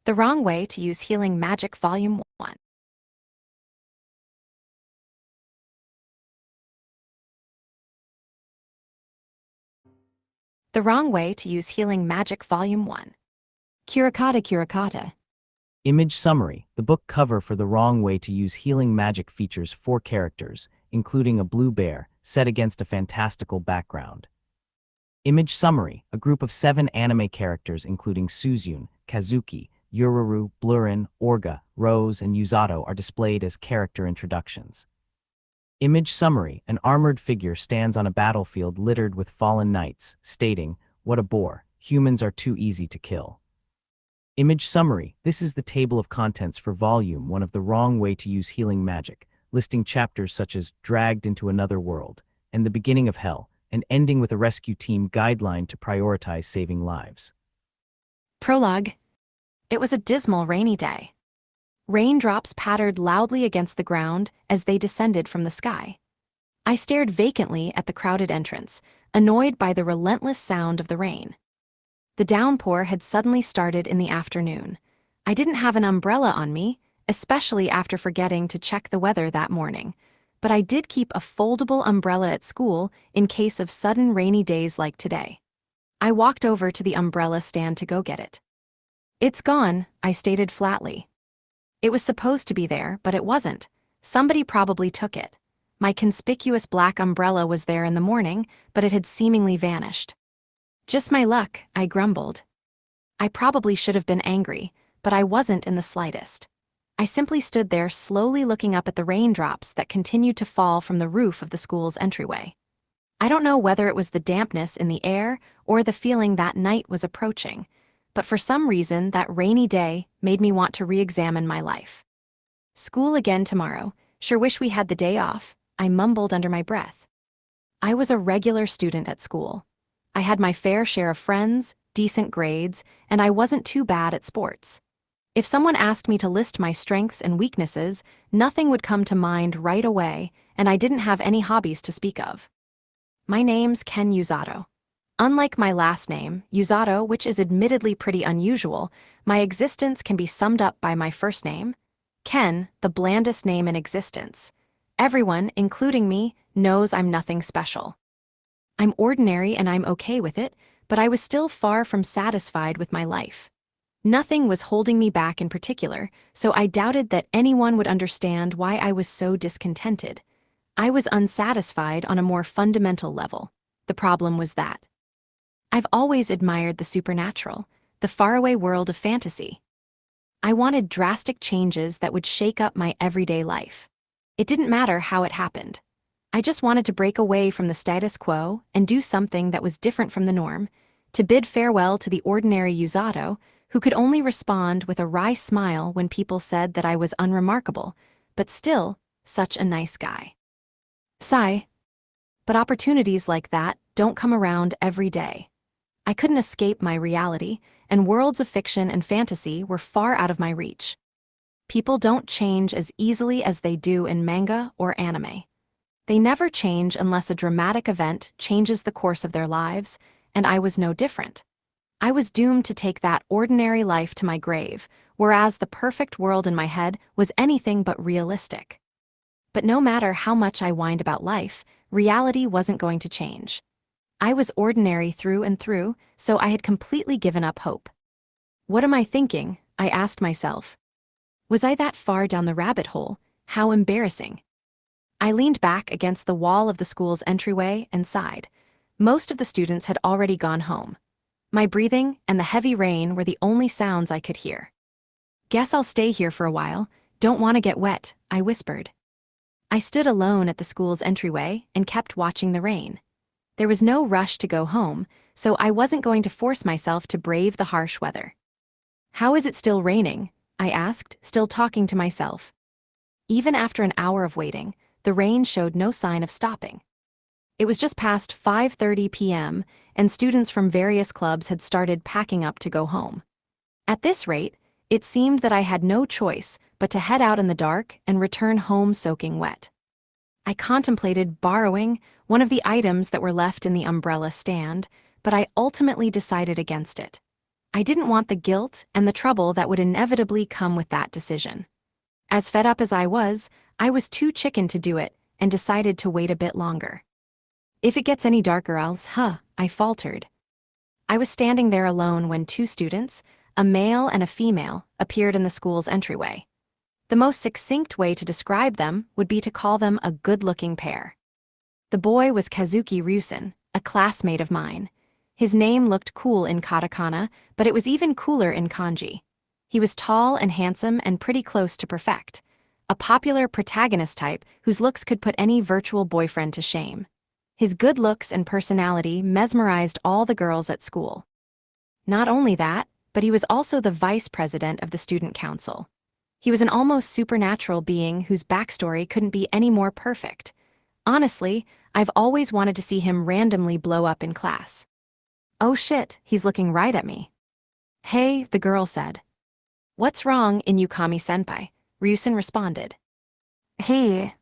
The Wrong Way to Use Healing Magic Volume 1. The Wrong Way to Use Healing Magic Volume 1. Curecata Curecata. Image summary. The book cover for The Wrong Way to Use Healing Magic features 4 characters, including a blue bear, set against a fantastical background. Image summary. A group of 7 anime characters including Suzune, Kazuki, Yururu, Blurrin, Orga, Rose, and Yuzato are displayed as character introductions. Image summary. An armored figure stands on a battlefield littered with fallen knights, stating, "What a bore, humans are too easy to kill." Image summary. This is the table of contents for Volume 1 of The Wrong Way to Use Healing Magic, listing chapters such as Dragged into Another World, and The Beginning of Hell, and ending with a rescue team guideline to prioritize saving lives. Prologue. It was a dismal, rainy day. Raindrops pattered loudly against the ground as they descended from the sky. I stared vacantly at the crowded entrance, annoyed by the relentless sound of the rain. The downpour had suddenly started in the afternoon. I didn't have an umbrella on me, especially after forgetting to check the weather that morning, but I did keep a foldable umbrella at school in case of sudden rainy days like today. I walked over to the umbrella stand to go get it. "It's gone," I stated flatly. It was supposed to be there, but it wasn't. Somebody probably took it. My conspicuous black umbrella was there in the morning, but it had seemingly vanished. "Just my luck," I grumbled. I probably should have been angry, but I wasn't in the slightest. I simply stood there slowly looking up at the raindrops that continued to fall from the roof of the school's entryway. I don't know whether it was the dampness in the air or the feeling that night was approaching, but for some reason that rainy day made me want to re-examine my life. "School again tomorrow. Sure wish we had the day off," I mumbled under my breath. I was a regular student at school. I had my fair share of friends, decent grades, and I wasn't too bad at sports. If someone asked me to list my strengths and weaknesses, nothing would come to mind right away, and I didn't have any hobbies to speak of. My name's Ken Yuzato. Unlike my last name, Yuzato, which is admittedly pretty unusual, my existence can be summed up by my first name, Ken, the blandest name in existence. Everyone, including me, knows I'm nothing special. I'm ordinary and I'm okay with it, but I was still far from satisfied with my life. Nothing was holding me back in particular, so I doubted that anyone would understand why I was so discontented. I was unsatisfied on a more fundamental level. The problem was that I've always admired the supernatural, the faraway world of fantasy. I wanted drastic changes that would shake up my everyday life. It didn't matter how it happened. I just wanted to break away from the status quo and do something that was different from the norm, to bid farewell to the ordinary Yuzato, who could only respond with a wry smile when people said that I was unremarkable, but still, such a nice guy. Sigh. But opportunities like that don't come around every day. I couldn't escape my reality, and worlds of fiction and fantasy were far out of my reach. People don't change as easily as they do in manga or anime. They never change unless a dramatic event changes the course of their lives, and I was no different. I was doomed to take that ordinary life to my grave, whereas the perfect world in my head was anything but realistic. But no matter how much I whined about life, reality wasn't going to change. I was ordinary through and through, so I had completely given up hope. What am I thinking? I asked myself. Was I that far down the rabbit hole? How embarrassing. I leaned back against the wall of the school's entryway and sighed. Most of the students had already gone home. My breathing and the heavy rain were the only sounds I could hear. "Guess I'll stay here for a while. Don't want to get wet," I whispered. I stood alone at the school's entryway and kept watching the rain. There was no rush to go home, so I wasn't going to force myself to brave the harsh weather. "How is it still raining?" I asked, still talking to myself. Even after an hour of waiting, the rain showed no sign of stopping. It was just past 5:30 p.m., and students from various clubs had started packing up to go home. At this rate, it seemed that I had no choice but to head out in the dark and return home soaking wet. I contemplated borrowing one of the items that were left in the umbrella stand, but I ultimately decided against it. I didn't want the guilt and the trouble that would inevitably come with that decision. As fed up as I was too chicken to do it and decided to wait a bit longer. If it gets any darker else, I faltered. I was standing there alone when two students, a male and a female, appeared in the school's entryway. The most succinct way to describe them would be to call them a good-looking pair. The boy was Kazuki Ryusen, a classmate of mine. His name looked cool in katakana, but it was even cooler in kanji. He was tall and handsome and pretty close to perfect. A popular protagonist type whose looks could put any virtual boyfriend to shame. His good looks and personality mesmerized all the girls at school. Not only that, but he was also the vice president of the student council. He was an almost supernatural being whose backstory couldn't be any more perfect. Honestly, I've always wanted to see him randomly blow up in class. Oh shit, he's looking right at me. Hey, the girl said. What's wrong, Inukami-senpai? Ryusen responded. Hey.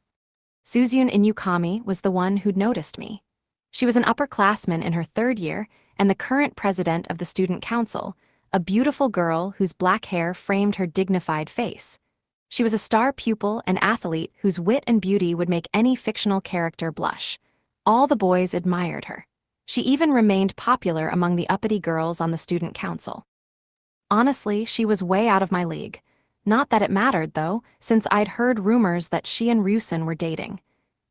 Suzune Inukami was the one who'd noticed me. She was an upperclassman in her third year and the current president of the student council, a beautiful girl whose black hair framed her dignified face. She was a star pupil and athlete whose wit and beauty would make any fictional character blush. All the boys admired her. She even remained popular among the uppity girls on the student council. Honestly, she was way out of my league. Not that it mattered, though, since I'd heard rumors that she and Ryusen were dating.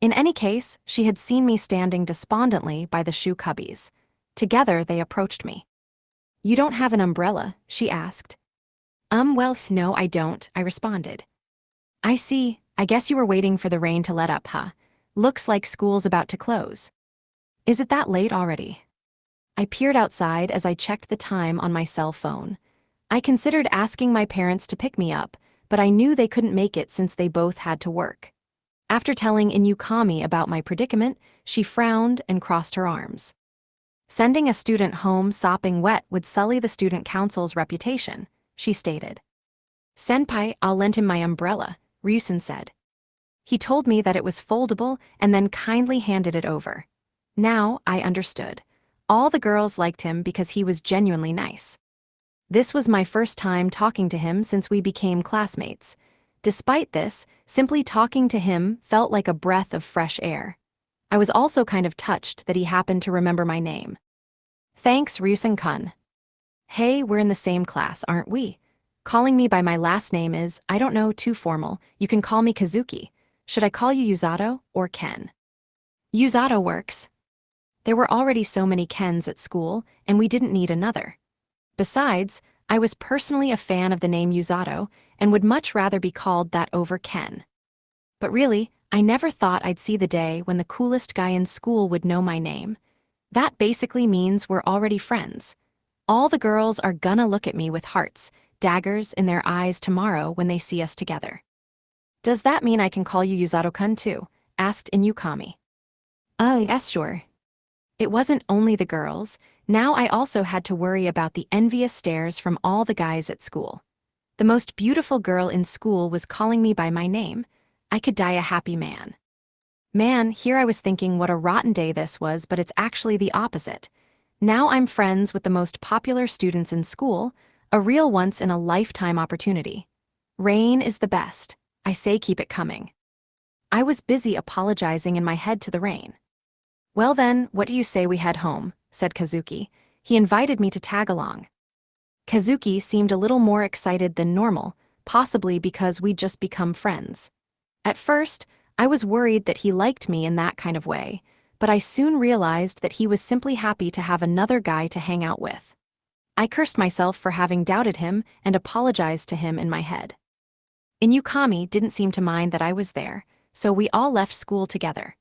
In any case, she had seen me standing despondently by the shoe cubbies. Together, they approached me. You don't have an umbrella, she asked. Well, no, I don't, I responded. I see, I guess you were waiting for the rain to let up, huh? Looks like school's about to close. Is it that late already? I peered outside as I checked the time on my cell phone. I considered asking my parents to pick me up, but I knew they couldn't make it since they both had to work. After telling Inukami about my predicament, she frowned and crossed her arms. Sending a student home sopping wet would sully the student council's reputation, she stated. Senpai, I'll lend him my umbrella, Ryusen said. He told me that it was foldable and then kindly handed it over. Now I understood. All the girls liked him because he was genuinely nice. This was my first time talking to him since we became classmates. Despite this, simply talking to him felt like a breath of fresh air. I was also kind of touched that he happened to remember my name. Thanks, Ryusen-kun. Hey, we're in the same class, aren't we? Calling me by my last name is, I don't know, too formal. You can call me Kazuki. Should I call you Yuzato or Ken? Yuzato works. There were already so many Kens at school, and we didn't need another. Besides, I was personally a fan of the name Yuzato and would much rather be called that over Ken. But really, I never thought I'd see the day when the coolest guy in school would know my name. That basically means we're already friends. All the girls are gonna look at me with hearts, daggers in their eyes tomorrow when they see us together. Does that mean I can call you Yuzato-kun too? Asked Inukami. Yes, sure. It wasn't only the girls. Now I also had to worry about the envious stares from all the guys at school. The most beautiful girl in school was calling me by my name. I could die a happy man. Man, here I was thinking what a rotten day this was, but it's actually the opposite. Now I'm friends with the most popular students in school, a real once-in-a-lifetime opportunity. Rain is the best. I say keep it coming. I was busy apologizing in my head to the rain. Well then, what do you say we head home, said Kazuki. He invited me to tag along. Kazuki seemed a little more excited than normal, possibly because we'd just become friends. At first, I was worried that he liked me in that kind of way, but I soon realized that he was simply happy to have another guy to hang out with. I cursed myself for having doubted him and apologized to him in my head. Inukami didn't seem to mind that I was there, so we all left school together.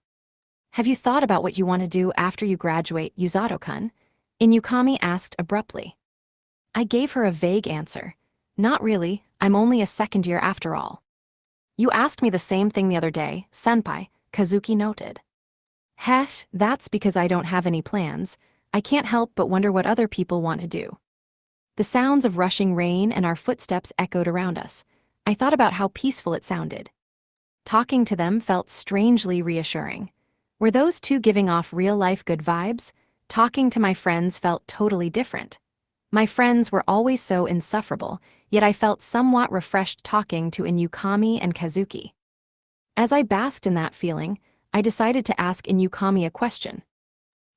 Have you thought about what you want to do after you graduate, Yuzato-kun? Inukami asked abruptly. I gave her a vague answer. Not really, I'm only a second year after all. You asked me the same thing the other day, senpai, Kazuki noted. Hesh, that's because I don't have any plans. I can't help but wonder what other people want to do. The sounds of rushing rain and our footsteps echoed around us. I thought about how peaceful it sounded. Talking to them felt strangely reassuring. Were those two giving off real-life good vibes? Talking to my friends felt totally different. My friends were always so insufferable, yet I felt somewhat refreshed talking to Inukami and Kazuki. As I basked in that feeling, I decided to ask Inukami a question.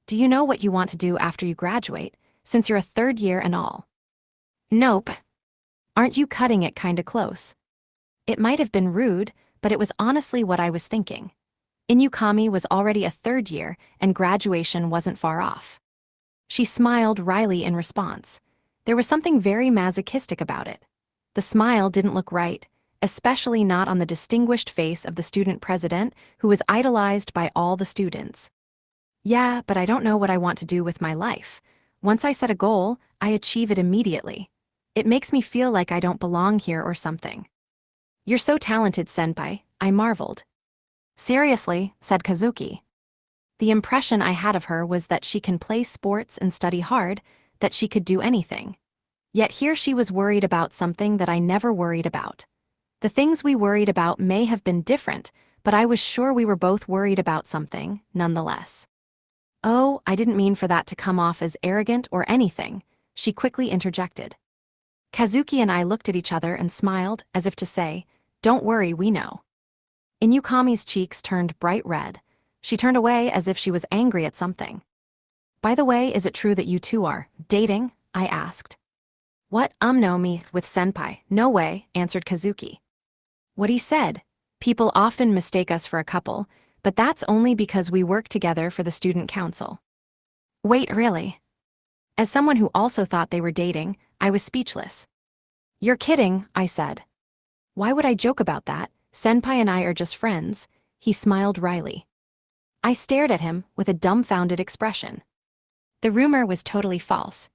Do you know what you want to do after you graduate, since you're a third year and all? Nope. Aren't you cutting it kinda close? It might have been rude, but it was honestly what I was thinking. Inukami was already a third year, and graduation wasn't far off. She smiled wryly in response. There was something very masochistic about it. The smile didn't look right, especially not on the distinguished face of the student president who was idolized by all the students. Yeah, but I don't know what I want to do with my life. Once I set a goal, I achieve it immediately. It makes me feel like I don't belong here or something. You're so talented, senpai, I marveled. Seriously, said Kazuki. The impression I had of her was that she can play sports and study hard, that she could do anything. Yet here she was worried about something that I never worried about. The things we worried about may have been different, but I was sure we were both worried about something, nonetheless. Oh, I didn't mean for that to come off as arrogant or anything, she quickly interjected. Kazuki and I looked at each other and smiled, as if to say, don't worry, we know. Inukami's cheeks turned bright red. She turned away as if she was angry at something. By the way, is it true that you two are dating? I asked. What, no me, with senpai, no way, answered Kazuki. What he said. People often mistake us for a couple, but that's only because we work together for the student council. Wait, really? As someone who also thought they were dating, I was speechless. You're kidding, I said. Why would I joke about that? Senpai and I are just friends, he smiled wryly. I stared at him with a dumbfounded expression. The rumor was totally false.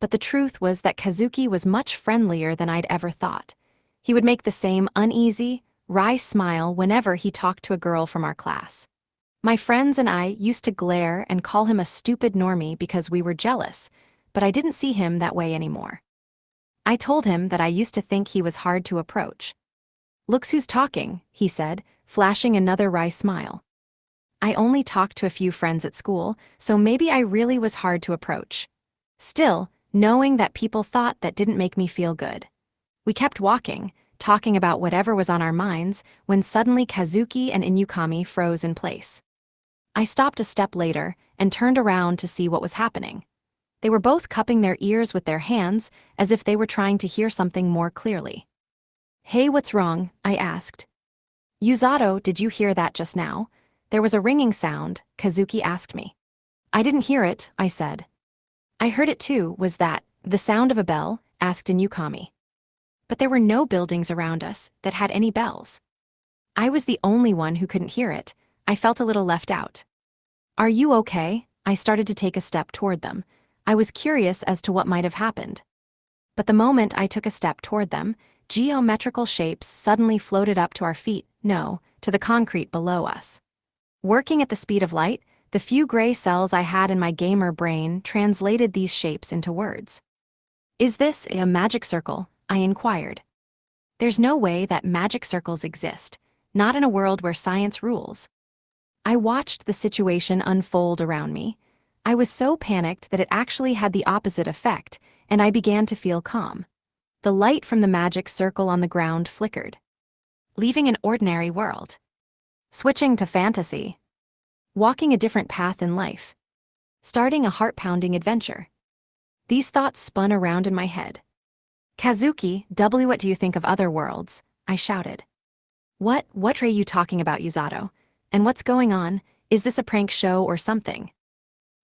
But the truth was that Kazuki was much friendlier than I'd ever thought. He would make the same uneasy, wry smile whenever he talked to a girl from our class. My friends and I used to glare and call him a stupid normie because we were jealous, but I didn't see him that way anymore. I told him that I used to think he was hard to approach. Looks who's talking, he said, flashing another wry smile. I only talked to a few friends at school, so maybe I really was hard to approach. Still, knowing that people thought that didn't make me feel good. We kept walking, talking about whatever was on our minds, when suddenly Kazuki and Inukami froze in place. I stopped a step later and turned around to see what was happening. They were both cupping their ears with their hands as if they were trying to hear something more clearly. Hey, what's wrong? I asked. Yuzato, did you hear that just now? There was a ringing sound, Kazuki asked me. I didn't hear it, I said. I heard it too, was that the sound of a bell? Asked Inukami. But there were no buildings around us that had any bells. I was the only one who couldn't hear it. I felt a little left out. Are you okay? I started to take a step toward them. I was curious as to what might have happened. But the moment I took a step toward them, geometrical shapes suddenly floated up to our feet, no, to the concrete below us. Working at the speed of light, the few gray cells I had in my gamer brain translated these shapes into words. Is this a magic circle? I inquired. There's no way that magic circles exist, not in a world where science rules. I watched the situation unfold around me. I was so panicked that it actually had the opposite effect, and I began to feel calm. The light from the magic circle on the ground flickered. Leaving an ordinary world. Switching to fantasy. Walking a different path in life. Starting a heart-pounding adventure. These thoughts spun around in my head. Kazuki, what do you think of other worlds? I shouted. What are you talking about, Yuzato? And what's going on? Is this a prank show or something?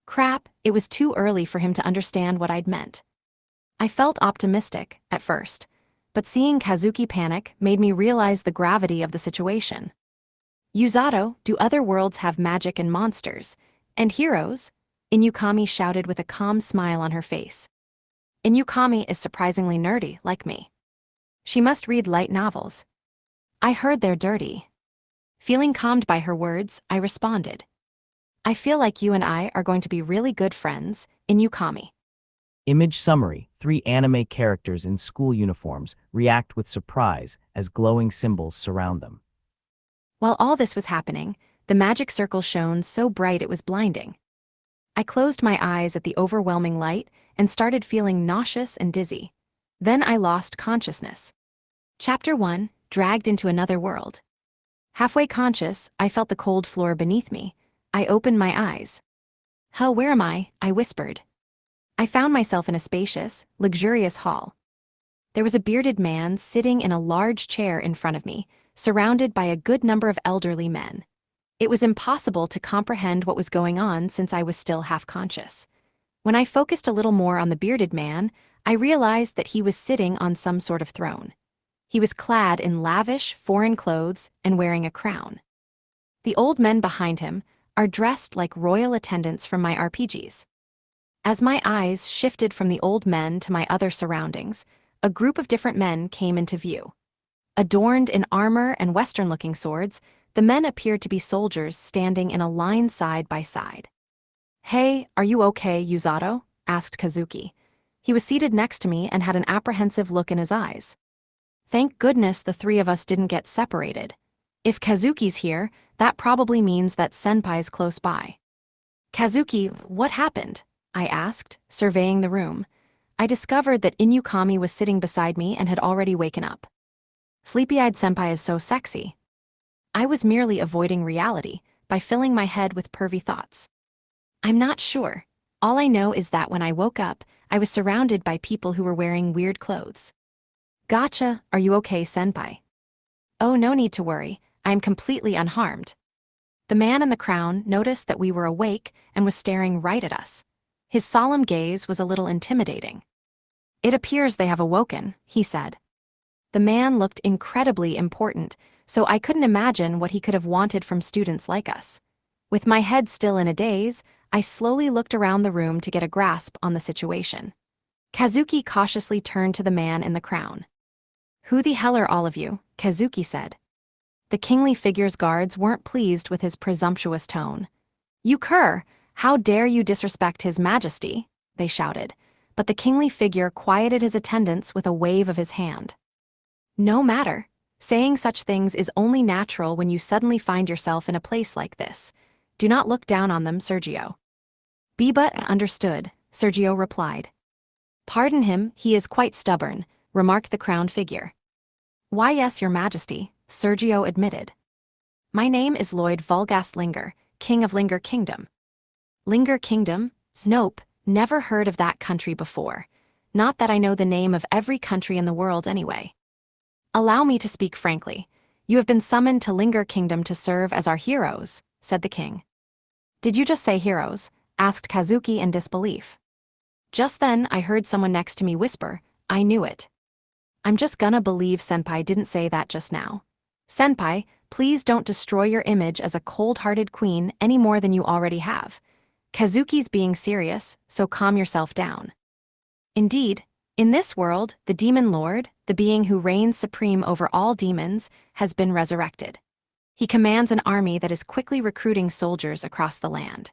Crap, it was too early for him to understand what I'd meant. I felt optimistic, at first, but seeing Kazuki panic made me realize the gravity of the situation. Yuzato, do other worlds have magic and monsters? And heroes? Inukami shouted with a calm smile on her face. Inukami is surprisingly nerdy, like me. She must read light novels. I heard they're dirty. Feeling calmed by her words, I responded. I feel like you and I are going to be really good friends, Inukami. Image summary: 3 anime characters in school uniforms react with surprise as glowing symbols surround them. While all this was happening, the magic circle shone so bright it was blinding. I closed my eyes at the overwhelming light and started feeling nauseous and dizzy. Then I lost consciousness. Chapter 1, Dragged into Another World. Halfway conscious, I felt the cold floor beneath me. I opened my eyes. "Huh, where am I?" I whispered. I found myself in a spacious, luxurious hall. There was a bearded man sitting in a large chair in front of me, surrounded by a good number of elderly men. It was impossible to comprehend what was going on since I was still half-conscious. When I focused a little more on the bearded man, I realized that he was sitting on some sort of throne. He was clad in lavish, foreign clothes and wearing a crown. The old men behind him are dressed like royal attendants from my RPGs. As my eyes shifted from the old men to my other surroundings, a group of different men came into view. Adorned in armor and Western-looking swords, the men appeared to be soldiers standing in a line side by side. "Hey, are you okay, Yuzato?" asked Kazuki. He was seated next to me and had an apprehensive look in his eyes. Thank goodness the three of us didn't get separated. If Kazuki's here, that probably means that Senpai's close by. "Kazuki, what happened?" I asked, surveying the room. I discovered that Inukami was sitting beside me and had already waken up. "Sleepy-eyed senpai is so sexy." I was merely avoiding reality by filling my head with pervy thoughts. I'm not sure. All I know is that when I woke up, I was surrounded by people who were wearing weird clothes. "Gotcha, are you okay, senpai?" "Oh, no need to worry, I am completely unharmed." The man in the crown noticed that we were awake and was staring right at us. His solemn gaze was a little intimidating. "It appears they have awoken," he said. The man looked incredibly important, so I couldn't imagine what he could have wanted from students like us. With my head still in a daze, I slowly looked around the room to get a grasp on the situation. Kazuki cautiously turned to the man in the crown. "Who the hell are all of you?" Kazuki said. The kingly figure's guards weren't pleased with his presumptuous tone. "You cur! How dare you disrespect His Majesty?" they shouted, but the kingly figure quieted his attendants with a wave of his hand. "No matter. Saying such things is only natural when you suddenly find yourself in a place like this. Do not look down on them, Sergio." "But understood," Sergio replied. "Pardon him, he is quite stubborn," remarked the crowned figure. "Why yes, Your Majesty," Sergio admitted. "My name is Lloyd Vulgast Linger, King of Linger Kingdom." "Linger Kingdom? Nope, never heard of that country before. Not that I know the name of every country in the world anyway." "Allow me to speak frankly. You have been summoned to Linger Kingdom to serve as our heroes," said the king. "Did you just say heroes?" asked Kazuki in disbelief. Just then I heard someone next to me whisper, "I knew it." I'm just gonna believe Senpai didn't say that just now. "Senpai, please don't destroy your image as a cold-hearted queen any more than you already have. Kazuki's being serious, so calm yourself down." Indeed, in this world, the Demon Lord, the being who reigns supreme over all demons, has been resurrected. He commands an army that is quickly recruiting soldiers across the land.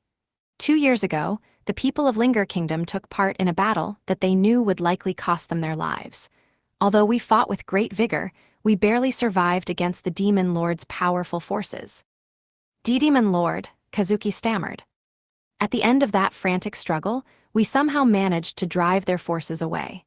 2 years ago, the people of Linger Kingdom took part in a battle that they knew would likely cost them their lives. Although we fought with great vigor, we barely survived against the Demon Lord's powerful forces. "Demon Lord," Kazuki stammered. "At the end of that frantic struggle, we somehow managed to drive their forces away.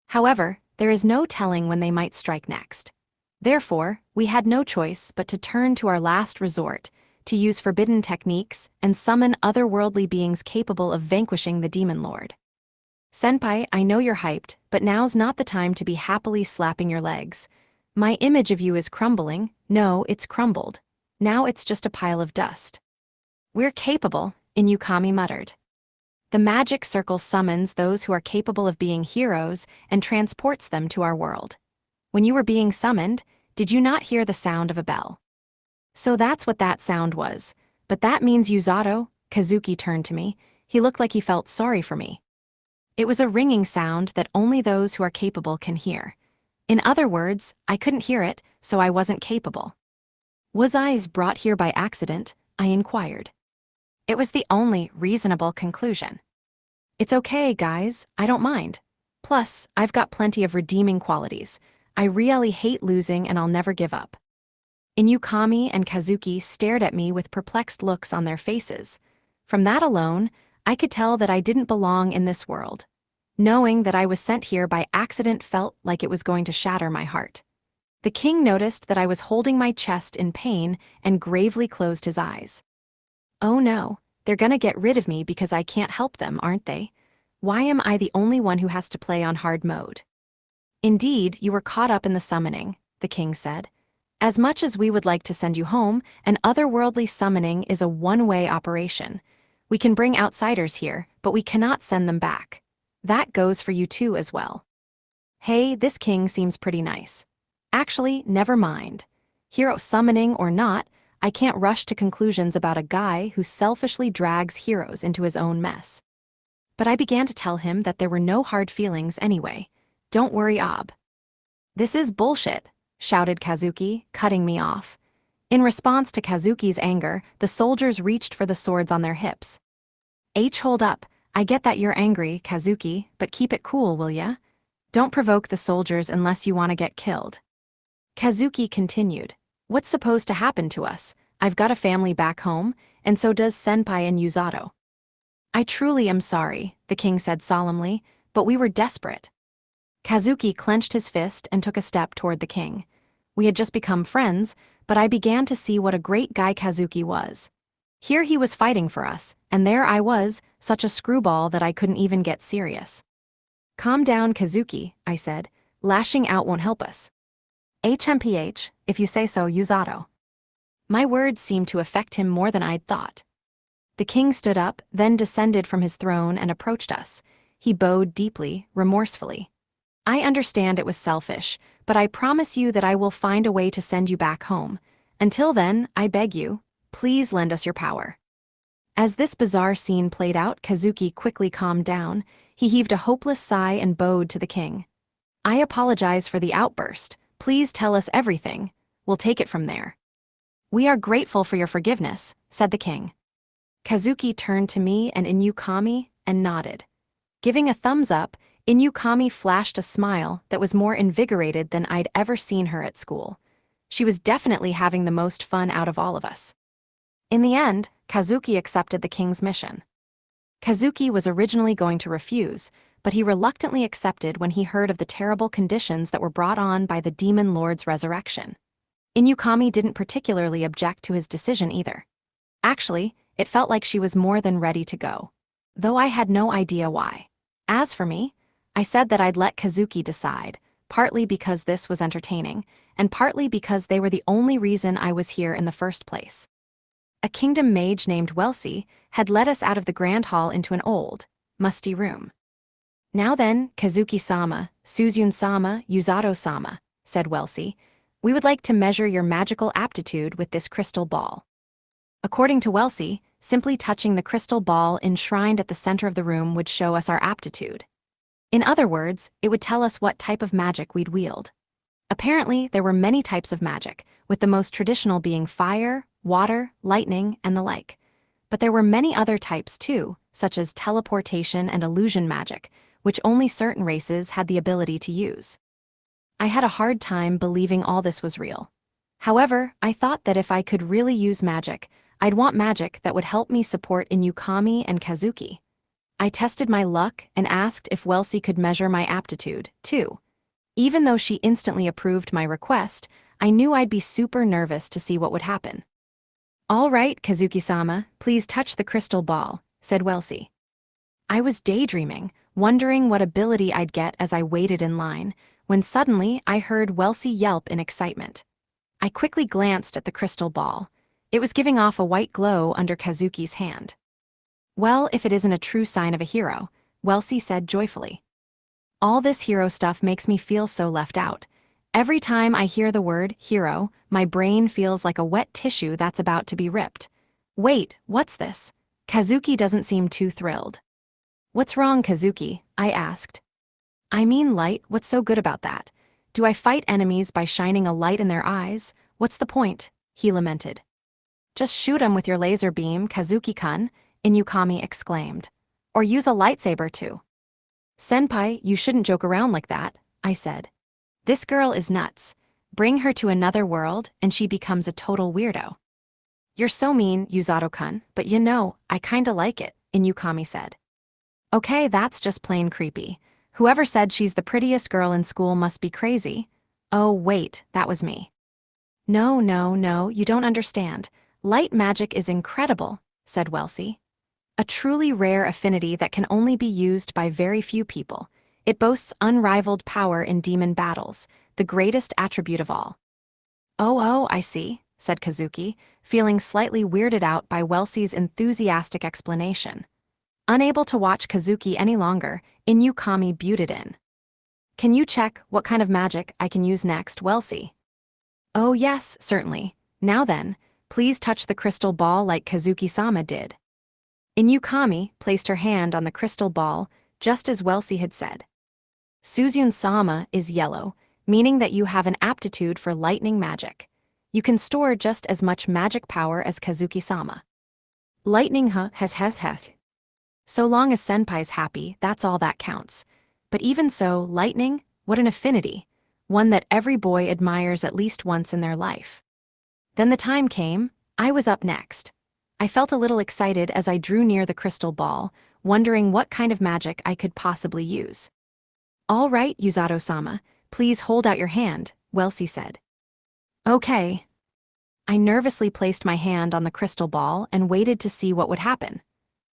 However, there is no telling when they might strike next. Therefore, we had no choice but to turn to our last resort, to use forbidden techniques and summon otherworldly beings capable of vanquishing the Demon Lord. Senpai, I know you're hyped, but now's not the time to be happily slapping your legs. My image of you is crumbling. No, it's crumbled. Now it's just a pile of dust." "We're capable," Inukami muttered. "The magic circle summons those who are capable of being heroes and transports them to our world. When you were being summoned, did you not hear the sound of a bell?" "So that's what that sound was. But that means Yuzato." Kazuki turned to me. He looked like he felt sorry for me. "It was a ringing sound that only those who are capable can hear. In other words, I couldn't hear it, so I wasn't capable." "Was I brought here by accident?" I inquired. It was the only reasonable conclusion. "It's okay, guys, I don't mind. Plus, I've got plenty of redeeming qualities. I really hate losing and I'll never give up." Inukami and Kazuki stared at me with perplexed looks on their faces. From that alone, I could tell that I didn't belong in this world. Knowing that I was sent here by accident felt like it was going to shatter my heart. The king noticed that I was holding my chest in pain and gravely closed his eyes. Oh no, they're gonna get rid of me because I can't help them, aren't they? Why am I the only one who has to play on hard mode? Indeed, you were caught up in the summoning, the king said. As much as we would like to send you home, an otherworldly summoning is a one-way operation. We can bring outsiders here, but we cannot send them back. That goes for you too as well. Hey, this king seems pretty nice. Actually, never mind. Hero summoning or not, I can't rush to conclusions about a guy who selfishly drags heroes into his own mess. But I began to tell him that there were no hard feelings anyway. Don't worry, Ob. This is bullshit, shouted Kazuki, cutting me off. In response to Kazuki's anger, the soldiers reached for the swords on their hips. Hold up. I get that you're angry, Kazuki, but keep it cool, will ya? Don't provoke the soldiers unless you want to get killed. Kazuki continued. What's supposed to happen to us? I've got a family back home, and so does Senpai and Yuzato. I truly am sorry, the king said solemnly, but we were desperate. Kazuki clenched his fist and took a step toward the king. We had just become friends, but I began to see what a great guy Kazuki was. Here he was fighting for us, and there I was, such a screwball that I couldn't even get serious. Calm down, Kazuki, I said. Lashing out won't help us. HMPH, if you say so, Yuzato. My words seemed to affect him more than I'd thought. The king stood up, then descended from his throne and approached us. He bowed deeply, remorsefully. I understand it was selfish, but I promise you that I will find a way to send you back home. Until then, I beg you, please lend us your power. As this bizarre scene played out, Kazuki quickly calmed down. He heaved a hopeless sigh and bowed to the king. I apologize for the outburst. Please tell us everything. We'll take it from there. We are grateful for your forgiveness, said the king. Kazuki turned to me and Inukami and nodded. Giving a thumbs up, Inukami flashed a smile that was more invigorated than I'd ever seen her at school. She was definitely having the most fun out of all of us. In the end, Kazuki accepted the king's mission. Kazuki was originally going to refuse, but he reluctantly accepted when he heard of the terrible conditions that were brought on by the Demon Lord's resurrection. Inukami didn't particularly object to his decision either. Actually, it felt like she was more than ready to go, though I had no idea why. As for me, I said that I'd let Kazuki decide, partly because this was entertaining, and partly because they were the only reason I was here in the first place. A kingdom mage named Welsi had led us out of the grand hall into an old, musty room. Now then, Kazuki-sama, Suzune-sama, Yuzato-sama, said Welsi, we would like to measure your magical aptitude with this crystal ball. According to Welsi, simply touching the crystal ball enshrined at the center of the room would show us our aptitude. In other words, it would tell us what type of magic we'd wield. Apparently, there were many types of magic, with the most traditional being fire, water, lightning, and the like. But there were many other types too, such as teleportation and illusion magic, which only certain races had the ability to use. I had a hard time believing all this was real. However, I thought that if I could really use magic, I'd want magic that would help me support Inukami and Kazuki. I tested my luck and asked if Welsi could measure my aptitude, too. Even though she instantly approved my request, I knew I'd be super nervous to see what would happen. All right, Kazuki-sama, please touch the crystal ball, said Welsi. I was daydreaming, wondering what ability I'd get as I waited in line, when suddenly I heard Welsi yelp in excitement. I quickly glanced at the crystal ball. It was giving off a white glow under Kazuki's hand. Well, if it isn't a true sign of a hero, Welsi said joyfully. All this hero stuff makes me feel so left out. Every time I hear the word hero, my brain feels like a wet tissue that's about to be ripped. Wait, what's this? Kazuki doesn't seem too thrilled. What's wrong, Kazuki? I asked. I mean light, what's so good about that? Do I fight enemies by shining a light in their eyes? What's the point? He lamented. Just shoot 'em with your laser beam, Kazuki-kun, Inukami exclaimed. Or use a lightsaber too. Senpai, you shouldn't joke around like that, I said. This girl is nuts. Bring her to another world and she becomes a total weirdo. You're so mean, Yuzato-kun, but you know, I kinda like it, Inukami said. Okay, that's just plain creepy. Whoever said she's the prettiest girl in school must be crazy. Oh, wait, that was me. No, no, no, you don't understand. Light magic is incredible, said Welsie. A truly rare affinity that can only be used by very few people. It boasts unrivaled power in demon battles, the greatest attribute of all. Oh, I see, said Kazuki, feeling slightly weirded out by Welsie's enthusiastic explanation. Unable to watch Kazuki any longer, Inukami butted in. Can you check what kind of magic I can use next, Welsie? Oh yes, certainly. Now then, please touch the crystal ball like Kazuki-sama did. Inukami placed her hand on the crystal ball, just as Welsie had said. Suzune-sama is yellow, meaning that you have an aptitude for lightning magic. You can store just as much magic power as Kazuki-sama. Lightning has. So long as Senpai's happy, that's all that counts. But even so, lightning, what an affinity. One that every boy admires at least once in their life. Then the time came, I was up next. I felt a little excited as I drew near the crystal ball, wondering what kind of magic I could possibly use. All right, Yuzato-sama, please hold out your hand, Welsie said. Okay. I nervously placed my hand on the crystal ball and waited to see what would happen.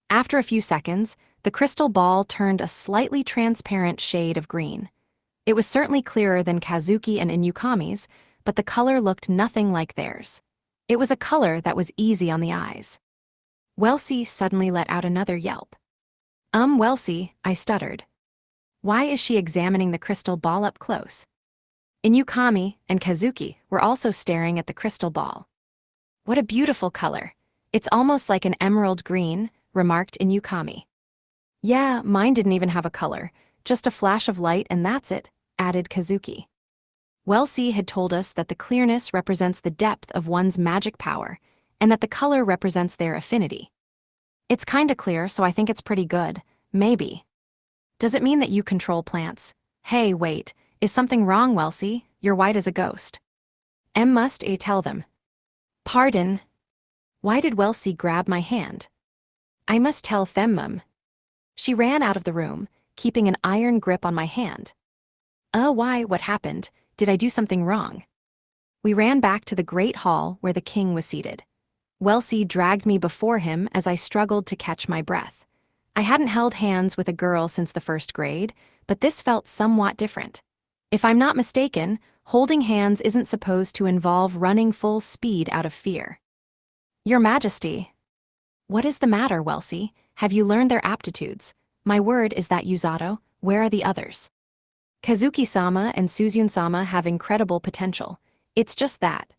After a few seconds, the crystal ball turned a slightly transparent shade of green. It was certainly clearer than Kazuki and Inukami's, but the color looked nothing like theirs. It was a color that was easy on the eyes. Welsie suddenly let out another yelp. Welsie, I stuttered. Why is she examining the crystal ball up close? Inukami and Kazuki were also staring at the crystal ball. What a beautiful color. It's almost like an emerald green, remarked Inukami. Yeah, mine didn't even have a color, just a flash of light and that's it, added Kazuki. Welsie had told us that the clearness represents the depth of one's magic power, and that the color represents their affinity. It's kinda clear, so I think it's pretty good, maybe. Does it mean that you control plants? Hey, wait, is something wrong, Welsie? You're white as a ghost. Must I tell them? Pardon? Why did Welsie grab my hand? I must tell them. She ran out of the room, keeping an iron grip on my hand. Why, what happened? Did I do something wrong? We ran back to the great hall where the king was seated. Welsie dragged me before him as I struggled to catch my breath. I hadn't held hands with a girl since the first grade, but this felt somewhat different. If I'm not mistaken, holding hands isn't supposed to involve running full speed out of fear. Your Majesty. What is the matter, Welsie? Have you learned their aptitudes? My word is that Yuzato, where are the others? Kazuki-sama and Suzune-sama have incredible potential. It's just that.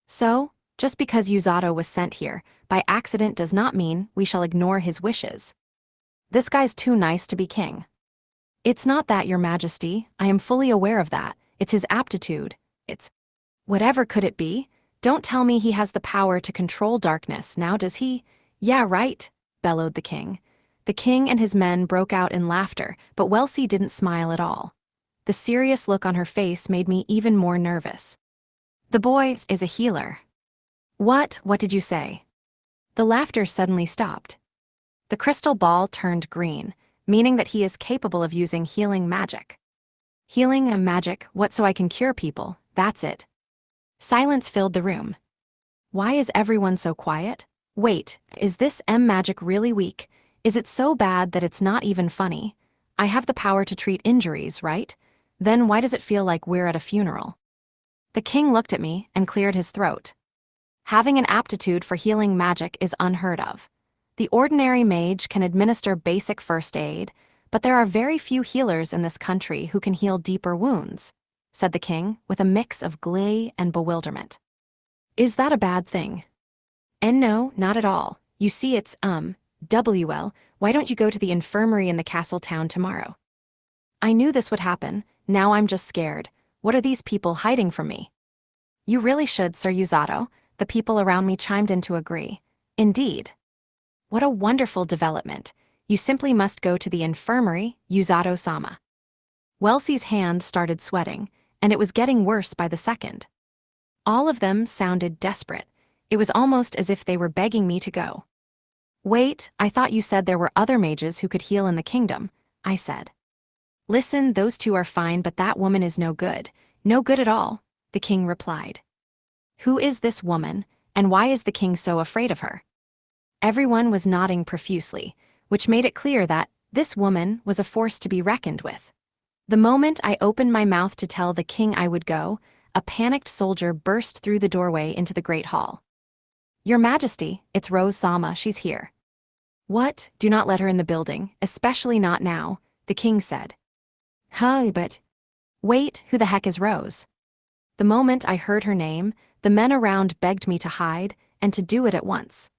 So, just because Yuzato was sent here, by accident does not mean we shall ignore his wishes. This guy's too nice to be king. It's not that, Your Majesty, I am fully aware of that. It's his aptitude. It's... Whatever could it be? Don't tell me he has the power to control darkness, now does he? Yeah, right, bellowed the king. The king and his men broke out in laughter, but Welsie didn't smile at all. The serious look on her face made me even more nervous. The boy is a healer. What did you say? The laughter suddenly stopped. The crystal ball turned green, meaning that he is capable of using healing magic. Healing and magic, what, so I can cure people, that's it. Silence filled the room. Why is everyone so quiet? Wait, is this magic really weak? Is it so bad that it's not even funny? I have the power to treat injuries, right? Then why does it feel like we're at a funeral? The king looked at me and cleared his throat. Having an aptitude for healing magic is unheard of. The ordinary mage can administer basic first aid, but there are very few healers in this country who can heal deeper wounds, said the king with a mix of glee and bewilderment. Is that a bad thing? And no, not at all. You see, it's, WL, why don't you go to the infirmary in the castle town tomorrow? I knew this would happen, now I'm just scared. What are these people hiding from me? You really should, Sir Yuzato, the people around me chimed in to agree. Indeed. What a wonderful development. You simply must go to the infirmary, Yuzato-sama. Welsie's hand started sweating, and it was getting worse by the second. All of them sounded desperate. It was almost as if they were begging me to go. Wait, I thought you said there were other mages who could heal in the kingdom, I said. Listen, those two are fine, but that woman is no good. No good at all, the king replied. Who is this woman, and why is the king so afraid of her? Everyone was nodding profusely, which made it clear that this woman was a force to be reckoned with. The moment I opened my mouth to tell the king I would go, a panicked soldier burst through the doorway into the great hall. Your Majesty, it's Rose Sama, she's here. What? Do not let her in the building, especially not now, the king said. Huh, but... Wait, who the heck is Rose? The moment I heard her name, the men around begged me to hide, and to do it at once.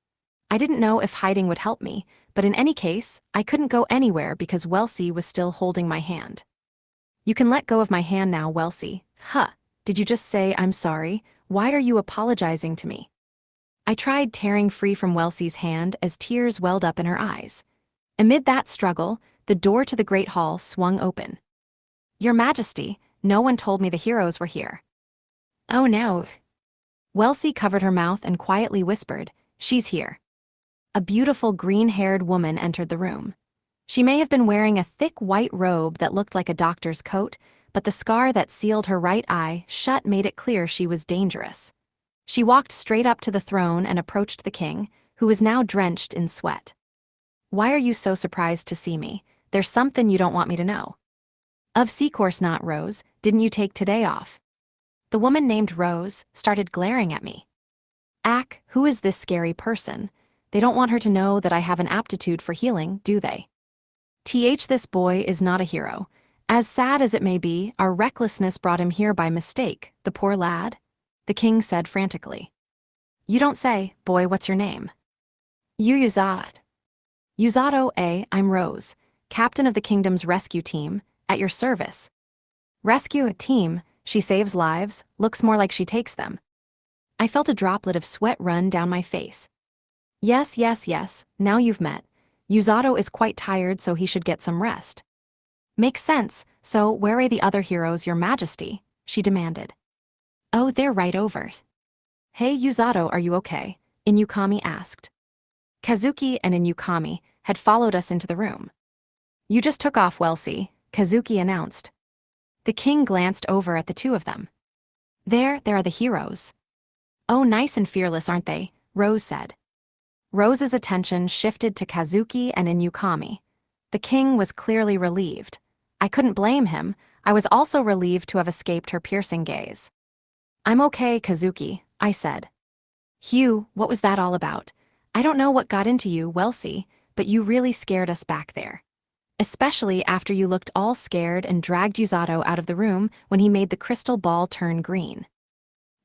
I didn't know if hiding would help me, but in any case, I couldn't go anywhere because Welsie was still holding my hand. You can let go of my hand now, Welsie. Huh, did you just say I'm sorry? Why are you apologizing to me? I tried tearing free from Welsie's hand as tears welled up in her eyes. Amid that struggle, the door to the great hall swung open. Your Majesty, no one told me the heroes were here. Oh no. Welsie covered her mouth and quietly whispered, she's here. A beautiful green-haired woman entered the room. She may have been wearing a thick white robe that looked like a doctor's coat, but the scar that sealed her right eye shut made it clear she was dangerous. She walked straight up to the throne and approached the king, who was now drenched in sweat. Why are you so surprised to see me? There's something you don't want me to know. Of course not, Rose. Didn't you take today off? The woman named Rose started glaring at me. Ack, who is this scary person? They don't want her to know that I have an aptitude for healing, do they? This boy is not a hero. As sad as it may be, our recklessness brought him here by mistake, the poor lad, the king said frantically. You don't say, boy, what's your name? Uzato. Uzato, I'm Rose, captain of the kingdom's rescue team, at your service. Rescue a team, she saves lives, looks more like she takes them. I felt a droplet of sweat run down my face. Yes, now you've met. Uzato is quite tired, so he should get some rest. Makes sense, so where are the other heroes, Your Majesty? She demanded. Oh, they're right over. Hey Uzato, are you okay? Inukami asked. Kazuki and Inukami had followed us into the room. You just took off, Welsie, Kazuki announced. The king glanced over at the two of them. There are the heroes. Oh, nice and fearless, aren't they? Rose said. Rose's attention shifted to Kazuki and Inukami. The king was clearly relieved. I couldn't blame him. I was also relieved to have escaped her piercing gaze. I'm okay, Kazuki, I said. Hugh, what was that all about? I don't know what got into you, Welsie, but you really scared us back there. Especially after you looked all scared and dragged Uzato out of the room when he made the crystal ball turn green.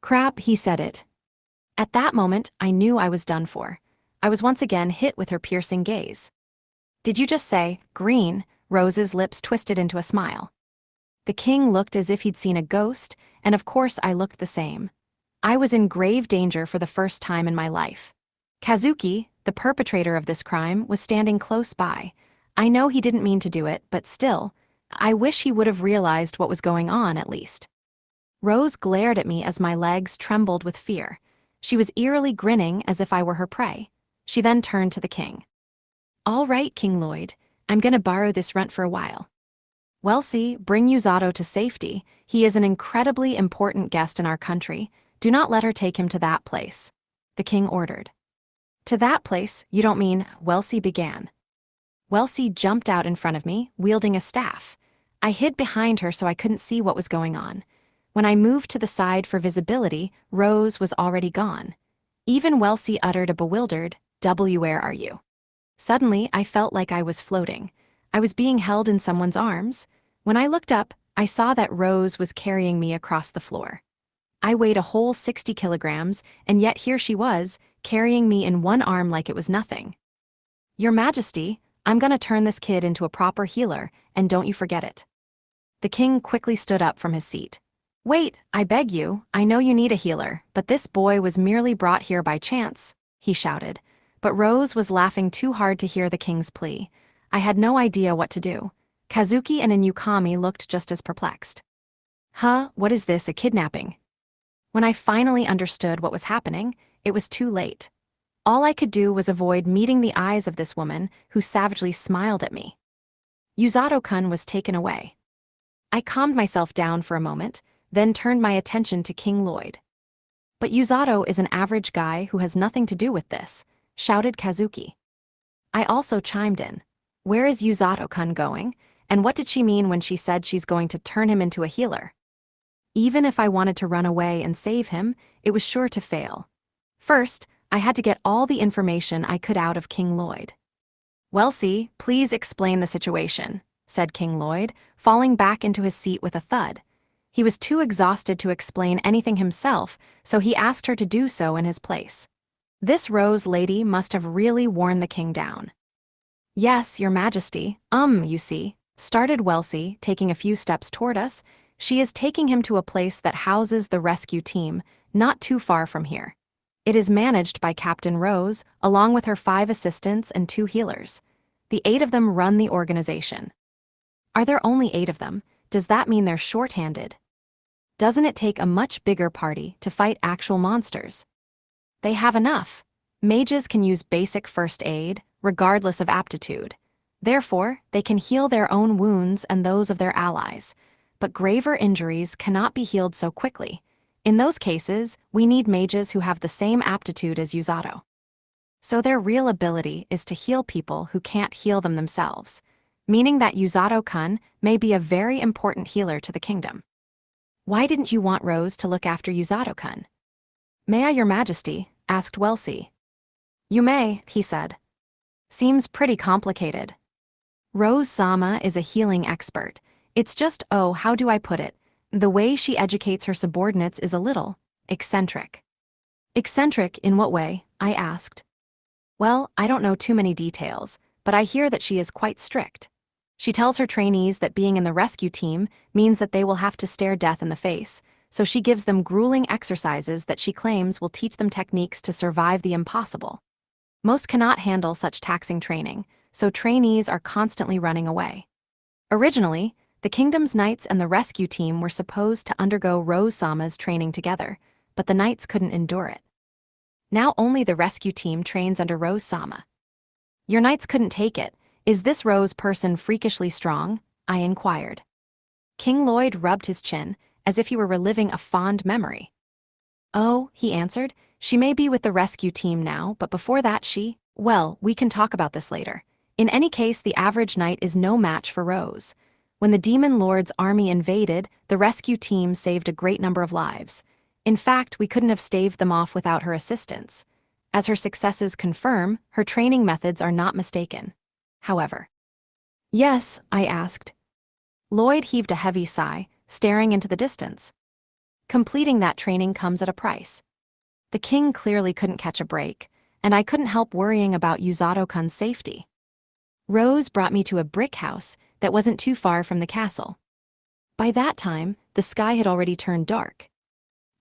Crap, he said it. At that moment, I knew I was done for. I was once again hit with her piercing gaze. Did you just say, green? Rose's lips twisted into a smile. The king looked as if he'd seen a ghost, and of course I looked the same. I was in grave danger for the first time in my life. Kazuki, the perpetrator of this crime, was standing close by. I know he didn't mean to do it, but still, I wish he would have realized what was going on at least. Rose glared at me as my legs trembled with fear. She was eerily grinning as if I were her prey. She then turned to the king. All right, King Lloyd, I'm gonna borrow this runt for a while. Welsie, bring Uzato to safety. He is an incredibly important guest in our country. Do not let her take him to that place, the king ordered. To that place, you don't mean, Welsie began. Welsie jumped out in front of me, wielding a staff. I hid behind her so I couldn't see what was going on. When I moved to the side for visibility, Rose was already gone. Even Welsie uttered a bewildered, where are you? Suddenly, I felt like I was floating. I was being held in someone's arms. When I looked up, I saw that Rose was carrying me across the floor. I weighed a whole 60 kilograms, and yet here she was, carrying me in one arm like it was nothing. Your Majesty, I'm gonna turn this kid into a proper healer, and don't you forget it. The king quickly stood up from his seat. Wait, I beg you, I know you need a healer, but this boy was merely brought here by chance, he shouted. But Rose was laughing too hard to hear the king's plea. I had no idea what to do. Kazuki and Inukami looked just as perplexed. Huh, what is this, a kidnapping? When I finally understood what was happening, it was too late. All I could do was avoid meeting the eyes of this woman who savagely smiled at me. Yuzato-kun was taken away. I calmed myself down for a moment, then turned my attention to King Lloyd. "But Yuzato is an average guy who has nothing to do with this," shouted Kazuki. I also chimed in. "Where is Yuzato-kun going, and what did she mean when she said she's going to turn him into a healer?" Even if I wanted to run away and save him, it was sure to fail. First, I had to get all the information I could out of King Lloyd. "Welsie, please explain the situation," said King Lloyd, falling back into his seat with a thud. He was too exhausted to explain anything himself, so he asked her to do so in his place. This Rose lady must have really worn the king down. "Yes, your majesty, you see," started Welsie, taking a few steps toward us. "She is taking him to a place that houses the rescue team, not too far from here. It is managed by Captain Rose, along with her 5 assistants and 2 healers. The 8 of them run the organization." "Are there only 8 of them? Does that mean they're short-handed? Doesn't it take a much bigger party to fight actual monsters?" "They have enough. Mages can use basic first aid, regardless of aptitude. Therefore, they can heal their own wounds and those of their allies. But graver injuries cannot be healed so quickly. In those cases, we need mages who have the same aptitude as Yuzato. So their real ability is to heal people who can't heal them themselves, meaning that Yuzato-kun may be a very important healer to the kingdom." "Why didn't you want Rose to look after Yuzato-kun?" "May I, your majesty?" asked Welsie. "You may," he said. "Seems pretty complicated. Rose-sama is a healing expert. It's just, oh, how do I put it? The way she educates her subordinates is a little eccentric." "Eccentric in what way?" I asked. "Well, I don't know too many details, but I hear that she is quite strict. She tells her trainees that being in the rescue team means that they will have to stare death in the face, so she gives them grueling exercises that she claims will teach them techniques to survive the impossible. Most cannot handle such taxing training, so trainees are constantly running away. Originally, the kingdom's knights and the rescue team were supposed to undergo Rose-sama's training together, but the knights couldn't endure it. Now only the rescue team trains under Rose-sama. Your knights couldn't take it. Is this Rose person freakishly strong? I inquired. King Lloyd rubbed his chin, as if he were reliving a fond memory. Oh, he answered, she may be with the rescue team now, but before that well, we can talk about this later. In any case, the average knight is no match for Rose. When the Demon Lord's army invaded, the rescue team saved a great number of lives. In fact, we couldn't have staved them off without her assistance. As her successes confirm, her training methods are not mistaken. However. Yes, I asked. Lloyd heaved a heavy sigh, staring into the distance. Completing that training comes at a price. The king clearly couldn't catch a break, and I couldn't help worrying about Yuzato-kun's safety. Rose brought me to a brick house that wasn't too far from the castle. By that time, the sky had already turned dark.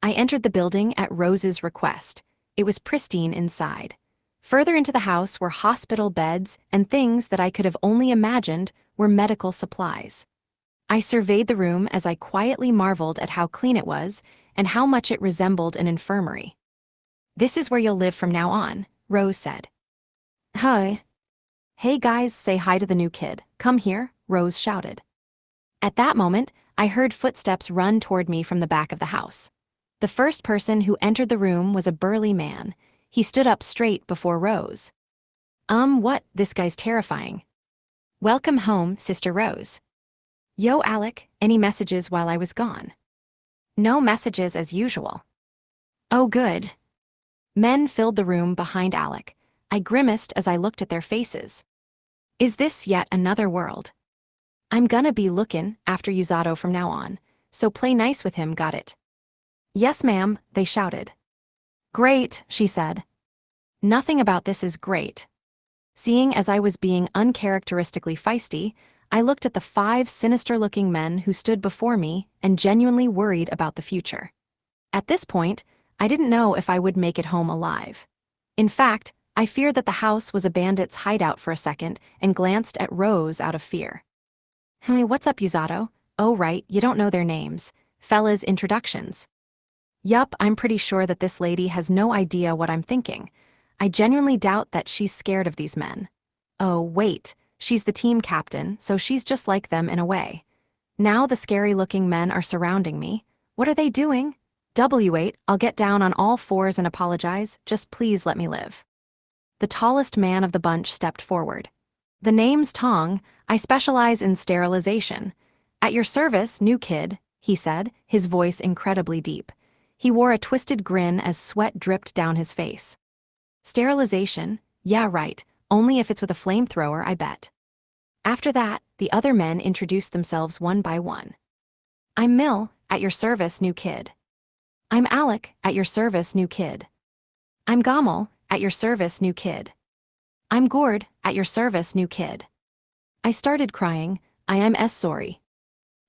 I entered the building at Rose's request. It was pristine inside. Further into the house were hospital beds and things that I could have only imagined were medical supplies. I surveyed the room as I quietly marveled at how clean it was and how much it resembled an infirmary. "This is where you'll live from now on," Rose said. "Hi. Hey guys, say hi to the new kid. Come here," Rose shouted. At that moment, I heard footsteps run toward me from the back of the house. The first person who entered the room was a burly man. He stood up straight before Rose. What? This guy's terrifying. "Welcome home, Sister Rose." "Yo, Alec, any messages while I was gone?" "No messages as usual." "Oh, good." Men filled the room behind Alec. I grimaced as I looked at their faces. Is this yet another world? "I'm gonna be lookin' after Yuzato from now on, so play nice with him, got it?" "Yes, ma'am," they shouted. "Great," she said. Nothing about this is great. Seeing as I was being uncharacteristically feisty, I looked at the 5 sinister-looking men who stood before me and genuinely worried about the future. At this point, I didn't know if I would make it home alive. In fact, I feared that the house was a bandit's hideout for a second and glanced at Rose out of fear. "Hey, what's up, Yuzato? Oh right, you don't know their names. Fellas' introductions." "Yup, I'm pretty sure that this lady has no idea what I'm thinking. I genuinely doubt that she's scared of these men. Oh, wait, she's the team captain, so she's just like them in a way. Now the scary-looking men are surrounding me. What are they doing? W8, I'll get down on all fours and apologize, just please let me live. The tallest man of the bunch stepped forward. The name's Tong, I specialize in sterilization. At your service, new kid, he said, his voice incredibly deep. He wore a twisted grin as sweat dripped down his face. Sterilization? Yeah, right, only if it's with a flamethrower, I bet. After that, the other men introduced themselves one by one. I'm Mill, at your service, new kid. I'm Alec, at your service, new kid. I'm Gamal, at your service, new kid. I'm Gord, at your service, new kid. I started crying. I am sorry.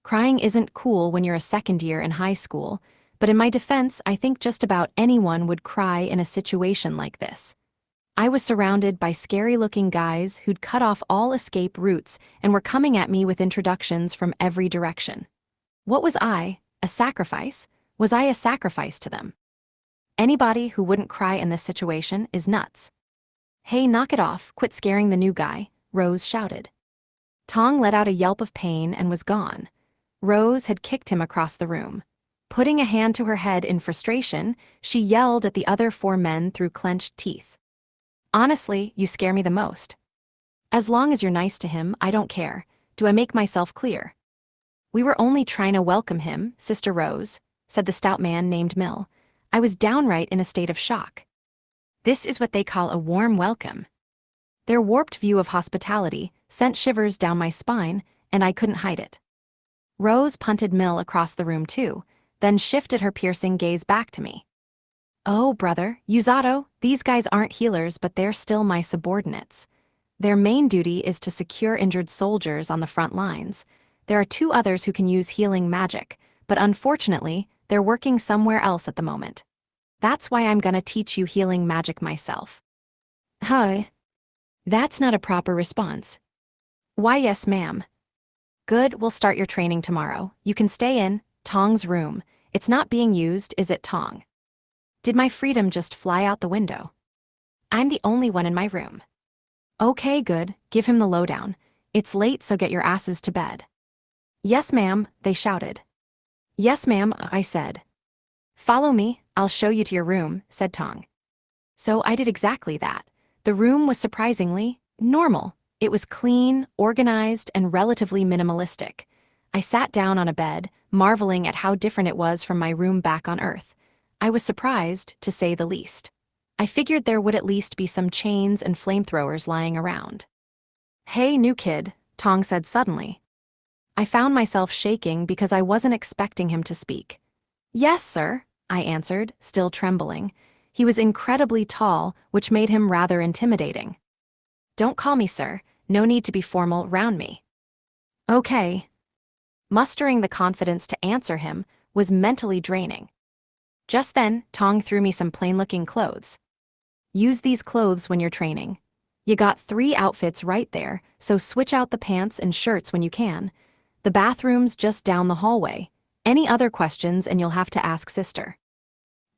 Crying isn't cool when you're a second year in high school, but in my defense, I think just about anyone would cry in a situation like this. I was surrounded by scary-looking guys who'd cut off all escape routes and were coming at me with introductions from every direction. What was I? A sacrifice? Was I a sacrifice to them? Anybody who wouldn't cry in this situation is nuts. Hey, knock it off, quit scaring the new guy, Rose shouted. Tong let out a yelp of pain and was gone. Rose had kicked him across the room. Putting a hand to her head in frustration, she yelled at the other 4 men through clenched teeth. Honestly, you scare me the most. As long as you're nice to him, I don't care. Do I make myself clear? We were only trying to welcome him, Sister Rose, said the stout man named Mill. I was downright in a state of shock. This is what they call a warm welcome. Their warped view of hospitality sent shivers down my spine, and I couldn't hide it. Rose punted Mill across the room too, then shifted her piercing gaze back to me. Oh, brother, Usato, these guys aren't healers, but they're still my subordinates. Their main duty is to secure injured soldiers on the front lines. There are 2 others who can use healing magic, but unfortunately, they're working somewhere else at the moment. That's why I'm gonna teach you healing magic myself. Huh? That's not a proper response. Why, yes, ma'am. Good, we'll start your training tomorrow. You can stay in Tong's room. It's not being used, is it, Tong? Did my freedom just fly out the window? I'm the only one in my room. Okay, good, give him the lowdown. It's late, so get your asses to bed. Yes, ma'am, they shouted. Yes, ma'am, I said. Follow me, I'll show you to your room, said Tong. So I did exactly that. The room was surprisingly normal. It was clean, organized, and relatively minimalistic. I sat down on a bed, marveling at how different it was from my room back on Earth. I was surprised, to say the least. I figured there would at least be some chains and flamethrowers lying around. Hey, new kid, Tong said suddenly. I found myself shaking because I wasn't expecting him to speak. Yes, sir, I answered, still trembling. He was incredibly tall, which made him rather intimidating. Don't call me sir, no need to be formal round me. Okay. Mustering the confidence to answer him was mentally draining. Just then, Tong threw me some plain-looking clothes. Use these clothes when you're training. You got 3 outfits right there, so switch out the pants and shirts when you can. The bathroom's just down the hallway. Any other questions and you'll have to ask sister.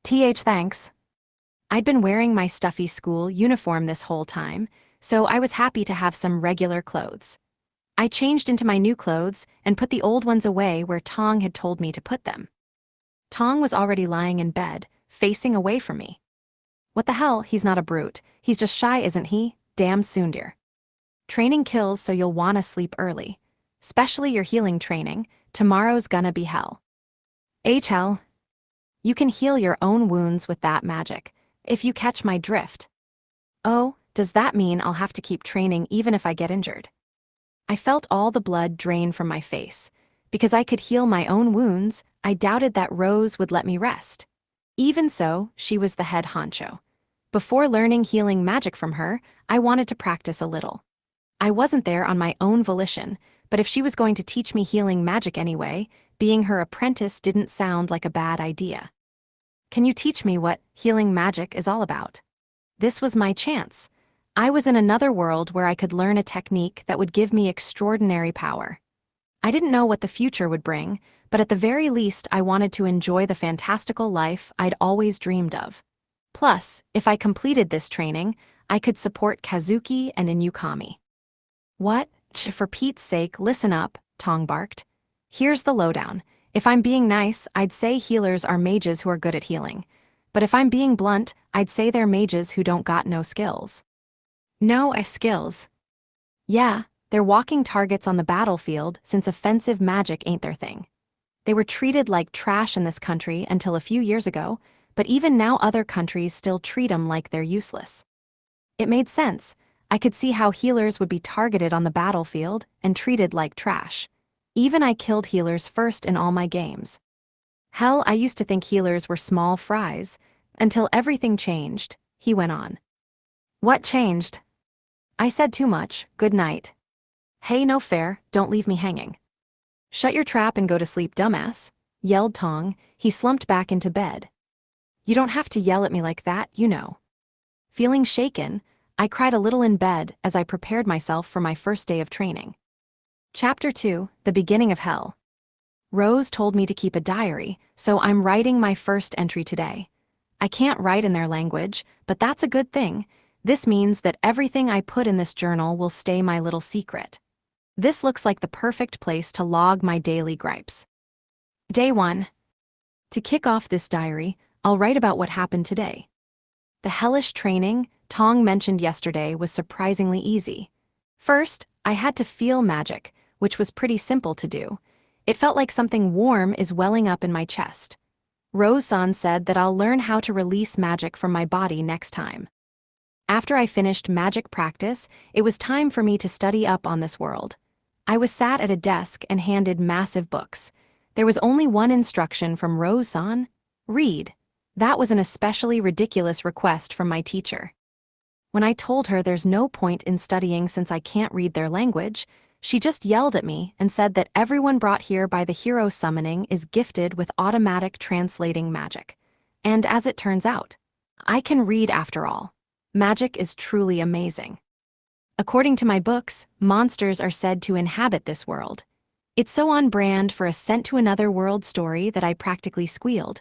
Thanks. I'd been wearing my stuffy school uniform this whole time, so I was happy to have some regular clothes. I changed into my new clothes and put the old ones away where Tong had told me to put them. Tong was already lying in bed, facing away from me. What the hell, he's not a brute. He's just shy, isn't he? Damn Sundir. Training kills, so you'll wanna sleep early. Especially your healing training. Tomorrow's gonna be hell. Hell. You can heal your own wounds with that magic, if you catch my drift. Oh, does that mean I'll have to keep training even if I get injured? I felt all the blood drain from my face. Because I could heal my own wounds, I doubted that Rose would let me rest. Even so, she was the head honcho. Before learning healing magic from her, I wanted to practice a little. I wasn't there on my own volition, but if she was going to teach me healing magic anyway, being her apprentice didn't sound like a bad idea. Can you teach me what healing magic is all about? This was my chance. I was in another world where I could learn a technique that would give me extraordinary power. I didn't know what the future would bring, but at the very least I wanted to enjoy the fantastical life I'd always dreamed of. Plus, if I completed this training, I could support Kazuki and Inukami. What? For Pete's sake, listen up, Tong barked. Here's the lowdown. If I'm being nice, I'd say healers are mages who are good at healing. But if I'm being blunt, I'd say they're mages who don't got no skills. No skills. Yeah, they're walking targets on the battlefield since offensive magic ain't their thing. They were treated like trash in this country until a few years ago, but even now other countries still treat them like they're useless. It made sense. I could see how healers would be targeted on the battlefield and treated like trash. Even I killed healers first in all my games. Hell, I used to think healers were small fries, until everything changed, he went on. What changed? I said too much, good night. Hey, no fair, don't leave me hanging. Shut your trap and go to sleep, dumbass, yelled Tong. He slumped back into bed. You don't have to yell at me like that, you know. Feeling shaken, I cried a little in bed as I prepared myself for my first day of training. Chapter 2, The Beginning of Hell. Rose told me to keep a diary, so I'm writing my first entry today. I can't write in their language, but that's a good thing. This means that everything I put in this journal will stay my little secret. This looks like the perfect place to log my daily gripes. Day 1. To kick off this diary, I'll write about what happened today. The hellish training Tong mentioned yesterday was surprisingly easy. First, I had to feel magic, which was pretty simple to do. It felt like something warm is welling up in my chest. Rose-san said that I'll learn how to release magic from my body next time. After I finished magic practice, it was time for me to study up on this world. I was sat at a desk and handed massive books. There was only one instruction from Rose-san: read. That was an especially ridiculous request from my teacher. When I told her there's no point in studying since I can't read their language, she just yelled at me and said that everyone brought here by the hero summoning is gifted with automatic translating magic. And as it turns out, I can read after all. Magic is truly amazing. According to my books, monsters are said to inhabit this world. It's so on brand for a Sent to Another World story that I practically squealed,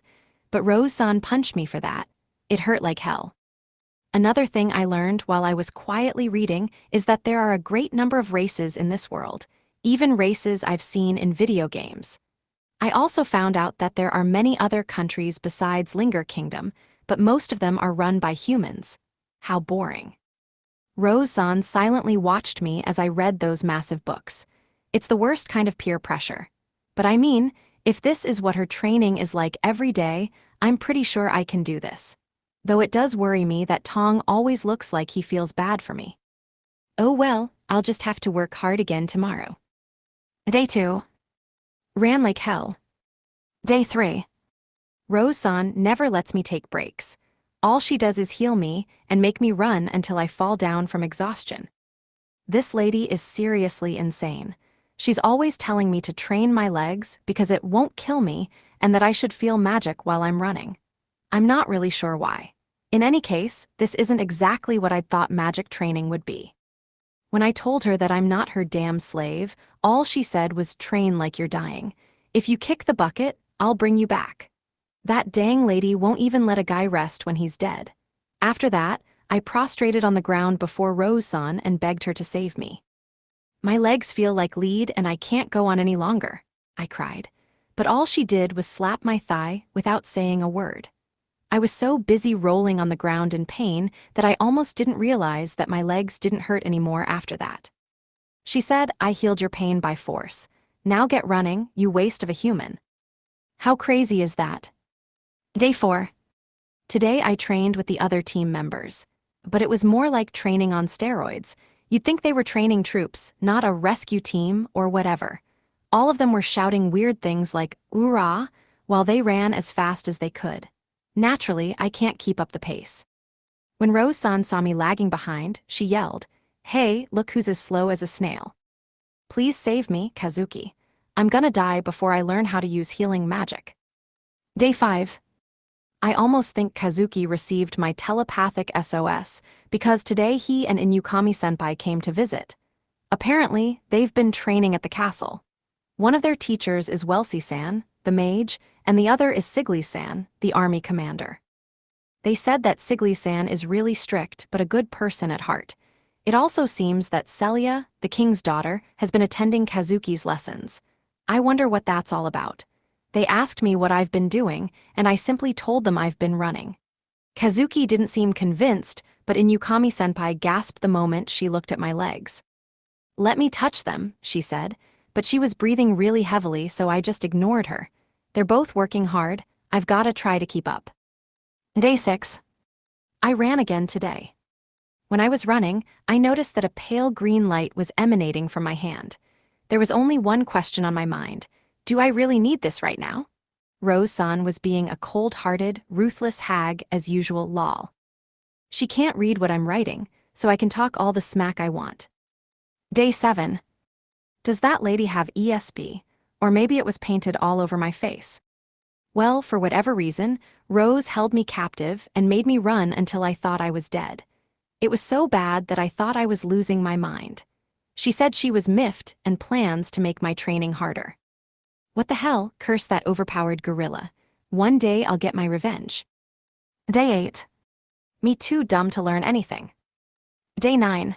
but Rose-san punched me for that. It hurt like hell. Another thing I learned while I was quietly reading is that there are a great number of races in this world, even races I've seen in video games. I also found out that there are many other countries besides Linger Kingdom, but most of them are run by humans. How boring. Rose-san silently watched me as I read those massive books. It's the worst kind of peer pressure. But I mean, if this is what her training is like every day, I'm pretty sure I can do this. Though it does worry me that Tong always looks like he feels bad for me. Oh well, I'll just have to work hard again tomorrow. Day 2. Ran like hell. Day 3. Rose-san never lets me take breaks. All she does is heal me and make me run until I fall down from exhaustion. This lady is seriously insane. She's always telling me to train my legs because it won't kill me and that I should feel magic while I'm running. I'm not really sure why. In any case, this isn't exactly what I'd thought magic training would be. When I told her that I'm not her damn slave, all she said was train like you're dying. If you kick the bucket, I'll bring you back. That dang lady won't even let a guy rest when he's dead. After that, I prostrated on the ground before Rose-san and begged her to save me. My legs feel like lead and I can't go on any longer, I cried. But all she did was slap my thigh without saying a word. I was so busy rolling on the ground in pain that I almost didn't realize that my legs didn't hurt anymore after that. She said, I healed your pain by force. Now get running, you waste of a human. How crazy is that? Day 4. Today I trained with the other team members. But it was more like training on steroids. You'd think they were training troops, not a rescue team or whatever. All of them were shouting weird things like, "Oorah," while they ran as fast as they could. Naturally, I can't keep up the pace. When Rose-san saw me lagging behind, she yelled, "Hey, look who's as slow as a snail. Please save me, Kazuki. I'm gonna die before I learn how to use healing magic." Day 5. I almost think Kazuki received my telepathic SOS because today he and Inukami-senpai came to visit. Apparently, they've been training at the castle. One of their teachers is Welsi-san, the mage, and the other is Sigli-san, the army commander. They said that Sigli-san is really strict but a good person at heart. It also seems that Celia, the king's daughter, has been attending Kazuki's lessons. I wonder what that's all about. They asked me what I've been doing, and I simply told them I've been running. Kazuki didn't seem convinced, but Inukami-senpai gasped the moment she looked at my legs. "Let me touch them," she said, but she was breathing really heavily, so I just ignored her. They're both working hard. I've gotta try to keep up. Day 6. I ran again today. When I was running, I noticed that a pale green light was emanating from my hand. There was only one question on my mind. Do I really need this right now? Rose-san was being a cold-hearted, ruthless hag as usual, lol. She can't read what I'm writing, so I can talk all the smack I want. Day 7. Does that lady have ESP? Or maybe it was painted all over my face. Well, for whatever reason, Rose held me captive and made me run until I thought I was dead. It was so bad that I thought I was losing my mind. She said she was miffed and plans to make my training harder. What the hell, curse that overpowered gorilla. One day I'll get my revenge. Day 8. Me too dumb to learn anything. Day 9.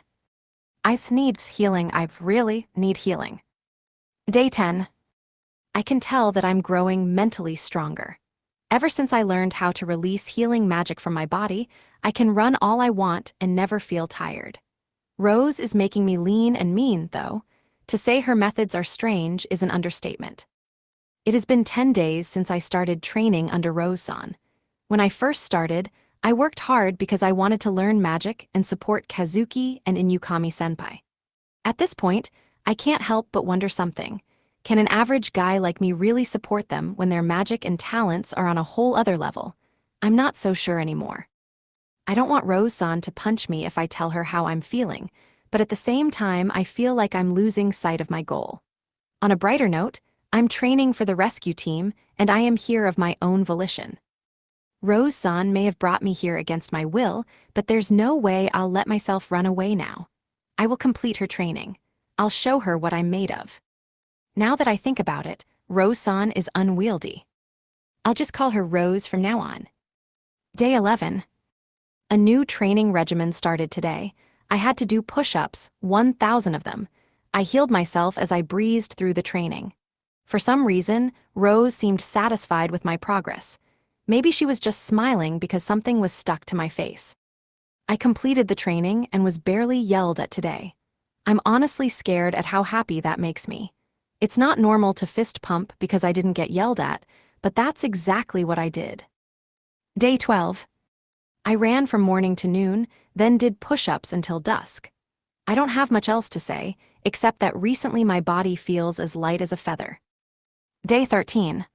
I need healing. I really need healing. Day 10. I can tell that I'm growing mentally stronger. Ever since I learned how to release healing magic from my body, I can run all I want and never feel tired. Rose is making me lean and mean, though. To say her methods are strange is an understatement. It has been 10 days since I started training under Rose-san. When I first started, I worked hard because I wanted to learn magic and support Kazuki and Inukami-senpai. At this point, I can't help but wonder something. Can an average guy like me really support them when their magic and talents are on a whole other level? I'm not so sure anymore. I don't want Rose-san to punch me if I tell her how I'm feeling, but at the same time I feel like I'm losing sight of my goal. On a brighter note, I'm training for the rescue team, and I am here of my own volition. Rose-san may have brought me here against my will, but there's no way I'll let myself run away now. I will complete her training. I'll show her what I'm made of. Now that I think about it, Rose-san is unwieldy. I'll just call her Rose from now on. Day 11. A new training regimen started today. I had to do push-ups, 1,000 of them. I healed myself as I breezed through the training. For some reason, Rose seemed satisfied with my progress. Maybe she was just smiling because something was stuck to my face. I completed the training and was barely yelled at today. I'm honestly scared at how happy that makes me. It's not normal to fist pump because I didn't get yelled at, but that's exactly what I did. Day 12. I ran from morning to noon, then did push-ups until dusk. I don't have much else to say, except that recently my body feels as light as a feather. Day 13.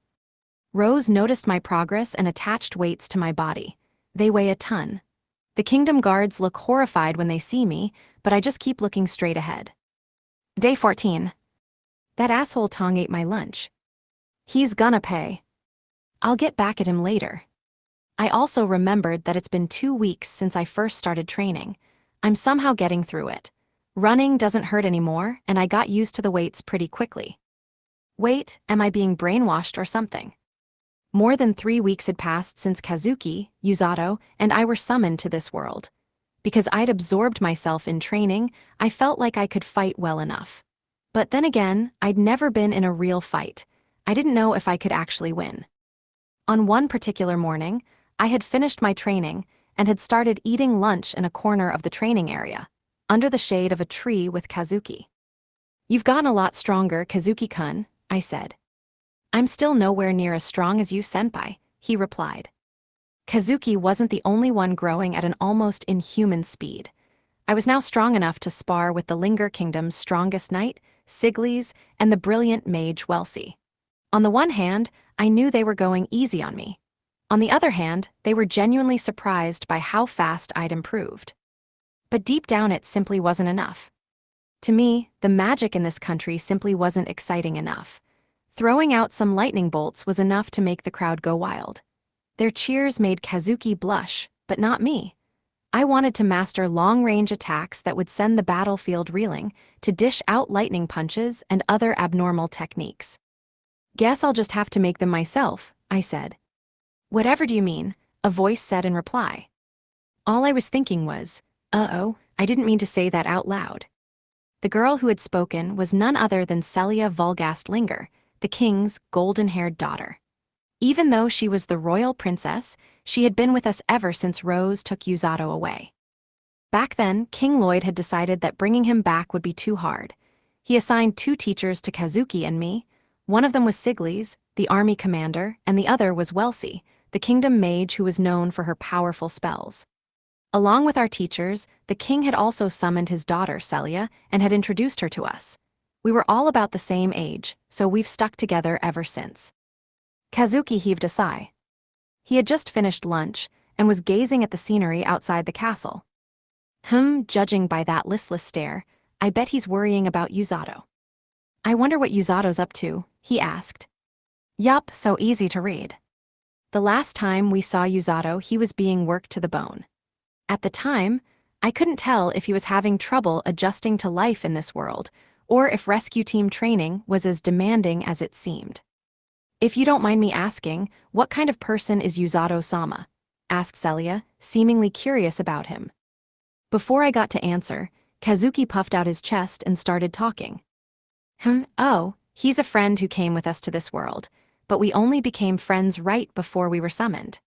Rose noticed my progress and attached weights to my body. They weigh a ton. The kingdom guards look horrified when they see me, but I just keep looking straight ahead. Day 14. That asshole Tong ate my lunch. He's gonna pay. I'll get back at him later. I also remembered that it's been 2 weeks since I first started training. I'm somehow getting through it. Running doesn't hurt anymore, and I got used to the weights pretty quickly. Wait, am I being brainwashed or something? More than 3 weeks had passed since Kazuki, Yuzato, and I were summoned to this world. Because I'd absorbed myself in training, I felt like I could fight well enough. But then again, I'd never been in a real fight. I didn't know if I could actually win. On one particular morning, I had finished my training and had started eating lunch in a corner of the training area, under the shade of a tree with Kazuki. "You've gotten a lot stronger, Kazuki-kun," I said. "I'm still nowhere near as strong as you, senpai," he replied. Kazuki wasn't the only one growing at an almost inhuman speed. I was now strong enough to spar with the Linger Kingdom's strongest knight, Siglis, and the brilliant mage Welsi. On the one hand, I knew they were going easy on me. On the other hand, they were genuinely surprised by how fast I'd improved. But deep down it simply wasn't enough. To me, the magic in this country simply wasn't exciting enough. Throwing out some lightning bolts was enough to make the crowd go wild. Their cheers made Kazuki blush, but not me. I wanted to master long-range attacks that would send the battlefield reeling, to dish out lightning punches and other abnormal techniques. "Guess I'll just have to make them myself," I said. "Whatever do you mean? a voice said in reply. All I was thinking was, uh-oh, I didn't mean to say that out loud. The girl who had spoken was none other than Celia Vulgast Linger, the king's golden-haired daughter. Even though she was the royal princess, she had been with us ever since Rose took Usato away. Back then, King Lloyd had decided that bringing him back would be too hard. He assigned 2 teachers to Kazuki and me. One of them was Siglis, the army commander, and the other was Welsie, the kingdom mage who was known for her powerful spells. Along with our teachers, the king had also summoned his daughter, Celia, and had introduced her to us. We were all about the same age, so we've stuck together ever since. Kazuki heaved a sigh. He had just finished lunch and was gazing at the scenery outside the castle. Judging by that listless stare, I bet he's worrying about Usato. I wonder what Usato's up to, he asked. Yup, so easy to read. The last time we saw Usato, he was being worked to the bone. At the time, I couldn't tell if he was having trouble adjusting to life in this world, or if rescue team training was as demanding as it seemed. If you don't mind me asking, what kind of person is Usato-sama? Asked Celia, seemingly curious about him. Before I got to answer, Kazuki puffed out his chest and started talking. Oh, he's a friend who came with us to this world, but we only became friends right before we were summoned.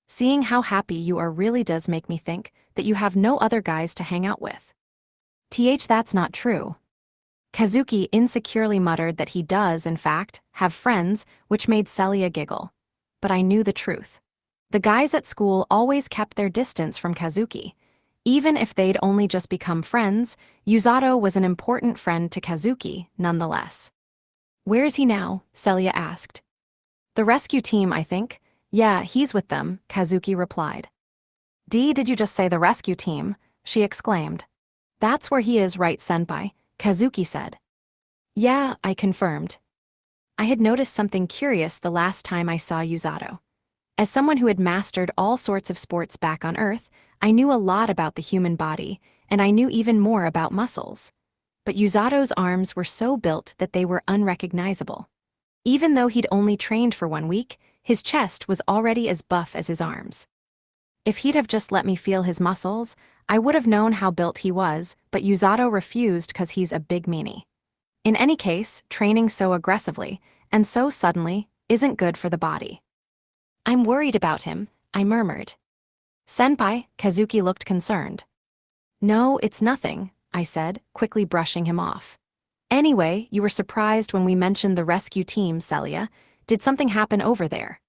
Seeing how happy you are really does make me think that you have no other guys to hang out with. That's not true. Kazuki insecurely muttered that he does, in fact, have friends, which made Celia giggle. But I knew the truth. The guys at school always kept their distance from Kazuki. Even if they'd only just become friends, Usato was an important friend to Kazuki, nonetheless. Where is he now? Celia asked. The rescue team, I think. Yeah, he's with them, Kazuki replied. Did you just say the rescue team? She exclaimed. That's where he is, right, senpai, Kazuki said. Yeah, I confirmed. I had noticed something curious the last time I saw Usato. As someone who had mastered all sorts of sports back on Earth, I knew a lot about the human body, and I knew even more about muscles. But Usato's arms were so built that they were unrecognizable. Even though he'd only trained for 1 week, his chest was already as buff as his arms. If he'd have just let me feel his muscles, I would have known how built he was, but Usato refused because he's a big meanie. In any case, training so aggressively, and so suddenly, isn't good for the body. I'm worried about him, I murmured. Senpai, Kazuki looked concerned. No, it's nothing, I said, quickly brushing him off. Anyway, you were surprised when we mentioned the rescue team, Celia. Did something happen over there?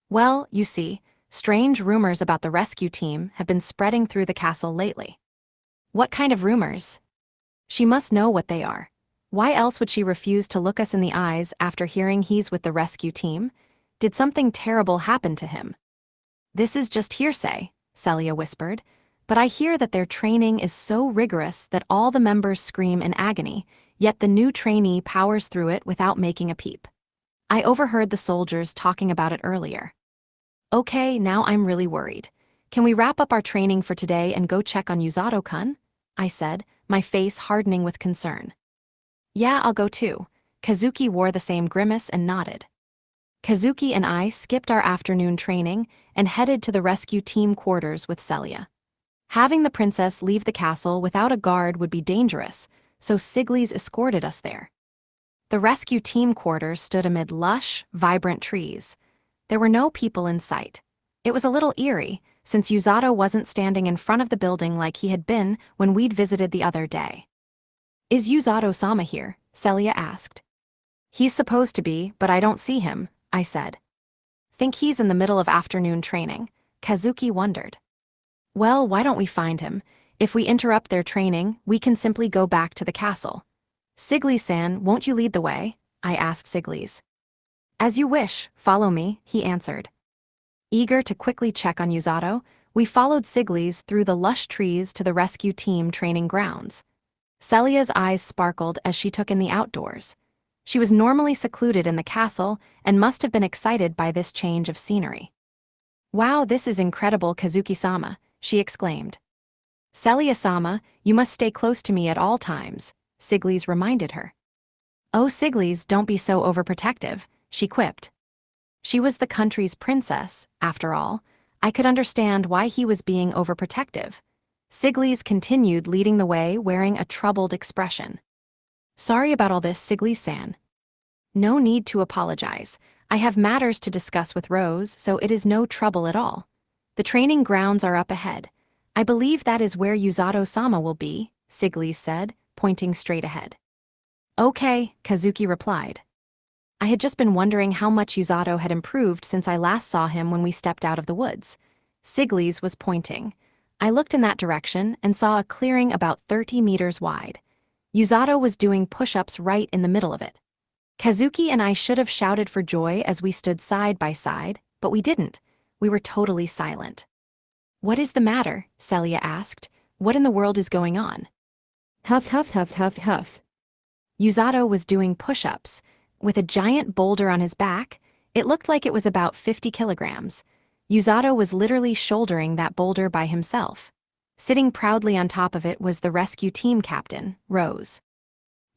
Well, you see, strange rumors about the rescue team have been spreading through the castle lately. What kind of rumors? She must know what they are. Why else would she refuse to look us in the eyes after hearing he's with the rescue team? Did something terrible happen to him? This is just hearsay, Celia whispered, but I hear that their training is so rigorous that all the members scream in agony, yet the new trainee powers through it without making a peep. I overheard the soldiers talking about it earlier. Okay, now I'm really worried. Can we wrap up our training for today and go check on Usato-kun? I said, my face hardening with concern. Yeah, I'll go too. Kazuki wore the same grimace and nodded. Kazuki and I skipped our afternoon training and headed to the rescue team quarters with Celia. Having the princess leave the castle without a guard would be dangerous, so Siglis escorted us there. The rescue team quarters stood amid lush, vibrant trees. There were no people in sight. It was a little eerie, since Usato wasn't standing in front of the building like he had been when we'd visited the other day. Is Usato-sama here? Celia asked. He's supposed to be, but I don't see him, I said. Think he's in the middle of afternoon training? Kazuki wondered. Well, why don't we find him? If we interrupt their training, we can simply go back to the castle. Siglis-san, won't you lead the way? I asked Siglis. As you wish, follow me, he answered. Eager to quickly check on Usato, we followed Siglis through the lush trees to the rescue team training grounds. Celia's eyes sparkled as she took in the outdoors. She was normally secluded in the castle and must have been excited by this change of scenery. Wow, this is incredible, Kazuki-sama, she exclaimed. Celia-sama, you must stay close to me at all times, Siglis reminded her. Oh, Siglis, don't be so overprotective, she quipped. She was the country's princess, after all. I could understand why he was being overprotective. Siglis continued leading the way, wearing a troubled expression. Sorry about all this, Siglis-san. No need to apologize. I have matters to discuss with Rose, so it is no trouble at all. The training grounds are up ahead. I believe that is where Yuzato-sama will be, Siglis said, pointing straight ahead. Okay, Kazuki replied. I had just been wondering how much Yuzato had improved since I last saw him when we stepped out of the woods. Siglis was pointing. I looked in that direction and saw a clearing about 30 meters wide. Yuzato was doing push-ups right in the middle of it. Kazuki and I should have shouted for joy as we stood side by side, but we didn't. We were totally silent. What is the matter? Celia asked. What in the world is going on? Huff, huff, huff, huff, huff. Yuzato was doing push-ups. With a giant boulder on his back, it looked like it was about 50 kilograms. Yuzato was literally shouldering that boulder by himself. Sitting proudly on top of it was the rescue team captain, Rose.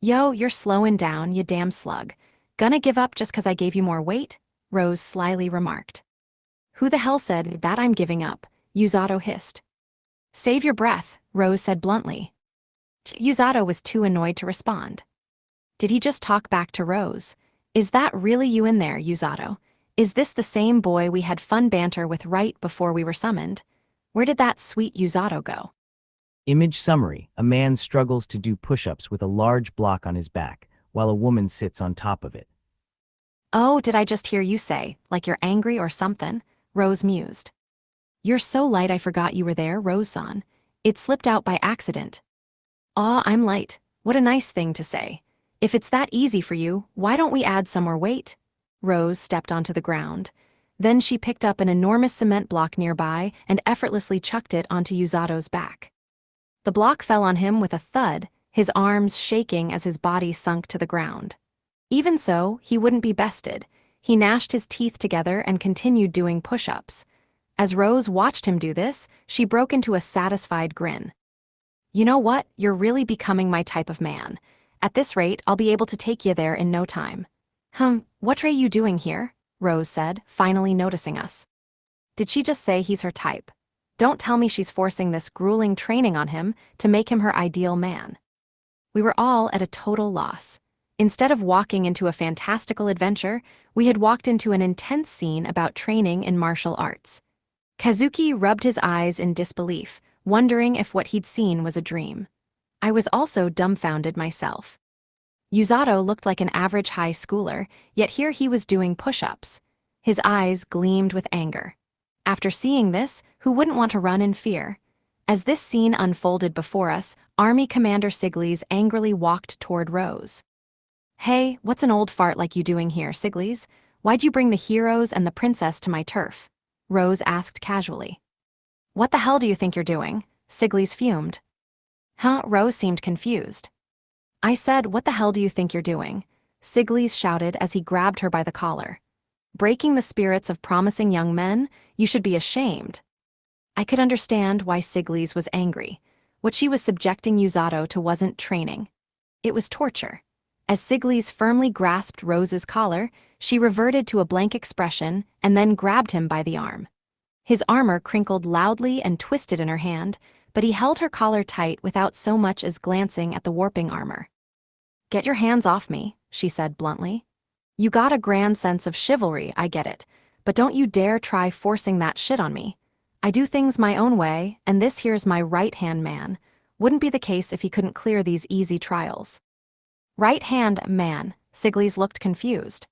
Yo, you're slowing down, you damn slug. Gonna give up just 'cause I gave you more weight? Rose slyly remarked. Who the hell said that I'm giving up? Yuzato hissed. Save your breath, Rose said bluntly. Yuzato was too annoyed to respond. Did he just talk back to Rose? Is that really you in there, Yuzato? Is this the same boy we had fun banter with right before we were summoned? Where did that sweet Yuzato go? Image summary. A man struggles to do push-ups with a large block on his back, while a woman sits on top of it. Oh, did I just hear you say, like you're angry or something? Rose mused. You're so light I forgot you were there, Rose-san. It slipped out by accident. Aw, I'm light. What a nice thing to say. If it's that easy for you, why don't we add some more weight? Rose stepped onto the ground. Then she picked up an enormous cement block nearby and effortlessly chucked it onto Yuzato's back. The block fell on him with a thud, his arms shaking as his body sunk to the ground. Even so, he wouldn't be bested. He gnashed his teeth together and continued doing push-ups. As Rose watched him do this, she broke into a satisfied grin. You know what? You're really becoming my type of man. At this rate, I'll be able to take you there in no time. What are you doing here? Rose said, finally noticing us. Did she just say he's her type? Don't tell me she's forcing this grueling training on him to make him her ideal man. We were all at a total loss. Instead of walking into a fantastical adventure, we had walked into an intense scene about training in martial arts. Kazuki rubbed his eyes in disbelief, wondering if what he'd seen was a dream. I was also dumbfounded myself. Yuzato looked like an average high schooler, yet here he was doing push-ups. His eyes gleamed with anger. After seeing this, who wouldn't want to run in fear? As this scene unfolded before us, Army Commander Siglis angrily walked toward Rose. Hey, what's an old fart like you doing here, Siglis? Why'd you bring the heroes and the princess to my turf? Rose asked casually. What the hell do you think you're doing? Siglis fumed. Rose seemed confused. I said, what the hell do you think you're doing? Siglis shouted as he grabbed her by the collar. Breaking the spirits of promising young men? You should be ashamed. I could understand why Siglis was angry. What she was subjecting Yuzato to wasn't training. It was torture. As Siglis firmly grasped Rose's collar, she reverted to a blank expression and then grabbed him by the arm. His armor crinkled loudly and twisted in her hand, but he held her collar tight without so much as glancing at the warping armor. Get your hands off me, she said bluntly. You got a grand sense of chivalry, I get it, but don't you dare try forcing that shit on me. I do things my own way, and this here's my right-hand man. Wouldn't be the case if he couldn't clear these easy trials. Right-hand man, Siglis looked confused.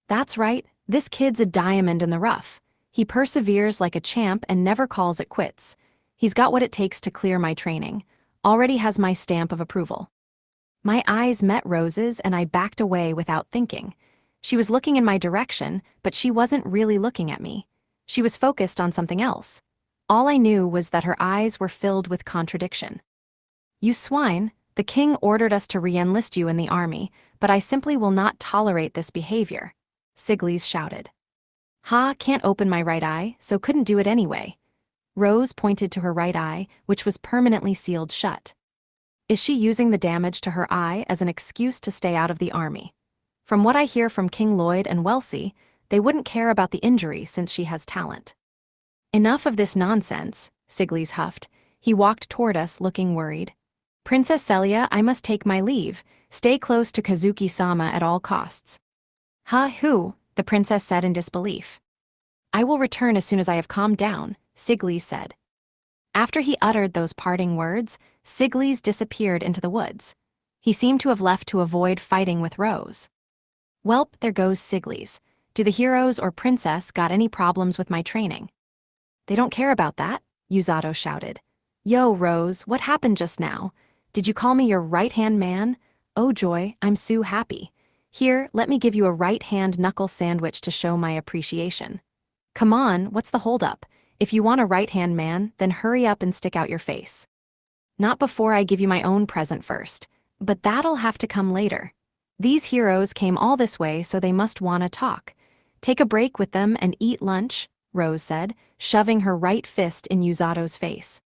That's right, this kid's a diamond in the rough. He perseveres like a champ and never calls it quits. He's got what it takes to clear my training. Already has my stamp of approval. My eyes met Rose's and I backed away without thinking. She was looking in my direction, but she wasn't really looking at me. She was focused on something else. All I knew was that her eyes were filled with contradiction. You swine, the king ordered us to re-enlist you in the army, but I simply will not tolerate this behavior, Siglis shouted. Can't open my right eye, so couldn't do it anyway. Rose pointed to her right eye, which was permanently sealed shut. Is she using the damage to her eye as an excuse to stay out of the army? From what I hear from King Lloyd and Wellesley, they wouldn't care about the injury since she has talent. Enough of this nonsense, Siglis huffed. He walked toward us, looking worried. Princess Celia, I must take my leave. Stay close to Kazuki-sama at all costs. Huh, who? The princess said in disbelief. I will return as soon as I have calmed down, Siglis said. After he uttered those parting words, Siglis disappeared into the woods. He seemed to have left to avoid fighting with Rose. Welp, there goes Siglis. Do the heroes or princess got any problems with my training? They don't care about that, Yuzato shouted. Yo, Rose, what happened just now? Did you call me your right-hand man? Oh joy, I'm so happy. Here, let me give you a right-hand knuckle sandwich to show my appreciation. Come on, what's the holdup? If you want a right-hand man, then hurry up and stick out your face. Not before I give you my own present first, but that'll have to come later. These heroes came all this way, so they must wanna talk. Take a break with them and eat lunch, Rose said, shoving her right fist in Yuzato's face.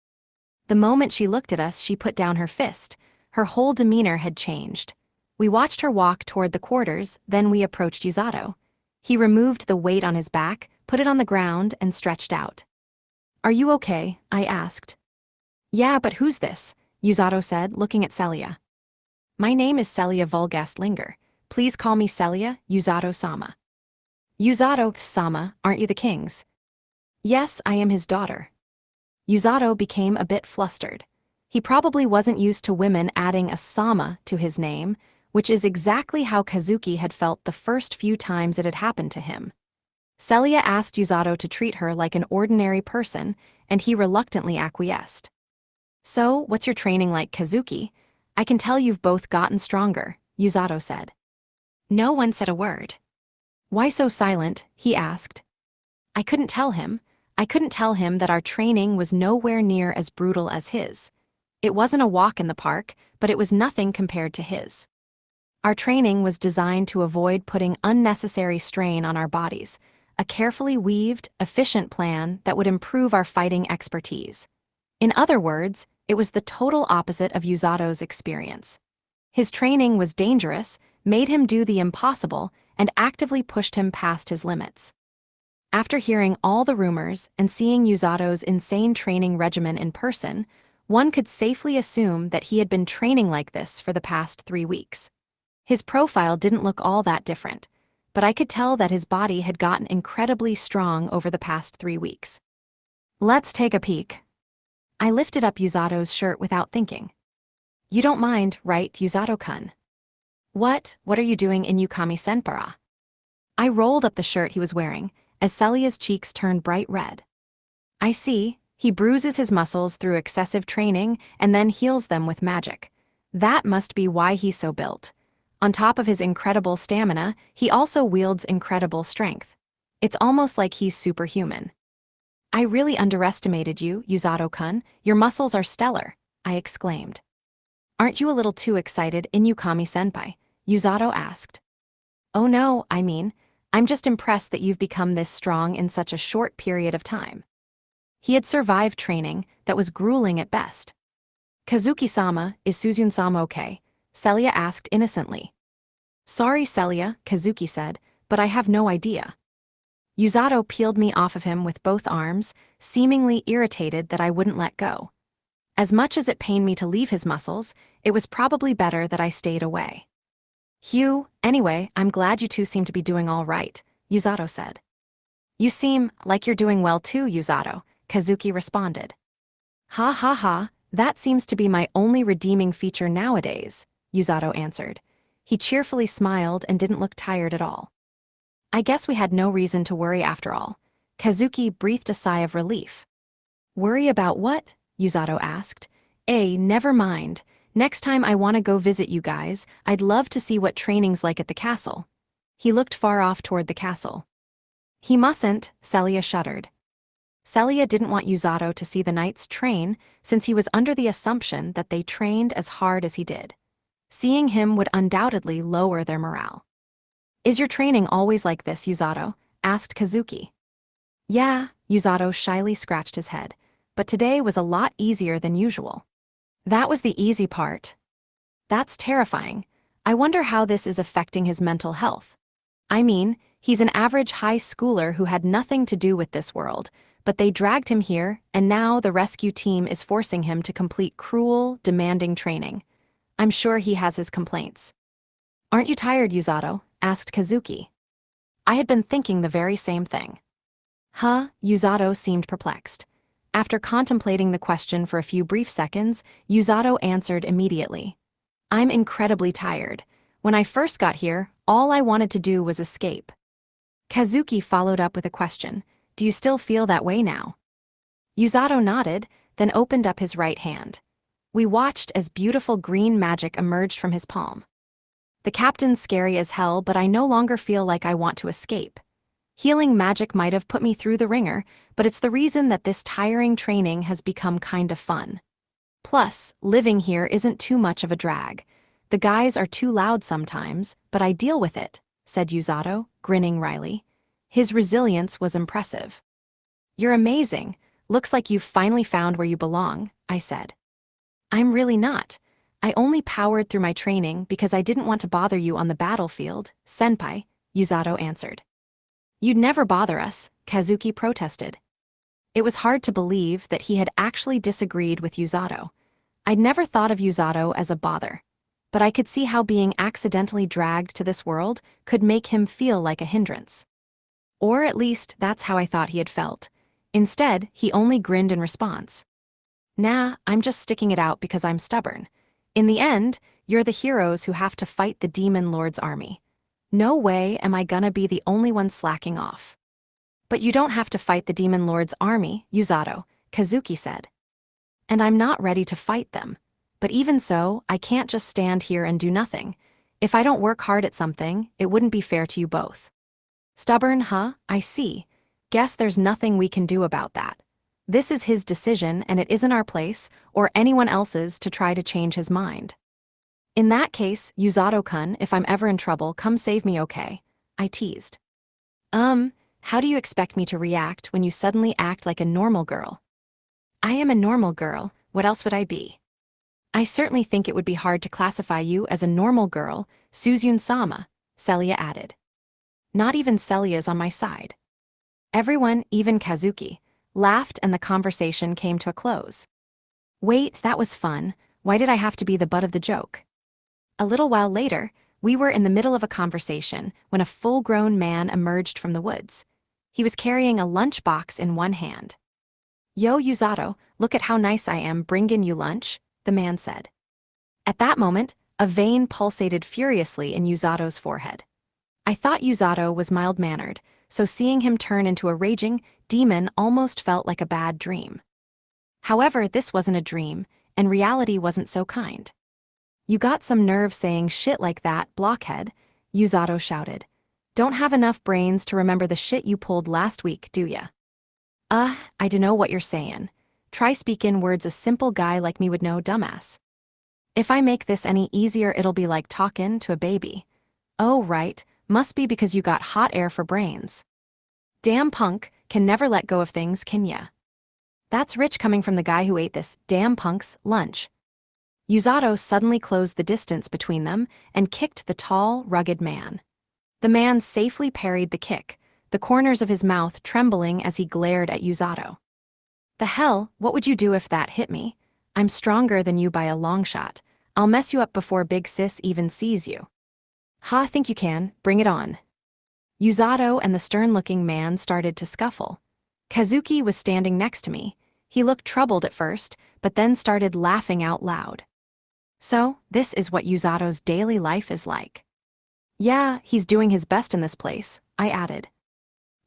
The moment she looked at us, she put down her fist. Her whole demeanor had changed. We watched her walk toward the quarters, then we approached Yuzato. He removed the weight on his back, put it on the ground, and stretched out. Are you okay? I asked. Yeah, but who's this? Yuzato said, looking at Celia. My name is Celia Vulgastlinger. Please call me Celia, Yuzato-sama. Yuzato-sama, aren't you the king's? Yes, I am his daughter. Yuzato became a bit flustered. He probably wasn't used to women adding a sama to his name, which is exactly how Kazuki had felt the first few times it had happened to him. Celia asked Yuzato to treat her like an ordinary person, and he reluctantly acquiesced. So, what's your training like, Kazuki? I can tell you've both gotten stronger, Yuzato said. No one said a word. Why so silent? He asked. I couldn't tell him that our training was nowhere near as brutal as his. It wasn't a walk in the park, but it was nothing compared to his. Our training was designed to avoid putting unnecessary strain on our bodies, a carefully weaved, efficient plan that would improve our fighting expertise. In other words, it was the total opposite of Yuzato's experience. His training was dangerous, made him do the impossible, and actively pushed him past his limits. After hearing all the rumors and seeing Yuzato's insane training regimen in person, one could safely assume that he had been training like this for the past 3 weeks. His profile didn't look all that different, but I could tell that his body had gotten incredibly strong over the past 3 weeks. Let's take a peek. I lifted up Yuzato's shirt without thinking. You don't mind, right, Yuzato-kun? What are you doing in Yukami-senpara? I rolled up the shirt he was wearing, as Celia's cheeks turned bright red. I see, he bruises his muscles through excessive training and then heals them with magic. That must be why he's so built. On top of his incredible stamina, he also wields incredible strength. It's almost like he's superhuman. I really underestimated you, Yuzato-kun. Your muscles are stellar, I exclaimed. Aren't you a little too excited, Inukami-senpai? Yuzato asked. Oh no, I'm just impressed that you've become this strong in such a short period of time. He had survived training that was grueling at best. Kazuki-sama, is Suzune-sama okay? Celia asked innocently. Sorry, Celia, Kazuki said, but I have no idea. Yuzato peeled me off of him with both arms, seemingly irritated that I wouldn't let go. As much as it pained me to leave his muscles, it was probably better that I stayed away. Anyway, I'm glad you two seem to be doing all right, Yuzato said. You seem like you're doing well too, Yuzato, Kazuki responded. Ha ha ha, that seems to be my only redeeming feature nowadays, Yuzato answered. He cheerfully smiled and didn't look tired at all. I guess we had no reason to worry after all. Kazuki breathed a sigh of relief. Worry about what? Yuzato asked. Never mind. Next time I want to go visit you guys, I'd love to see what training's like at the castle. He looked far off toward the castle. He mustn't, Celia shuddered. Celia didn't want Yuzato to see the knights train since he was under the assumption that they trained as hard as he did. Seeing him would undoubtedly lower their morale. Is your training always like this, Yuzato? Asked Kazuki. Yeah, Yuzato shyly scratched his head, but today was a lot easier than usual. That was the easy part. That's terrifying. I wonder how this is affecting his mental health. He's an average high schooler who had nothing to do with this world, but they dragged him here, and now the rescue team is forcing him to complete cruel, demanding training. I'm sure he has his complaints. Aren't you tired, Yuzato? Asked Kazuki. I had been thinking the very same thing. Huh? Yuzato seemed perplexed. After contemplating the question for a few brief seconds, Yuzato answered immediately. I'm incredibly tired. When I first got here, all I wanted to do was escape. Kazuki followed up with a question. Do you still feel that way now? Yuzato nodded, then opened up his right hand. We watched as beautiful green magic emerged from his palm. The captain's scary as hell, but I no longer feel like I want to escape. Healing magic might have put me through the ringer, but it's the reason that this tiring training has become kind of fun. Plus, living here isn't too much of a drag. The guys are too loud sometimes, but I deal with it, said Yuzato, grinning wryly. His resilience was impressive. You're amazing. Looks like you've finally found where you belong, I said. I'm really not. I only powered through my training because I didn't want to bother you on the battlefield, senpai, Yuzato answered. You'd never bother us, Kazuki protested. It was hard to believe that he had actually disagreed with Yuzato. I'd never thought of Yuzato as a bother, but I could see how being accidentally dragged to this world could make him feel like a hindrance. Or at least that's how I thought he had felt. Instead, he only grinned in response. Nah, I'm just sticking it out because I'm stubborn. In the end, you're the heroes who have to fight the Demon Lord's army. No way am I gonna be the only one slacking off. But you don't have to fight the Demon Lord's army, Yuzato, Kazuki said. And I'm not ready to fight them. But even so, I can't just stand here and do nothing. If I don't work hard at something, it wouldn't be fair to you both. Stubborn, huh? I see. Guess there's nothing we can do about that. This is his decision, and it isn't our place, or anyone else's, to try to change his mind. In that case, Yuzato-kun, if I'm ever in trouble, come save me, okay? I teased. How do you expect me to react when you suddenly act like a normal girl? I am a normal girl, what else would I be? I certainly think it would be hard to classify you as a normal girl, Suzune-sama, Celia added. Not even Celia's on my side. Everyone, even Kazuki, laughed and the conversation came to a close. Wait, that was fun. Why did I have to be the butt of the joke? A little while later, we were in the middle of a conversation when a full-grown man emerged from the woods. He was carrying a lunchbox in one hand. Yo, Yuzato, look at how nice I am bringing you lunch, the man said. At that moment, a vein pulsated furiously in Yuzato's forehead. I thought Yuzato was mild-mannered, so seeing him turn into a raging demon almost felt like a bad dream. However, this wasn't a dream, and reality wasn't so kind. You got some nerve saying shit like that, blockhead, Yuzato shouted. Don't have enough brains to remember the shit you pulled last week, do ya? I dunno what you're saying. Try speaking words a simple guy like me would know, dumbass. If I make this any easier, it'll be like talking to a baby. Oh, right, must be because you got hot air for brains. Damn punk, can never let go of things, can ya? That's rich coming from the guy who ate this damn punk's lunch. Yuzato suddenly closed the distance between them and kicked the tall, rugged man. The man safely parried the kick, the corners of his mouth trembling as he glared at Yuzato. The hell, what would you do if that hit me? I'm stronger than you by a long shot. I'll mess you up before Big Sis even sees you. Ha, think you can, bring it on. Yuzato and the stern-looking man started to scuffle. Kazuki was standing next to me. He looked troubled at first, but then started laughing out loud. So, this is what Yuzato's daily life is like. Yeah, he's doing his best in this place, I added.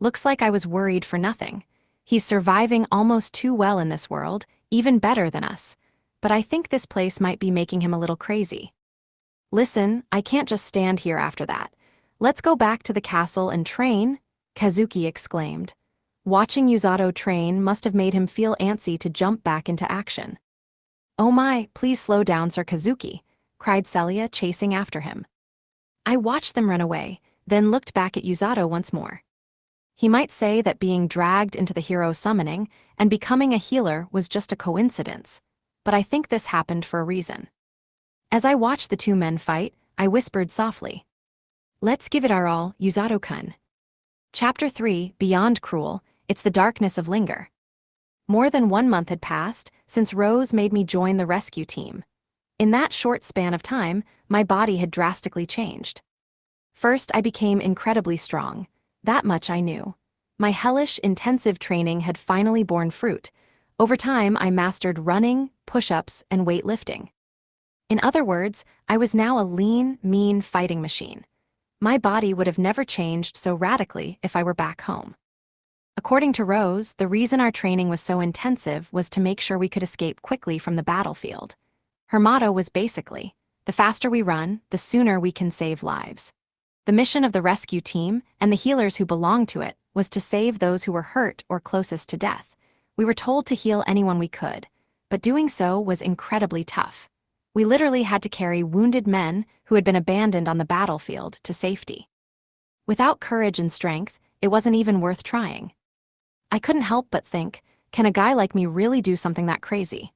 Looks like I was worried for nothing. He's surviving almost too well in this world, even better than us. But I think this place might be making him a little crazy. Listen, I can't just stand here after that. Let's go back to the castle and train, Kazuki exclaimed. Watching Yuzato train must have made him feel antsy to jump back into action. Oh my, please slow down, Sir Kazuki, cried Celia, chasing after him. I watched them run away, then looked back at Yuzato once more. He might say that being dragged into the hero summoning and becoming a healer was just a coincidence, but I think this happened for a reason. As I watched the two men fight, I whispered softly. Let's give it our all, Yuzato-kun. Chapter 3, Beyond Cruel, It's the darkness of Linger. More than 1 month had passed since Rose made me join the rescue team. In that short span of time, my body had drastically changed. First, I became incredibly strong. That much I knew. My hellish, intensive training had finally borne fruit. Over time, I mastered running, push-ups, and weightlifting. In other words, I was now a lean, mean fighting machine. My body would have never changed so radically if I were back home. According to Rose, the reason our training was so intensive was to make sure we could escape quickly from the battlefield. Her motto was basically, the faster we run, the sooner we can save lives. The mission of the rescue team, and the healers who belonged to it, was to save those who were hurt or closest to death. We were told to heal anyone we could, but doing so was incredibly tough. We literally had to carry wounded men who had been abandoned on the battlefield to safety. Without courage and strength, it wasn't even worth trying. I couldn't help but think, can a guy like me really do something that crazy?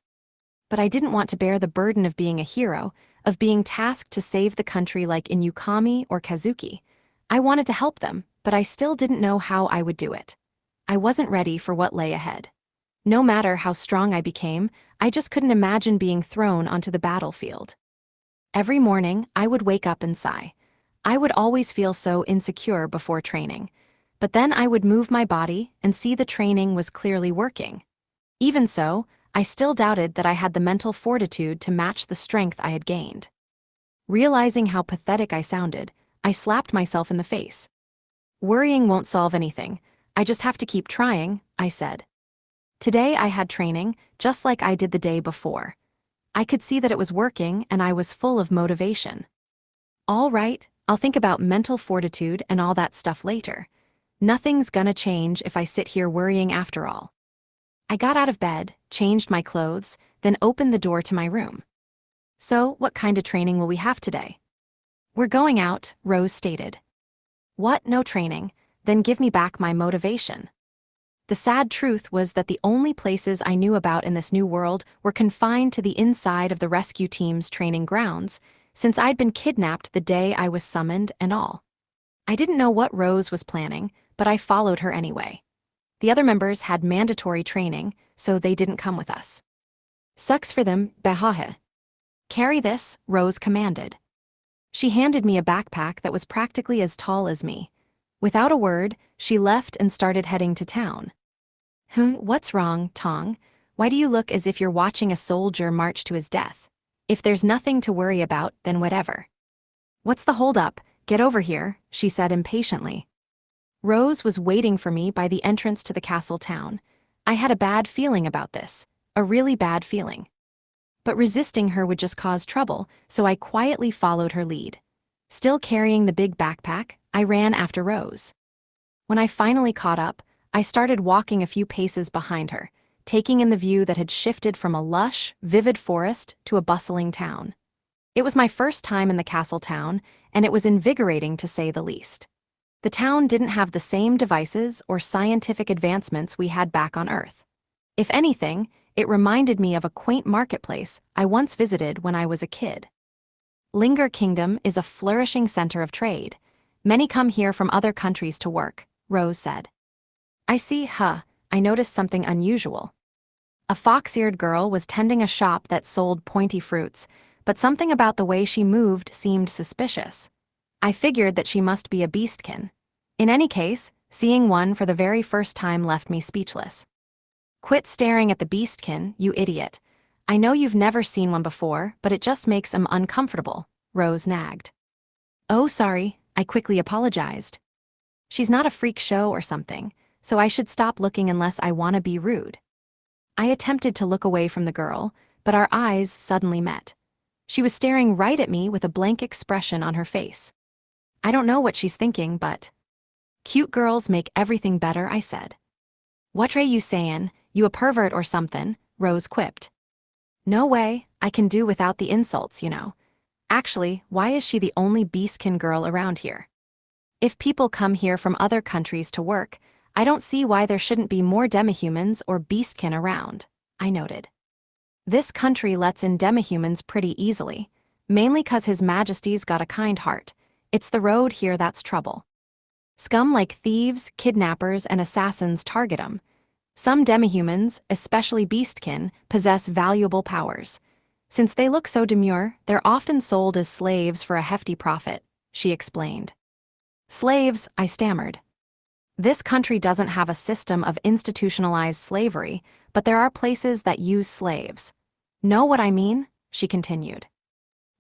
But I didn't want to bear the burden of being a hero, of being tasked to save the country like in Yukami or Kazuki. I wanted to help them, but I still didn't know how I would do it. I wasn't ready for what lay ahead. No matter how strong I became, I just couldn't imagine being thrown onto the battlefield. Every morning, I would wake up and sigh. I would always feel so insecure before training. But then I would move my body and see the training was clearly working. Even so, I still doubted that I had the mental fortitude to match the strength I had gained. Realizing how pathetic I sounded, I slapped myself in the face. Worrying won't solve anything. I just have to keep trying, I said. Today I had training, just like I did the day before. I could see that it was working and I was full of motivation. All right, I'll think about mental fortitude and all that stuff later. Nothing's gonna change if I sit here worrying after all. I got out of bed, changed my clothes, then opened the door to my room. So, what kind of training will we have today? We're going out, Rose stated. What, no training? Then give me back my motivation. The sad truth was that the only places I knew about in this new world were confined to the inside of the rescue team's training grounds, since I'd been kidnapped the day I was summoned and all. I didn't know what Rose was planning, but I followed her anyway. The other members had mandatory training, so they didn't come with us. Sucks for them, Bahahe. Carry this, Rose commanded. She handed me a backpack that was practically as tall as me. Without a word, she left and started heading to town. What's wrong, Tong? Why do you look as if you're watching a soldier march to his death? If there's nothing to worry about, then whatever. What's the holdup? Get over here, she said impatiently. Rose was waiting for me by the entrance to the castle town. I had a bad feeling about this, a really bad feeling. But resisting her would just cause trouble, so I quietly followed her lead. Still carrying the big backpack, I ran after Rose. When I finally caught up, I started walking a few paces behind her, taking in the view that had shifted from a lush, vivid forest to a bustling town. It was my first time in the castle town, and it was invigorating to say the least. The town didn't have the same devices or scientific advancements we had back on Earth. If anything, it reminded me of a quaint marketplace I once visited when I was a kid. Linger Kingdom is a flourishing center of trade. Many come here from other countries to work, Rose said. I see, I noticed something unusual. A fox-eared girl was tending a shop that sold pointy fruits, but something about the way she moved seemed suspicious. I figured that she must be a beastkin. In any case, seeing one for the very first time left me speechless. Quit staring at the beastkin, you idiot. I know you've never seen one before, but it just makes 'em uncomfortable, Rose nagged. Oh, sorry, I quickly apologized. She's not a freak show or something, so I should stop looking unless I want to be rude. I attempted to look away from the girl, but our eyes suddenly met. She was staring right at me with a blank expression on her face. I don't know what she's thinking, but... Cute girls make everything better, I said. What are you sayin', you a pervert or somethin', Rose quipped. No way, I can do without the insults, you know. Actually, why is she the only beastkin girl around here? If people come here from other countries to work, I don't see why there shouldn't be more demihumans or beastkin around, I noted. This country lets in demihumans pretty easily, mainly 'cause His Majesty's got a kind heart. It's the road here that's trouble. Scum like thieves, kidnappers, and assassins target 'em. Some demihumans, especially beastkin, possess valuable powers. Since they look so demure, they're often sold as slaves for a hefty profit, she explained. Slaves, I stammered. This country doesn't have a system of institutionalized slavery, but there are places that use slaves. Know what I mean? She continued.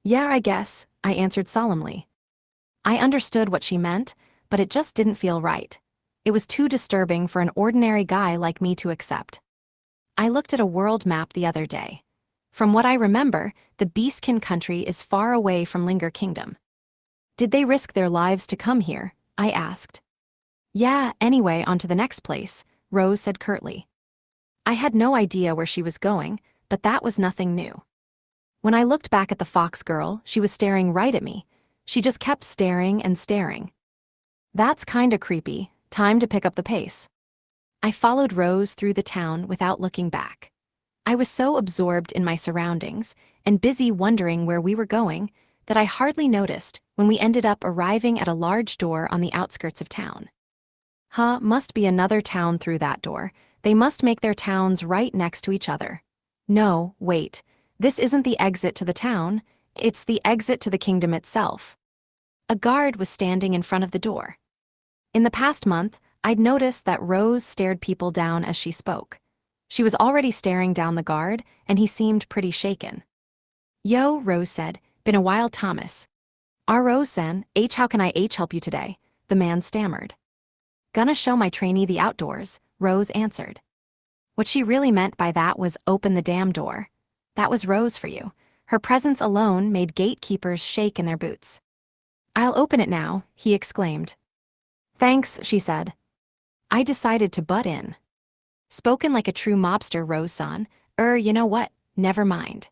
Yeah, I guess, I answered solemnly. I understood what she meant, but it just didn't feel right. It was too disturbing for an ordinary guy like me to accept. I looked at a world map the other day. From what I remember, the Beastkin country is far away from Linger Kingdom. Did they risk their lives to come here? I asked. Yeah, anyway, on to the next place, Rose said curtly. I had no idea where she was going, but that was nothing new. When I looked back at the fox girl, she was staring right at me. She just kept staring and staring. That's kinda creepy. Time to pick up the pace. I followed Rose through the town without looking back. I was so absorbed in my surroundings and busy wondering where we were going that I hardly noticed when we ended up arriving at a large door on the outskirts of town. Must be another town through that door. They must make their towns right next to each other. No, wait. This isn't the exit to the town, it's the exit to the kingdom itself. A guard was standing in front of the door. In the past month, I'd noticed that Rose stared people down as she spoke. She was already staring down the guard, and he seemed pretty shaken. Yo, Rose said, been a while, Thomas. Rose-san, how can I help you today? The man stammered. Gonna show my trainee the outdoors, Rose answered. What she really meant by that was open the damn door. That was Rose for you. Her presence alone made gatekeepers shake in their boots. I'll open it now, he exclaimed. Thanks, she said. I decided to butt in. Spoken like a true mobster, Rose-san. You know what? Never mind.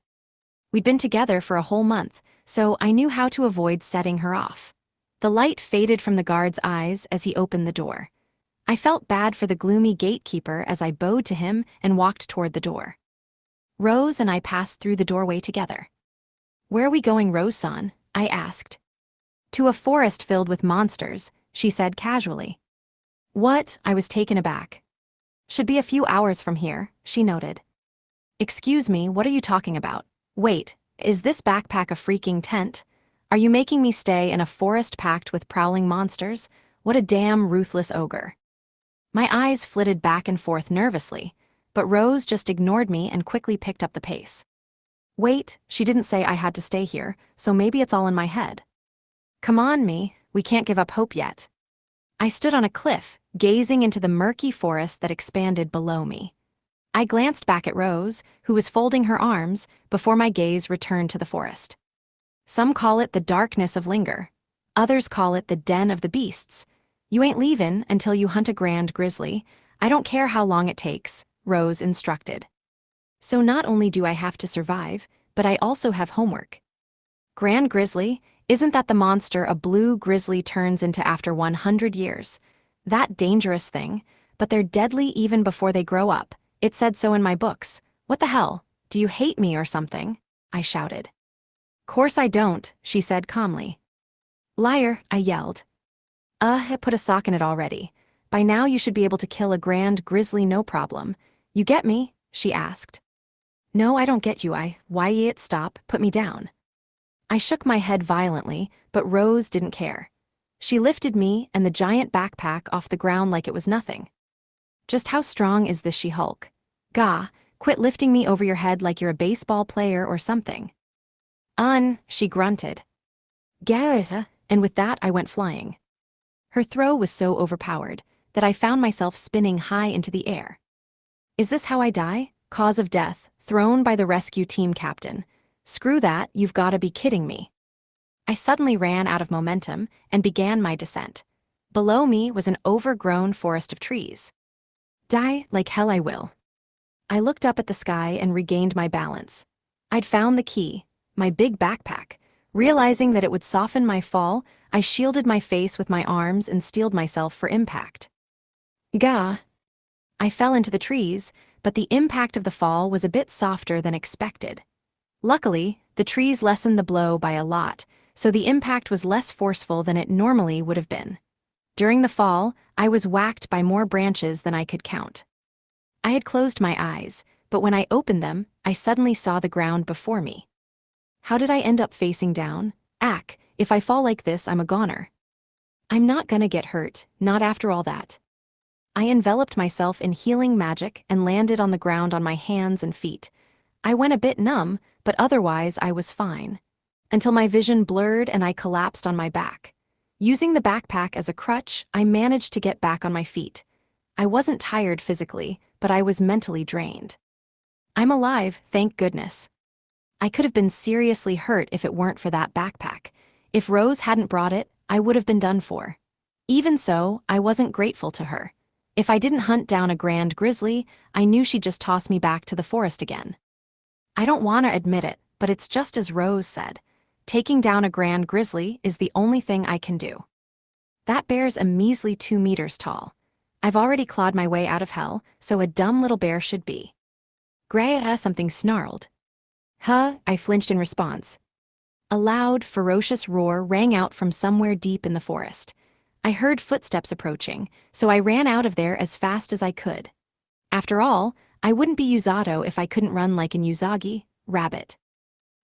We'd been together for a whole month, so I knew how to avoid setting her off. The light faded from the guard's eyes as he opened the door. I felt bad for the gloomy gatekeeper as I bowed to him and walked toward the door. Rose and I passed through the doorway together. Where are we going, Rose-san? I asked. To a forest filled with monsters, she said casually. What? I was taken aback. Should be a few hours from here, she noted. Excuse me, what are you talking about? Wait, is this backpack a freaking tent? Are you making me stay in a forest packed with prowling monsters? What a damn ruthless ogre. My eyes flitted back and forth nervously, but Rose just ignored me and quickly picked up the pace. Wait, she didn't say I had to stay here, so maybe it's all in my head. Come on, me, we can't give up hope yet. I stood on a cliff, gazing into the murky forest that expanded below me. I glanced back at Rose, who was folding her arms, before my gaze returned to the forest. Some call it the darkness of Linger. Others call it the den of the beasts. You ain't leavin' until you hunt a grand grizzly. I don't care how long it takes, Rose instructed. So not only do I have to survive, but I also have homework. Grand grizzly? Isn't that the monster a blue grizzly turns into after 100 years? That dangerous thing, but they're deadly even before they grow up. It said so in my books. What the hell? Do you hate me or something? I shouted. Course I don't, she said calmly. Liar, I yelled. I put a sock in it already. By now you should be able to kill a grand grizzly no problem. You get me? She asked. No, I don't get you. Why it stop, put me down. I shook my head violently, but Rose didn't care. She lifted me and the giant backpack off the ground like it was nothing. Just how strong is this She-Hulk? Gah, quit lifting me over your head like you're a baseball player or something. She grunted. Garza, and with that I went flying. Her throw was so overpowered that I found myself spinning high into the air. Is this how I die? Cause of death, thrown by the rescue team captain. Screw that, you've gotta be kidding me. I suddenly ran out of momentum and began my descent. Below me was an overgrown forest of trees. Die like hell I will. I looked up at the sky and regained my balance. I'd found the key, my big backpack. Realizing that it would soften my fall, I shielded my face with my arms and steeled myself for impact. Gah! I fell into the trees, but the impact of the fall was a bit softer than expected. Luckily, the trees lessened the blow by a lot, so the impact was less forceful than it normally would have been. During the fall, I was whacked by more branches than I could count. I had closed my eyes, but when I opened them, I suddenly saw the ground before me. How did I end up facing down? Ack, if I fall like this, I'm a goner. I'm not gonna get hurt, not after all that. I enveloped myself in healing magic and landed on the ground on my hands and feet. I went a bit numb, but otherwise I was fine. Until my vision blurred and I collapsed on my back. Using the backpack as a crutch, I managed to get back on my feet. I wasn't tired physically, but I was mentally drained. I'm alive, thank goodness. I could have been seriously hurt if it weren't for that backpack. If Rose hadn't brought it, I would have been done for. Even so, I wasn't grateful to her. If I didn't hunt down a grand grizzly, I knew she'd just toss me back to the forest again. I don't want to admit it, but it's just as Rose said. Taking down a grand grizzly is the only thing I can do. That bear's a measly 2 meters tall. I've already clawed my way out of hell, so a dumb little bear should be. Graya something snarled. Huh, I flinched in response. A loud, ferocious roar rang out from somewhere deep in the forest. I heard footsteps approaching, so I ran out of there as fast as I could. After all, I wouldn't be Usato if I couldn't run like an Usagi, rabbit.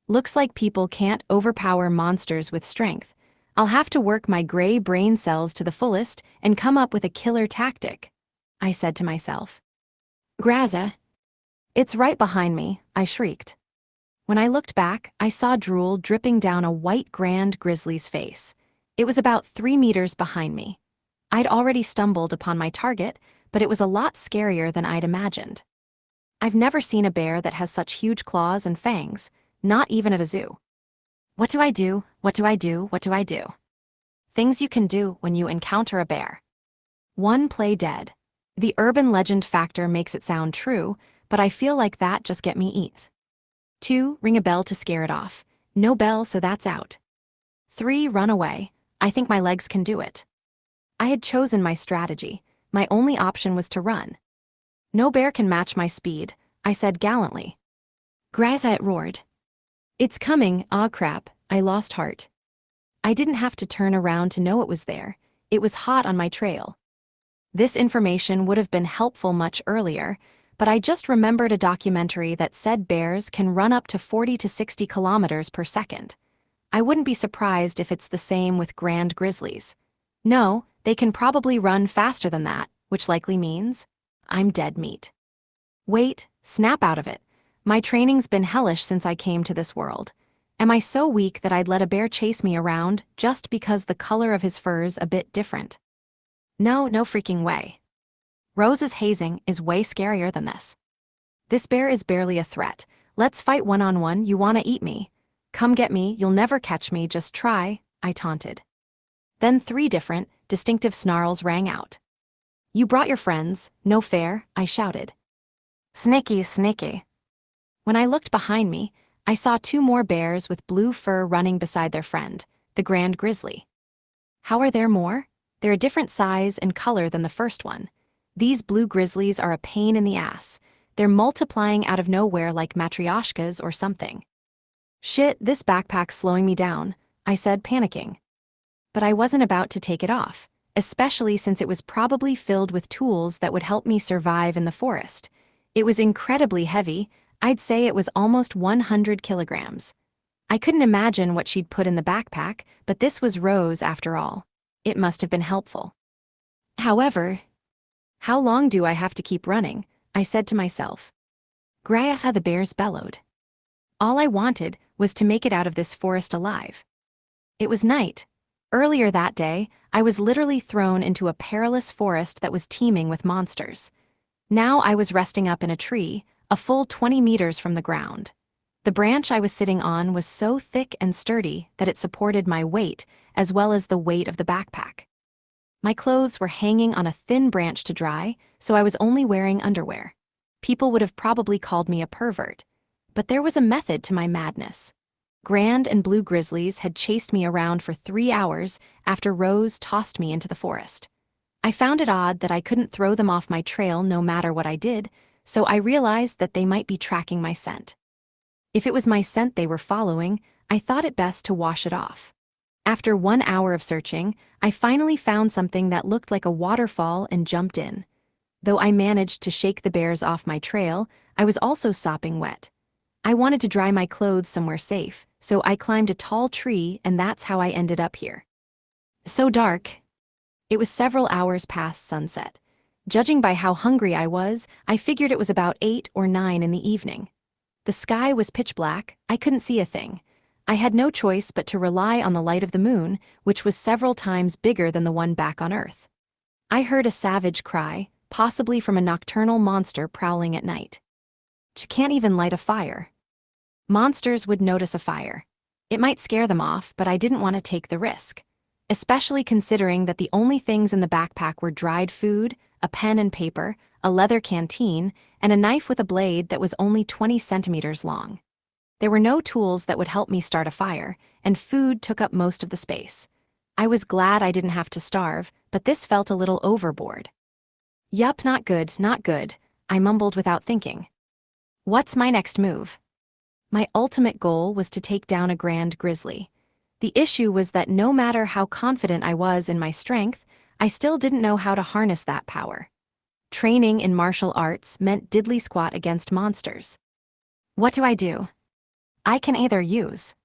Looks like people can't overpower monsters with strength. I'll have to work my gray brain cells to the fullest and come up with a killer tactic, I said to myself. Graza. It's right behind me, I shrieked. When I looked back, I saw drool dripping down a white grand grizzly's face. It was about 3 meters behind me. I'd already stumbled upon my target, but it was a lot scarier than I'd imagined. I've never seen a bear that has such huge claws and fangs, not even at a zoo. What do I do? What do I do? What do I do? Things you can do when you encounter a bear. 1. Play dead. The urban legend factor makes it sound true, but I feel like that just get me eats. 2. Ring a bell to scare it off. No bell, so that's out. 3. Run away. I think my legs can do it. I had chosen my strategy. My only option was to run. No bear can match my speed, I said gallantly. Graza, it roared. It's coming, ah crap, I lost heart. I didn't have to turn around to know it was there. It was hot on my trail. This information would have been helpful much earlier, but I just remembered a documentary that said bears can run up to 40 to 60 kilometers per second. I wouldn't be surprised if it's the same with grand grizzlies. No, they can probably run faster than that, which likely means I'm dead meat. Wait, snap out of it. My training's been hellish since I came to this world. Am I so weak that I'd let a bear chase me around just because the color of his fur's a bit different? No freaking way. Rose's hazing is way scarier than this. This bear is barely a threat. Let's fight one-on-one, you wanna eat me. Come get me, you'll never catch me, just try, I taunted. Then 3 different, distinctive snarls rang out. You brought your friends, no fair, I shouted. Sneaky, sneaky. When I looked behind me, I saw 2 more bears with blue fur running beside their friend, the grand grizzly. How are there more? They're a different size and color than the first one. These blue grizzlies are a pain in the ass. They're multiplying out of nowhere like matryoshkas or something. Shit, this backpack's slowing me down, I said, panicking. But I wasn't about to take it off, especially since it was probably filled with tools that would help me survive in the forest. It was incredibly heavy. I'd say it was almost 100 kilograms. I couldn't imagine what she'd put in the backpack, but this was Rose after all. It must have been helpful. However, how long do I have to keep running? I said to myself. Graya, the bears bellowed. All I wanted was to make it out of this forest alive. It was night. Earlier that day, I was literally thrown into a perilous forest that was teeming with monsters. Now I was resting up in a tree, a full 20 meters from the ground. The branch I was sitting on was so thick and sturdy that it supported my weight as well as the weight of the backpack. My clothes were hanging on a thin branch to dry, so I was only wearing underwear. People would have probably called me a pervert. But there was a method to my madness. Grand and blue grizzlies had chased me around for 3 hours after Rose tossed me into the forest. I found it odd that I couldn't throw them off my trail no matter what I did, so I realized that they might be tracking my scent. If it was my scent they were following, I thought it best to wash it off. After 1 hour of searching, I finally found something that looked like a waterfall and jumped in. Though I managed to shake the bears off my trail, I was also sopping wet. I wanted to dry my clothes somewhere safe, so I climbed a tall tree, and that's how I ended up here. So dark. It was several hours past sunset. Judging by how hungry I was, I figured it was about 8 or 9 in the evening. The sky was pitch black, I couldn't see a thing. I had no choice but to rely on the light of the moon, which was several times bigger than the one back on Earth. I heard a savage cry, possibly from a nocturnal monster prowling at night. Can't even light a fire. Monsters would notice a fire. It might scare them off, but I didn't want to take the risk. Especially considering that the only things in the backpack were dried food, a pen and paper, a leather canteen, and a knife with a blade that was only 20 centimeters long. There were no tools that would help me start a fire, and food took up most of the space. I was glad I didn't have to starve, but this felt a little overboard. Yup, not good, not good, I mumbled without thinking. What's my next move? My ultimate goal was to take down a grand grizzly. The issue was that no matter how confident I was in my strength, I still didn't know how to harness that power. Training in martial arts meant diddly squat against monsters. What do I do? I can either use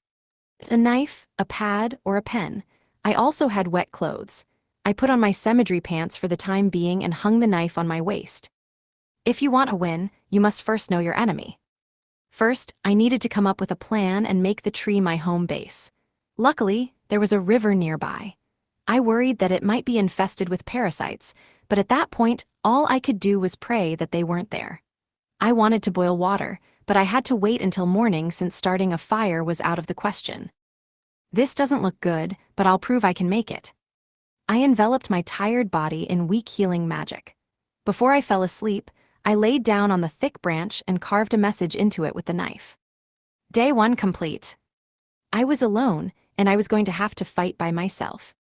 a knife, a pad, or a pen. I also had wet clothes. I put on my cemetery pants for the time being and hung the knife on my waist. If you want a win, you must first know your enemy. First, I needed to come up with a plan and make the tree my home base. Luckily, there was a river nearby. I worried that it might be infested with parasites, but at that point, all I could do was pray that they weren't there. I wanted to boil water, but I had to wait until morning since starting a fire was out of the question. This doesn't look good, but I'll prove I can make it. I enveloped my tired body in weak healing magic. Before I fell asleep, I laid down on the thick branch and carved a message into it with the knife. Day 1 complete. I was alone, and I was going to have to fight by myself.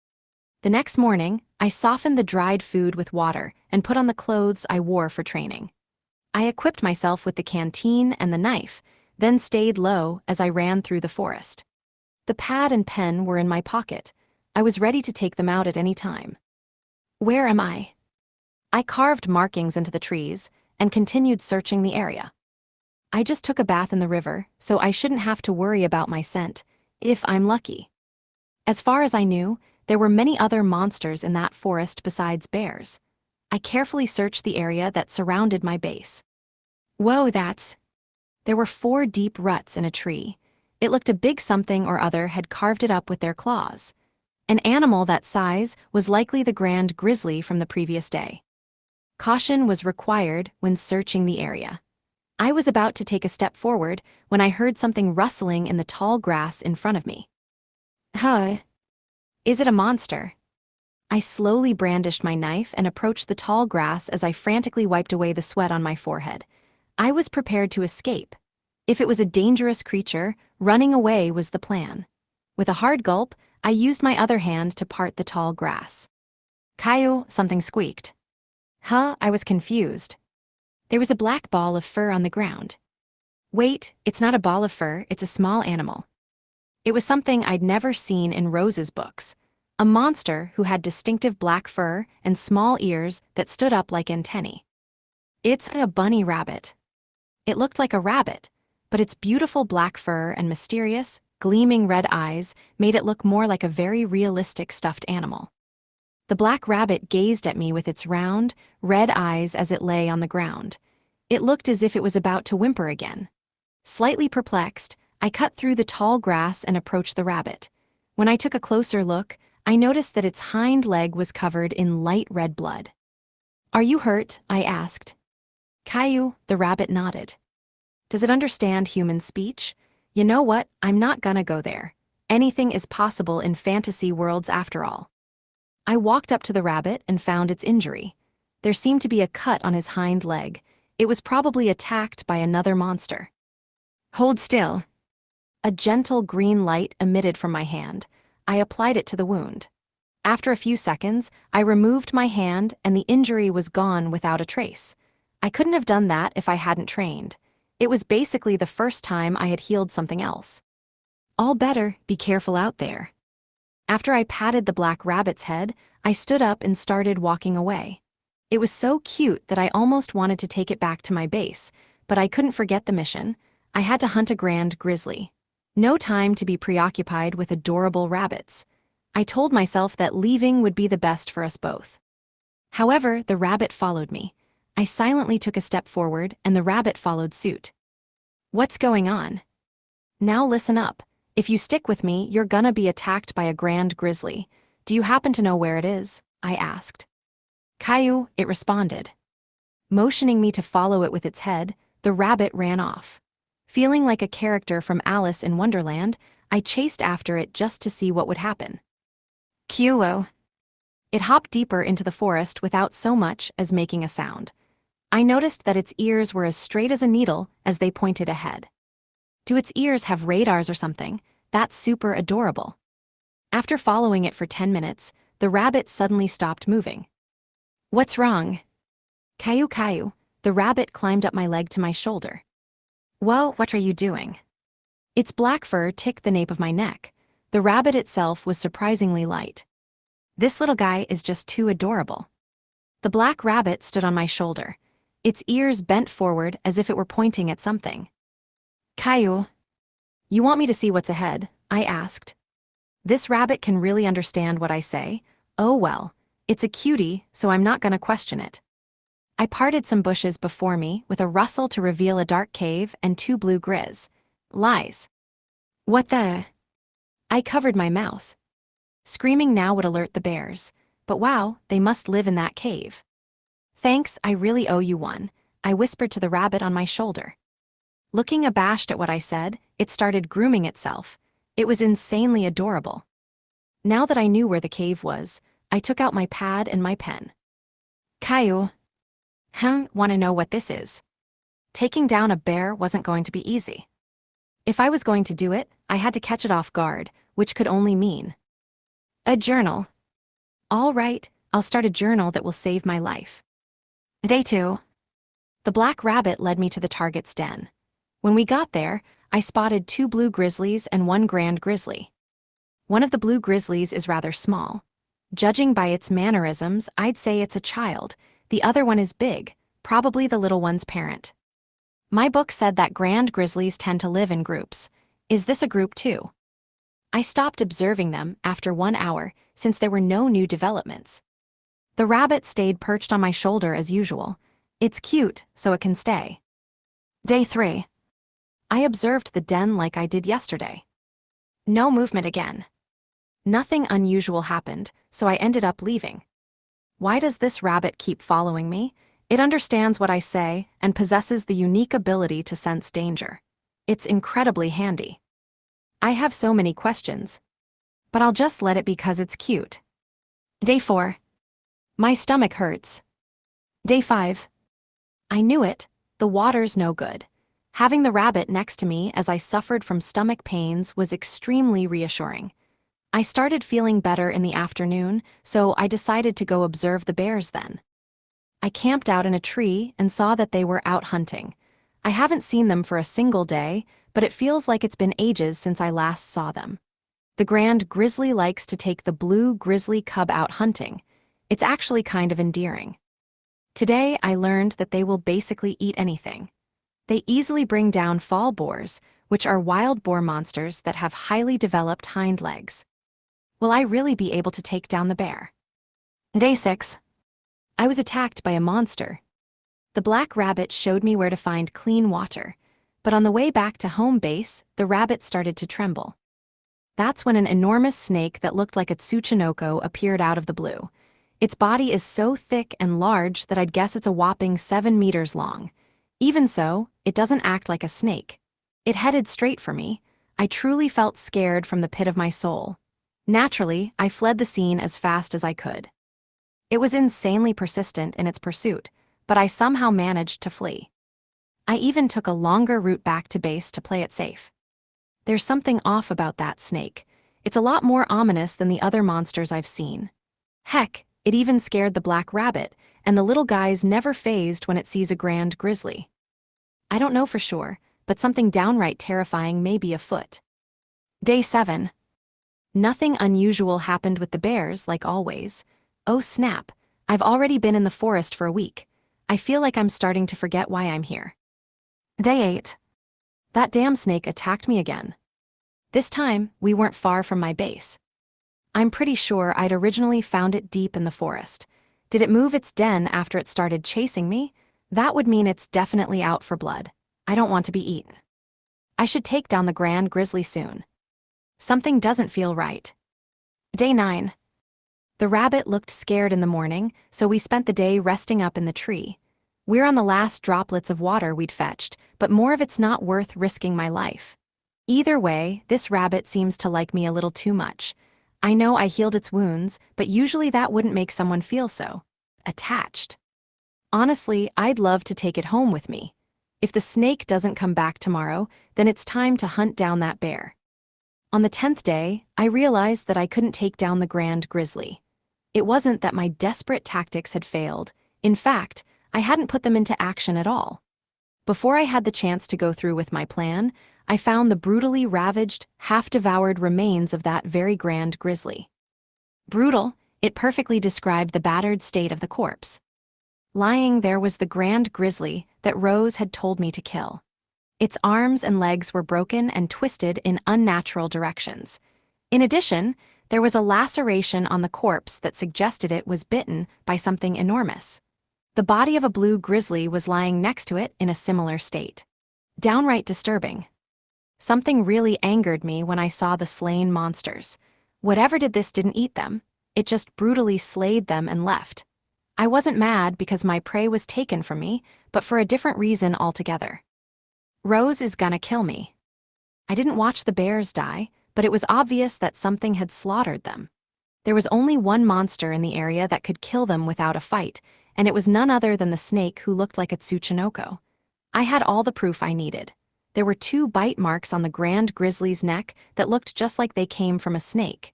The next morning, I softened the dried food with water and put on the clothes I wore for training. I equipped myself with the canteen and the knife, then stayed low as I ran through the forest. The pad and pen were in my pocket. I was ready to take them out at any time. Where am I? I carved markings into the trees and continued searching the area. I just took a bath in the river, so I shouldn't have to worry about my scent, if I'm lucky. As far as I knew, there were many other monsters in that forest besides bears. I carefully searched the area that surrounded my base. Whoa, There were 4 deep ruts in a tree. It looked a big something or other had carved it up with their claws. An animal that size was likely the grand grizzly from the previous day. Caution was required when searching the area. I was about to take a step forward when I heard something rustling in the tall grass in front of me. Huh? Is it a monster? I slowly brandished my knife and approached the tall grass as I frantically wiped away the sweat on my forehead. I was prepared to escape. If it was a dangerous creature, running away was the plan. With a hard gulp, I used my other hand to part the tall grass. Caillou, something squeaked. Huh? I was confused. There was a black ball of fur on the ground. Wait, it's not a ball of fur, it's a small animal. It was something I'd never seen in Rose's books. A monster who had distinctive black fur and small ears that stood up like antennae. It's a bunny rabbit. It looked like a rabbit, but its beautiful black fur and mysterious, gleaming red eyes made it look more like a very realistic stuffed animal. The black rabbit gazed at me with its round, red eyes as it lay on the ground. It looked as if it was about to whimper again. Slightly perplexed, I cut through the tall grass and approached the rabbit. When I took a closer look, I noticed that its hind leg was covered in light red blood. Are you hurt? I asked. Caillou, the rabbit nodded. Does it understand human speech? You know what? I'm not gonna go there. Anything is possible in fantasy worlds after all. I walked up to the rabbit and found its injury. There seemed to be a cut on his hind leg. It was probably attacked by another monster. Hold still. A gentle green light emitted from my hand. I applied it to the wound. After a few seconds, I removed my hand and the injury was gone without a trace. I couldn't have done that if I hadn't trained. It was basically the first time I had healed something else. All better, be careful out there. After I patted the black rabbit's head, I stood up and started walking away. It was so cute that I almost wanted to take it back to my base, but I couldn't forget the mission. I had to hunt a grand grizzly. No time to be preoccupied with adorable rabbits. I told myself that leaving would be the best for us both. However, the rabbit followed me. I silently took a step forward, and the rabbit followed suit. What's going on? Now listen up. If you stick with me, you're gonna be attacked by a grand grizzly. Do you happen to know where it is? I asked. Caillou, it responded. Motioning me to follow it with its head, the rabbit ran off. Feeling like a character from Alice in Wonderland, I chased after it just to see what would happen. Caillou. It hopped deeper into the forest without so much as making a sound. I noticed that its ears were as straight as a needle as they pointed ahead. Do its ears have radars or something? That's super adorable. After following it for 10 minutes, the rabbit suddenly stopped moving. What's wrong? Caillou, the rabbit climbed up my leg to my shoulder. Whoa, what are you doing? Its black fur ticked the nape of my neck. The rabbit itself was surprisingly light. This little guy is just too adorable. The black rabbit stood on my shoulder. Its ears bent forward as if it were pointing at something. Caillou, you want me to see what's ahead? I asked. This rabbit can really understand what I say. Oh well, it's a cutie, so I'm not gonna question it. I parted some bushes before me with a rustle to reveal a dark cave and 2 blue grizz. Lies. What the? I covered my mouse. Screaming now would alert the bears, but wow, they must live in that cave. Thanks, I really owe you one, I whispered to the rabbit on my shoulder. Looking abashed at what I said, it started grooming itself. It was insanely adorable. Now that I knew where the cave was, I took out my pad and my pen. Caillou. Want to know what this is? Taking down a bear wasn't going to be easy. If I was going to do it, I had to catch it off guard, which could only mean a journal. All right, I'll start a journal that will save my life. Day 2. The black rabbit led me to the target's den. When we got there, I spotted 2 blue grizzlies and 1 grand grizzly. One of the blue grizzlies is rather small. Judging by its mannerisms, I'd say it's a child. The other one is big, probably the little one's parent. My book said that grand grizzlies tend to live in groups. Is this a group too? I stopped observing them after 1 hour since there were no new developments. The rabbit stayed perched on my shoulder as usual. It's cute, so it can stay. Day 3. I observed the den like I did yesterday. No movement again. Nothing unusual happened, so I ended up leaving. Why does this rabbit keep following me? It understands what I say and possesses the unique ability to sense danger. It's incredibly handy. I have so many questions, but I'll just let it because it's cute. Day 4. My stomach hurts. Day 5. I knew it, the water's no good. Having the rabbit next to me as I suffered from stomach pains was extremely reassuring. I started feeling better in the afternoon, so I decided to go observe the bears then. I camped out in a tree and saw that they were out hunting. I haven't seen them for a single day, but it feels like it's been ages since I last saw them. The grand grizzly likes to take the blue grizzly cub out hunting. It's actually kind of endearing. Today I learned that they will basically eat anything. They easily bring down fall boars, which are wild boar monsters that have highly developed hind legs. Will I really be able to take down the bear? Day 6. I was attacked by a monster. The black rabbit showed me where to find clean water, but on the way back to home base, the rabbit started to tremble. That's when an enormous snake that looked like a Tsuchinoko appeared out of the blue. Its body is so thick and large that I'd guess it's a whopping 7 meters long. Even so, it doesn't act like a snake. It headed straight for me. I truly felt scared from the pit of my soul. Naturally, I fled the scene as fast as I could. It was insanely persistent in its pursuit, but I somehow managed to flee. I even took a longer route back to base to play it safe. There's something off about that snake. It's a lot more ominous than the other monsters I've seen. Heck, it even scared the black rabbit, and the little guy's never fazed when it sees a grand grizzly. I don't know for sure, but something downright terrifying may be afoot. Day 7. Nothing unusual happened with the bears, like always. Oh snap, I've already been in the forest for a week. I feel like I'm starting to forget why I'm here. Day 8. That damn snake attacked me again. This time, we weren't far from my base. I'm pretty sure I'd originally found it deep in the forest. Did it move its den after it started chasing me? That would mean it's definitely out for blood. I don't want to be eaten. I should take down the grand grizzly soon. Something doesn't feel right. Day 9. The rabbit looked scared in the morning, so we spent the day resting up in the tree. We're on the last droplets of water we'd fetched, but more of it's not worth risking my life. Either way, this rabbit seems to like me a little too much. I know I healed its wounds, but usually that wouldn't make someone feel so attached. Honestly, I'd love to take it home with me. If the snake doesn't come back tomorrow, then it's time to hunt down that bear. On the 10th day, I realized that I couldn't take down the grand grizzly. It wasn't that my desperate tactics had failed. In fact, I hadn't put them into action at all. Before I had the chance to go through with my plan, I found the brutally ravaged, half-devoured remains of that very grand grizzly. Brutal, it perfectly described the battered state of the corpse. Lying there was the grand grizzly that Rose had told me to kill. Its arms and legs were broken and twisted in unnatural directions. In addition, there was a laceration on the corpse that suggested it was bitten by something enormous. The body of a blue grizzly was lying next to it in a similar state. Downright disturbing. Something really angered me when I saw the slain monsters. Whatever did this didn't eat them. It just brutally slayed them and left. I wasn't mad because my prey was taken from me, but for a different reason altogether. Rose is gonna kill me. I didn't watch the bears die, but it was obvious that something had slaughtered them. There was only one monster in the area that could kill them without a fight, and it was none other than the snake who looked like a Tsuchinoko. I had all the proof I needed. There were 2 bite marks on the grand grizzly's neck that looked just like they came from a snake.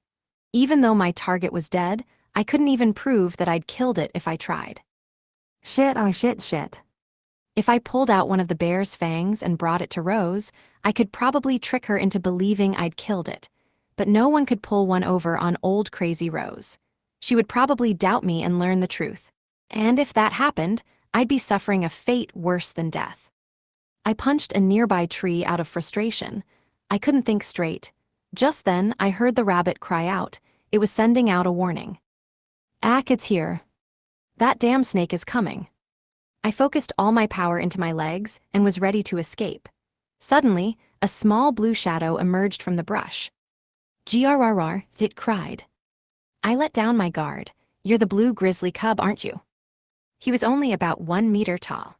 Even though my target was dead, I couldn't even prove that I'd killed it if I tried. Shit. If I pulled out one of the bear's fangs and brought it to Rose, I could probably trick her into believing I'd killed it. But no one could pull one over on old crazy Rose. She would probably doubt me and learn the truth. And if that happened, I'd be suffering a fate worse than death. I punched a nearby tree out of frustration. I couldn't think straight. Just then, I heard the rabbit cry out. It was sending out a warning. Ack, it's here. That damn snake is coming. I focused all my power into my legs and was ready to escape. Suddenly, a small blue shadow emerged from the brush. Grrr, it cried. I let down my guard. You're the blue grizzly cub, aren't you? He was only about 1 meter tall.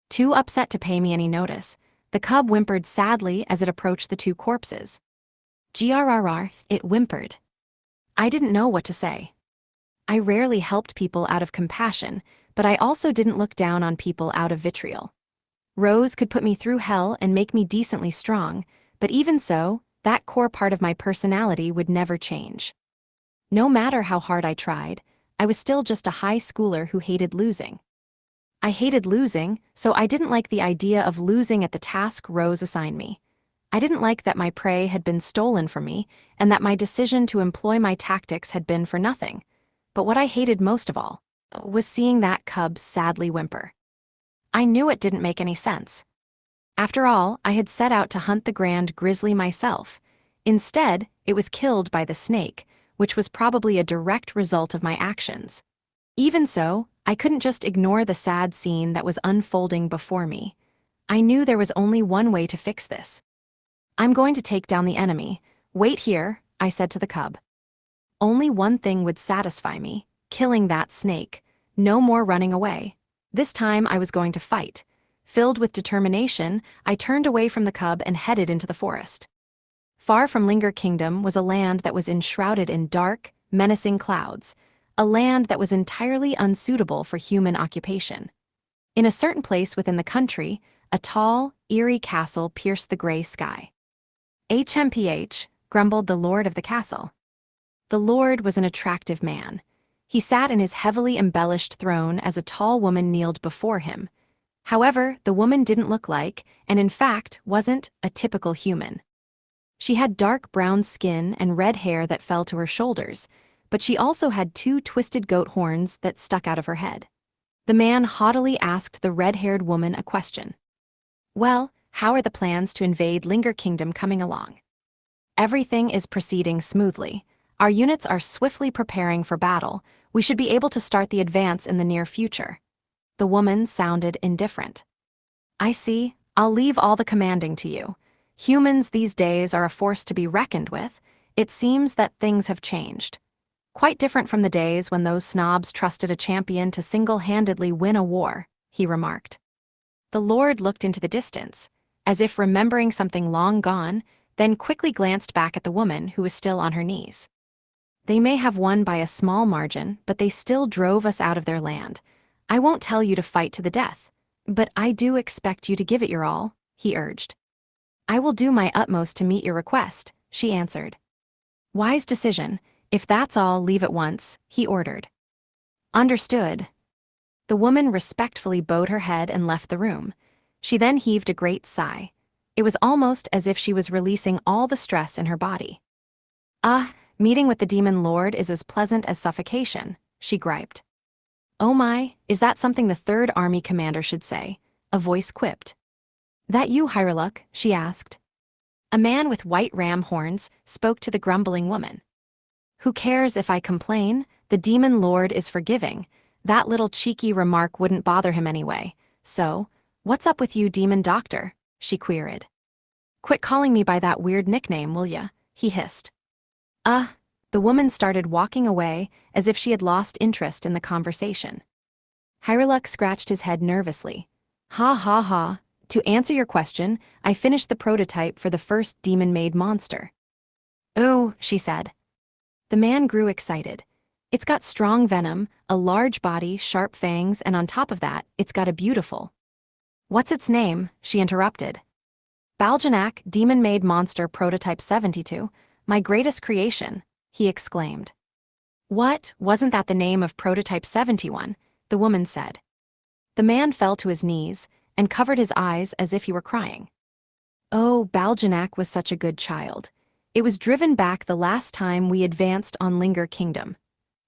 Too upset to pay me any notice, the cub whimpered sadly as it approached the 2 corpses. Grrr, it whimpered. I didn't know what to say. I rarely helped people out of compassion, but I also didn't look down on people out of vitriol. Rose could put me through hell and make me decently strong, but even so, that core part of my personality would never change. No matter how hard I tried, I was still just a high schooler who hated losing. I hated losing, so I didn't like the idea of losing at the task Rose assigned me. I didn't like that my prey had been stolen from me and that my decision to employ my tactics had been for nothing. But what I hated most of all was seeing that cub sadly whimper. I knew it didn't make any sense. After all, I had set out to hunt the grand grizzly myself. Instead, it was killed by the snake, which was probably a direct result of my actions. Even so, I couldn't just ignore the sad scene that was unfolding before me. I knew there was only one way to fix this. I'm going to take down the enemy. Wait here, I said to the cub. Only one thing would satisfy me, killing that snake. No more running away. This time I was going to fight. Filled with determination, I turned away from the cub and headed into the forest. Far from Linger Kingdom was a land that was enshrouded in dark, menacing clouds, a land that was entirely unsuitable for human occupation. In a certain place within the country, a tall, eerie castle pierced the gray sky. HMPH, grumbled the lord of the castle. The lord was an attractive man. He sat in his heavily embellished throne as a tall woman kneeled before him. However, the woman didn't look like, and in fact wasn't, a typical human. She had dark brown skin and red hair that fell to her shoulders, but she also had two twisted goat horns that stuck out of her head. The man haughtily asked the red-haired woman a question. "Well, how are the plans to invade Linger Kingdom coming along?" "Everything is proceeding smoothly. Our units are swiftly preparing for battle. We should be able to start the advance in the near future." The woman sounded indifferent. "I see. I'll leave all the commanding to you. Humans these days are a force to be reckoned with. It seems that things have changed. Quite different from the days when those snobs trusted a champion to single-handedly win a war," he remarked. The Lord looked into the distance, as if remembering something long gone, then quickly glanced back at the woman who was still on her knees. "They may have won by a small margin, but they still drove us out of their land. I won't tell you to fight to the death, but I do expect you to give it your all," he urged. "I will do my utmost to meet your request," she answered. "Wise decision. If that's all, leave at once," he ordered. "Understood." The woman respectfully bowed her head and left the room. She then heaved a great sigh. It was almost as if she was releasing all the stress in her body. Meeting with the Demon Lord is as pleasant as suffocation," she griped. "Oh my, is that something the Third Army commander should say?" a voice quipped. "That you, Hyreluk?" she asked. A man with white ram horns spoke to the grumbling woman. "Who cares if I complain? The Demon Lord is forgiving. That little cheeky remark wouldn't bother him anyway. So, what's up with you, Demon Doctor?" she queried. "Quit calling me by that weird nickname, will ya?" he hissed. The woman started walking away as if she had lost interest in the conversation. Hyreluk scratched his head nervously. "Ha ha ha. To answer your question, I finished the prototype for the first demon-made monster." "Oh," she said. The man grew excited. "It's got strong venom, a large body, sharp fangs, and on top of that, it's got a beautiful—" "What's its name?" she interrupted. "Baljanak, demon-made monster prototype 72, my greatest creation," he exclaimed. "What, wasn't that the name of prototype 71? The woman said. The man fell to his knees and covered his eyes as if he were crying. "Oh, Baljanak was such a good child. It was driven back the last time we advanced on Linger Kingdom.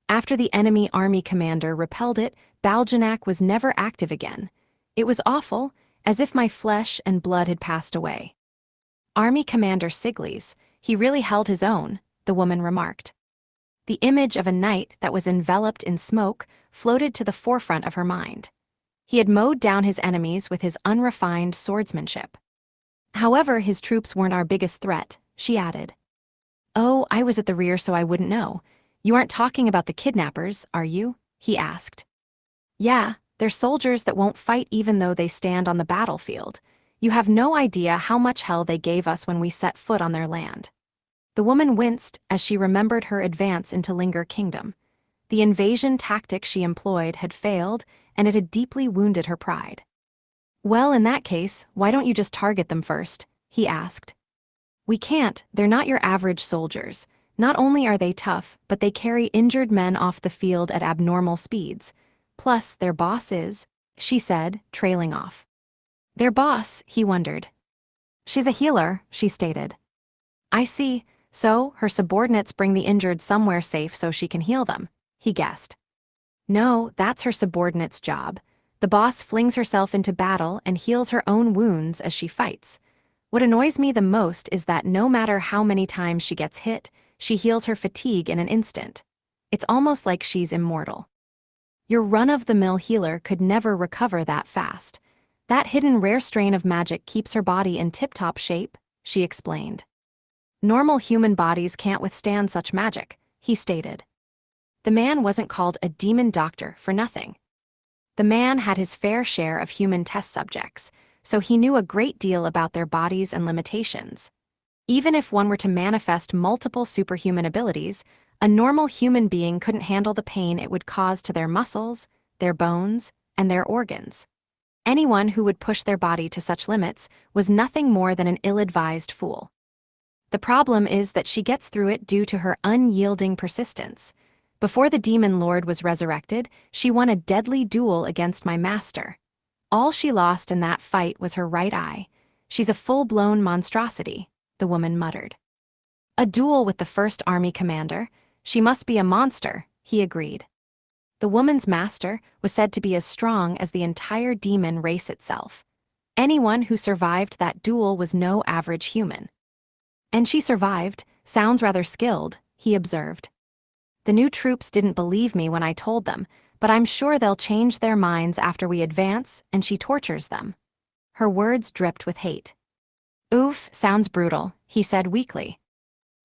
After the enemy army commander repelled it, Baljanak was never active again. It was awful, as if my flesh and blood had passed away." "Army Commander Sigles, he really held his own," the woman remarked. The image of a knight that was enveloped in smoke floated to the forefront of her mind. He had mowed down his enemies with his unrefined swordsmanship. "However, his troops weren't our biggest threat," she added. "Oh, I was at the rear so I wouldn't know. You aren't talking about the kidnappers, are you?" he asked. "Yeah, they're soldiers that won't fight even though they stand on the battlefield. You have no idea how much hell they gave us when we set foot on their land." The woman winced as she remembered her advance into Linger Kingdom. The invasion tactic she employed had failed, and it had deeply wounded her pride. "Well, in that case, why don't you just target them first?" he asked. "We can't, they're not your average soldiers. Not only are they tough, but they carry injured men off the field at abnormal speeds. Plus, their boss is," she said, trailing off. "Their boss," he wondered. "She's a healer," she stated. "I see, so her subordinates bring the injured somewhere safe so she can heal them," he guessed. "No, that's her subordinate's job. The boss flings herself into battle and heals her own wounds as she fights. What annoys me the most is that no matter how many times she gets hit, she heals her fatigue in an instant. It's almost like she's immortal. Your run-of-the-mill healer could never recover that fast. That hidden rare strain of magic keeps her body in tip-top shape," she explained. "Normal human bodies can't withstand such magic," he stated. The man wasn't called a demon doctor for nothing. The man had his fair share of human test subjects, so he knew a great deal about their bodies and limitations. Even if one were to manifest multiple superhuman abilities, a normal human being couldn't handle the pain it would cause to their muscles, their bones, and their organs. Anyone who would push their body to such limits was nothing more than an ill-advised fool. The problem is that she gets through it due to her unyielding persistence. Before the Demon Lord was resurrected, she won a deadly duel against my master. All she lost in that fight was her right eye. She's a full-blown monstrosity," the woman muttered. A duel with the First Army commander? She must be a monster, he agreed. The woman's master was said to be as strong as the entire demon race itself. Anyone who survived that duel was no average human. And she survived, sounds rather skilled, he observed. The new troops didn't believe me when I told them, but I'm sure they'll change their minds after we advance and she tortures them. Her words dripped with hate. Oof, sounds brutal, he said weakly.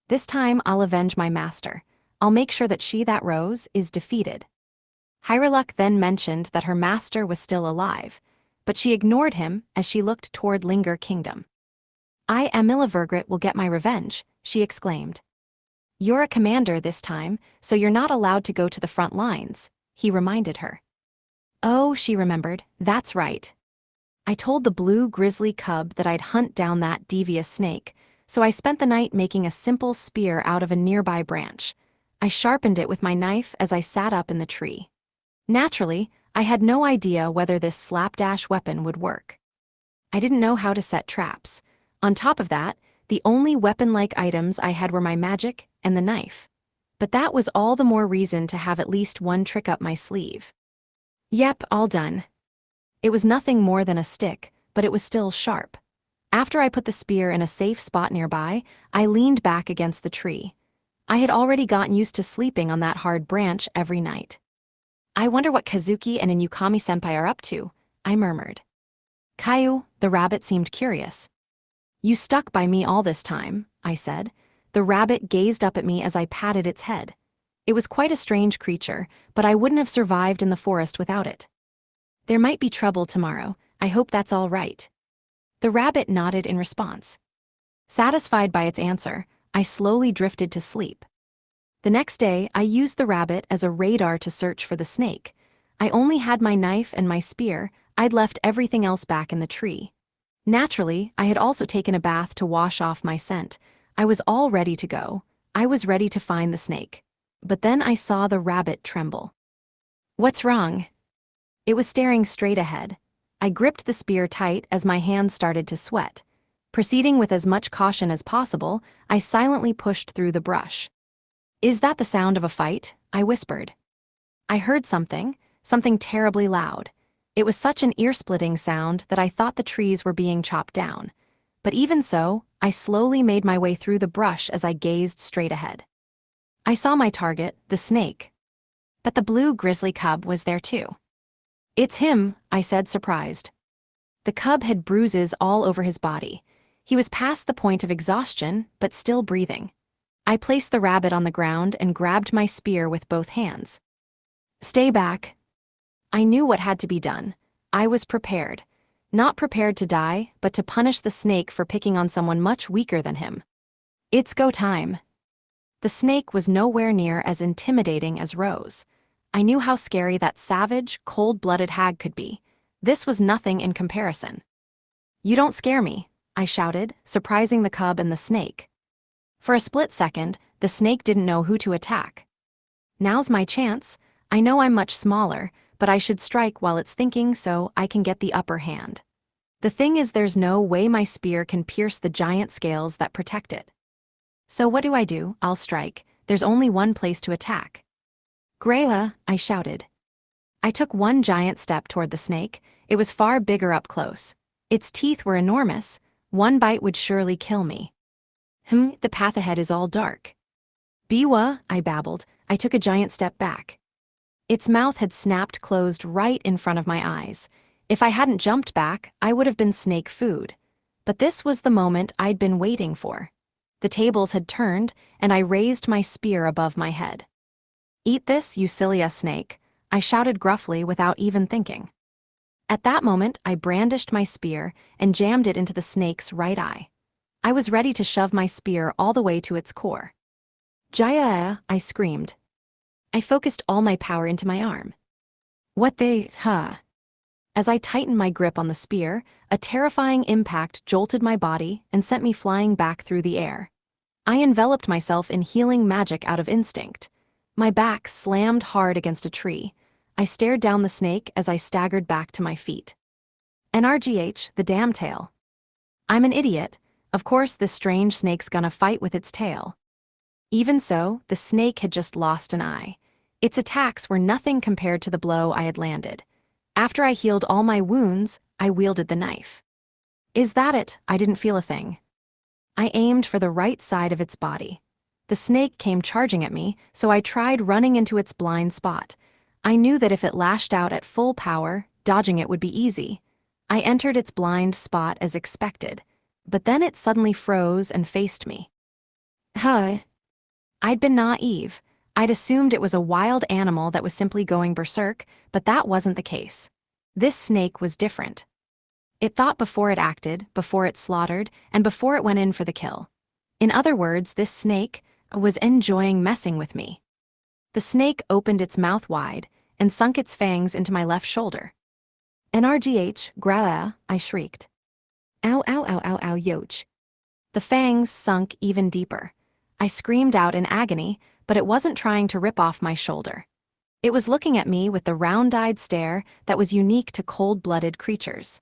This time I'll avenge my master. I'll make sure that she that rose is defeated. Hyreluk then mentioned that her master was still alive, but she ignored him as she looked toward Linger Kingdom. I, Amila will get my revenge, she exclaimed. You're a commander this time, so you're not allowed to go to the front lines, he reminded her. Oh, she remembered, that's right. I told the blue grizzly cub that I'd hunt down that devious snake, so I spent the night making a simple spear out of a nearby branch. I sharpened it with my knife as I sat up in the tree. Naturally, I had no idea whether this slapdash weapon would work. I didn't know how to set traps. On top of that, the only weapon-like items I had were my magic and the knife. But that was all the more reason to have at least one trick up my sleeve. Yep, all done. It was nothing more than a stick, but it was still sharp. After I put the spear in a safe spot nearby, I leaned back against the tree. I had already gotten used to sleeping on that hard branch every night. I wonder what Kazuki and Inukami-senpai are up to, I murmured. Caillou, the rabbit, seemed curious. You stuck by me all this time, I said. The rabbit gazed up at me as I patted its head. It was quite a strange creature, but I wouldn't have survived in the forest without it. There might be trouble tomorrow. I hope that's all right. The rabbit nodded in response. Satisfied by its answer, I slowly drifted to sleep. The next day, I used the rabbit as a radar to search for the snake. I only had my knife and my spear. I'd left everything else back in the tree. Naturally, I had also taken a bath to wash off my scent. I was all ready to go. I was ready to find the snake. But then I saw the rabbit tremble. What's wrong? It was staring straight ahead. I gripped the spear tight as my hands started to sweat. Proceeding with as much caution as possible, I silently pushed through the brush. Is that the sound of a fight? I whispered. I heard something terribly loud. It was such an ear-splitting sound that I thought the trees were being chopped down. But even so, I slowly made my way through the brush as I gazed straight ahead. I saw my target, the snake. But the blue grizzly cub was there too. It's him, I said, surprised. The cub had bruises all over his body. He was past the point of exhaustion, but still breathing. I placed the rabbit on the ground and grabbed my spear with both hands. Stay back. I knew what had to be done. I was prepared. Not prepared to die, but to punish the snake for picking on someone much weaker than him. It's go time. The snake was nowhere near as intimidating as Rose. I knew how scary that savage, cold-blooded hag could be. This was nothing in comparison. You don't scare me, I shouted, surprising the cub and the snake. For a split second, the snake didn't know who to attack. Now's my chance. I know I'm much smaller, but I should strike while it's thinking so I can get the upper hand. The thing is, there's no way my spear can pierce the giant scales that protect it. So what do? I'll strike. There's only one place to attack. Grayla, I shouted. I took one giant step toward the snake. It was far bigger up close. Its teeth were enormous. One bite would surely kill me. The path ahead is all dark. Biwa, I babbled. I took a giant step back. Its mouth had snapped closed right in front of my eyes. If I hadn't jumped back, I would have been snake food. But this was the moment I'd been waiting for. The tables had turned, and I raised my spear above my head. Eat this, you silly snake, I shouted gruffly without even thinking. At that moment, I brandished my spear and jammed it into the snake's right eye. I was ready to shove my spear all the way to its core. Jaya, I screamed. I focused all my power into my arm. As I tightened my grip on the spear, a terrifying impact jolted my body and sent me flying back through the air. I enveloped myself in healing magic out of instinct. My back slammed hard against a tree. I stared down the snake as I staggered back to my feet. NRGH, the damn tail. I'm an idiot. Of course this strange snake's gonna fight with its tail. Even so, the snake had just lost an eye. Its attacks were nothing compared to the blow I had landed. After I healed all my wounds, I wielded the knife. Is that it? I didn't feel a thing. I aimed for the right side of its body. The snake came charging at me, so I tried running into its blind spot. I knew that if it lashed out at full power, dodging it would be easy. I entered its blind spot as expected, but then it suddenly froze and faced me. Huh. I'd been naive. I'd assumed it was a wild animal that was simply going berserk, but that wasn't the case. This snake was different. It thought before it acted, before it slaughtered, and before it went in for the kill. In other words, this snake was enjoying messing with me. The snake opened its mouth wide and sunk its fangs into my left shoulder. NRGH, gra, I shrieked. Ow, ow, ow, ow, ow, yoch. The fangs sunk even deeper. I screamed out in agony, but it wasn't trying to rip off my shoulder. It was looking at me with the round-eyed stare that was unique to cold-blooded creatures.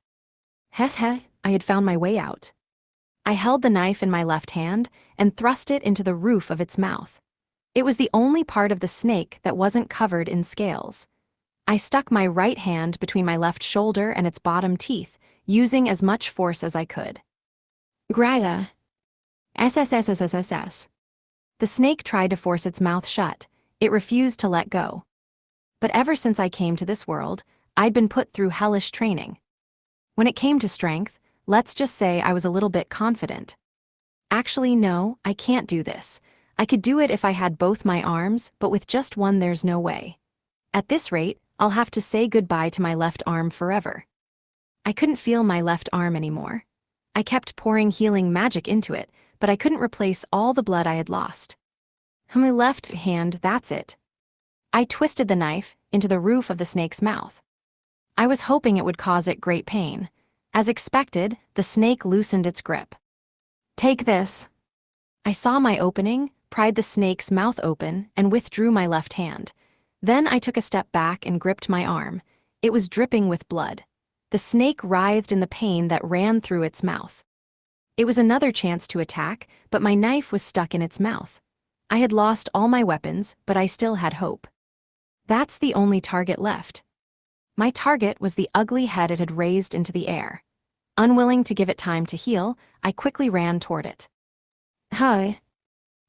Heh, I had found my way out. I held the knife in my left hand and thrust it into the roof of its mouth. It was the only part of the snake that wasn't covered in scales. I stuck my right hand between my left shoulder and its bottom teeth, using as much force as I could. Graya. SSSSSSS. The snake tried to force its mouth shut. It refused to let go. But ever since I came to this world, I'd been put through hellish training. When it came to strength, let's just say I was a little bit confident. Actually, no, I can't do this. I could do it if I had both my arms, but with just one there's no way. At this rate, I'll have to say goodbye to my left arm forever. I couldn't feel my left arm anymore. I kept pouring healing magic into it, but I couldn't replace all the blood I had lost. My left hand, that's it. I twisted the knife into the roof of the snake's mouth. I was hoping it would cause it great pain. As expected, the snake loosened its grip. Take this. I saw my opening, pried the snake's mouth open, and withdrew my left hand. Then I took a step back and gripped my arm. It was dripping with blood. The snake writhed in the pain that ran through its mouth. It was another chance to attack, but my knife was stuck in its mouth. I had lost all my weapons, but I still had hope. That's the only target left. My target was the ugly head it had raised into the air. Unwilling to give it time to heal, I quickly ran toward it. Hi.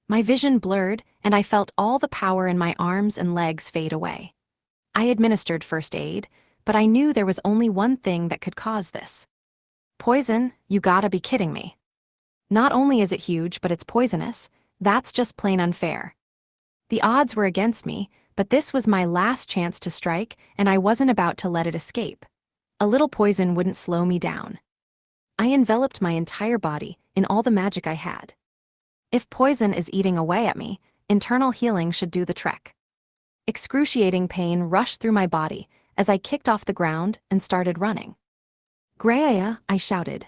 My vision blurred, and I felt all the power in my arms and legs fade away. I administered first aid, but I knew there was only one thing that could cause this. Poison? You gotta be kidding me. Not only is it huge, but it's poisonous. That's just plain unfair. The odds were against me, but this was my last chance to strike, and I wasn't about to let it escape. A little poison wouldn't slow me down. I enveloped my entire body in all the magic I had. If poison is eating away at me, internal healing should do the trick. Excruciating pain rushed through my body as I kicked off the ground and started running. Graya, I shouted.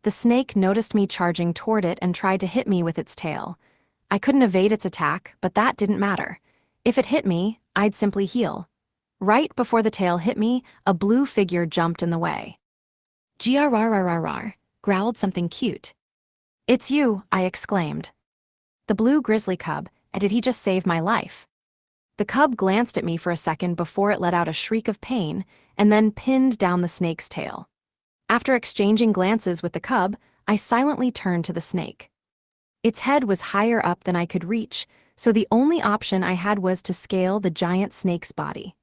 The snake noticed me charging toward it and tried to hit me with its tail. I couldn't evade its attack, but that didn't matter. If it hit me, I'd simply heal. Right before the tail hit me, a blue figure jumped in the way. Grrrrrrrrr, growled something cute. It's you, I exclaimed. The blue grizzly cub, and did he just save my life? The cub glanced at me for a second before it let out a shriek of pain, and then pinned down the snake's tail. After exchanging glances with the cub, I silently turned to the snake. Its head was higher up than I could reach, so the only option I had was to scale the giant snake's body.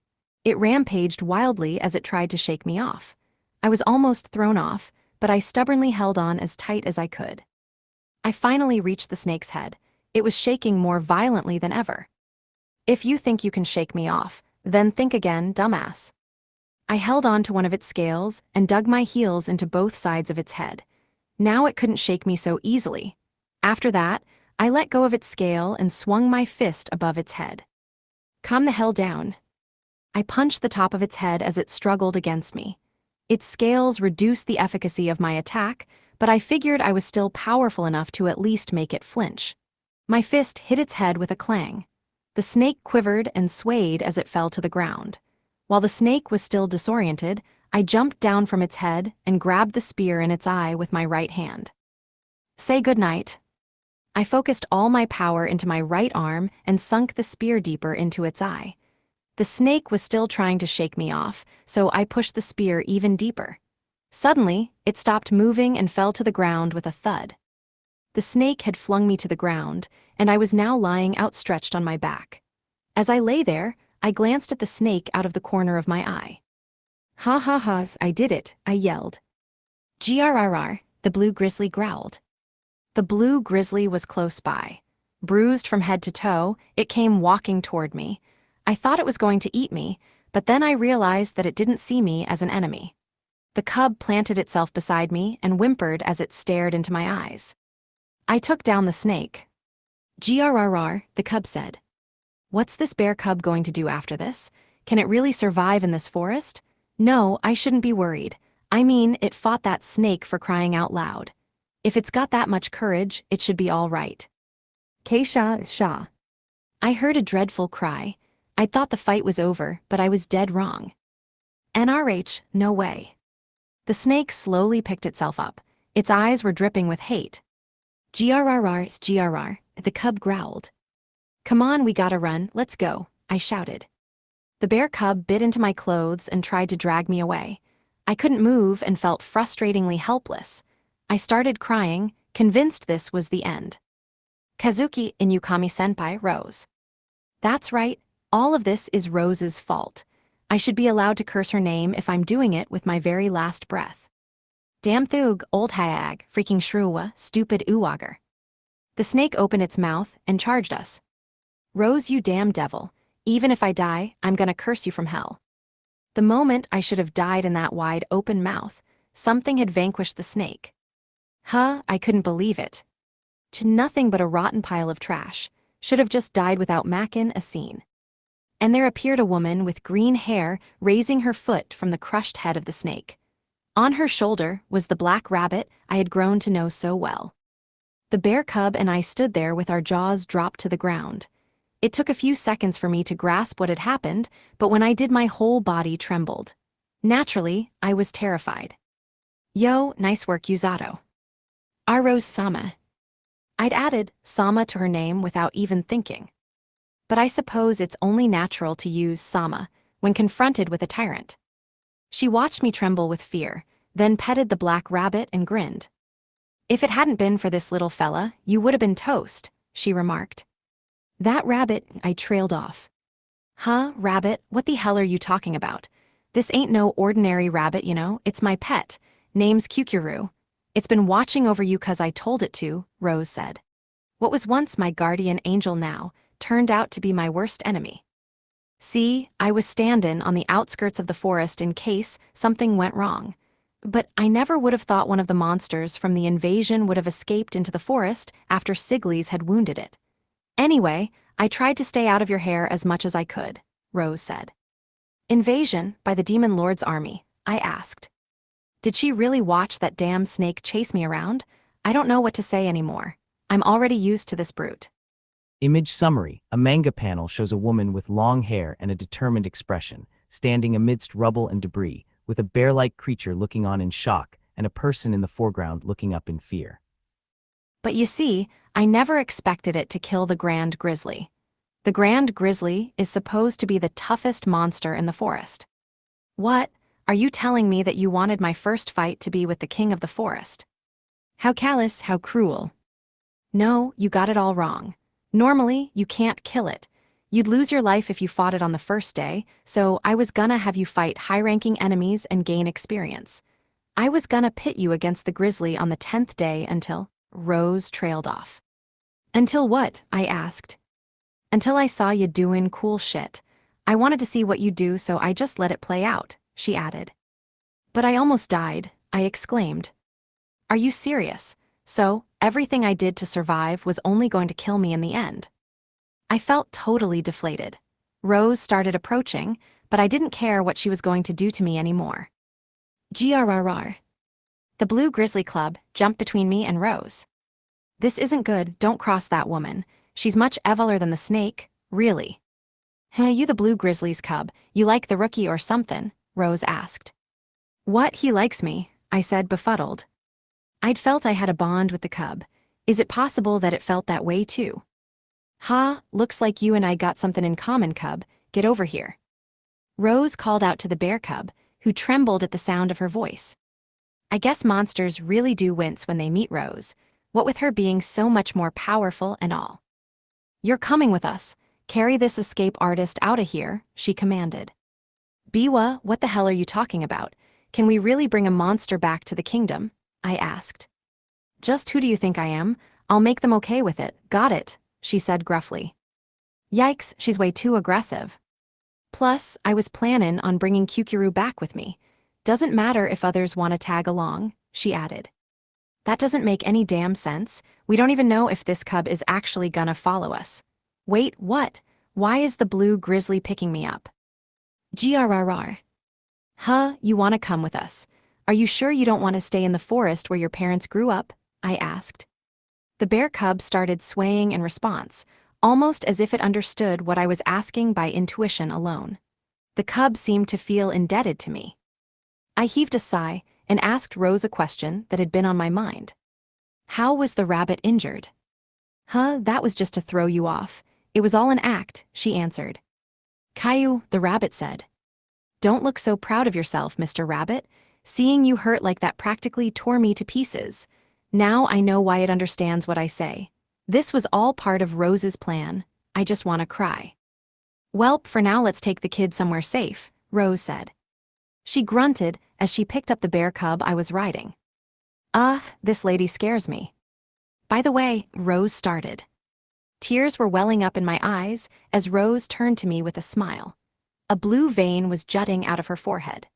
It rampaged wildly as it tried to shake me off. I was almost thrown off, but I stubbornly held on as tight as I could. I finally reached the snake's head. It was shaking more violently than ever. If you think you can shake me off, then think again, dumbass. I held on to one of its scales and dug my heels into both sides of its head. Now it couldn't shake me so easily. After that, I let go of its scale and swung my fist above its head. Calm the hell down. I punched the top of its head as it struggled against me. Its scales reduced the efficacy of my attack, but I figured I was still powerful enough to at least make it flinch. My fist hit its head with a clang. The snake quivered and swayed as it fell to the ground. While the snake was still disoriented, I jumped down from its head and grabbed the spear in its eye with my right hand. Say goodnight. I focused all my power into my right arm and sunk the spear deeper into its eye. The snake was still trying to shake me off, so I pushed the spear even deeper. Suddenly, it stopped moving and fell to the ground with a thud. The snake had flung me to the ground, and I was now lying outstretched on my back. As I lay there, I glanced at the snake out of the corner of my eye. "Ha ha ha's, I did it," I yelled. "Grrr," the blue grizzly growled. The blue grizzly was close by. Bruised from head to toe, it came walking toward me. I thought it was going to eat me, but then I realized that it didn't see me as an enemy. The cub planted itself beside me and whimpered as it stared into my eyes. I took down the snake. "Grrr," the cub said. "What's this bear cub going to do after this? Can it really survive in this forest? No, I shouldn't be worried. I mean, it fought that snake for crying out loud. If it's got that much courage, it should be all right." Keisha Shah. I heard a dreadful cry. I thought the fight was over, but I was dead wrong. NRH, no way. The snake slowly picked itself up. Its eyes were dripping with hate. "Grrr," the cub growled. "Come on, we gotta run, let's go," I shouted. The bear cub bit into my clothes and tried to drag me away. I couldn't move and felt frustratingly helpless. I started crying, convinced this was the end. Kazuki Inukami-senpai rose. "That's right, all of this is Rose's fault. I should be allowed to curse her name if I'm doing it with my very last breath. Damn thug, old hag, freaking shrewa, stupid uwager." The snake opened its mouth and charged us. "Rose, you damn devil. Even if I die, I'm gonna curse you from hell." The moment I should have died in that wide open mouth, something had vanquished the snake. I couldn't believe it. Nothing but a rotten pile of trash. Should have just died without mackin' a scene. And there appeared a woman with green hair raising her foot from the crushed head of the snake. On her shoulder was the black rabbit I had grown to know so well. The bear cub and I stood there with our jaws dropped to the ground. It took a few seconds for me to grasp what had happened, but when I did, my whole body trembled. Naturally, I was terrified. "Yo, nice work, Yuzato." Rose-sama. I'd added Sama to her name without even thinking. But I suppose it's only natural to use Sama when confronted with a tyrant. She watched me tremble with fear, then petted the black rabbit and grinned. "If it hadn't been for this little fella, you would have been toast," she remarked. "That rabbit," I trailed off. Rabbit, what the hell are you talking about? This ain't no ordinary rabbit, you know, it's my pet. Name's Kukuru. It's been watching over you 'cause I told it to," Rose said. What was once my guardian angel now turned out to be my worst enemy. See, I was standin' on the outskirts of the forest in case something went wrong. But I never would have thought one of the monsters from the invasion would have escaped into the forest after Siglis had wounded it. "Anyway, I tried to stay out of your hair as much as I could," Rose said. "Invasion by the Demon Lord's army?" I asked. Did she really watch that damn snake chase me around? I don't know what to say anymore. I'm already used to this brute. Image summary. A manga panel shows a woman with long hair and a determined expression, standing amidst rubble and debris, with a bear-like creature looking on in shock and a person in the foreground looking up in fear. But you see, I never expected it to kill the Grand Grizzly. The Grand Grizzly is supposed to be the toughest monster in the forest. What? Are you telling me that you wanted my first fight to be with the king of the forest? How callous, how cruel. No, you got it all wrong. Normally, you can't kill it. You'd lose your life if you fought it on the first day, so I was gonna have you fight high-ranking enemies and gain experience. I was gonna pit you against the grizzly on the 10th day until... Rose trailed off. "Until what?" I asked. "Until I saw you doing cool shit. I wanted to see what you do, so I just let it play out," she added. "But I almost died," I exclaimed. "Are you serious? So, everything I did to survive was only going to kill me in the end?" I felt totally deflated. Rose started approaching, but I didn't care what she was going to do to me anymore. Grrr. The Blue Grizzly Club jumped between me and Rose. "This isn't good, don't cross that woman. She's much eviler than the snake, really." You the Blue Grizzly's cub, you like the rookie or something?" Rose asked. "What, he likes me," I said, befuddled. I'd felt I had a bond with the cub. Is it possible that it felt that way too? Ha, looks like you and I got something in common, cub. Get over here. Rose called out to the bear cub, who trembled at the sound of her voice. I guess monsters really do wince when they meet Rose, what with her being so much more powerful and all. You're coming with us. Carry this escape artist out of here, she commanded. Biwa, what the hell are you talking about? Can we really bring a monster back to the kingdom? I asked. Just who do you think I am? I'll make them okay with it, got it, she said gruffly. Yikes, she's way too aggressive. Plus, I was plannin' on bringing Kukuru back with me. Doesn't matter if others want to tag along, she added. That doesn't make any damn sense. We don't even know if this cub is actually gonna follow us. Wait, what? Why is the blue grizzly picking me up? GRRR. Huh, you want to come with us. Are you sure you don't want to stay in the forest where your parents grew up? I asked. The bear cub started swaying in response, almost as if it understood what I was asking by intuition alone. The cub seemed to feel indebted to me. I heaved a sigh and asked Rose a question that had been on my mind. How was the rabbit injured? Huh, that was just to throw you off. It was all an act, she answered. Caillou, the rabbit said. Don't look so proud of yourself, Mr. Rabbit. Seeing you hurt like that practically tore me to pieces. Now I know why it understands what I say. This was all part of Rose's plan. I just want to cry. Welp, for now let's take the kid somewhere safe, Rose said. She grunted as she picked up the bear cub I was riding. This lady scares me. By the way, Rose started. Tears were welling up in my eyes as Rose turned to me with a smile. A blue vein was jutting out of her forehead.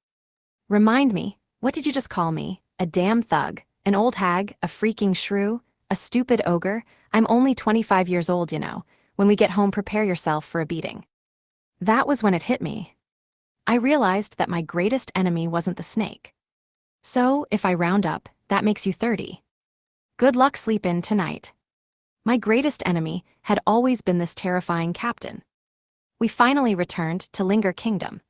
Remind me, what did you just call me? A damn thug, an old hag, a freaking shrew, a stupid ogre? I'm only 25 years old, you know. When we get home, prepare yourself for a beating. That was when it hit me. I realized that my greatest enemy wasn't the snake. So, if I round up, that makes you 30. Good luck sleepin' tonight. My greatest enemy had always been this terrifying captain. We finally returned to Linger Kingdom.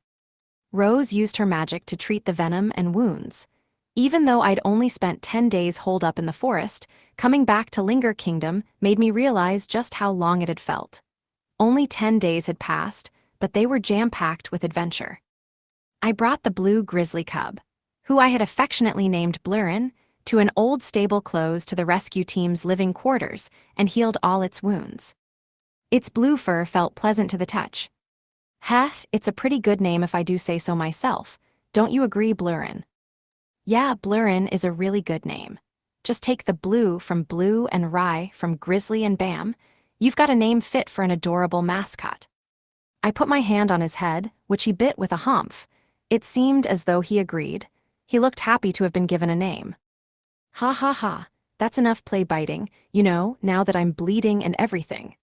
Rose used her magic to treat the venom and wounds. Even though I'd only spent 10 days holed up in the forest, coming back to Linger Kingdom made me realize just how long it had felt. Only 10 days had passed, but they were jam-packed with adventure. I brought the blue grizzly cub, who I had affectionately named Blurrin, to an old stable close to the rescue team's living quarters and healed all its wounds. Its blue fur felt pleasant to the touch. Heh, it's a pretty good name if I do say so myself. Don't you agree, Blurrin? Yeah, Blurrin is a really good name. Just take the blue from Blue and Rye from Grizzly and Bam. You've got a name fit for an adorable mascot. I put my hand on his head, which he bit with a humph. It seemed as though he agreed. He looked happy to have been given a name. Ha ha ha, that's enough play biting, you know, now that I'm bleeding and everything.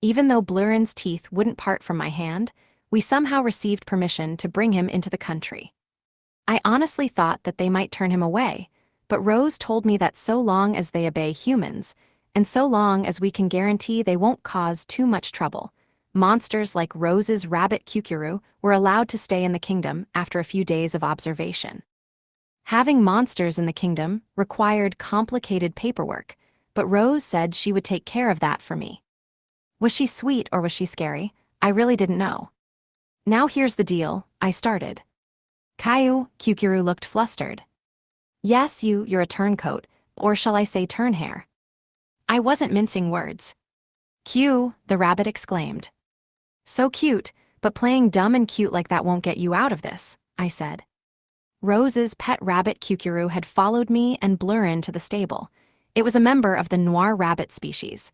Even though Blurrin's teeth wouldn't part from my hand, we somehow received permission to bring him into the country. I honestly thought that they might turn him away, but Rose told me that so long as they obey humans, and so long as we can guarantee they won't cause too much trouble, monsters like Rose's rabbit Kukuru were allowed to stay in the kingdom after a few days of observation. Having monsters in the kingdom required complicated paperwork, but Rose said she would take care of that for me. Was she sweet or was she scary? I really didn't know. Now here's the deal, I started. Caillou, Kukuru looked flustered. Yes, you're a turncoat, or shall I say turnhair? I wasn't mincing words. Q, the rabbit exclaimed. So cute, but playing dumb and cute like that won't get you out of this, I said. Rose's pet rabbit Kukuru had followed me and Blurrin to the stable. It was a member of the noir rabbit species.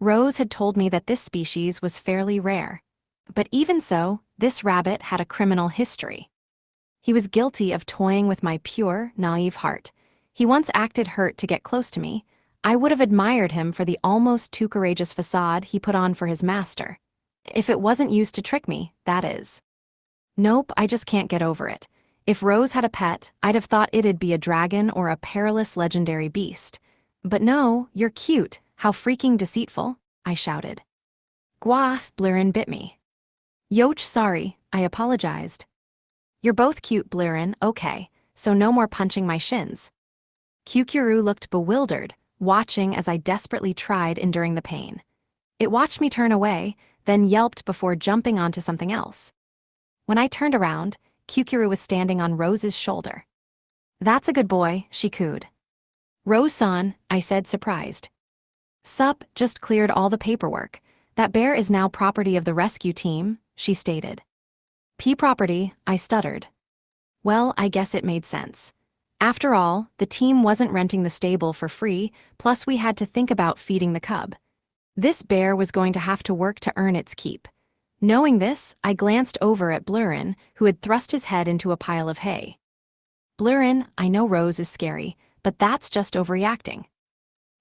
Rose had told me that this species was fairly rare. But even so, this rabbit had a criminal history. He was guilty of toying with my pure, naive heart. He once acted hurt to get close to me. I would have admired him for the almost too courageous facade he put on for his master. If it wasn't used to trick me, that is. Nope, I just can't get over it. If Rose had a pet, I'd have thought it'd be a dragon or a perilous legendary beast. But no, you're cute. How freaking deceitful, I shouted. Gwath, Blurrin bit me. Yoch, sorry, I apologized. You're both cute, Blurrin, okay, so no more punching my shins. Kukuru looked bewildered, watching as I desperately tried enduring the pain. It watched me turn away, then yelped before jumping onto something else. When I turned around, Kyukiru was standing on Rose's shoulder. "That's a good boy," she cooed. "Rose-san," I said, surprised. "Sup, just cleared all the paperwork. That bear is now property of the rescue team," she stated. "P property," I stuttered. Well, I guess it made sense. After all, the team wasn't renting the stable for free, plus we had to think about feeding the cub. This bear was going to have to work to earn its keep. Knowing this, I glanced over at Blurrin, who had thrust his head into a pile of hay. "Blurrin, I know Rose is scary, but that's just overreacting."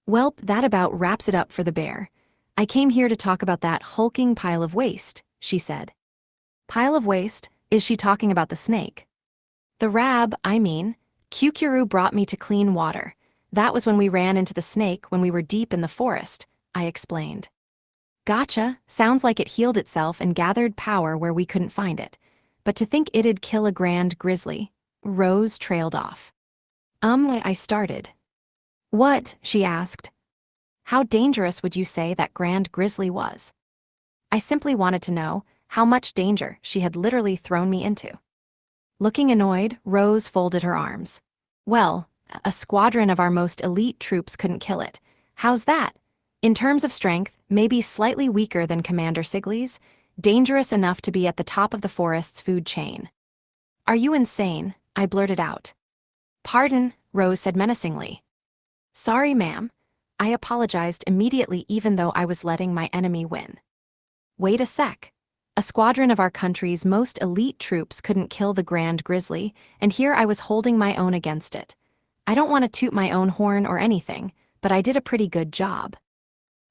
"Welp, that about wraps it up for the bear. I came here to talk about that hulking pile of waste," she said. "Pile of waste? Is she talking about the snake?" "The rab, I mean. Kyukiru brought me to clean water. That was when we ran into the snake when we were deep in the forest," I explained. "Gotcha, sounds like it healed itself and gathered power where we couldn't find it. But to think it'd kill a grand grizzly." Rose trailed off. I started. "What?" she asked. "How dangerous would you say that grand grizzly was?" I simply wanted to know how much danger she had literally thrown me into. Looking annoyed, Rose folded her arms. "Well, a squadron of our most elite troops couldn't kill it. How's that? In terms of strength, maybe slightly weaker than Commander Sigley's, dangerous enough to be at the top of the forest's food chain." "Are you insane?" I blurted out. "Pardon," Rose said menacingly. "Sorry, ma'am." I apologized immediately even though I was letting my enemy win. "Wait a sec. A squadron of our country's most elite troops couldn't kill the Grand Grizzly, and here I was holding my own against it. I don't want to toot my own horn or anything, but I did a pretty good job."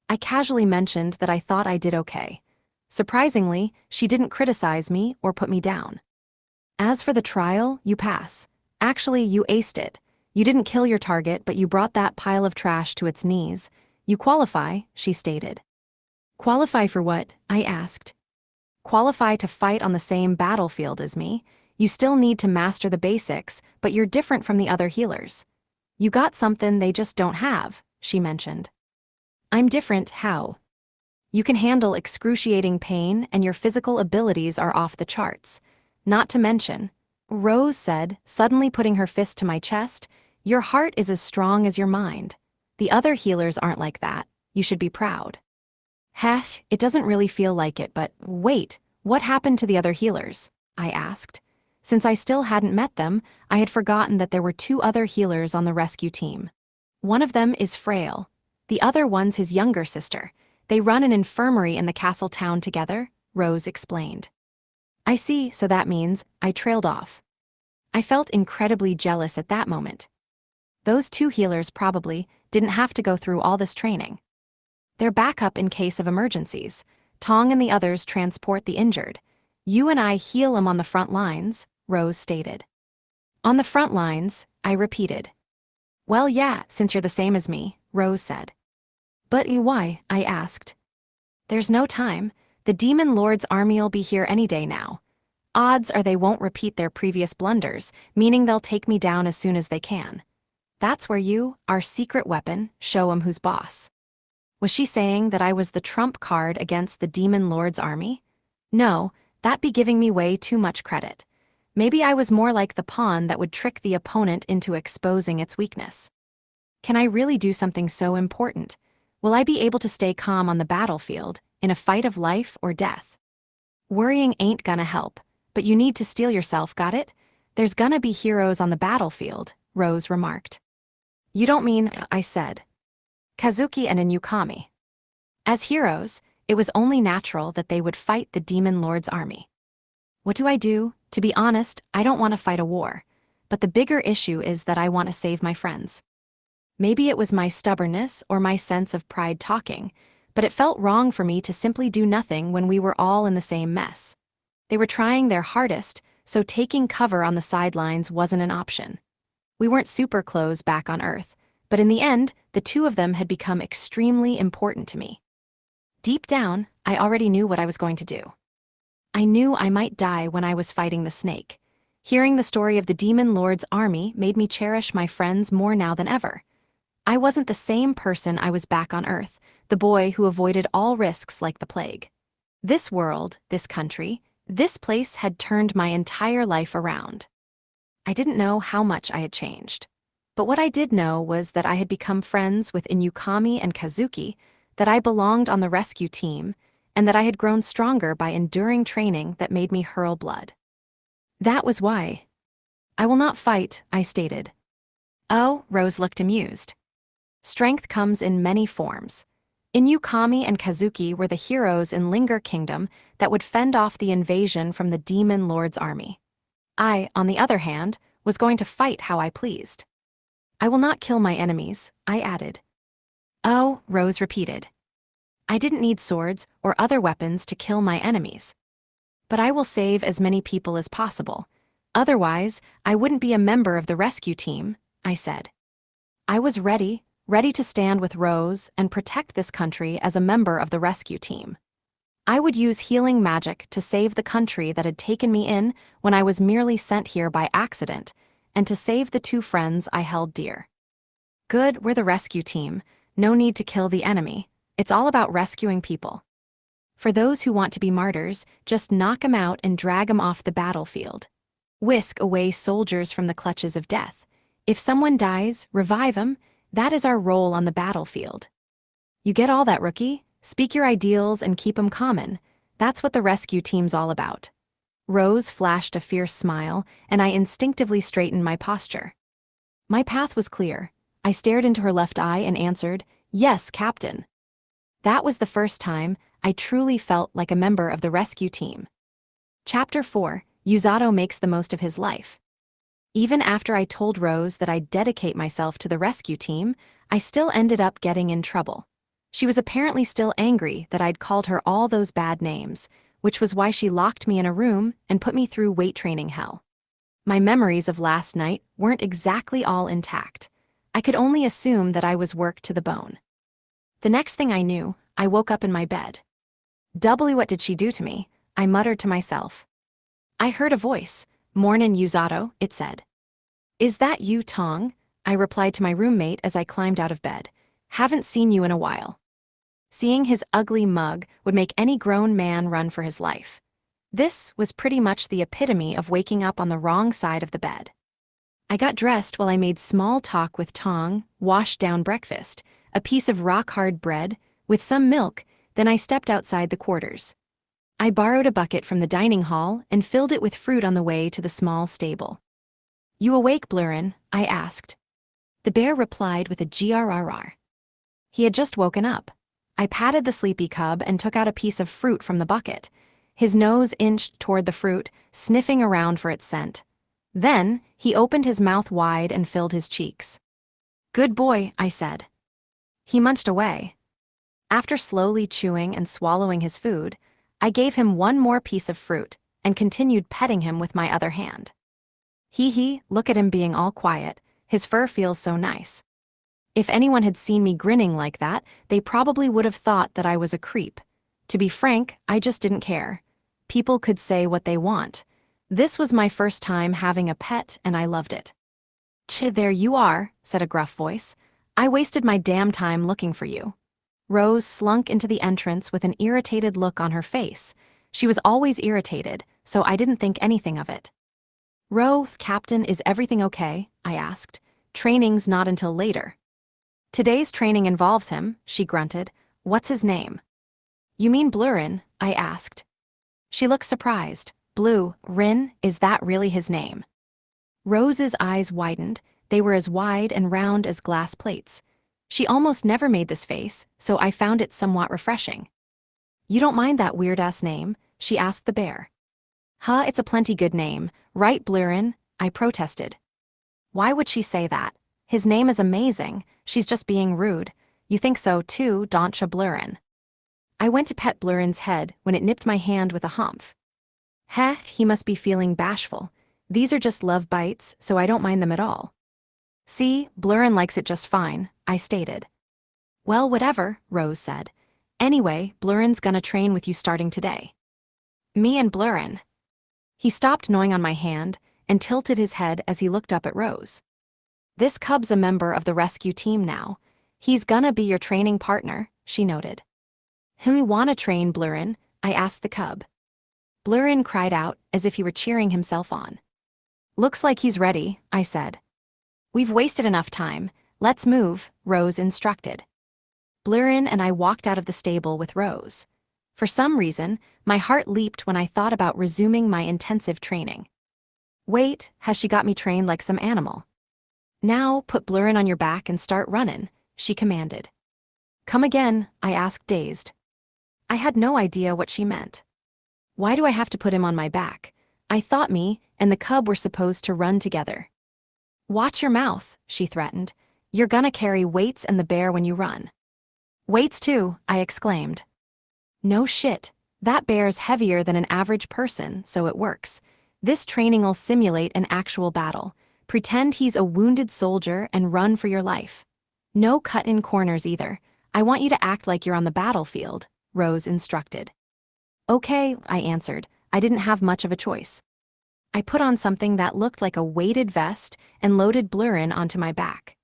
I casually mentioned that I thought I did okay. Surprisingly, she didn't criticize me or put me down. "As for the trial, you pass. Actually, you aced it. You didn't kill your target, but you brought that pile of trash to its knees. You qualify," she stated. "Qualify for what?" I asked. "Qualify to fight on the same battlefield as me. You still need to master the basics, but you're different from the other healers. You got something they just don't have," she mentioned. "I'm different, how?" "You can handle excruciating pain and your physical abilities are off the charts. Not to mention," Rose said, suddenly putting her fist to my chest, "your heart is as strong as your mind. The other healers aren't like that. You should be proud." "Heh, it doesn't really feel like it, but wait, what happened to the other healers?" I asked. Since I still hadn't met them, I had forgotten that there were 2 other healers on the rescue team. "One of them is Frail. The other one's his younger sister. They run an infirmary in the castle town together," Rose explained. "I see, so that means," I trailed off. I felt incredibly jealous at that moment. Those 2 healers probably didn't have to go through all this training. They're backup in case of emergencies. Tong and the others transport the injured. You and I heal 'em on the front lines, Rose stated. "On the front lines," I repeated. "Well, yeah, since you're the same as me," Rose said. "But why?" I asked. "There's no time. The Demon Lord's army'll be here any day now. Odds are they won't repeat their previous blunders, meaning they'll take me down as soon as they can. That's where you, our secret weapon, show 'em who's boss." Was she saying that I was the trump card against the Demon Lord's army? No, that'd be giving me way too much credit. Maybe I was more like the pawn that would trick the opponent into exposing its weakness. Can I really do something so important? Will I be able to stay calm on the battlefield, in a fight of life or death? Worrying ain't gonna help, but you need to steel yourself, got it? There's gonna be heroes on the battlefield, Rose remarked. "You don't mean," I said. "Kazuki and Inukami. As heroes, it was only natural that they would fight the Demon Lord's army. What do I do? To be honest, I don't want to fight a war. But the bigger issue is that I want to save my friends." Maybe it was my stubbornness or my sense of pride talking, but it felt wrong for me to simply do nothing when we were all in the same mess. They were trying their hardest, so taking cover on the sidelines wasn't an option. We weren't super close back on Earth, but in the end, the 2 of them had become extremely important to me. Deep down, I already knew what I was going to do. I knew I might die when I was fighting the snake. Hearing the story of the Demon Lord's army made me cherish my friends more now than ever. I wasn't the same person I was back on Earth, the boy who avoided all risks like the plague. This world, this country, this place had turned my entire life around. I didn't know how much I had changed. But what I did know was that I had become friends with Inukami and Kazuki, that I belonged on the rescue team, and that I had grown stronger by enduring training that made me hurl blood. That was why. I will not fight, I stated. Oh, Rose looked amused. Strength comes in many forms. Inukami and Kazuki were the heroes in Linger Kingdom that would fend off the invasion from the Demon Lord's army. I, on the other hand, was going to fight how I pleased. I will not kill my enemies, I added. Oh, Rose repeated. I didn't need swords or other weapons to kill my enemies. But I will save as many people as possible. Otherwise, I wouldn't be a member of the rescue team, I said. I was ready to stand with Rose and protect this country as a member of the rescue team. I would use healing magic to save the country that had taken me in when I was merely sent here by accident, and to save the two friends I held dear. Good, we're the rescue team. No need to kill the enemy. It's all about rescuing people. For those who want to be martyrs, just knock 'em out and drag 'em off the battlefield. Whisk away soldiers from the clutches of death. If someone dies, revive 'em. That is our role on the battlefield. You get all that, rookie? Speak your ideals and keep 'em common. That's what the rescue team's all about. Rose flashed a fierce smile, and I instinctively straightened my posture. My path was clear. I stared into her left eye and answered, "Yes, Captain." That was the first time I truly felt like a member of the rescue team. Chapter 4, Yuzato makes the most of his life. Even after I told Rose that I'd dedicate myself to the rescue team, I still ended up getting in trouble. She was apparently still angry that I'd called her all those bad names, which was why she locked me in a room and put me through weight training hell. My memories of last night weren't exactly all intact. I could only assume that I was worked to the bone. The next thing I knew, I woke up in my bed. Doubly what did she do to me? I muttered to myself. I heard a voice. "Mornin' Yuzato," it said. "Is that you, Tong?" I replied to my roommate as I climbed out of bed. "Haven't seen you in a while." Seeing his ugly mug would make any grown man run for his life. This was pretty much the epitome of waking up on the wrong side of the bed. I got dressed while I made small talk with Tong, washed down breakfast, a piece of rock-hard bread, with some milk, then I stepped outside the quarters. I borrowed a bucket from the dining hall and filled it with fruit on the way to the small stable. "You awake, Blurrin?" I asked. The bear replied with a grrr. He had just woken up. I patted the sleepy cub and took out a piece of fruit from the bucket. His nose inched toward the fruit, sniffing around for its scent. Then, he opened his mouth wide and filled his cheeks. "Good boy," I said. He munched away. After slowly chewing and swallowing his food, I gave him one more piece of fruit and continued petting him with my other hand. Hee, look at him being all quiet. His fur feels so nice. If anyone had seen me grinning like that, they probably would have thought that I was a creep. To be frank, I just didn't care. People could say what they want. This was my first time having a pet, and I loved it. There you are," said a gruff voice. "I wasted my damn time looking for you." Rose slunk into the entrance with an irritated look on her face. She was always irritated, so I didn't think anything of it. "Rose, Captain, is everything okay?" I asked. "Training's not until later." "Today's training involves him," she grunted. "What's his name?" "You mean Blurrin?" I asked. She looked surprised. "Blue-Rin, is that really his name?" Rose's eyes widened. They were as wide and round as glass plates. She almost never made this face, so I found it somewhat refreshing. "You don't mind that weird-ass name?" she asked the bear. "Huh, it's a plenty good name, right, Blurrin?" I protested. "Why would she say that? His name is amazing. She's just being rude. You think so too, don't ya, Blurrin?" I went to pet Blurrin's head when it nipped my hand with a humph. Heh, he must be feeling bashful. These are just love bites, so I don't mind them at all. "See, Blurrin likes it just fine," I stated. "Well, whatever," Rose said. "Anyway, Blurrin's gonna train with you starting today." "Me and Blurrin?" He stopped gnawing on my hand and tilted his head as he looked up at Rose. This cub's a member of the rescue team now. He's gonna be your training partner, she noted. Who wanna train Blurrin? I asked the cub. Blurrin cried out as if he were cheering himself on. Looks like he's ready, I said. We've wasted enough time. Let's move, Rose instructed. Blurrin and I walked out of the stable with Rose. For some reason, my heart leaped when I thought about resuming my intensive training. Wait, has she got me trained like some animal? Now, put Blurrin on your back and start runnin', she commanded. Come again, I asked, dazed. I had no idea what she meant. Why do I have to put him on my back? I thought me and the cub were supposed to run together. Watch your mouth, she threatened. You're gonna carry Waits and the bear when you run. Waits too, I exclaimed. No shit, that bear's heavier than an average person, so it works. This training'll simulate an actual battle. Pretend he's a wounded soldier and run for your life. No cut-in corners either. I want you to act like you're on the battlefield, Rose instructed. Okay, I answered. I didn't have much of a choice. I put on something that looked like a weighted vest and loaded Blurrin onto my back.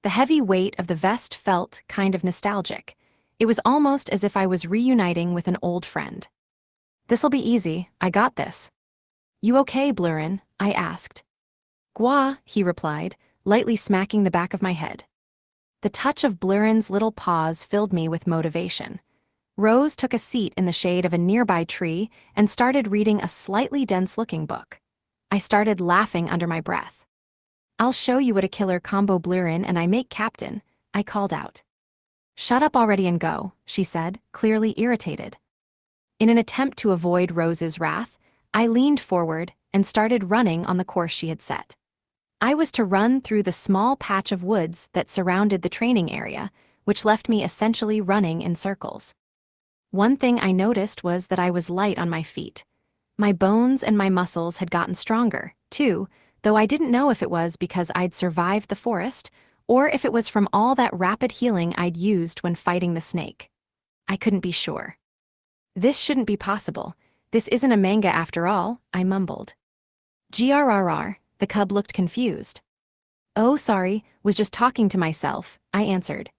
The heavy weight of the vest felt kind of nostalgic. It was almost as if I was reuniting with an old friend. This'll be easy, I got this. You okay, Blurrin? I asked. Gwa, he replied, lightly smacking the back of my head. The touch of Blurrin's little paws filled me with motivation. Rose took a seat in the shade of a nearby tree and started reading a slightly dense-looking book. I started laughing under my breath. I'll show you what a killer combo Blurrin and I make, Captain, I called out. Shut up already and go, she said, clearly irritated. In an attempt to avoid Rose's wrath, I leaned forward and started running on the course she had set. I was to run through the small patch of woods that surrounded the training area, which left me essentially running in circles. One thing I noticed was that I was light on my feet. My bones and my muscles had gotten stronger, too, though I didn't know if it was because I'd survived the forest or if it was from all that rapid healing I'd used when fighting the snake. I couldn't be sure. This shouldn't be possible. This isn't a manga after all, I mumbled. GRRR, the cub looked confused. Oh, sorry, was just talking to myself, I answered.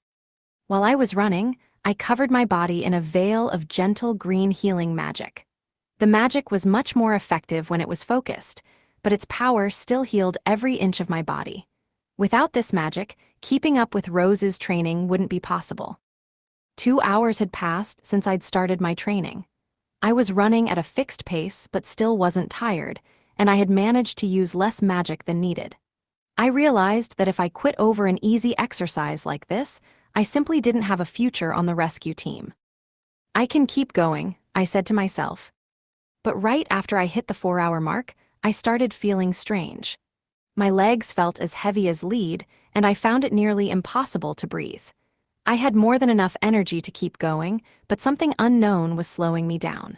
While I was running, I covered my body in a veil of gentle green healing magic. The magic was much more effective when it was focused, but its power still healed every inch of my body. Without this magic, keeping up with Rose's training wouldn't be possible. 2 hours had passed since I'd started my training. I was running at a fixed pace but still wasn't tired, and I had managed to use less magic than needed. I realized that if I quit over an easy exercise like this, I simply didn't have a future on the rescue team. I can keep going, I said to myself. But right after I hit the 4-hour mark, I started feeling strange. My legs felt as heavy as lead, and I found it nearly impossible to breathe. I had more than enough energy to keep going, but something unknown was slowing me down.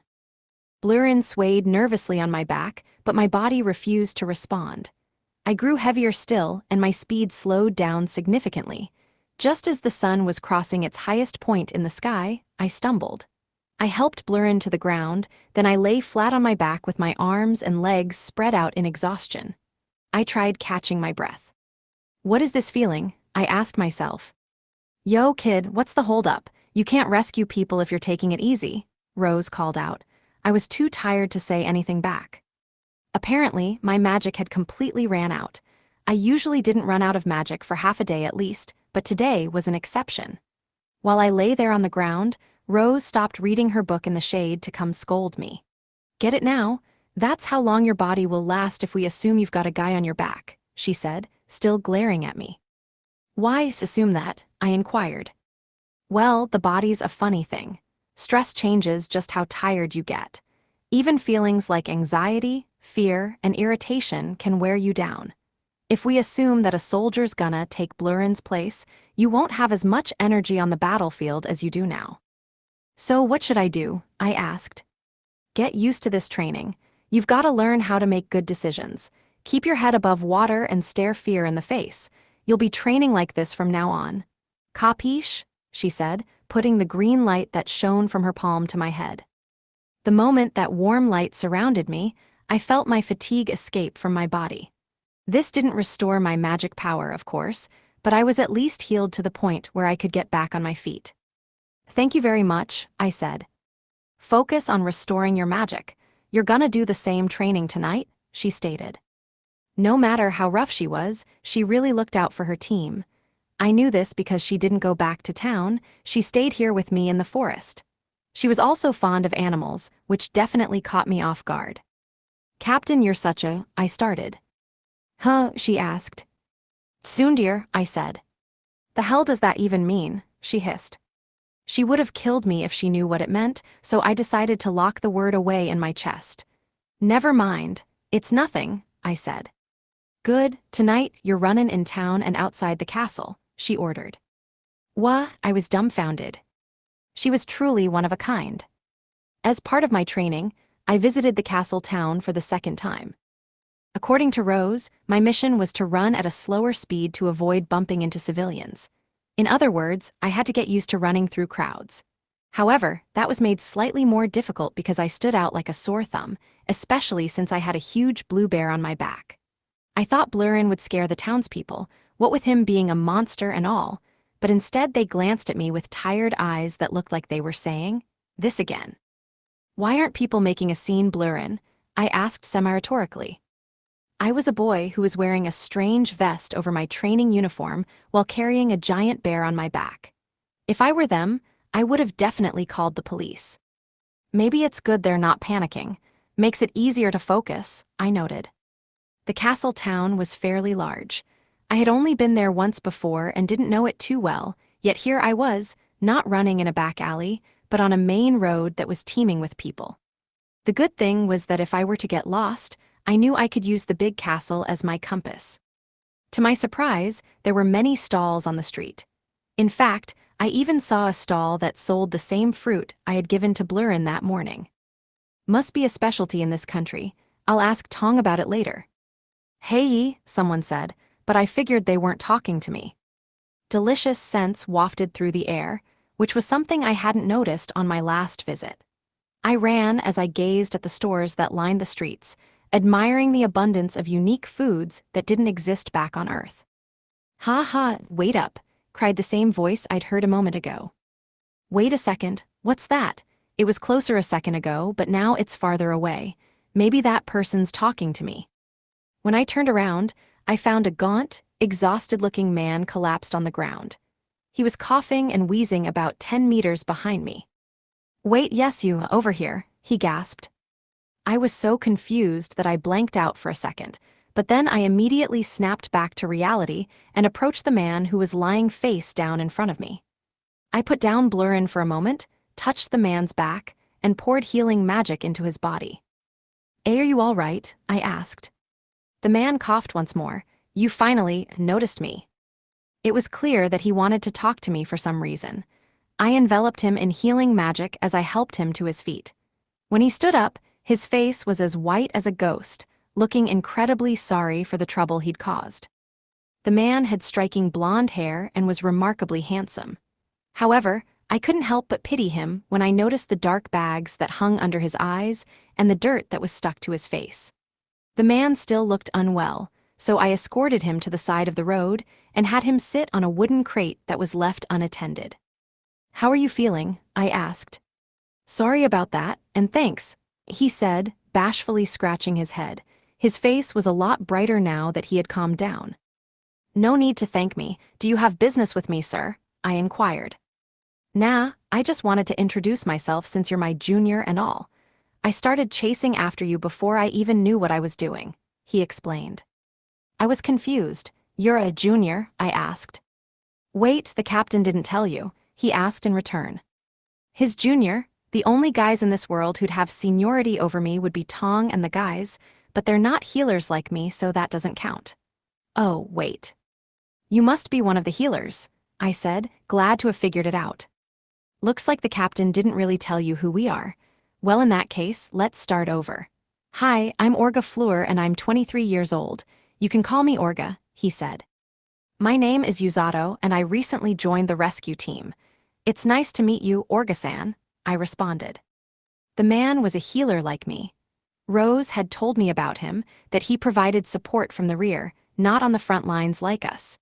Blurrin swayed nervously on my back, but my body refused to respond. I grew heavier still, and my speed slowed down significantly. Just as the sun was crossing its highest point in the sky, I stumbled. I helped Blurrin to the ground, then I lay flat on my back with my arms and legs spread out in exhaustion. I tried catching my breath. What is this feeling? I asked myself. Yo, kid, what's the holdup? You can't rescue people if you're taking it easy, Rose called out. I was too tired to say anything back. Apparently, my magic had completely ran out. I usually didn't run out of magic for half a day at least, but today was an exception. While I lay there on the ground, Rose stopped reading her book in the shade to come scold me. Get it now? That's how long your body will last if we assume you've got a guy on your back, she said, still glaring at me. Why assume that? I inquired. Well, the body's a funny thing. Stress changes just how tired you get. Even feelings like anxiety, fear, and irritation can wear you down. If we assume that a soldier's gonna take Blurrin's place, you won't have as much energy on the battlefield as you do now. So what should I do? I asked. Get used to this training. You've got to learn how to make good decisions. Keep your head above water and stare fear in the face. You'll be training like this from now on. Capiche? She said, putting the green light that shone from her palm to my head. The moment that warm light surrounded me, I felt my fatigue escape from my body. This didn't restore my magic power, of course, but I was at least healed to the point where I could get back on my feet. Thank you very much, I said. Focus on restoring your magic. You're gonna do the same training tonight, she stated. No matter how rough she was, she really looked out for her team. I knew this because she didn't go back to town, she stayed here with me in the forest. She was also fond of animals, which definitely caught me off guard. Captain, you're such a, I started. Huh, she asked. Tsundir, I said. The hell does that even mean? She hissed. She would have killed me if she knew what it meant, so I decided to lock the word away in my chest. Never mind, it's nothing, I said. Good, tonight you're runnin' in town and outside the castle, she ordered. Wha? I was dumbfounded. She was truly one of a kind. As part of my training, I visited the castle town for the second time. According to Rose, my mission was to run at a slower speed to avoid bumping into civilians. In other words, I had to get used to running through crowds. However, that was made slightly more difficult because I stood out like a sore thumb, especially since I had a huge blue bear on my back. I thought Blurrin would scare the townspeople, what with him being a monster and all, but instead they glanced at me with tired eyes that looked like they were saying, "This again." Why aren't people making a scene, Blurrin? I asked semi-rhetorically. I was a boy who was wearing a strange vest over my training uniform while carrying a giant bear on my back. If I were them, I would have definitely called the police. Maybe it's good they're not panicking. Makes it easier to focus, I noted. The castle town was fairly large. I had only been there once before and didn't know it too well, yet here I was, not running in a back alley, but on a main road that was teeming with people. The good thing was that if I were to get lost, I knew I could use the big castle as my compass. To my surprise, there were many stalls on the street. In fact, I even saw a stall that sold the same fruit I had given to Blurrin that morning. Must be a specialty in this country. I'll ask Tong about it later. Hey, someone said, but I figured they weren't talking to me. Delicious scents wafted through the air, which was something I hadn't noticed on my last visit. I ran as I gazed at the stores that lined the streets, admiring the abundance of unique foods that didn't exist back on Earth. Ha ha, wait up, cried the same voice I'd heard a moment ago. Wait a second, what's that? It was closer a second ago, but now it's farther away. Maybe that person's talking to me. When I turned around, I found a gaunt, exhausted-looking man collapsed on the ground. He was coughing and wheezing about 10 meters behind me. Wait, yes, you, over here, he gasped. I was so confused that I blanked out for a second, but then I immediately snapped back to reality and approached the man who was lying face down in front of me. I put down Blurrin for a moment, touched the man's back, and poured healing magic into his body. Are you all right? I asked. The man coughed once more. You finally noticed me. It was clear that he wanted to talk to me for some reason. I enveloped him in healing magic as I helped him to his feet. When he stood up, his face was as white as a ghost, looking incredibly sorry for the trouble he'd caused. The man had striking blonde hair and was remarkably handsome. However, I couldn't help but pity him when I noticed the dark bags that hung under his eyes and the dirt that was stuck to his face. The man still looked unwell, so I escorted him to the side of the road and had him sit on a wooden crate that was left unattended. How are you feeling? I asked. Sorry about that, and thanks, he said, bashfully scratching his head. His face was a lot brighter now that he had calmed down. No need to thank me. Do you have business with me, sir? I inquired. Nah, I just wanted to introduce myself since you're my junior and all. I started chasing after you before I even knew what I was doing, he explained. I was confused. You're a junior? I asked. Wait, the captain didn't tell you, he asked in return. His junior? The only guys in this world who'd have seniority over me would be Tong and the guys, but they're not healers like me, so that doesn't count. Oh, wait. You must be one of the healers, I said, glad to have figured it out. Looks like the captain didn't really tell you who we are. Well, in that case, let's start over. Hi, I'm Orga Fleur and I'm 23 years old. You can call me Orga, he said. My name is Yuzato and I recently joined the rescue team. It's nice to meet you, Orga-san, I responded. The man was a healer like me. Rose had told me about him, that he provided support from the rear, not on the front lines like us.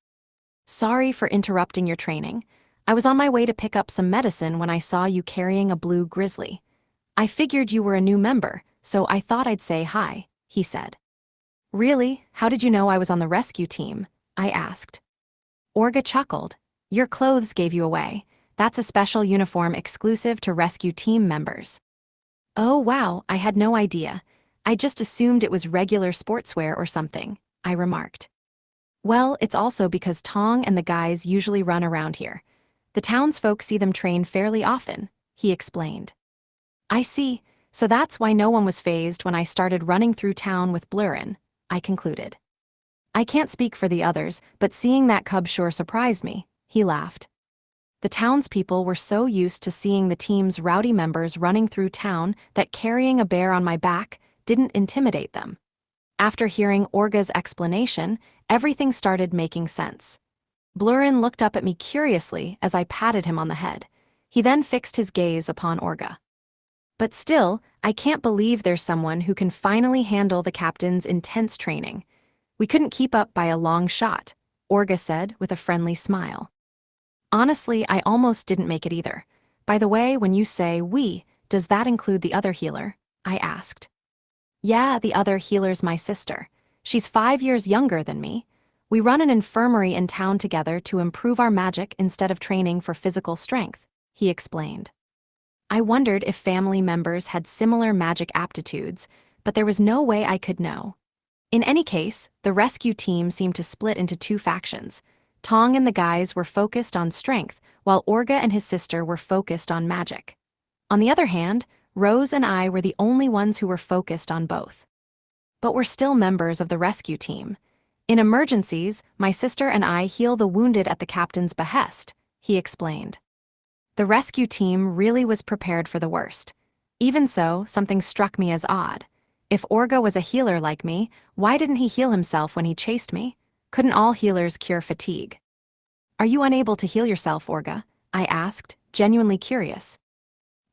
Sorry for interrupting your training. I was on my way to pick up some medicine when I saw you carrying a blue grizzly. I figured you were a new member, so I thought I'd say hi, he said. Really? How did you know I was on the rescue team? I asked. Orga chuckled. Your clothes gave you away. That's a special uniform exclusive to rescue team members. Oh wow, I had no idea. I just assumed it was regular sportswear or something, I remarked. Well, it's also because Tong and the guys usually run around here. The townsfolk see them train fairly often, he explained. I see, so that's why no one was fazed when I started running through town with Blurrin, I concluded. I can't speak for the others, but seeing that cub sure surprised me, he laughed. The townspeople were so used to seeing the team's rowdy members running through town that carrying a bear on my back didn't intimidate them. After hearing Orga's explanation, everything started making sense. Blurrin looked up at me curiously as I patted him on the head. He then fixed his gaze upon Orga. But still, I can't believe there's someone who can finally handle the captain's intense training. We couldn't keep up by a long shot, Orga said with a friendly smile. Honestly, I almost didn't make it either. By the way, when you say we, does that include the other healer? I asked. Yeah, the other healer's my sister. She's 5 years younger than me. We run an infirmary in town together to improve our magic instead of training for physical strength, he explained. I wondered if family members had similar magic aptitudes, but there was no way I could know. In any case, the rescue team seemed to split into two factions. Tong and the guys were focused on strength, while Orga and his sister were focused on magic. On the other hand, Rose and I were the only ones who were focused on both. But we're still members of the rescue team. In emergencies, my sister and I heal the wounded at the captain's behest, he explained. The rescue team really was prepared for the worst. Even so, something struck me as odd. If Orga was a healer like me, why didn't he heal himself when he chased me? Couldn't all healers cure fatigue? Are you unable to heal yourself, Orga? I asked, genuinely curious.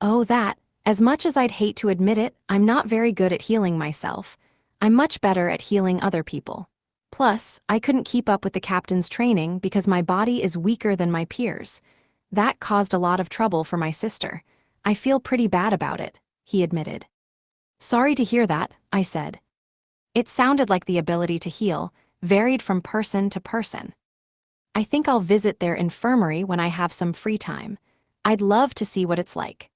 Oh, that. As much as I'd hate to admit it, I'm not very good at healing myself. I'm much better at healing other people. Plus, I couldn't keep up with the captain's training because my body is weaker than my peers. That caused a lot of trouble for my sister. I feel pretty bad about it, he admitted. Sorry to hear that, I said. It sounded like the ability to heal varied from person to person. I think I'll visit their infirmary when I have some free time. I'd love to see what it's like.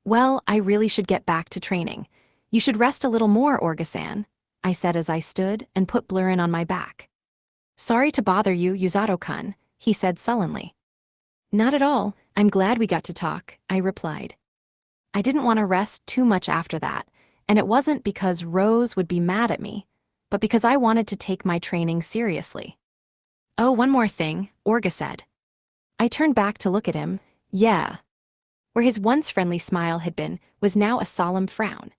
Well, I really should get back to training. You should rest a little more, Orga-san, I said as I stood and put Blurrin on my back. Sorry to bother you, Yuzato-kun, he said sullenly. Not at all, I'm glad we got to talk, I replied. I didn't want to rest too much after that, and it wasn't because Rose would be mad at me, but because I wanted to take my training seriously. Oh, one more thing, Orga said. I turned back to look at him. Yeah. Where his once friendly smile had been was now a solemn frown.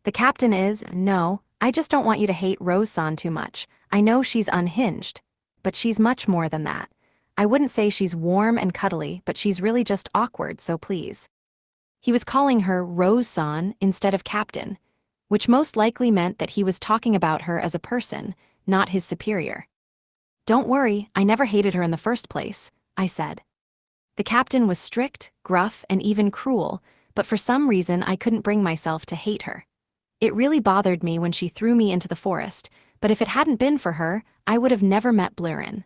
The captain is, no, I just don't want you to hate Rose-san too much. I know she's unhinged, but she's much more than that. I wouldn't say she's warm and cuddly, but she's really just awkward, so please. He was calling her Rose-san instead of captain, which most likely meant that he was talking about her as a person, not his superior. Don't worry, I never hated her in the first place, I said. The captain was strict, gruff, and even cruel, but for some reason I couldn't bring myself to hate her. It really bothered me when she threw me into the forest, but if it hadn't been for her, I would have never met Blurrin.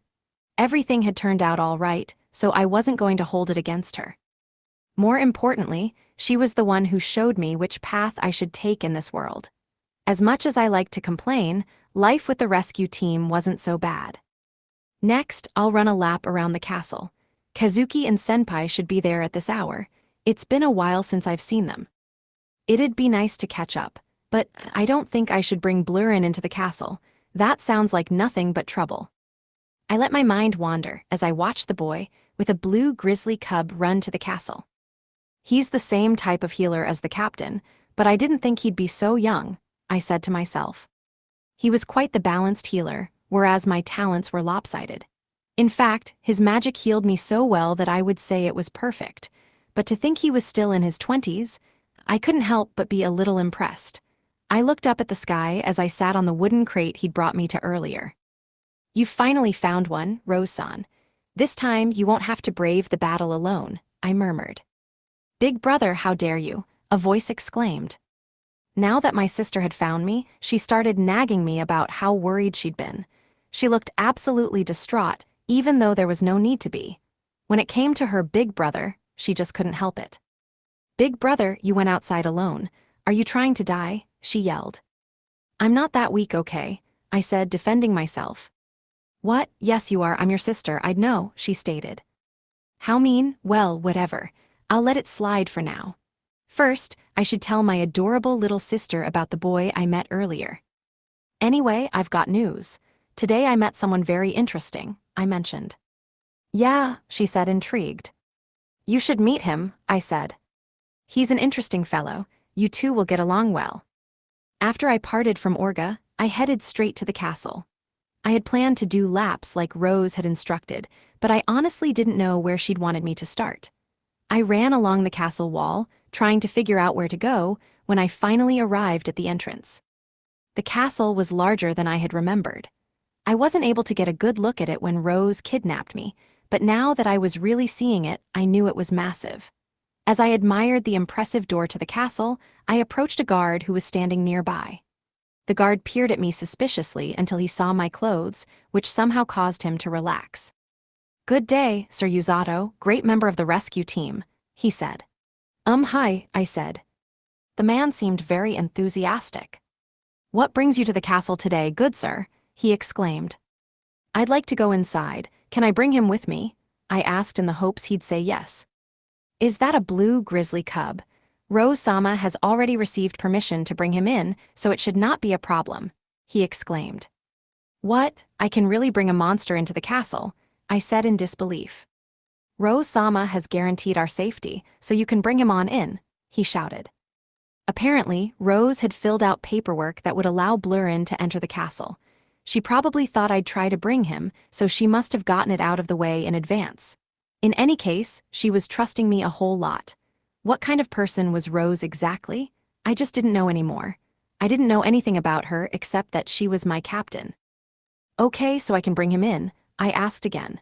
Everything had turned out all right, so I wasn't going to hold it against her. More importantly, she was the one who showed me which path I should take in this world. As much as I liked to complain, life with the rescue team wasn't so bad. Next, I'll run a lap around the castle. Kazuki and Senpai should be there at this hour. It's been a while since I've seen them. It'd be nice to catch up, but I don't think I should bring Blurrin into the castle. That sounds like nothing but trouble. I let my mind wander as I watched the boy with a blue grizzly cub run to the castle. He's the same type of healer as the captain, but I didn't think he'd be so young, I said to myself. He was quite the balanced healer, whereas my talents were lopsided. In fact, his magic healed me so well that I would say it was perfect, but to think he was still in his 20s, I couldn't help but be a little impressed. I looked up at the sky as I sat on the wooden crate he'd brought me to earlier. "You've finally found one, Rose-san. This time you won't have to brave the battle alone," I murmured. "Big brother, how dare you?" a voice exclaimed. Now that my sister had found me, she started nagging me about how worried she'd been. She looked absolutely distraught, even though there was no need to be. When it came to her big brother, she just couldn't help it. "Big brother, you went outside alone. Are you trying to die?" she yelled. "I'm not that weak, okay?" I said, defending myself. "What? Yes you are, I'm your sister, I'd know," she stated. "How mean? Well, whatever. I'll let it slide for now. First, I should tell my adorable little sister about the boy I met earlier. Anyway, I've got news. Today I met someone very interesting," I mentioned. "Yeah," she said, intrigued. "You should meet him," I said. "He's an interesting fellow. You two will get along well." After I parted from Orga, I headed straight to the castle. I had planned to do laps like Rose had instructed, but I honestly didn't know where she'd wanted me to start. I ran along the castle wall, trying to figure out where to go, when I finally arrived at the entrance. The castle was larger than I had remembered. I wasn't able to get a good look at it when Rose kidnapped me, but now that I was really seeing it, I knew it was massive. As I admired the impressive door to the castle, I approached a guard who was standing nearby. The guard peered at me suspiciously until he saw my clothes, which somehow caused him to relax. "Good day, Sir Yuzato, great member of the rescue team," he said. Hi," I said. The man seemed very enthusiastic. "What brings you to the castle today, good sir?" he exclaimed. "I'd like to go inside. Can I bring him with me?" I asked in the hopes he'd say yes. "Is that a blue grizzly cub? Rose-sama has already received permission to bring him in, so it should not be a problem," he exclaimed. "What? I can really bring a monster into the castle?" I said in disbelief. "Rose-sama has guaranteed our safety, so you can bring him on in," he shouted. Apparently, Rose had filled out paperwork that would allow Blurrin to enter the castle. She probably thought I'd try to bring him, so she must have gotten it out of the way in advance. In any case, she was trusting me a whole lot. What kind of person was Rose exactly? I just didn't know anymore. I didn't know anything about her except that she was my captain. "Okay, so I can bring him in?" I asked again.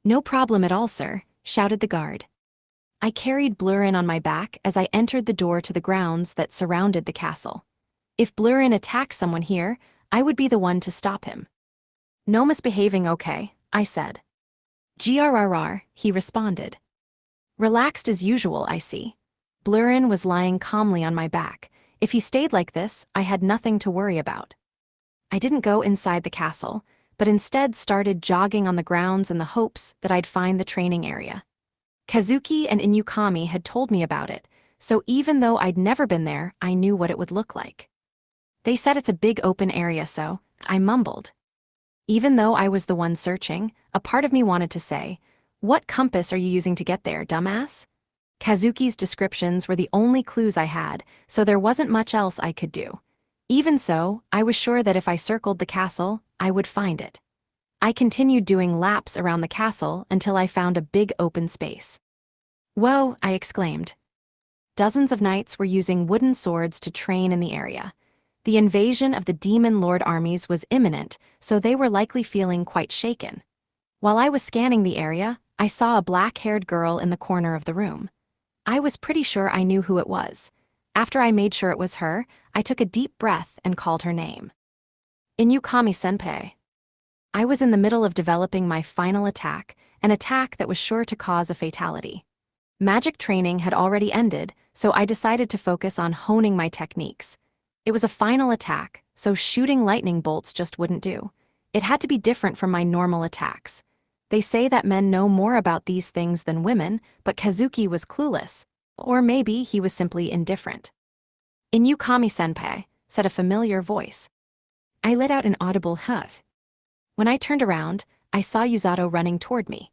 "No problem at all, sir," shouted the guard. I carried Blurrin on my back as I entered the door to the grounds that surrounded the castle. If Blurrin attacked someone here, I would be the one to stop him. "No misbehaving, okay?" I said. "GRRR," he responded. Relaxed as usual, I see. Blurrin was lying calmly on my back. If he stayed like this, I had nothing to worry about. I didn't go inside the castle, but instead started jogging on the grounds in the hopes that I'd find the training area. Kazuki and Inukami had told me about it, so even though I'd never been there, I knew what it would look like. They said it's a big open area, so I mumbled. Even though I was the one searching, a part of me wanted to say, "What compass are you using to get there, dumbass?" Kazuki's descriptions were the only clues I had, so there wasn't much else I could do. Even so, I was sure that if I circled the castle, I would find it. I continued doing laps around the castle until I found a big open space. "Whoa," I exclaimed. Dozens of knights were using wooden swords to train in the area. The invasion of the Demon Lord armies was imminent, so they were likely feeling quite shaken. While I was scanning the area, I saw a black-haired girl in the corner of the room. I was pretty sure I knew who it was. After I made sure it was her, I took a deep breath and called her name. "Inukami-senpai." I was in the middle of developing my final attack, an attack that was sure to cause a fatality. Magic training had already ended, so I decided to focus on honing my techniques. It was a final attack, so shooting lightning bolts just wouldn't do. It had to be different from my normal attacks. They say that men know more about these things than women, but Kazuki was clueless. Or maybe he was simply indifferent. "Inukami-senpai," said a familiar voice. I let out an audible hut. When I turned around, I saw Yuzato running toward me.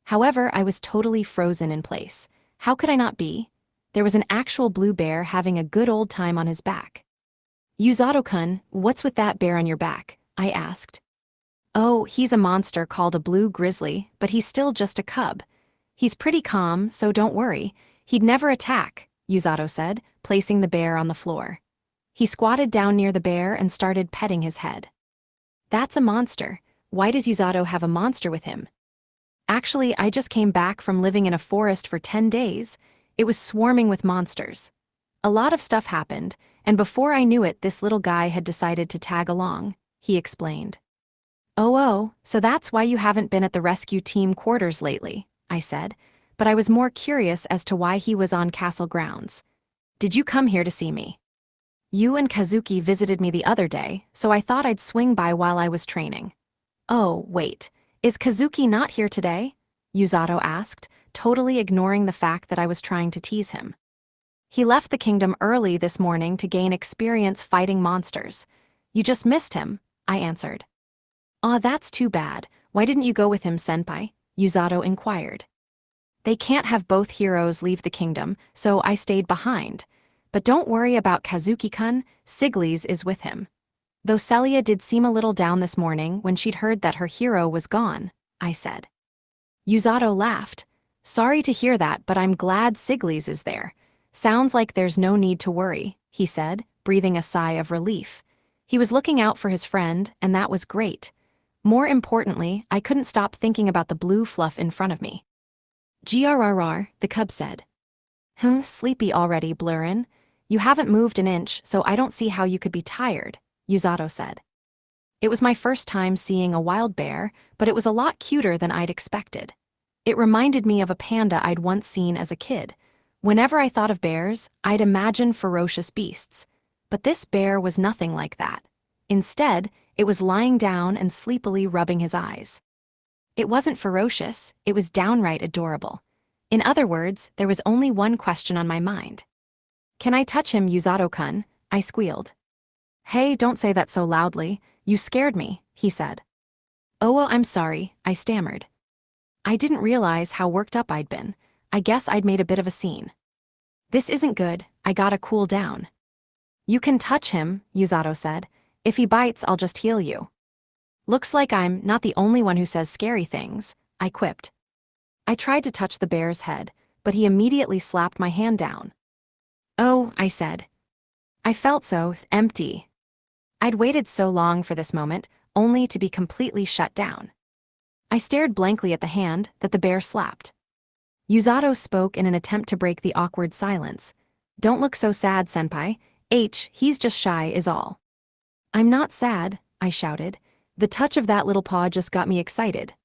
However, I was totally frozen in place. How could I not be? There was an actual blue bear having a good old time on his back. "Yuzato-kun, what's with that bear on your back?" I asked. "Oh, he's a monster called a blue grizzly, but he's still just a cub. He's pretty calm, so don't worry. He'd never attack," Yuzato said, placing the bear on the floor. He squatted down near the bear and started petting his head. That's a monster. Why does Yuzato have a monster with him? Actually, I just came back from living in a forest for 10 days. It was swarming with monsters. A lot of stuff happened, and before I knew it, this little guy had decided to tag along, he explained. Oh, so that's why you haven't been at the rescue team quarters lately, I said, but I was more curious as to why he was on castle grounds. Did you come here to see me? You and Kazuki visited me the other day, so I thought I'd swing by while I was training. Oh, wait, is Kazuki not here today? Yuzato asked, totally ignoring the fact that I was trying to tease him. He left the kingdom early this morning to gain experience fighting monsters. You just missed him, I answered. Aw, that's too bad. Why didn't you go with him, senpai? Yuzato inquired. They can't have both heroes leave the kingdom, so I stayed behind. But don't worry about Kazuki-kun, Sigley's is with him. Though Celia did seem a little down this morning when she'd heard that her hero was gone, I said. Yuzato laughed. Sorry to hear that, but I'm glad Sigley's is there. Sounds like there's no need to worry, he said, breathing a sigh of relief. He was looking out for his friend, and that was great. More importantly, I couldn't stop thinking about the blue fluff in front of me. Grrr, the cub said. Sleepy already, Blurrin. You haven't moved an inch, so I don't see how you could be tired, Yuzato said. It was my first time seeing a wild bear, but it was a lot cuter than I'd expected. It reminded me of a panda I'd once seen as a kid. Whenever I thought of bears, I'd imagine ferocious beasts. But this bear was nothing like that. Instead, it was lying down and sleepily rubbing his eyes. It wasn't ferocious, it was downright adorable. In other words, there was only one question on my mind. Can I touch him, Yuzato-kun? I squealed. Hey, don't say that so loudly. You scared me, he said. Oh, well, I'm sorry, I stammered. I didn't realize how worked up I'd been. I guess I'd made a bit of a scene. This isn't good, I gotta cool down. You can touch him, Yuzato said. If he bites, I'll just heal you. Looks like I'm not the only one who says scary things, I quipped. I tried to touch the bear's head, but he immediately slapped my hand down. Oh, I said. I felt so empty. I'd waited so long for this moment, only to be completely shut down. I stared blankly at the hand that the bear slapped. Yuzato spoke in an attempt to break the awkward silence. Don't look so sad, senpai. He's just shy is all. I'm not sad, I shouted. The touch of that little paw just got me excited.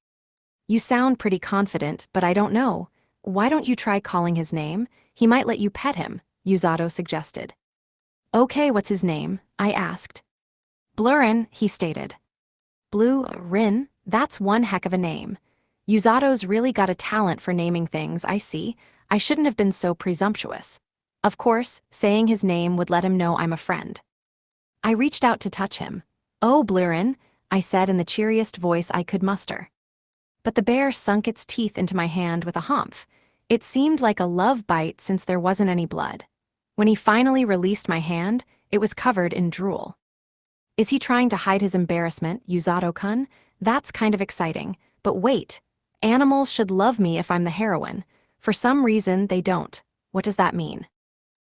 You sound pretty confident, but I don't know. Why don't you try calling his name? He might let you pet him, Yuzato suggested. Okay, what's his name? I asked. Blurrin, he stated. Blue-rin? That's one heck of a name. Yuzato's really got a talent for naming things, I see. I shouldn't have been so presumptuous. Of course, saying his name would let him know I'm a friend. I reached out to touch him. Oh, Blurrin, I said in the cheeriest voice I could muster. But the bear sunk its teeth into my hand with a humph. It seemed like a love bite since there wasn't any blood. When he finally released my hand, it was covered in drool. Is he trying to hide his embarrassment, Yuzato-kun? That's kind of exciting. But wait, animals should love me if I'm the heroine. For some reason, they don't. What does that mean?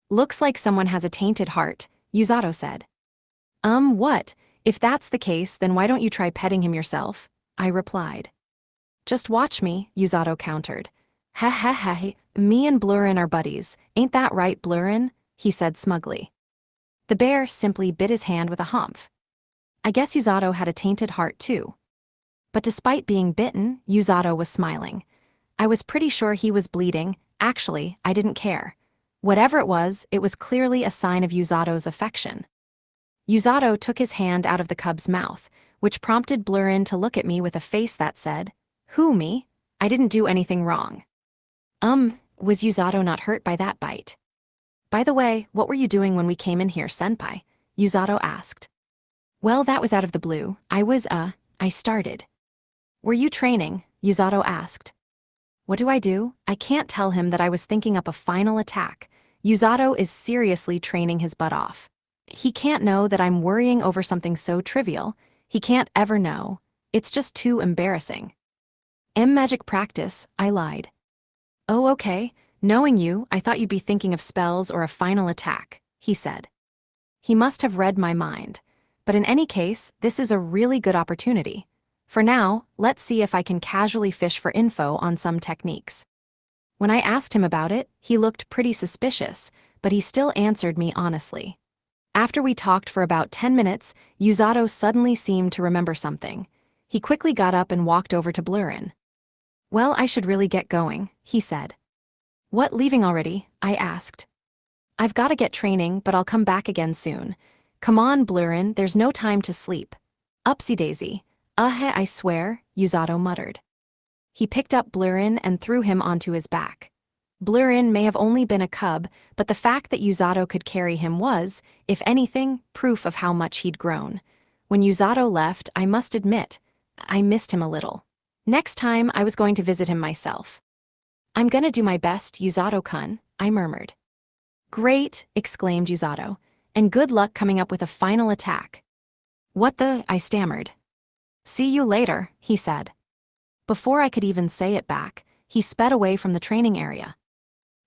Looks like someone has a tainted heart, Yuzato said. What? If that's the case, then why don't you try petting him yourself? I replied. Just watch me, Yuzato countered. Ha, me and Blurrin are buddies, ain't that right, Blurrin? He said smugly. The bear simply bit his hand with a humph. I guess Yuzato had a tainted heart too. But despite being bitten, Yuzato was smiling. I was pretty sure he was bleeding. Actually, I didn't care. Whatever it was clearly a sign of Yuzato's affection. Yuzato took his hand out of the cub's mouth, which prompted Blurrin to look at me with a face that said, Who, me? I didn't do anything wrong. Was Yuzato not hurt by that bite? By the way, what were you doing when we came in here, senpai? Yuzato asked. Well, that was out of the blue. I started. Were you training? Yuzato asked. What do? I can't tell him that I was thinking up a final attack. Yuzato is seriously training his butt off. He can't know that I'm worrying over something so trivial. He can't ever know. It's just too embarrassing. Magic practice, I lied. Oh, okay. Knowing you, I thought you'd be thinking of spells or a final attack, he said. He must have read my mind. But in any case, this is a really good opportunity. For now, let's see if I can casually fish for info on some techniques. When I asked him about it, he looked pretty suspicious, but he still answered me honestly. After we talked for about 10 minutes, Yuzato suddenly seemed to remember something. He quickly got up and walked over to Blurrin. "Well, I should really get going," he said. "What, leaving already?" I asked. "I've got to get training, but I'll come back again soon. Come on, Blurrin, there's no time to sleep." "Upsy-daisy. I swear," Yuzato muttered. He picked up Blurrin and threw him onto his back. Blurrin may have only been a cub, but the fact that Yuzato could carry him was, if anything, proof of how much he'd grown. When Yuzato left, I must admit, I missed him a little. Next time, I was going to visit him myself. "I'm gonna do my best, Yuzato-kun," I murmured. "Great," exclaimed Yuzato, "and good luck coming up with a final attack." "What the?" I stammered. "See you later," he said. Before I could even say it back, he sped away from the training area.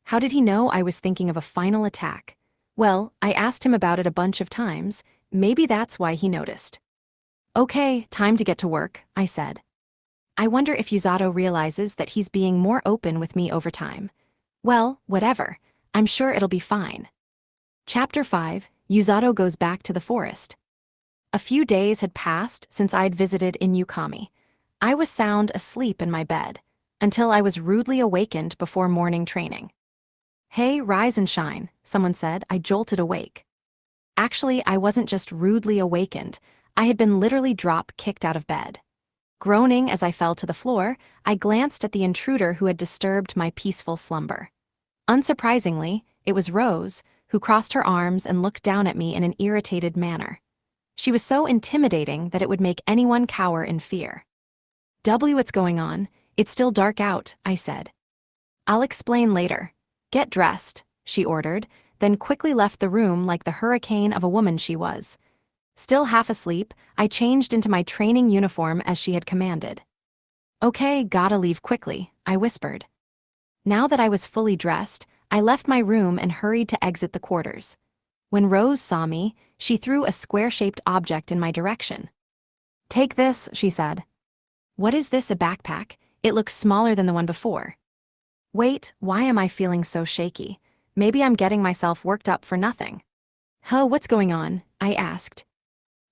How did he know I was thinking of a final attack? Well, I asked him about it a bunch of times. Maybe that's why he noticed. "Okay, time to get to work," I said. I wonder if Yuzato realizes that he's being more open with me over time. Well, whatever. I'm sure it'll be fine. Chapter 5, Yuzato goes back to the forest. A few days had passed since I'd visited Inukami. I was sound asleep in my bed, until I was rudely awakened before morning training. "Hey, rise and shine," someone said. I jolted awake. Actually, I wasn't just rudely awakened. I had been literally drop-kicked out of bed. Groaning as I fell to the floor, I glanced at the intruder who had disturbed my peaceful slumber. Unsurprisingly, it was Rose, who crossed her arms and looked down at me in an irritated manner. She was so intimidating that it would make anyone cower in fear. "What's going on? It's still dark out," I said. "I'll explain later. Get dressed," she ordered, then quickly left the room like the hurricane of a woman she was. Still half asleep, I changed into my training uniform as she had commanded. "Okay, gotta leave quickly," I whispered. Now that I was fully dressed, I left my room and hurried to exit the quarters. When Rose saw me, she threw a square-shaped object in my direction. "Take this," she said. "What is this, a backpack? It looks smaller than the one before." Wait, why am I feeling so shaky? Maybe I'm getting myself worked up for nothing. What's going on?" I asked.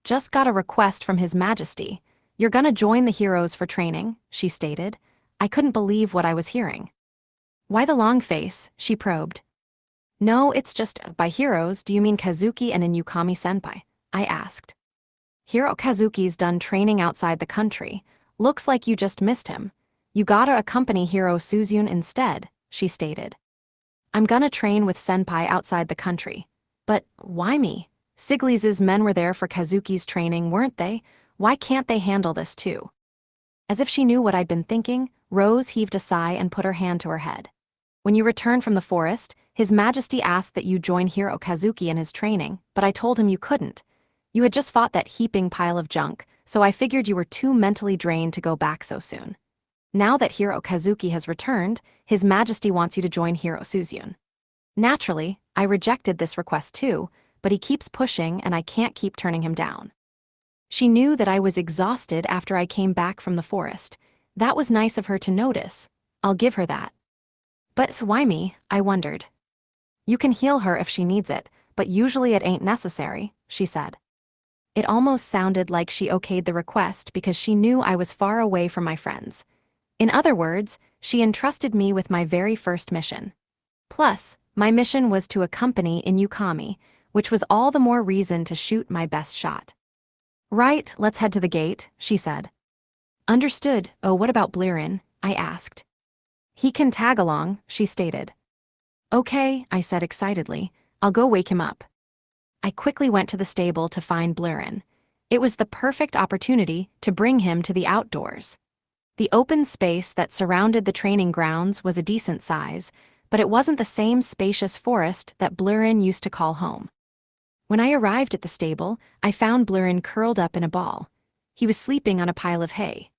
"Just got a request from His Majesty. You're gonna join the heroes for training," she stated. I couldn't believe what I was hearing. "Why the long face?" she probed. "No, it's just, by heroes, do you mean Kazuki and Inukami-senpai?" I asked. "Hiro Kazuki's done training outside the country. Looks like you just missed him. You gotta accompany Hiro Suzyun instead," she stated. "I'm gonna train with senpai outside the country. But why me? Sigley's men were there for Kazuki's training, weren't they? Why can't they handle this too?" As if she knew what I'd been thinking, Rose heaved a sigh and put her hand to her head. "When you returned from the forest, His Majesty asked that you join Hiro Kazuki in his training, but I told him you couldn't. You had just fought that heaping pile of junk, so I figured you were too mentally drained to go back so soon. Now that Hiro Kazuki has returned, His Majesty wants you to join Hiro Suzyun." Naturally, I rejected this request too, but he keeps pushing and I can't keep turning him down. She knew that I was exhausted after I came back from the forest. That was nice of her to notice. I'll give her that. "But why me?" I wondered. "You can heal her if she needs it, but usually it ain't necessary," she said. It almost sounded like she okayed the request because she knew I was far away from my friends. In other words, she entrusted me with my very first mission. Plus, my mission was to accompany Inukami, which was all the more reason to shoot my best shot. "Right, let's head to the gate," she said. "Understood. Oh, what about Blurrin?" I asked. "He can tag along," she stated. "Okay," I said excitedly. "I'll go wake him up." I quickly went to the stable to find Blurrin. It was the perfect opportunity to bring him to the outdoors. The open space that surrounded the training grounds was a decent size, but it wasn't the same spacious forest that Blurrin used to call home. When I arrived at the stable, I found Blurrin curled up in a ball. He was sleeping on a pile of hay.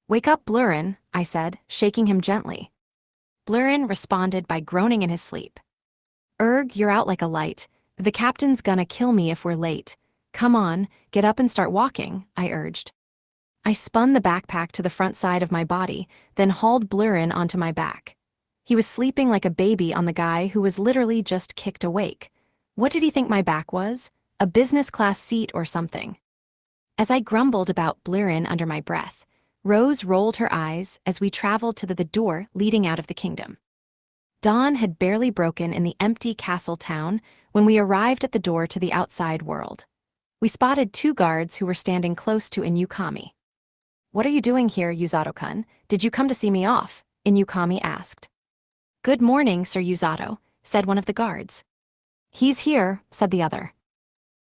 "Wake up, Blurrin," I said, shaking him gently. Blurrin responded by groaning in his sleep. "You're out like a light. The captain's gonna kill me if we're late. Come on, get up and start walking, I urged. I spun the backpack to the front side of my body, then hauled Blurrin onto my back. He was sleeping like a baby on the guy who was literally just kicked awake. What did he think my back was? A business class seat or something? As I grumbled about Blurrin under my breath, Rose rolled her eyes as we traveled to the door leading out of the kingdom. Dawn had barely broken in the empty castle town when we arrived at the door to the outside world. We spotted 2 guards who were standing close to Inukami. "What are you doing here, Yuzato-kun? Did you come to see me off?" Inukami asked. "Good morning, Sir Yuzato," said one of the guards. "He's here," said the other.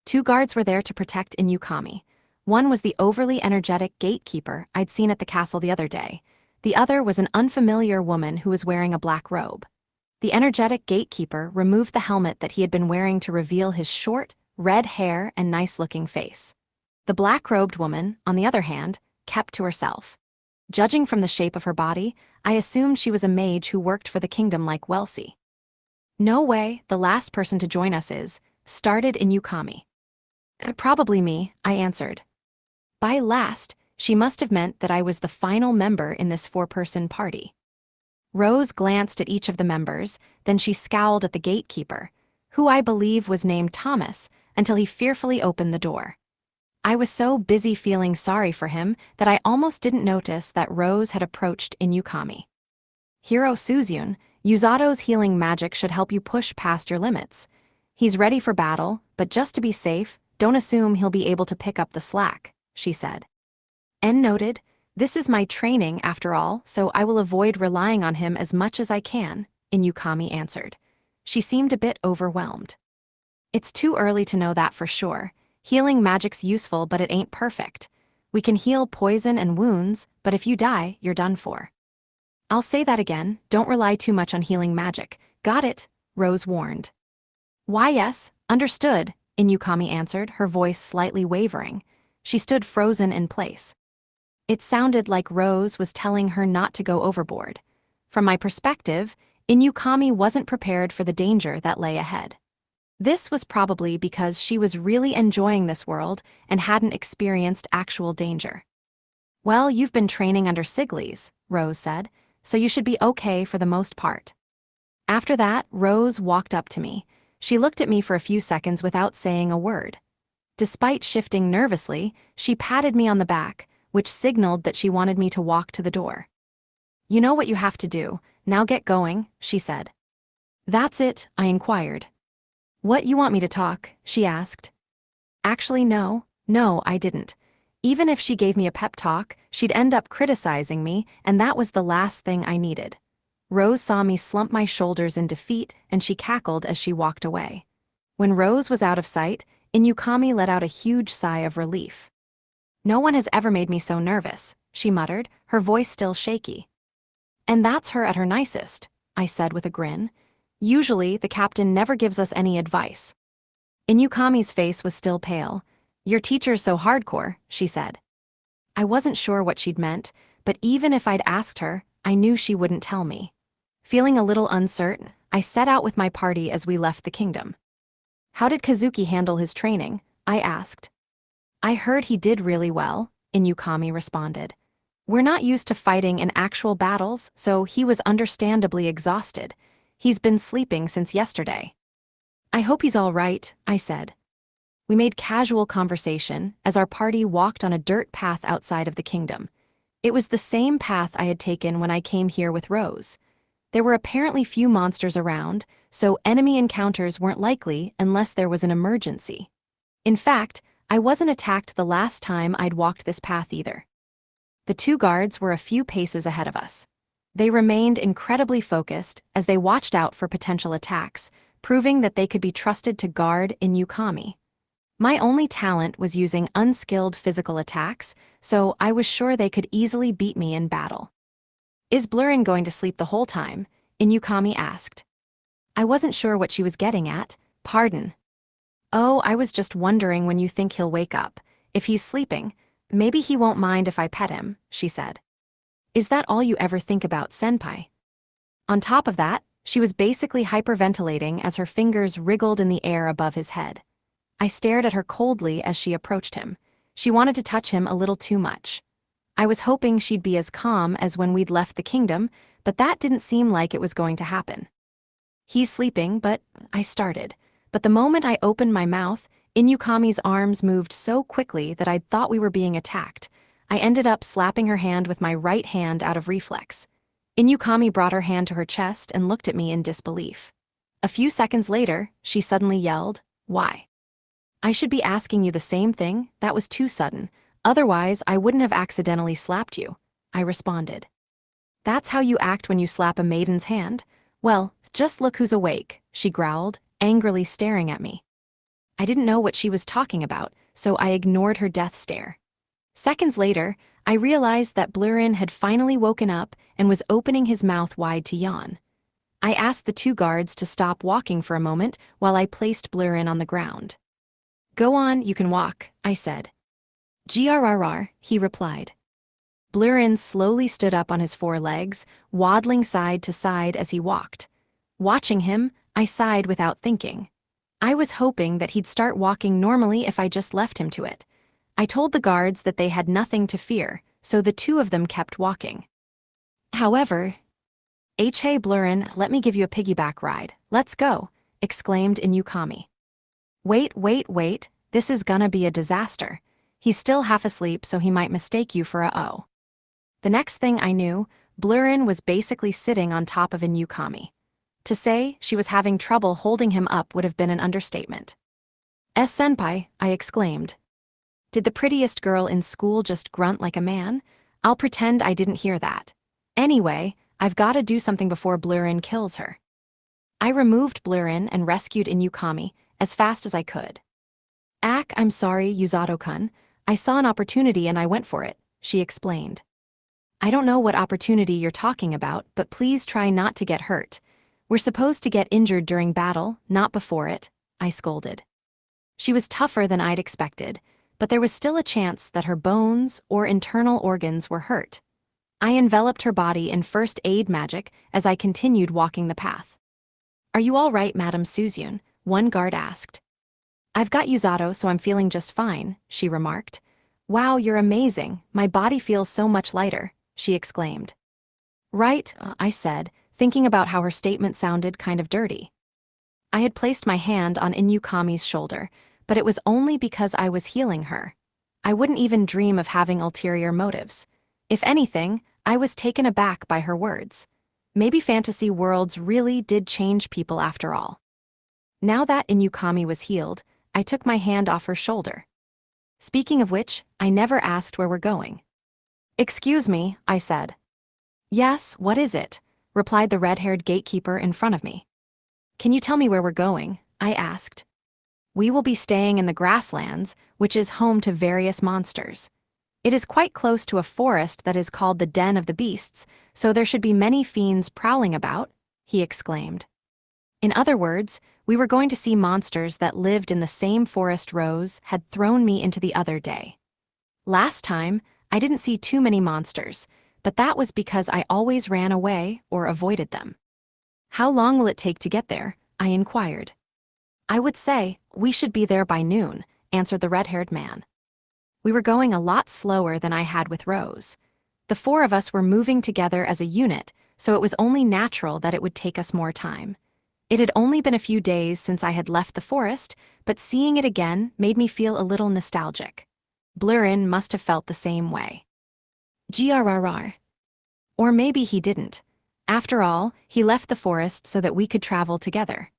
2 guards were there to protect Inukami. One was the overly energetic gatekeeper I'd seen at the castle the other day. The other was an unfamiliar woman who was wearing a black robe. The energetic gatekeeper removed the helmet that he had been wearing to reveal his short, red hair and nice-looking face. The black-robed woman, on the other hand, kept to herself. Judging from the shape of her body, I assumed she was a mage who worked for the kingdom like Welsi. "No way, the last person to join us is," started Inukami. "Probably me," I answered. By last, she must have meant that I was the final member in this 4-person party. Rose glanced at each of the members, then she scowled at the gatekeeper, who I believe was named Thomas, until he fearfully opened the door. I was so busy feeling sorry for him that I almost didn't notice that Rose had approached Inukami. "Hero Suzyun, Yuzato's healing magic should help you push past your limits. He's ready for battle, but just to be safe, don't assume he'll be able to pick up the slack," she said. "N noted, this is my training after all, so I will avoid relying on him as much as I can," Inukami answered. She seemed a bit overwhelmed. "It's too early to know that for sure. Healing magic's useful, but it ain't perfect. We can heal poison and wounds, but if you die, you're done for." "I'll say that again, don't rely too much on healing magic. Got it?" Rose warned. "Why yes, understood," Inukami answered, her voice slightly wavering. She stood frozen in place. It sounded like Rose was telling her not to go overboard. From my perspective, Inukami wasn't prepared for the danger that lay ahead. This was probably because she was really enjoying this world and hadn't experienced actual danger. "Well, you've been training under Siglis," Rose said, "so you should be okay for the most part." After that, Rose walked up to me. She looked at me for a few seconds without saying a word. Despite shifting nervously, she patted me on the back, which signaled that she wanted me to walk to the door. "You know what you have to do, now get going," she said. "That's it?" I inquired. "What, you want me to talk?" she asked. Actually, no, I didn't. Even if she gave me a pep talk, she'd end up criticizing me, and that was the last thing I needed. Rose saw me slump my shoulders in defeat, and she cackled as she walked away. When Rose was out of sight, Inukami let out a huge sigh of relief. "No one has ever made me so nervous," she muttered, her voice still shaky. "And that's her at her nicest," I said with a grin. "Usually, the captain never gives us any advice." Inukami's face was still pale. "Your teacher's so hardcore," she said. I wasn't sure what she'd meant, but even if I'd asked her, I knew she wouldn't tell me. Feeling a little uncertain, I set out with my party as we left the kingdom. "How did Kazuki handle his training?" I asked. "I heard he did really well," Inukami responded. "We're not used to fighting in actual battles, so he was understandably exhausted. He's been sleeping since yesterday." "I hope he's all right," I said. We made casual conversation as our party walked on a dirt path outside of the kingdom. It was the same path I had taken when I came here with Rose. There were apparently few monsters around, so enemy encounters weren't likely unless there was an emergency. In fact, I wasn't attacked the last time I'd walked this path either. The 2 guards were a few paces ahead of us. They remained incredibly focused as they watched out for potential attacks, proving that they could be trusted to guard Inukami. My only talent was using unskilled physical attacks, so I was sure they could easily beat me in battle. "Is Blurrin going to sleep the whole time?" Inukami asked. I wasn't sure what she was getting at. "Pardon." "Oh, I was just wondering when you think he'll wake up. If he's sleeping, maybe he won't mind if I pet him," she said. "Is that all you ever think about, senpai?" On top of that, She was basically hyperventilating as her fingers wriggled in the air above his head. I stared at her coldly as she approached him. She wanted to touch him a little too much. I was hoping she'd be as calm as when we'd left the kingdom, but that didn't seem like it was going to happen. "He's sleeping, but," I started. But the moment I opened my mouth, Inukami's arms moved so quickly that I'd thought we were being attacked. I ended up slapping her hand with my right hand out of reflex. Inukami brought her hand to her chest and looked at me in disbelief. A few seconds later, she suddenly yelled, "Why?" "I should be asking you the same thing. That was too sudden. Otherwise, I wouldn't have accidentally slapped you," I responded. "That's how you act when you slap a maiden's hand? Well, just look who's awake," she growled, angrily staring at me. I didn't know what she was talking about, so I ignored her death stare. Seconds later, I realized that Blurrin had finally woken up and was opening his mouth wide to yawn. I asked the two guards to stop walking for a moment while I placed Blurrin on the ground. "Go on, you can walk," I said. "Grrr," he replied. Blurrin slowly stood up on his four legs, waddling side to side as he walked. Watching him, I sighed without thinking. I was hoping that he'd start walking normally if I just left him to it. I told the guards that they had nothing to fear, so the two of them kept walking. However, "Hey Blurrin, let me give you a piggyback ride. Let's go," exclaimed Inukami. Wait, this is gonna be a disaster. He's still half asleep, so he might mistake you for a O." The next thing I knew, Blurrin was basically sitting on top of Inukami. To say she was having trouble holding him up would have been an understatement. "Senpai," I exclaimed. Did the prettiest girl in school just grunt like a man? I'll pretend I didn't hear that. Anyway, I've gotta do something before Blurrin kills her. I removed Blurrin and rescued Inukami as fast as I could. "I'm sorry, Yuzato-kun. I saw an opportunity and I went for it," she explained. "I don't know what opportunity you're talking about, but please try not to get hurt. We're supposed to get injured during battle, not before it," I scolded. She was tougher than I'd expected, but there was still a chance that her bones or internal organs were hurt. I enveloped her body in first aid magic as I continued walking the path. "Are you all right, Madame Suzyun?" one guard asked. "I've got Yuzato, so I'm feeling just fine," she remarked. "Wow, you're amazing. My body feels so much lighter," she exclaimed. "Right," I said, thinking about how her statement sounded kind of dirty. I had placed my hand on Inukami's shoulder, but it was only because I was healing her. I wouldn't even dream of having ulterior motives. If anything, I was taken aback by her words. Maybe fantasy worlds really did change people after all. Now that Inukami was healed, I took my hand off her shoulder. Speaking of which, I never asked where we're going. "Excuse me," I said. "Yes, what is it?" replied the red-haired gatekeeper in front of me. "Can you tell me where we're going?" I asked. "We will be staying in the grasslands, which is home to various monsters. It is quite close to a forest that is called the Den of the Beasts, so there should be many fiends prowling about," he exclaimed. In other words, we were going to see monsters that lived in the same forest Rose had thrown me into the other day. Last time, I didn't see too many monsters, but that was because I always ran away or avoided them. "How long will it take to get there?" I inquired. "I would say, we should be there by noon," answered the red-haired man. We were going a lot slower than I had with Rose. The four of us were moving together as a unit, so it was only natural that it would take us more time. It had only been a few days since I had left the forest, but seeing it again made me feel a little nostalgic. Blurrin must have felt the same way. Grrr. Or maybe he didn't. After all, he left the forest so that we could travel together.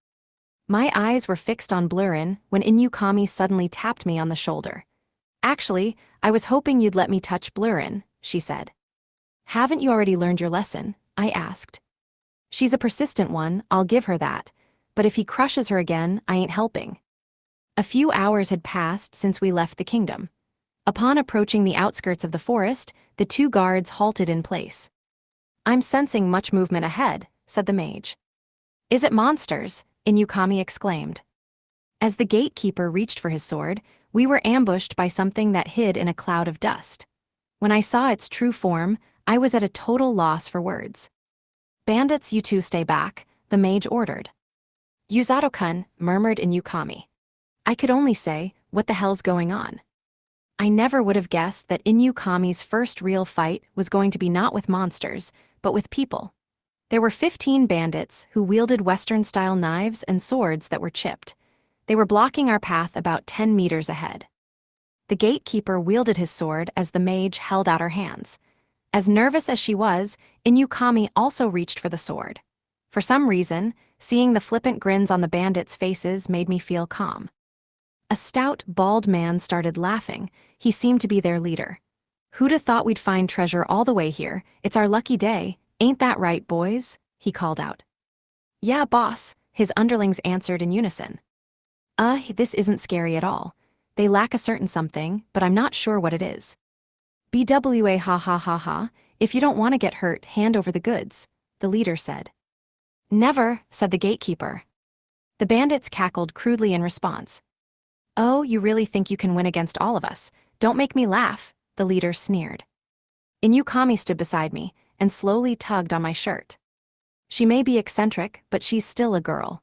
My eyes were fixed on Blurrin when Inukami suddenly tapped me on the shoulder. "Actually, I was hoping you'd let me touch Blurrin," she said. "Haven't you already learned your lesson?" I asked. "She's a persistent one, I'll give her that, but if he crushes her again, I ain't helping." A few hours had passed since we left the kingdom. Upon approaching the outskirts of the forest, the two guards halted in place. "I'm sensing much movement ahead," said the mage. "Is it monsters?" Inukami exclaimed. As the gatekeeper reached for his sword, we were ambushed by something that hid in a cloud of dust. When I saw its true form, I was at a total loss for words. "Bandits, you two stay back," the mage ordered. Yuzato-kun, murmured Inukami. I could only say, what the hell's going on? I never would have guessed that Inukami's first real fight was going to be not with monsters, but with people. There were 15 bandits who wielded Western-style knives and swords that were chipped. They were blocking our path about 10 meters ahead. The gatekeeper wielded his sword as the mage held out her hands. As nervous as she was, Inukami also reached for the sword. For some reason, seeing the flippant grins on the bandits' faces made me feel calm. A stout, bald man started laughing. He seemed to be their leader. Who'd have thought we'd find treasure all the way here? It's our lucky day. Ain't that right, boys? He called out. Yeah, boss, his underlings answered in unison. This isn't scary at all. They lack a certain something, but I'm not sure what it is. BWA ha ha ha ha, if you don't want to get hurt, hand over the goods, the leader said. Never, said the gatekeeper. The bandits cackled crudely in response. Oh, you really think you can win against all of us? Don't make me laugh, the leader sneered. Inukami stood beside me and slowly tugged on my shirt. She may be eccentric, but she's still a girl.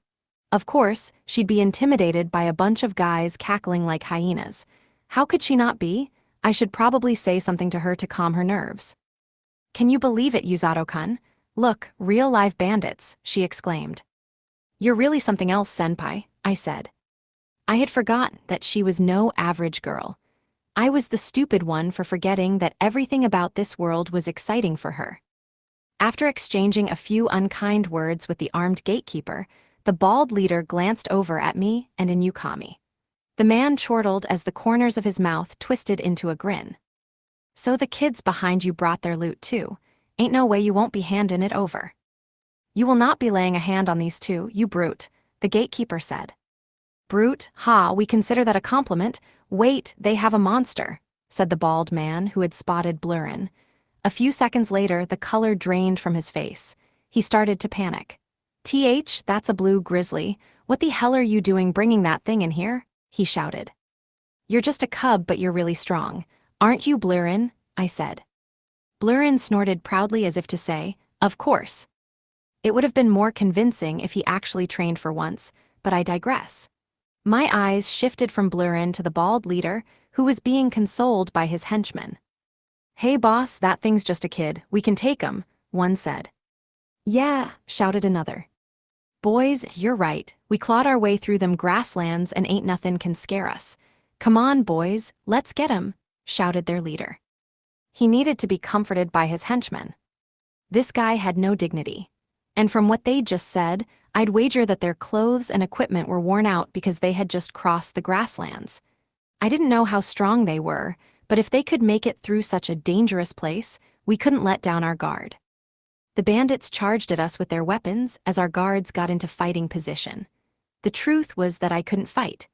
Of course, she'd be intimidated by a bunch of guys cackling like hyenas. How could she not be? I should probably say something to her to calm her nerves. Can you believe it, Yuzato-kun? Look, real live bandits, she exclaimed. You're really something else, senpai, I said. I had forgotten that she was no average girl. I was the stupid one for forgetting that everything about this world was exciting for her. After exchanging a few unkind words with the armed gatekeeper, the bald leader glanced over at me and Inukami. The man chortled as the corners of his mouth twisted into a grin. So the kids behind you brought their loot too. Ain't no way you won't be handing it over. You will not be laying a hand on these two, you brute, the gatekeeper said. Brute, ha, we consider that a compliment. Wait, they have a monster, said the bald man who had spotted Blurrin. A few seconds later, the color drained from his face. He started to panic. That's a blue grizzly. What the hell are you doing bringing that thing in here? He shouted. You're just a cub, but you're really strong. Aren't you, Blurrin? I said. Blurrin snorted proudly as if to say, of course. It would have been more convincing if he actually trained for once, but I digress. My eyes shifted from Blurrin to the bald leader, who was being consoled by his henchmen. Hey boss, that thing's just a kid, we can take him, one said. Yeah, shouted another. Boys, you're right, we clawed our way through them grasslands and ain't nothing can scare us. Come on, boys, let's get him, shouted their leader. He needed to be comforted by his henchmen. This guy had no dignity. And from what they'd just said, I'd wager that their clothes and equipment were worn out because they had just crossed the grasslands. I didn't know how strong they were, but if they could make it through such a dangerous place, we couldn't let down our guard. The bandits charged at us with their weapons as our guards got into fighting position. The truth was that I couldn't fight.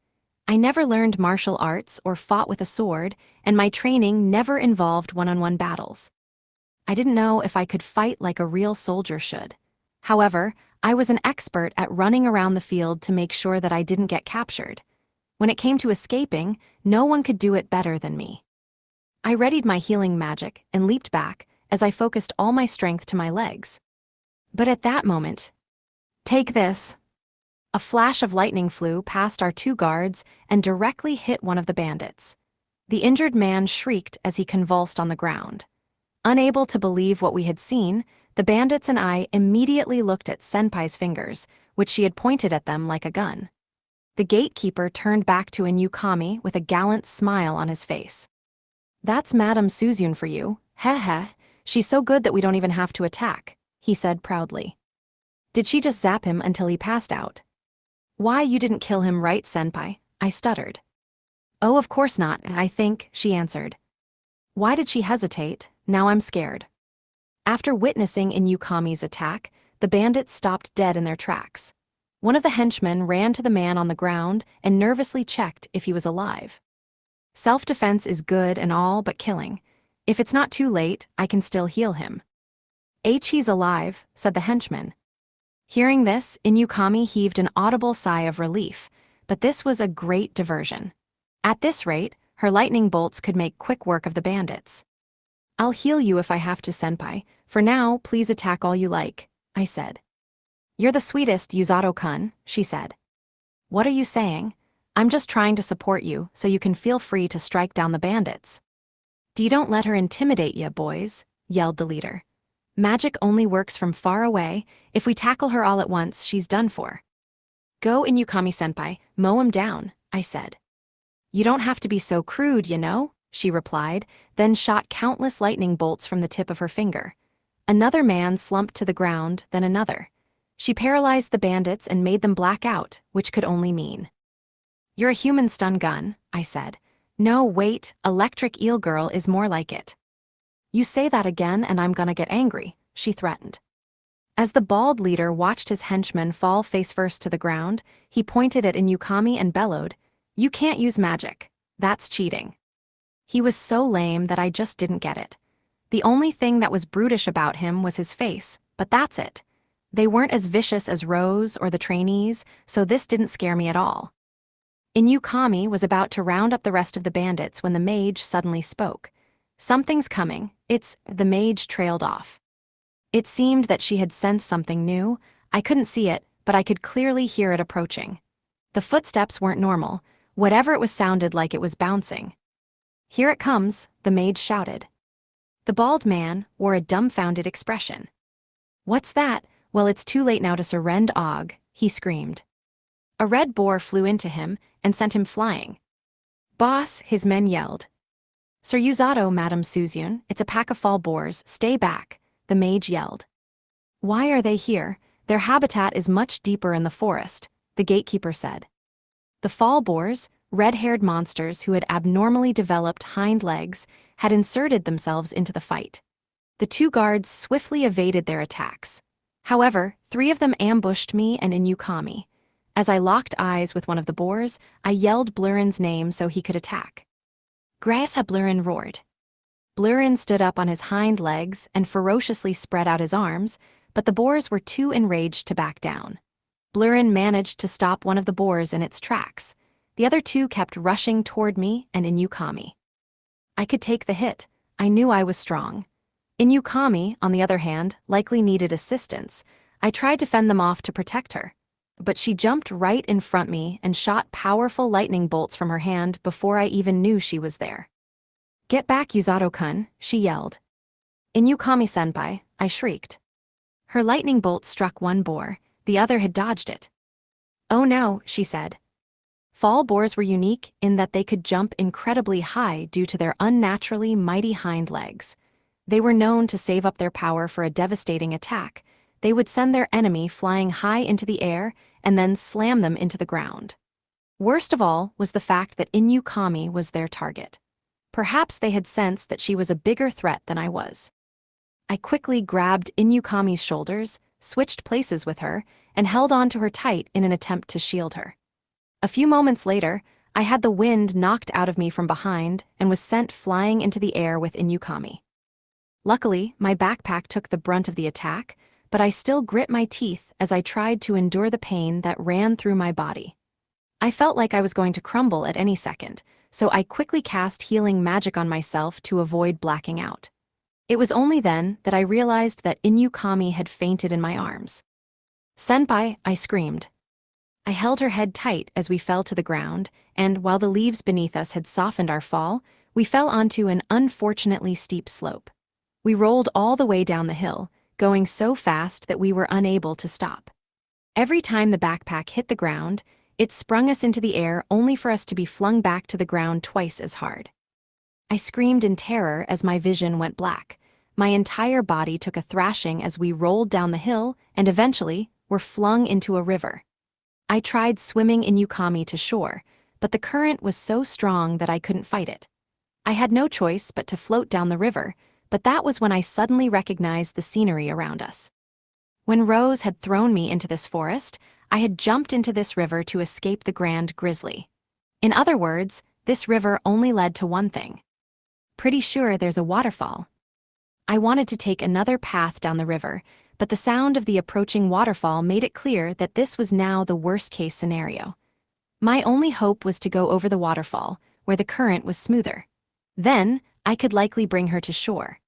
I never learned martial arts or fought with a sword, and my training never involved one-on-one battles. I didn't know if I could fight like a real soldier should. However, I was an expert at running around the field to make sure that I didn't get captured. When it came to escaping, no one could do it better than me. I readied my healing magic and leaped back as I focused all my strength to my legs. But at that moment, take this. A flash of lightning flew past our two guards and directly hit one of the bandits. The injured man shrieked as he convulsed on the ground. Unable to believe what we had seen, the bandits and I immediately looked at Senpai's fingers, which she had pointed at them like a gun. The gatekeeper turned back to Inukami with a gallant smile on his face. That's Madame Suzune for you, heh heh, she's so good that we don't even have to attack, he said proudly. Did she just zap him until he passed out? Why, you didn't kill him, right, Senpai? I stuttered. Oh, of course not, I think, she answered. Why did she hesitate? Now I'm scared. After witnessing Inukami's attack, the bandits stopped dead in their tracks. One of the henchmen ran to the man on the ground and nervously checked if he was alive. Self-defense is good and all but killing. If it's not too late, I can still heal him. He's alive, said the henchman. Hearing this, Inukami heaved an audible sigh of relief, but this was a great diversion. At this rate, her lightning bolts could make quick work of the bandits. I'll heal you if I have to, Senpai. For now, please attack all you like, I said. You're the sweetest, Yuzato-kun, she said. What are you saying? I'm just trying to support you so you can feel free to strike down the bandits. Don't let her intimidate ya, boys, yelled the leader. Magic only works from far away. If we tackle her all at once, she's done for. Go, Inukami-senpai, mow him down, I said. You don't have to be so crude, you know, she replied, then shot countless lightning bolts from the tip of her finger. Another man slumped to the ground, then another. She paralyzed the bandits and made them black out, which could only mean. You're a human stun gun, I said. No, wait, electric eel girl is more like it. You say that again and I'm gonna get angry, she threatened. As the bald leader watched his henchmen fall face first to the ground, he pointed at Inukami and bellowed, You can't use magic. That's cheating. He was so lame that I just didn't get it. The only thing that was brutish about him was his face, but that's it. They weren't as vicious as Rose or the trainees, so this didn't scare me at all. Inukami was about to round up the rest of the bandits when the mage suddenly spoke. Something's coming. The mage trailed off. It seemed that she had sensed something new. I couldn't see it, but I could clearly hear it approaching. The footsteps weren't normal. Whatever it was sounded like it was bouncing. Here it comes, the mage shouted. The bald man wore a dumbfounded expression. What's that? Well, it's too late now to surrender, Og, he screamed. A red boar flew into him and sent him flying. Boss, his men yelled. Sir Yuzato, Madame Suzune, it's a pack of fall boars, stay back, the mage yelled. Why are they here? Their habitat is much deeper in the forest, the gatekeeper said. The fall boars, red-haired monsters who had abnormally developed hind legs, had inserted themselves into the fight. The two guards swiftly evaded their attacks. However, 3 of them ambushed me and Inukami. As I locked eyes with one of the boars, I yelled Blurrin's name so he could attack. Grasa, Blurrin roared. Blurrin stood up on his hind legs and ferociously spread out his arms, but the boars were too enraged to back down. Blurrin managed to stop one of the boars in its tracks. The other 2 kept rushing toward me and Inukami. I could take the hit. I knew I was strong. Inukami, on the other hand, likely needed assistance. I tried to fend them off to protect her. But she jumped right in front of me and shot powerful lightning bolts from her hand before I even knew she was there. Get back, Yuzato-kun, she yelled. Inukami-senpai, I shrieked. Her lightning bolt struck one boar, the other had dodged it. Oh no, she said. Fall boars were unique in that they could jump incredibly high due to their unnaturally mighty hind legs. They were known to save up their power for a devastating attack. They would send their enemy flying high into the air and then slam them into the ground. Worst of all was the fact that Inukami was their target. Perhaps they had sensed that she was a bigger threat than I was. I quickly grabbed Inukami's shoulders, switched places with her, and held on to her tight in an attempt to shield her. A few moments later, I had the wind knocked out of me from behind and was sent flying into the air with Inukami. Luckily, my backpack took the brunt of the attack, but I still grit my teeth as I tried to endure the pain that ran through my body. I felt like I was going to crumble at any second, so I quickly cast healing magic on myself to avoid blacking out. It was only then that I realized that Inukami had fainted in my arms. Senpai, I screamed. I held her head tight as we fell to the ground, and while the leaves beneath us had softened our fall, we fell onto an unfortunately steep slope. We rolled all the way down the hill, going so fast that we were unable to stop. Every time the backpack hit the ground, it sprung us into the air only for us to be flung back to the ground twice as hard. I screamed in terror as my vision went black. My entire body took a thrashing as we rolled down the hill and eventually were flung into a river. I tried swimming Inukami to shore, but the current was so strong that I couldn't fight it. I had no choice but to float down the river, but that was when I suddenly recognized the scenery around us. When Rose had thrown me into this forest, I had jumped into this river to escape the Grand Grizzly. In other words, this river only led to one thing. Pretty sure there's a waterfall. I wanted to take another path down the river, but the sound of the approaching waterfall made it clear that this was now the worst-case scenario. My only hope was to go over the waterfall, where the current was smoother. Then, I could likely bring her to shore.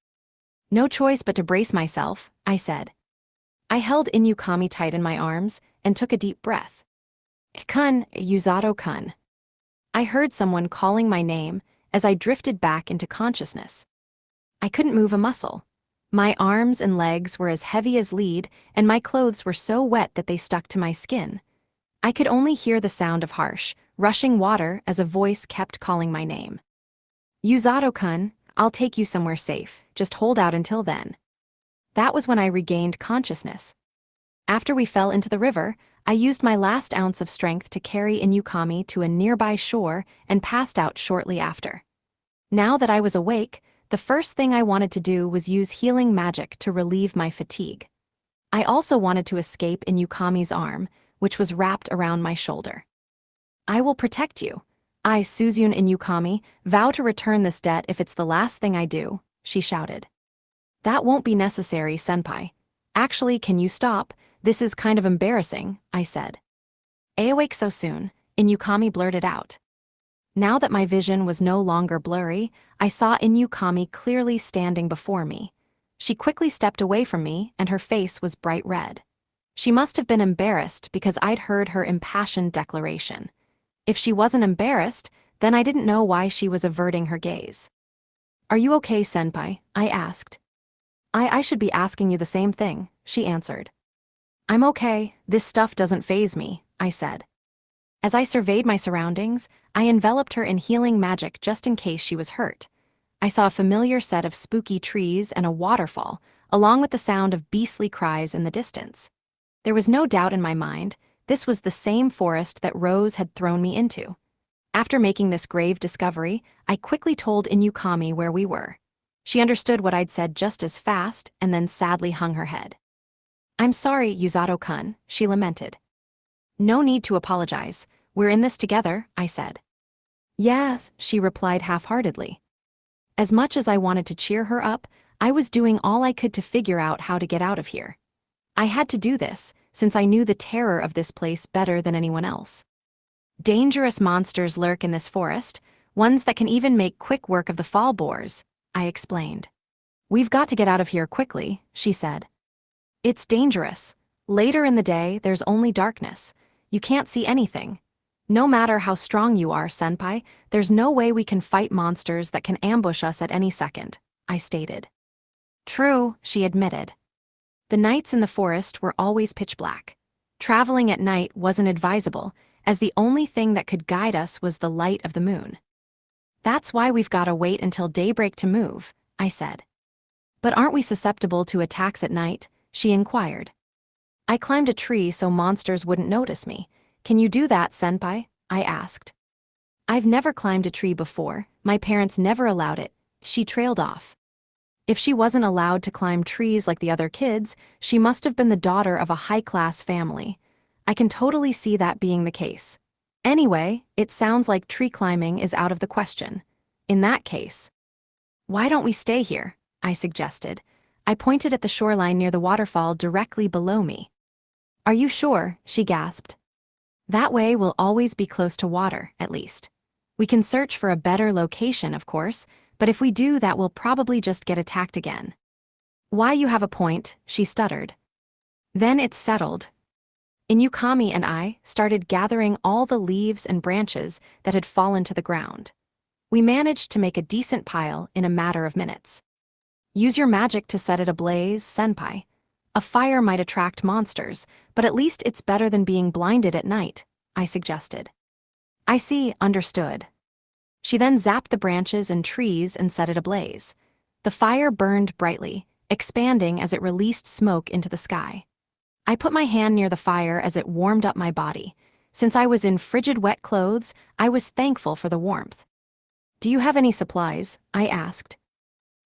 No choice but to brace myself, I said. I held Inukami tight in my arms and took a deep breath. Kun, Yuzato-kun. I heard someone calling my name as I drifted back into consciousness. I couldn't move a muscle. My arms and legs were as heavy as lead, and my clothes were so wet that they stuck to my skin. I could only hear the sound of harsh, rushing water as a voice kept calling my name. Yuzato-kun, I'll take you somewhere safe, just hold out until then. That was when I regained consciousness. After we fell into the river, I used my last ounce of strength to carry Inukami to a nearby shore and passed out shortly after. Now that I was awake, the first thing I wanted to do was use healing magic to relieve my fatigue. I also wanted to escape Inukami's arm, which was wrapped around my shoulder. I will protect you. I, Suzune Inukami, vow to return this debt if it's the last thing I do, she shouted. That won't be necessary, senpai. Actually, can you stop? This is kind of embarrassing, I said. Awake so soon, Inukami blurted out. Now that my vision was no longer blurry, I saw Inukami clearly standing before me. She quickly stepped away from me, and her face was bright red. She must have been embarrassed because I'd heard her impassioned declaration. If she wasn't embarrassed, then I didn't know why she was averting her gaze. Are you okay, senpai? I asked. I should be asking you the same thing, she answered. I'm okay, this stuff doesn't faze me, I said. As I surveyed my surroundings, I enveloped her in healing magic just in case she was hurt. I saw a familiar set of spooky trees and a waterfall, along with the sound of beastly cries in the distance. There was no doubt in my mind, this was the same forest that Rose had thrown me into. After making this grave discovery, I quickly told Inukami where we were. She understood what I'd said just as fast and then sadly hung her head. I'm sorry, Yuzato-kun, she lamented. No need to apologize. We're in this together, I said. Yes, she replied half-heartedly. As much as I wanted to cheer her up, I was doing all I could to figure out how to get out of here. I had to do this, since I knew the terror of this place better than anyone else. Dangerous monsters lurk in this forest, ones that can even make quick work of the fall boars, I explained. We've got to get out of here quickly, she said. It's dangerous. Later in the day, there's only darkness. You can't see anything. No matter how strong you are, senpai, there's no way we can fight monsters that can ambush us at any second, I stated. True, she admitted. The nights in the forest were always pitch black. Traveling at night wasn't advisable, as the only thing that could guide us was the light of the moon. That's why we've got to wait until daybreak to move, I said. But aren't we susceptible to attacks at night? She inquired. I climbed a tree so monsters wouldn't notice me. Can you do that, senpai? I asked. I've never climbed a tree before. My parents never allowed it. She trailed off. If she wasn't allowed to climb trees like the other kids, she must have been the daughter of a high-class family. I can totally see that being the case. Anyway, it sounds like tree climbing is out of the question. In that case, why don't we stay here? I suggested. I pointed at the shoreline near the waterfall directly below me. Are you sure? She gasped. That way we'll always be close to water, at least. We can search for a better location, of course, but if we do that we'll probably just get attacked again. Why, you have a point, she stuttered. Then it's settled. Inukami and I started gathering all the leaves and branches that had fallen to the ground. We managed to make a decent pile in a matter of minutes. Use your magic to set it ablaze, senpai. A fire might attract monsters, but at least it's better than being blinded at night, I suggested. I see, understood. She then zapped the branches and trees and set it ablaze. The fire burned brightly, expanding as it released smoke into the sky. I put my hand near the fire as it warmed up my body. Since I was in frigid wet clothes, I was thankful for the warmth. Do you have any supplies? I asked.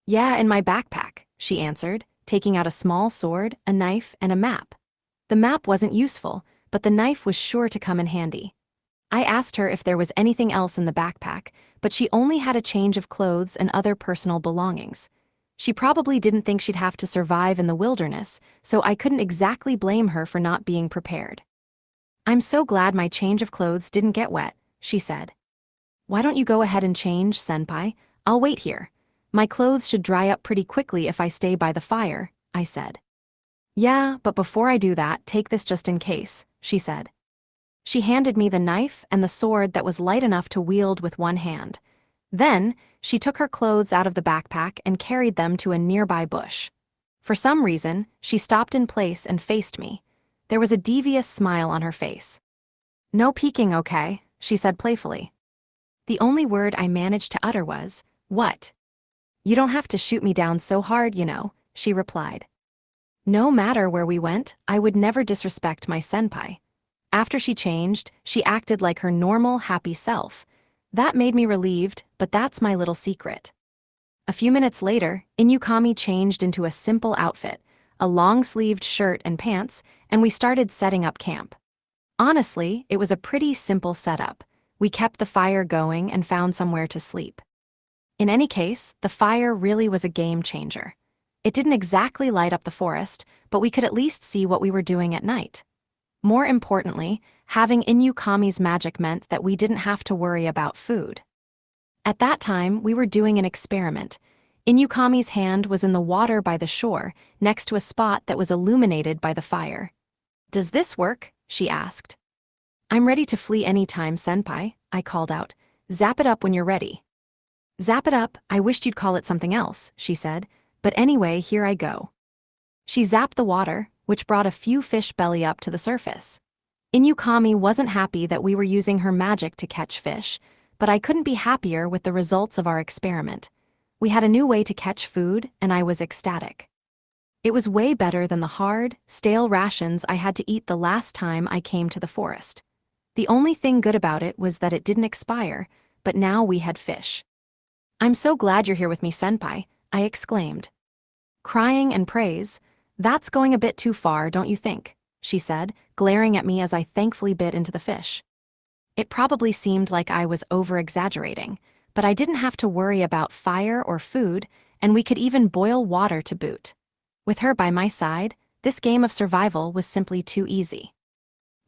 Yeah, in my backpack, she answered, taking out a small sword, a knife, and a map. The map wasn't useful, but the knife was sure to come in handy. I asked her if there was anything else in the backpack, but she only had a change of clothes and other personal belongings. She probably didn't think she'd have to survive in the wilderness, so I couldn't exactly blame her for not being prepared. I'm so glad my change of clothes didn't get wet, she said. Why don't you go ahead and change, senpai? I'll wait here. My clothes should dry up pretty quickly if I stay by the fire, I said. Yeah, but before I do that, take this just in case, she said. She handed me the knife and the sword that was light enough to wield with one hand. Then, she took her clothes out of the backpack and carried them to a nearby bush. For some reason, she stopped in place and faced me. There was a devious smile on her face. "No peeking, okay?" she said playfully. The only word I managed to utter was, "What?" "You don't have to shoot me down so hard, you know," she replied. No matter where we went, I would never disrespect my senpai. After she changed, she acted like her normal, happy self. That made me relieved, but that's my little secret. A few minutes later, Inukami changed into a simple outfit, a long-sleeved shirt and pants, and we started setting up camp. Honestly, it was a pretty simple setup. We kept the fire going and found somewhere to sleep. In any case, the fire really was a game changer. It didn't exactly light up the forest, but we could at least see what we were doing at night. More importantly, having Inukami's magic meant that we didn't have to worry about food. At that time, we were doing an experiment. Inukami's hand was in the water by the shore, next to a spot that was illuminated by the fire. "Does this work?" she asked. "I'm ready to flee anytime, senpai," I called out. "Zap it up when you're ready." "Zap it up, I wished you'd call it something else," she said. "But anyway, here I go." She zapped the water, which brought a few fish belly up to the surface. Inukami wasn't happy that we were using her magic to catch fish, but I couldn't be happier with the results of our experiment. We had a new way to catch food, and I was ecstatic. It was way better than the hard, stale rations I had to eat the last time I came to the forest. The only thing good about it was that it didn't expire, but now we had fish. "I'm so glad you're here with me, senpai," I exclaimed. "Crying and praise? That's going a bit too far, don't you think?" she said, glaring at me as I thankfully bit into the fish. It probably seemed like I was over-exaggerating, but I didn't have to worry about fire or food, and we could even boil water to boot. With her by my side, this game of survival was simply too easy.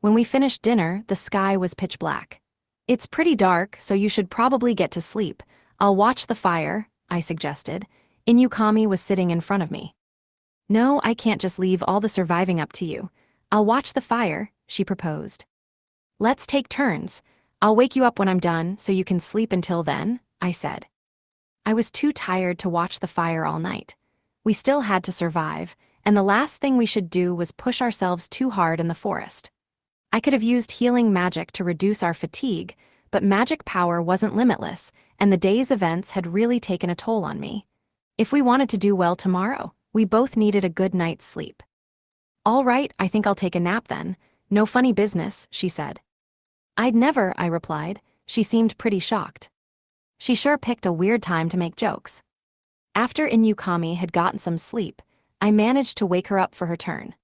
When we finished dinner, the sky was pitch black. "It's pretty dark, so you should probably get to sleep. I'll watch the fire," I suggested. Inukami was sitting in front of me. "No, I can't just leave all the surviving up to you. I'll watch the fire," she proposed. "Let's take turns. I'll wake you up when I'm done, so you can sleep until then," I said. I was too tired to watch the fire all night. We still had to survive, and the last thing we should do was push ourselves too hard in the forest. I could have used healing magic to reduce our fatigue, but magic power wasn't limitless, and the day's events had really taken a toll on me. If we wanted to do well tomorrow, we both needed a good night's sleep. "All right, I think I'll take a nap then. No funny business," she said. "I'd never," I replied. She seemed pretty shocked. She sure picked a weird time to make jokes. After Inukami had gotten some sleep, I managed to wake her up for her turn.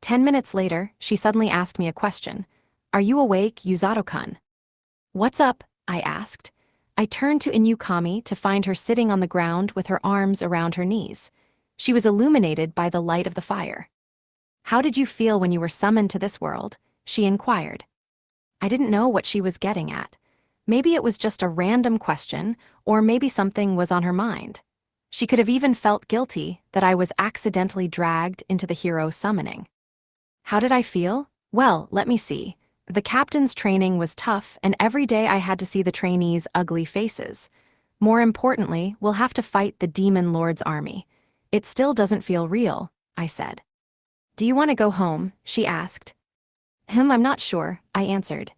10 minutes later, she suddenly asked me a question. "Are you awake, Yuzato-kun?" "What's up?" I asked. I turned to Inukami to find her sitting on the ground with her arms around her knees. She was illuminated by the light of the fire. "How did you feel when you were summoned to this world?" she inquired. I didn't know what she was getting at. Maybe it was just a random question, or maybe something was on her mind. She could have even felt guilty that I was accidentally dragged into the hero summoning. How did I feel? Well, let me see. The captain's training was tough, and every day I had to see the trainees' ugly faces. More importantly, we'll have to fight the Demon Lord's army. It still doesn't feel real, I said. "Do you want to go home?" she asked. I'm not sure," I answered.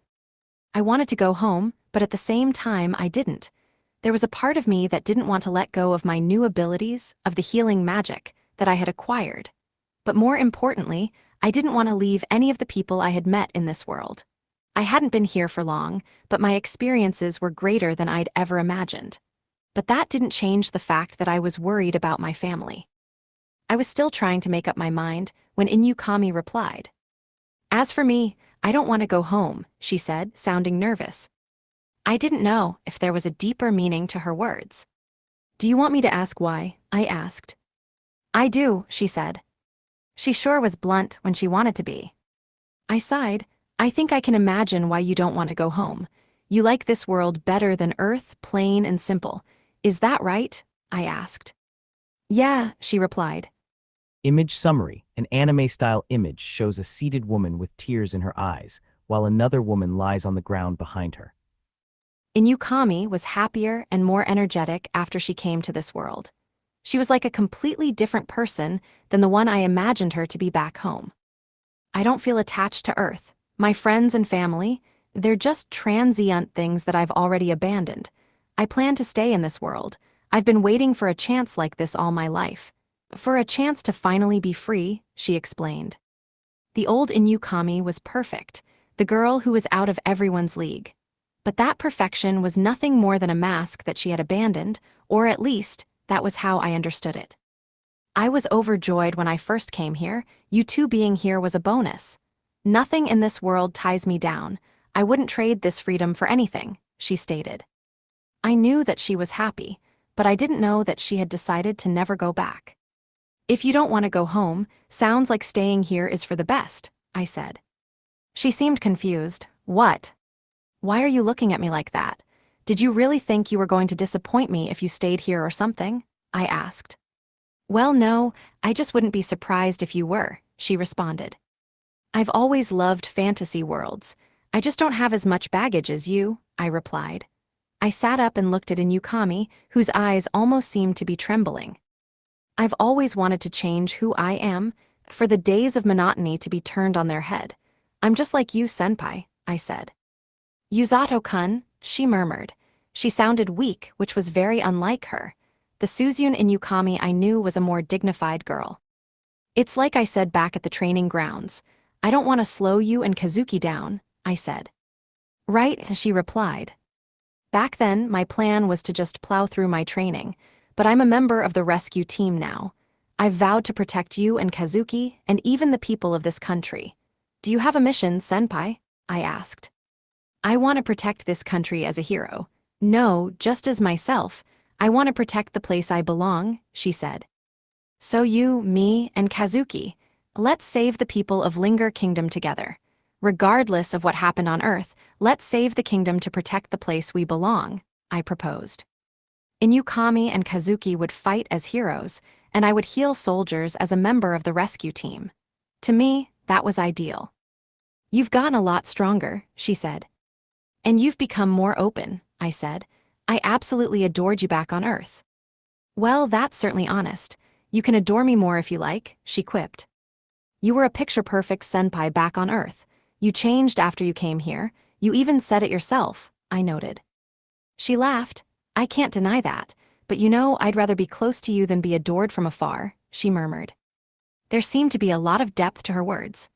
I wanted to go home, but at the same time I didn't. There was a part of me that didn't want to let go of my new abilities, of the healing magic that I had acquired. But more importantly, I didn't want to leave any of the people I had met in this world. I hadn't been here for long, but my experiences were greater than I'd ever imagined. But that didn't change the fact that I was worried about my family. I was still trying to make up my mind when Inukami replied. "As for me, I don't want to go home," she said, sounding nervous. I didn't know if there was a deeper meaning to her words. "Do you want me to ask why?" I asked. "I do," she said. She sure was blunt when she wanted to be. I sighed. "I think I can imagine why you don't want to go home. You like this world better than Earth, plain and simple. Is that right?" I asked. "Yeah," she replied. Image summary. An anime-style image shows a seated woman with tears in her eyes, while another woman lies on the ground behind her. Inukami was happier and more energetic after she came to this world. She was like a completely different person than the one I imagined her to be back home. I don't feel attached to Earth. My friends and family, they're just transient things that I've already abandoned. I plan to stay in this world. I've been waiting for a chance like this all my life. For a chance to finally be free, she explained. The old Inukami was perfect, the girl who was out of everyone's league. But that perfection was nothing more than a mask that she had abandoned, or at least, that was how I understood it. I was overjoyed when I first came here. You two being here was a bonus. Nothing in this world ties me down. I wouldn't trade this freedom for anything, she stated. I knew that she was happy, but I didn't know that she had decided to never go back. If you don't want to go home, sounds like staying here is for the best, I said. She seemed confused. What? Why are you looking at me like that? Did you really think you were going to disappoint me if you stayed here or something? I asked. Well, no, I just wouldn't be surprised if you were, she responded. I've always loved fantasy worlds. I just don't have as much baggage as you, I replied. I sat up and looked at Inukami, whose eyes almost seemed to be trembling. I've always wanted to change who I am, for the days of monotony to be turned on their head. I'm just like you, senpai, I said. Yuzato-kun, she murmured. She sounded weak, which was very unlike her. The Suzune Inukami I knew was a more dignified girl. It's like I said back at the training grounds. I don't want to slow you and Kazuki down, I said. Right, she replied. Back then, my plan was to just plow through my training, but I'm a member of the rescue team now. I've vowed to protect you and Kazuki and even the people of this country. Do you have a mission, senpai? I asked. I want to protect this country as a hero. No, just as myself. I want to protect the place I belong, she said. So you, me, and Kazuki, let's save the people of Linger Kingdom together. Regardless of what happened on Earth, let's save the kingdom to protect the place we belong, I proposed. Inukami and Kazuki would fight as heroes, and I would heal soldiers as a member of the rescue team. To me, that was ideal. You've gotten a lot stronger, she said. And you've become more open, I said. I absolutely adored you back on Earth. Well, that's certainly honest. You can adore me more if you like, she quipped. You were a picture-perfect senpai back on Earth. You changed after you came here. You even said it yourself, I noted. She laughed. I can't deny that, but you know I'd rather be close to you than be adored from afar, she murmured. There seemed to be a lot of depth to her words.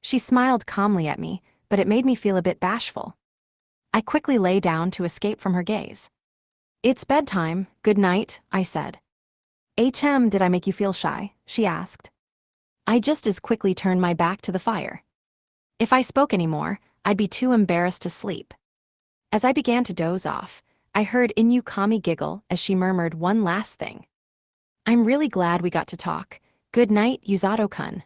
She smiled calmly at me, but it made me feel a bit bashful. I quickly lay down to escape from her gaze. It's bedtime, good night, I said. Did I make you feel shy? She asked. I just as quickly turned my back to the fire. If I spoke anymore, I'd be too embarrassed to sleep. As I began to doze off, I heard Inukami giggle as she murmured one last thing. I'm really glad we got to talk. Good night, Yuzato-kun.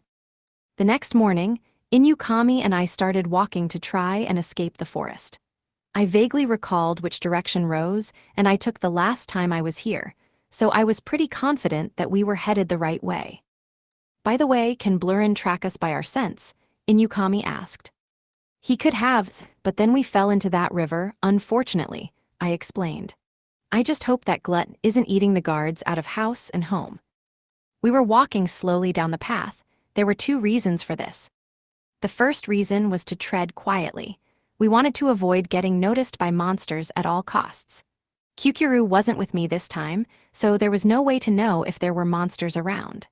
The next morning, Inukami and I started walking to try and escape the forest. I vaguely recalled which direction rose, and I took the last time I was here, so I was pretty confident that we were headed the right way. By the way, can Blurrin track us by our scents? Inukami asked. He could have, but then we fell into that river, unfortunately, I explained. I just hope that Glut isn't eating the guards out of house and home. We were walking slowly down the path. There were two reasons for this. The first reason was to tread quietly. We wanted to avoid getting noticed by monsters at all costs. Kyukuru wasn't with me this time, so there was no way to know if there were monsters around.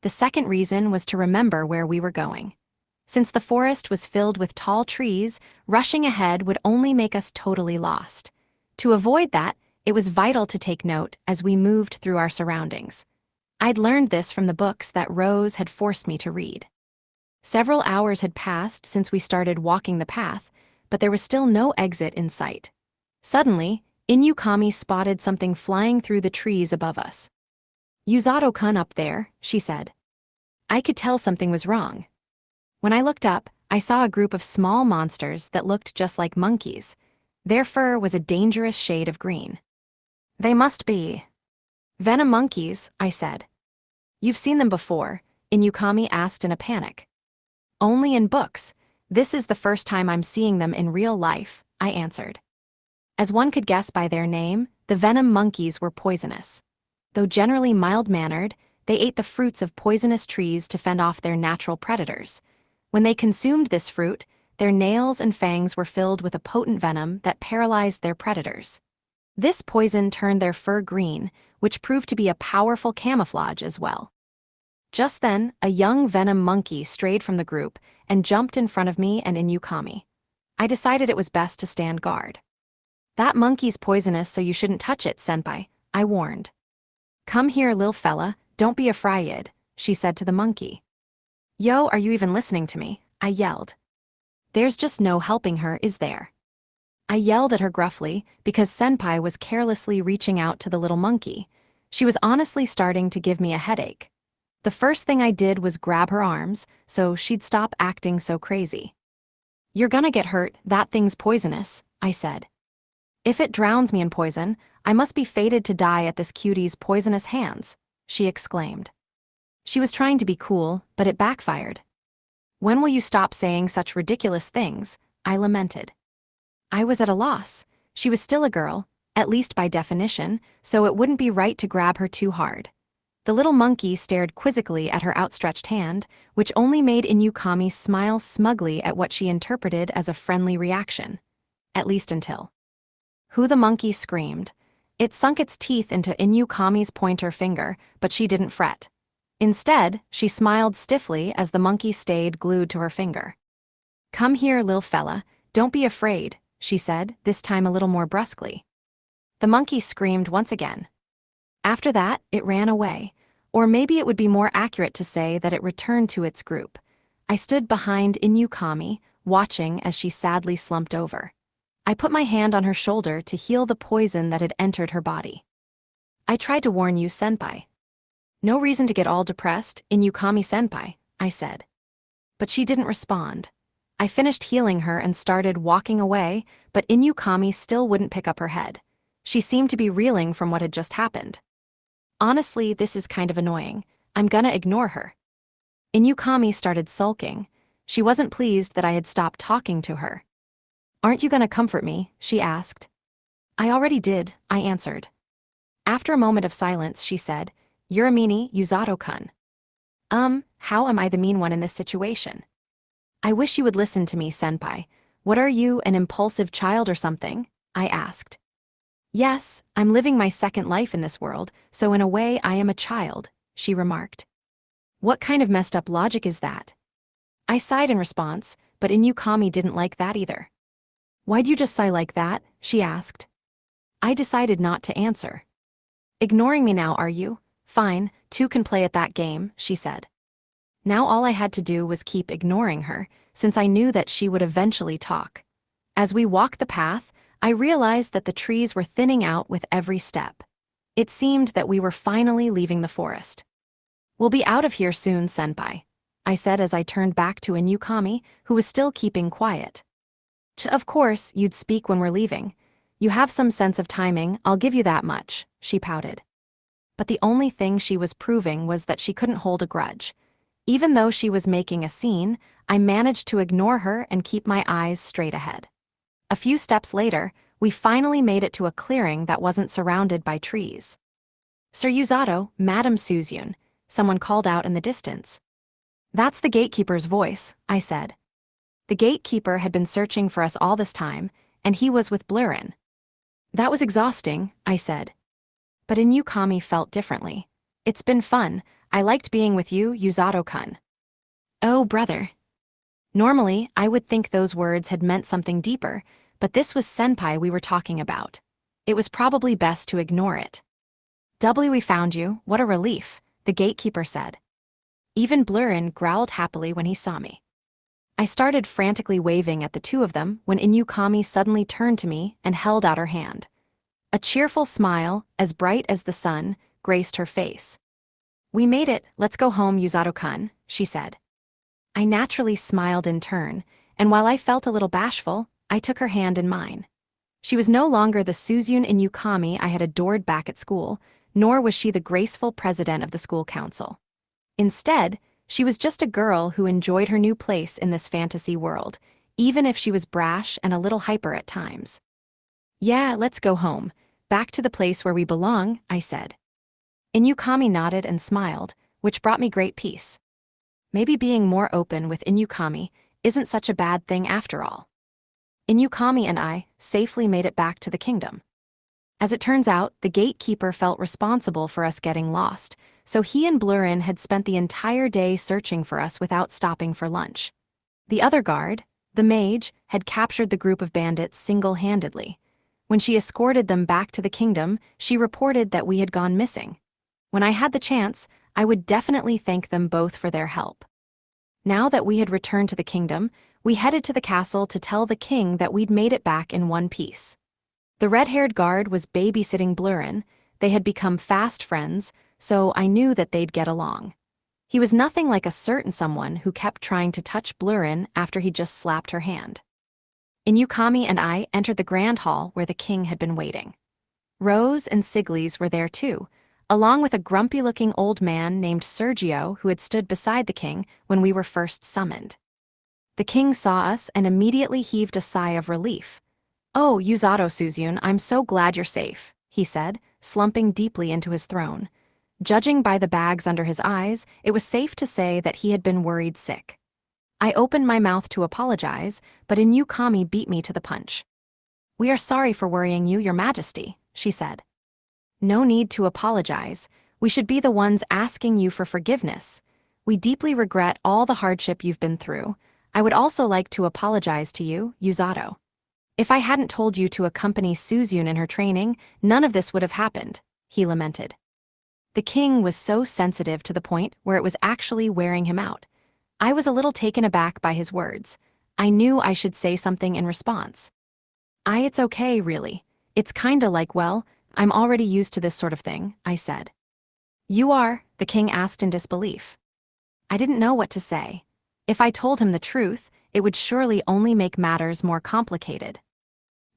The second reason was to remember where we were going. Since the forest was filled with tall trees, rushing ahead would only make us totally lost. To avoid that, it was vital to take note as we moved through our surroundings. I'd learned this from the books that Rose had forced me to read. Several hours had passed since we started walking the path, but there was still no exit in sight. Suddenly, Inukami spotted something flying through the trees above us. Yuzato-kun up there, she said. I could tell something was wrong. When I looked up, I saw a group of small monsters that looked just like monkeys. Their fur was a dangerous shade of green. They must be venom monkeys, I said. You've seen them before, Inukami asked in a panic. Only in books. This is the first time I'm seeing them in real life, I answered. As one could guess by their name, the venom monkeys were poisonous. Though generally mild-mannered, they ate the fruits of poisonous trees to fend off their natural predators. When they consumed this fruit, their nails and fangs were filled with a potent venom that paralyzed their predators. This poison turned their fur green, which proved to be a powerful camouflage as well. Just then, a young venom monkey strayed from the group and jumped in front of me and Inukami. I decided it was best to stand guard. That monkey's poisonous, so you shouldn't touch it, senpai, I warned. Come here, lil fella, don't be afraid, she said to the monkey. Yo, are you even listening to me? I yelled. There's just no helping her, is there? I yelled at her gruffly because senpai was carelessly reaching out to the little monkey. She was honestly starting to give me a headache. The first thing I did was grab her arms so she'd stop acting so crazy. You're gonna get hurt, that thing's poisonous, I said. If it drowns me in poison, I must be fated to die at this cutie's poisonous hands, she exclaimed. She was trying to be cool, but it backfired. When will you stop saying such ridiculous things? I lamented. I was at a loss. She was still a girl, at least by definition, so it wouldn't be right to grab her too hard. The little monkey stared quizzically at her outstretched hand, which only made Inukami smile smugly at what she interpreted as a friendly reaction. At least until. Who the monkey screamed. It sunk its teeth into Inukami's pointer finger, but she didn't fret. Instead, she smiled stiffly as the monkey stayed glued to her finger. Come here, lil fella, don't be afraid, she said, this time a little more brusquely. The monkey screamed once again. After that, it ran away. Or maybe it would be more accurate to say that it returned to its group. I stood behind Inukami, watching as she sadly slumped over. I put my hand on her shoulder to heal the poison that had entered her body. I tried to warn you, senpai. No reason to get all depressed, Inukami-senpai, I said. But she didn't respond. I finished healing her and started walking away, but Inukami still wouldn't pick up her head. She seemed to be reeling from what had just happened. Honestly, this is kind of annoying. I'm gonna ignore her. Inukami started sulking. She wasn't pleased that I had stopped talking to her. Aren't you gonna comfort me? She asked. I already did, I answered. After a moment of silence, she said, You're a meanie, Yuzato-kun. How am I the mean one in this situation? I wish you would listen to me, senpai. What are you, an impulsive child or something? I asked. Yes, I'm living my second life in this world, so in a way I am a child, she remarked. What kind of messed up logic is that? I sighed in response, but Inukami didn't like that either. Why'd you just sigh like that? She asked. I decided not to answer. Ignoring me now, are you? Fine, two can play at that game, she said. Now all I had to do was keep ignoring her, since I knew that she would eventually talk. As we walked the path, I realized that the trees were thinning out with every step. It seemed that we were finally leaving the forest. We'll be out of here soon, senpai, I said as I turned back to Inukami, who was still keeping quiet. Of course, you'd speak when we're leaving. You have some sense of timing, I'll give you that much, she pouted. But the only thing she was proving was that she couldn't hold a grudge. Even though she was making a scene, I managed to ignore her and keep my eyes straight ahead. A few steps later, we finally made it to a clearing that wasn't surrounded by trees. Sir Yuzato, Madame Suzune, someone called out in the distance. That's the gatekeeper's voice, I said. The gatekeeper had been searching for us all this time, and he was with Blurrin. That was exhausting, I said. But Inukami felt differently. It's been fun. I liked being with you, Yuzato-kun. Oh, brother. Normally, I would think those words had meant something deeper, but this was senpai we were talking about. It was probably best to ignore it. We found you, what a relief, the gatekeeper said. Even Blurrin growled happily when he saw me. I started frantically waving at the two of them when Inukami suddenly turned to me and held out her hand. A cheerful smile, as bright as the sun, graced her face. We made it, let's go home, Yuzato-kun, she said. I naturally smiled in turn, and while I felt a little bashful, I took her hand in mine. She was no longer the Suzune Inukami I had adored back at school, nor was she the graceful president of the school council. Instead, she was just a girl who enjoyed her new place in this fantasy world, even if she was brash and a little hyper at times. Yeah, let's go home. Back to the place where we belong, I said. Inukami nodded and smiled, which brought me great peace. Maybe being more open with Inukami isn't such a bad thing after all. Inukami and I safely made it back to the kingdom. As it turns out, the gatekeeper felt responsible for us getting lost, so he and Blurin had spent the entire day searching for us without stopping for lunch. The other guard, the mage, had captured the group of bandits single-handedly. When she escorted them back to the kingdom, she reported that we had gone missing. When I had the chance, I would definitely thank them both for their help. Now that we had returned to the kingdom, we headed to the castle to tell the king that we'd made it back in one piece. The red-haired guard was babysitting Blurin. They had become fast friends, so I knew that they'd get along. He was nothing like a certain someone who kept trying to touch Blurin after he just slapped her hand. Inukami and I entered the grand hall where the king had been waiting. Rose and Siglis were there too, along with a grumpy-looking old man named Sergio who had stood beside the king when we were first summoned. The king saw us and immediately heaved a sigh of relief. "Oh, Yuzato Suzune, I'm so glad you're safe," he said, slumping deeply into his throne. Judging by the bags under his eyes, it was safe to say that he had been worried sick. I opened my mouth to apologize, but Inukami beat me to the punch. "We are sorry for worrying you, Your Majesty," she said. "No need to apologize. We should be the ones asking you for forgiveness. We deeply regret all the hardship you've been through. I would also like to apologize to you, Yuzato. If I hadn't told you to accompany Suzune in her training, none of this would have happened," he lamented. The king was so sensitive to the point where it was actually wearing him out. I was a little taken aback by his words. I knew I should say something in response. It's okay, really. It's kinda like, well, I'm already used to this sort of thing," I said. "You are?" the king asked in disbelief. I didn't know what to say. If I told him the truth, it would surely only make matters more complicated.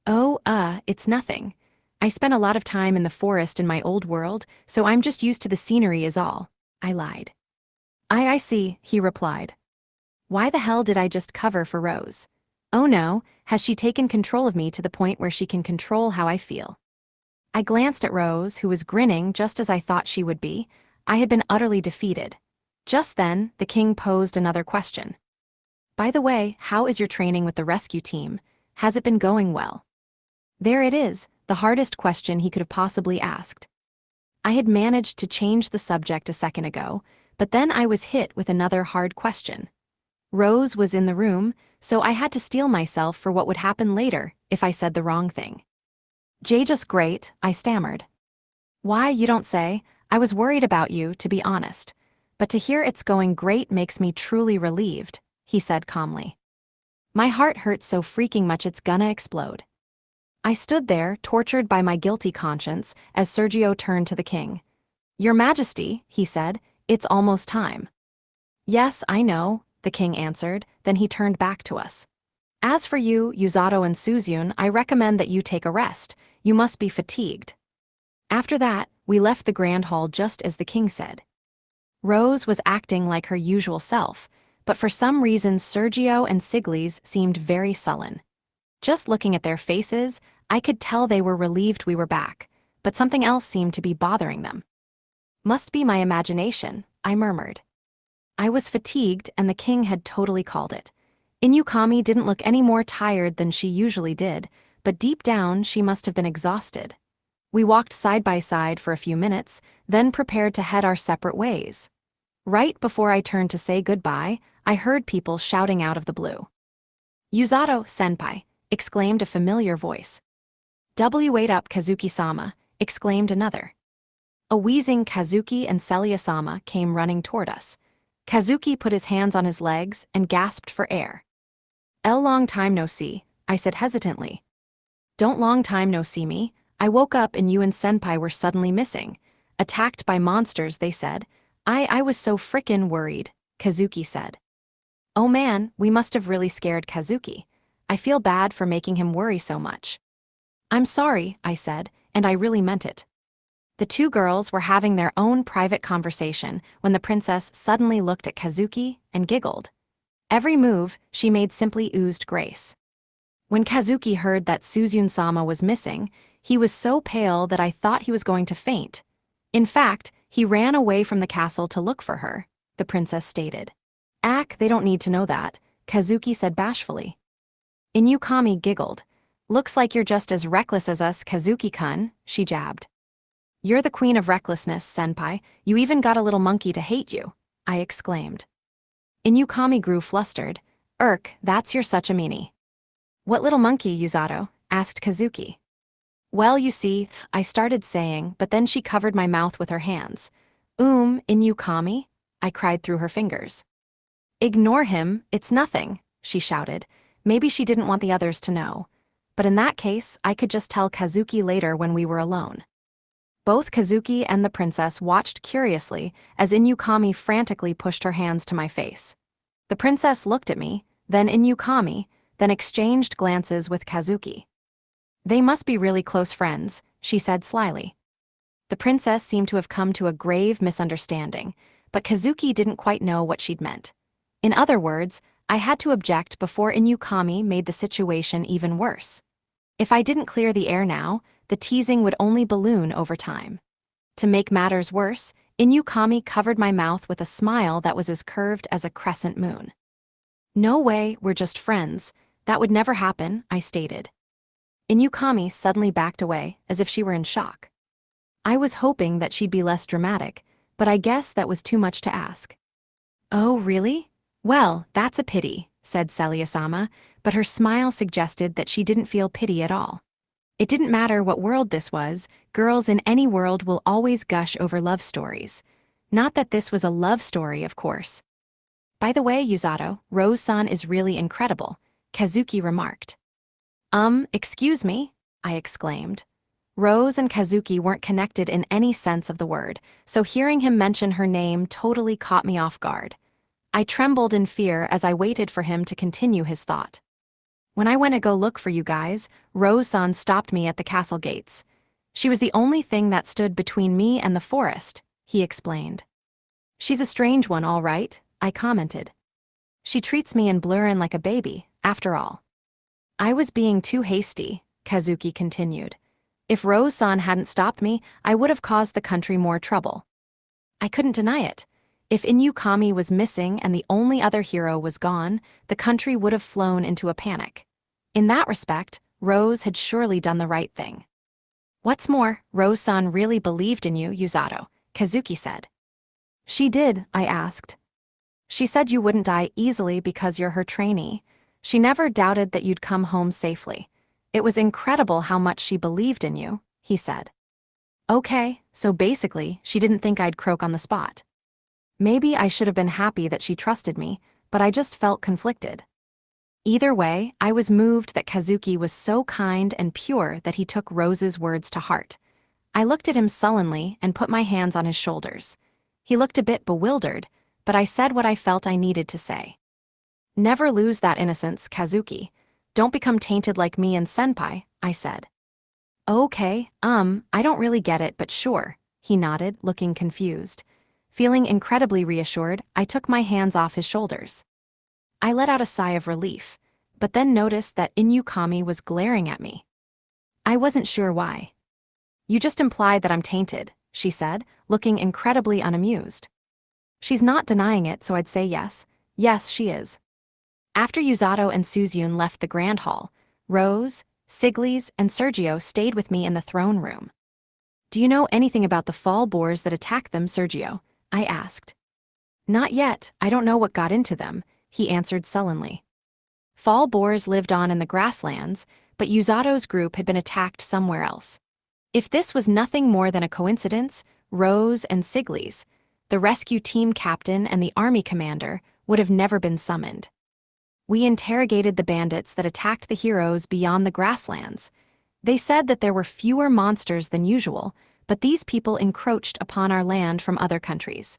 "Oh, it's nothing. I spent a lot of time in the forest in my old world, so I'm just used to the scenery is all," I lied. I see," he replied. Why the hell did I just cover for Rose? Oh no, has she taken control of me to the point where she can control how I feel? I glanced at Rose, who was grinning just as I thought she would be. I had been utterly defeated. Just then, the king posed another question. "By the way, how is your training with the rescue team? Has it been going well?" There it is, the hardest question he could have possibly asked. I had managed to change the subject a second ago, but then I was hit with another hard question. Rose was in the room, so I had to steel myself for what would happen later if I said the wrong thing. "Just great," I stammered. "Why, you don't say. I was worried about you, to be honest. But to hear it's going great makes me truly relieved," he said calmly. My heart hurts so freaking much it's gonna explode. I stood there, tortured by my guilty conscience, as Sergio turned to the king. "Your Majesty," he said, "it's almost time." "Yes, I know," the king answered, then he turned back to us. "As for you, Yuzato and Suzune, I recommend that you take a rest. You must be fatigued." After that, we left the grand hall just as the king said. Rose was acting like her usual self, but for some reason Sergio and Siglis seemed very sullen. Just looking at their faces, I could tell they were relieved we were back, but something else seemed to be bothering them. "Must be my imagination," I murmured. I was fatigued, and the king had totally called it. Inukami didn't look any more tired than she usually did, but deep down she must have been exhausted. We walked side by side for a few minutes, then prepared to head our separate ways. Right before I turned to say goodbye, I heard people shouting out of the blue. "Yuzato, senpai," exclaimed a familiar voice. "Wait up, Kazuki-sama," exclaimed another. A wheezing Kazuki and Celia-sama came running toward us. Kazuki put his hands on his legs and gasped for air. Long time no see," I said hesitantly. "Don't long time no see me. I woke up and you and senpai were suddenly missing. Attacked by monsters, they said. I was so frickin' worried," Kazuki said. "Oh man, we must have really scared Kazuki. I feel bad for making him worry so much." "I'm sorry," I said, and I really meant it. The two girls were having their own private conversation when the princess suddenly looked at Kazuki and giggled. Every move she made simply oozed grace. When Kazuki heard that Suzune-sama was missing, he was so pale that I thought he was going to faint. In fact, he ran away from the castle to look for her, the princess stated. They don't need to know that, Kazuki said bashfully. Inuyukami giggled. Looks like you're just as reckless as us, Kazuki-kun, she jabbed. You're the queen of recklessness, senpai. You even got a little monkey to hate you, I exclaimed. Inuyukami grew flustered. That's you're such a meanie. What little monkey, Yuzato? Asked Kazuki. Well, you see, I started saying, but then she covered my mouth with her hands. Inuyukami? I cried through her fingers. Ignore him, it's nothing, she shouted. Maybe she didn't want the others to know. But in that case, I could just tell Kazuki later when we were alone. Both Kazuki and the princess watched curiously as Inuyukami frantically pushed her hands to my face. The princess looked at me, then Inuyukami, then exchanged glances with Kazuki. They must be really close friends, she said slyly. The princess seemed to have come to a grave misunderstanding, but Kazuki didn't quite know what she'd meant. In other words, I had to object before Inuyukami made the situation even worse. If I didn't clear the air now, the teasing would only balloon over time. To make matters worse, Inuyukami covered my mouth with a smile that was as curved as a crescent moon. No way, we're just friends. That would never happen, I stated. Inuyukami suddenly backed away, as if she were in shock. I was hoping that she'd be less dramatic, but I guess that was too much to ask. Oh, really? Well, that's a pity, said Celia-sama, but her smile suggested that she didn't feel pity at all. It didn't matter what world this was, girls in any world will always gush over love stories. Not that this was a love story, of course. By the way, Yuzato, Rose-san is really incredible, Kazuki remarked. Excuse me, I exclaimed. Rose and Kazuki weren't connected in any sense of the word, so hearing him mention her name totally caught me off guard. I trembled in fear as I waited for him to continue his thought. When I went to go look for you guys, Rose-san stopped me at the castle gates. She was the only thing that stood between me and the forest, he explained. She's a strange one, all right, I commented. She treats me and Blurrin like a baby, after all. I was being too hasty, Kazuki continued. If Rose-san hadn't stopped me, I would have caused the country more trouble. I couldn't deny it. If Inuyukami was missing and the only other hero was gone, the country would have flown into a panic. In that respect, Rose had surely done the right thing. What's more, Rose-san really believed in you, Yuzato, Kazuki said. She did, I asked. She said you wouldn't die easily because you're her trainee. She never doubted that you'd come home safely. It was incredible how much she believed in you, he said. Okay, so basically, she didn't think I'd croak on the spot. Maybe I should have been happy that she trusted me, but I just felt conflicted. Either way, I was moved that Kazuki was so kind and pure that he took Rose's words to heart. I looked at him sullenly and put my hands on his shoulders. He looked a bit bewildered, but I said what I felt I needed to say. Never lose that innocence, Kazuki. Don't become tainted like me and Senpai, I said. Okay, I don't really get it, but sure, he nodded, looking confused. Feeling incredibly reassured, I took my hands off his shoulders. I let out a sigh of relief, but then noticed that Inuyukami was glaring at me. I wasn't sure why. You just implied that I'm tainted, she said, looking incredibly unamused. She's not denying it, so I'd say yes. Yes, she is. After Yuzato and Suzune left the grand hall, Rose, Siglis, and Sergio stayed with me in the throne room. Do you know anything about the fall boars that attacked them, Sergio? I asked. Not yet, I don't know what got into them, he answered sullenly. Fall boars lived on in the grasslands, but Yuzato's group had been attacked somewhere else. If this was nothing more than a coincidence, Rose and Siglis, the rescue team captain and the army commander, would have never been summoned. We interrogated the bandits that attacked the heroes beyond the grasslands. They said that there were fewer monsters than usual, but these people encroached upon our land from other countries.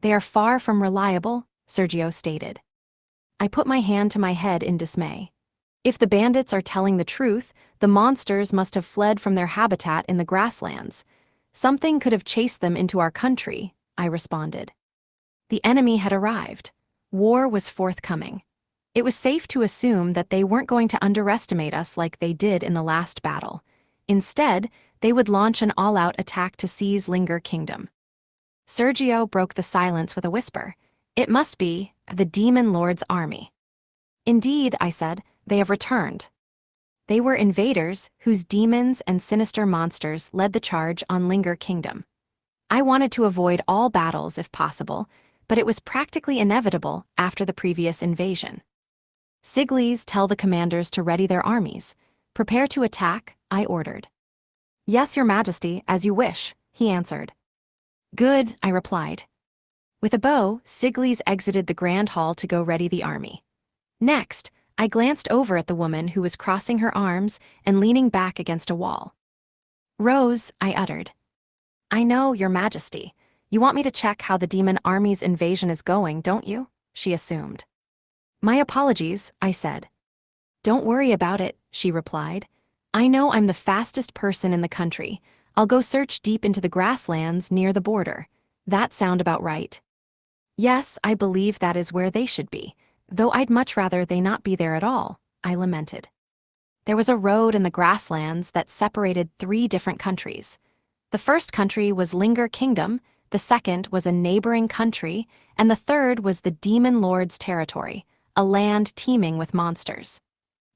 They are far from reliable, Sergio stated. I put my hand to my head in dismay. If the bandits are telling the truth, the monsters must have fled from their habitat in the grasslands. Something could have chased them into our country, I responded. The enemy had arrived. War was forthcoming. It was safe to assume that they weren't going to underestimate us like they did in the last battle. Instead, they would launch an all-out attack to seize Linger Kingdom. Sergio broke the silence with a whisper. It must be the Demon Lord's army. Indeed, I said, they have returned. They were invaders whose demons and sinister monsters led the charge on Linger Kingdom. I wanted to avoid all battles if possible, but it was practically inevitable after the previous invasion. Siglis, tell the commanders to ready their armies. Prepare to attack, I ordered. Yes, Your Majesty, as you wish, he answered. Good, I replied. With a bow, Siglis exited the Grand Hall to go ready the army. Next, I glanced over at the woman who was crossing her arms and leaning back against a wall. Rose, I uttered. I know, Your Majesty. You want me to check how the demon army's invasion is going, don't you? She assumed. My apologies, I said. Don't worry about it, she replied. I know I'm the fastest person in the country. I'll go search deep into the grasslands near the border. That sound about right? Yes, I believe that is where they should be. Though I'd much rather they not be there at all, I lamented. There was a road in the grasslands that separated 3 different countries. The first country was Linger Kingdom, the second was a neighboring country, and the third was the Demon Lord's territory, a land teeming with monsters.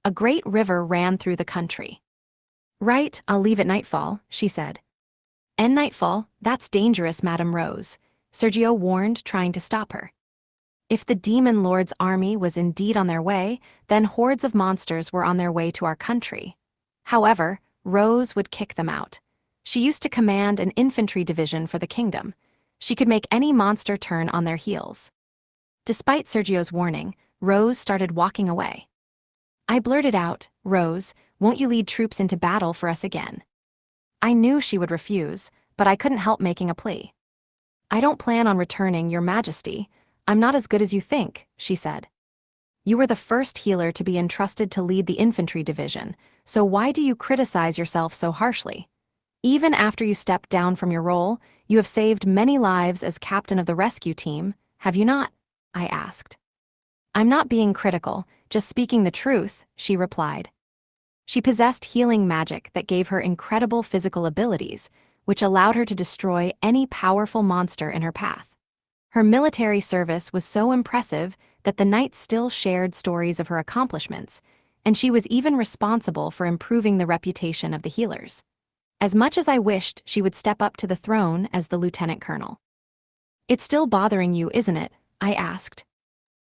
A great river ran through the country. Right, I'll leave at nightfall, she said. And nightfall, that's dangerous, Madame Rose, Sergio warned, trying to stop her. If the Demon Lord's army was indeed on their way, then hordes of monsters were on their way to our country. However, Rose would kick them out. She used to command an infantry division for the kingdom. She could make any monster turn on their heels. Despite Sergio's warning, Rose started walking away. I blurted out, Rose, won't you lead troops into battle for us again? I knew she would refuse, but I couldn't help making a plea. I don't plan on returning, Your Majesty. I'm not as good as you think, she said. You were the first healer to be entrusted to lead the infantry division, so why do you criticize yourself so harshly? Even after you stepped down from your role, you have saved many lives as captain of the rescue team, have you not? I asked. I'm not being critical, just speaking the truth, she replied. She possessed healing magic that gave her incredible physical abilities, which allowed her to destroy any powerful monster in her path. Her military service was so impressive that the knights still shared stories of her accomplishments, and she was even responsible for improving the reputation of the healers. As much as I wished she would step up to the throne as the lieutenant colonel. It's still bothering you, isn't it? I asked.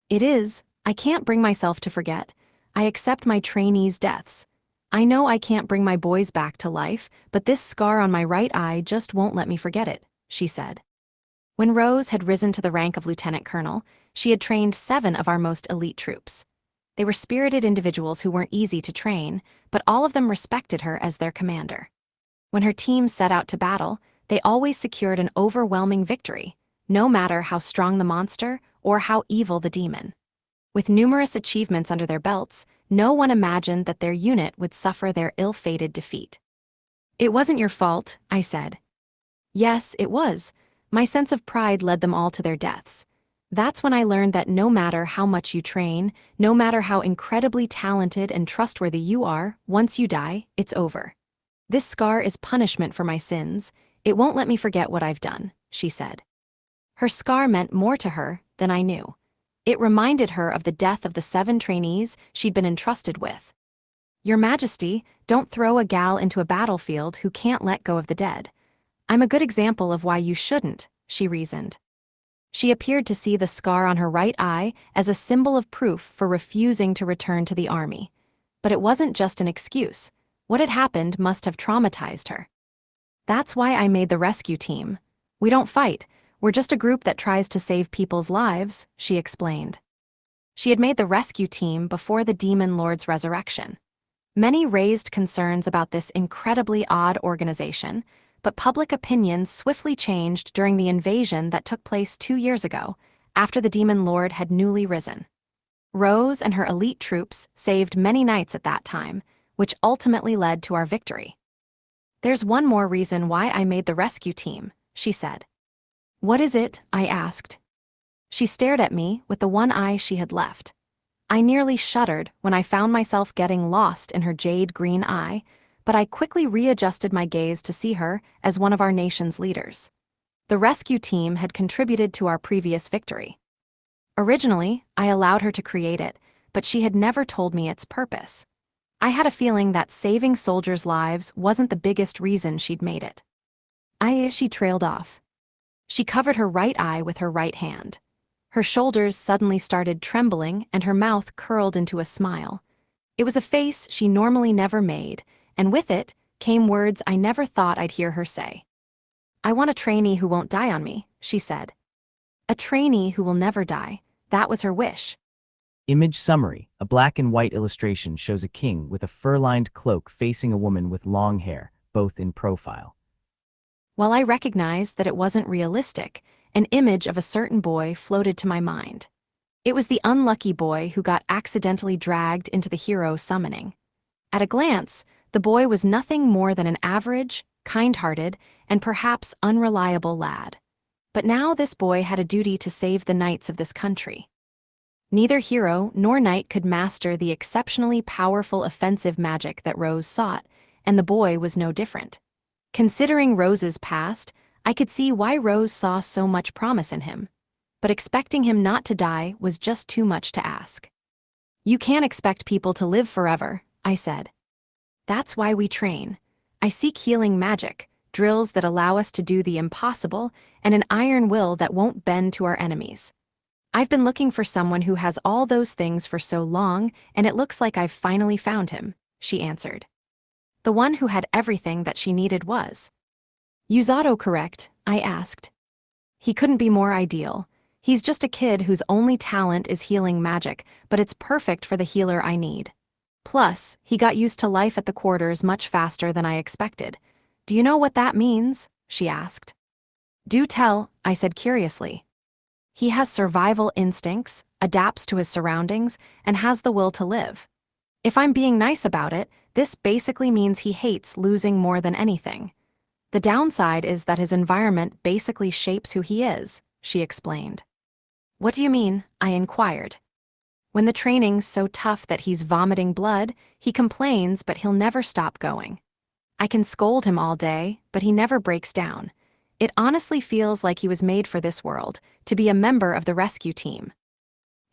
It is. I can't bring myself to forget. I accept my trainees' deaths. I know I can't bring my boys back to life, but this scar on my right eye just won't let me forget it, she said. When Rose had risen to the rank of lieutenant colonel, she had trained 7 of our most elite troops. They were spirited individuals who weren't easy to train, but all of them respected her as their commander. When her team set out to battle, they always secured an overwhelming victory, no matter how strong the monster or how evil the demon. With numerous achievements under their belts, no one imagined that their unit would suffer their ill-fated defeat. It wasn't your fault, I said. Yes, it was. My sense of pride led them all to their deaths. That's when I learned that no matter how much you train, no matter how incredibly talented and trustworthy you are, once you die, it's over. This scar is punishment for my sins. It won't let me forget what I've done, she said. Her scar meant more to her than I knew. It reminded her of the death of the 7 trainees she'd been entrusted with. Your Majesty, don't throw a gal into a battlefield who can't let go of the dead. I'm a good example of why you shouldn't, she reasoned. She appeared to see the scar on her right eye as a symbol of proof for refusing to return to the army. But it wasn't just an excuse. What had happened must have traumatized her. That's why I made the rescue team. We don't fight. We're just a group that tries to save people's lives, she explained. She had made the rescue team before the Demon Lord's resurrection. Many raised concerns about this incredibly odd organization, but public opinion swiftly changed during the invasion that took place 2 years ago, after the Demon Lord had newly risen. Rose and her elite troops saved many knights at that time, which ultimately led to our victory. There's one more reason why I made the rescue team, she said. What is it? I asked. She stared at me with the one eye she had left. I nearly shuddered when I found myself getting lost in her jade green eye, but I quickly readjusted my gaze to see her as one of our nation's leaders. The rescue team had contributed to our previous victory. Originally, I allowed her to create it, but she had never told me its purpose. I had a feeling that saving soldiers' lives wasn't the biggest reason she'd made it. She trailed off. She covered her right eye with her right hand. Her shoulders suddenly started trembling and her mouth curled into a smile. It was a face she normally never made, and with it came words I never thought I'd hear her say. I want a trainee who won't die on me, she said. A trainee who will never die. That was her wish. Image summary. A black and white illustration shows a king with a fur-lined cloak facing a woman with long hair, both in profile. While I recognized that it wasn't realistic, an image of a certain boy floated to my mind. It was the unlucky boy who got accidentally dragged into the hero summoning. At a glance, the boy was nothing more than an average, kind-hearted, and perhaps unreliable lad. But now this boy had a duty to save the knights of this country. Neither hero nor knight could master the exceptionally powerful offensive magic that Rose sought, and the boy was no different. Considering Rose's past, I could see why Rose saw so much promise in him. But expecting him not to die was just too much to ask. You can't expect people to live forever, I said. That's why we train. I seek healing magic, drills that allow us to do the impossible, and an iron will that won't bend to our enemies. I've been looking for someone who has all those things for so long, and it looks like I've finally found him, she answered. The one who had everything that she needed was. Is Otto correct? I asked. He couldn't be more ideal. He's just a kid whose only talent is healing magic, but it's perfect for the healer I need. Plus, he got used to life at the quarters much faster than I expected. Do you know what that means? She asked. Do tell, I said curiously. He has survival instincts, adapts to his surroundings, and has the will to live. If I'm being nice about it, this basically means he hates losing more than anything. The downside is that his environment basically shapes who he is, she explained. What do you mean? I inquired. When the training's so tough that he's vomiting blood, he complains, but he'll never stop going. I can scold him all day, but he never breaks down. It honestly feels like he was made for this world, to be a member of the rescue team.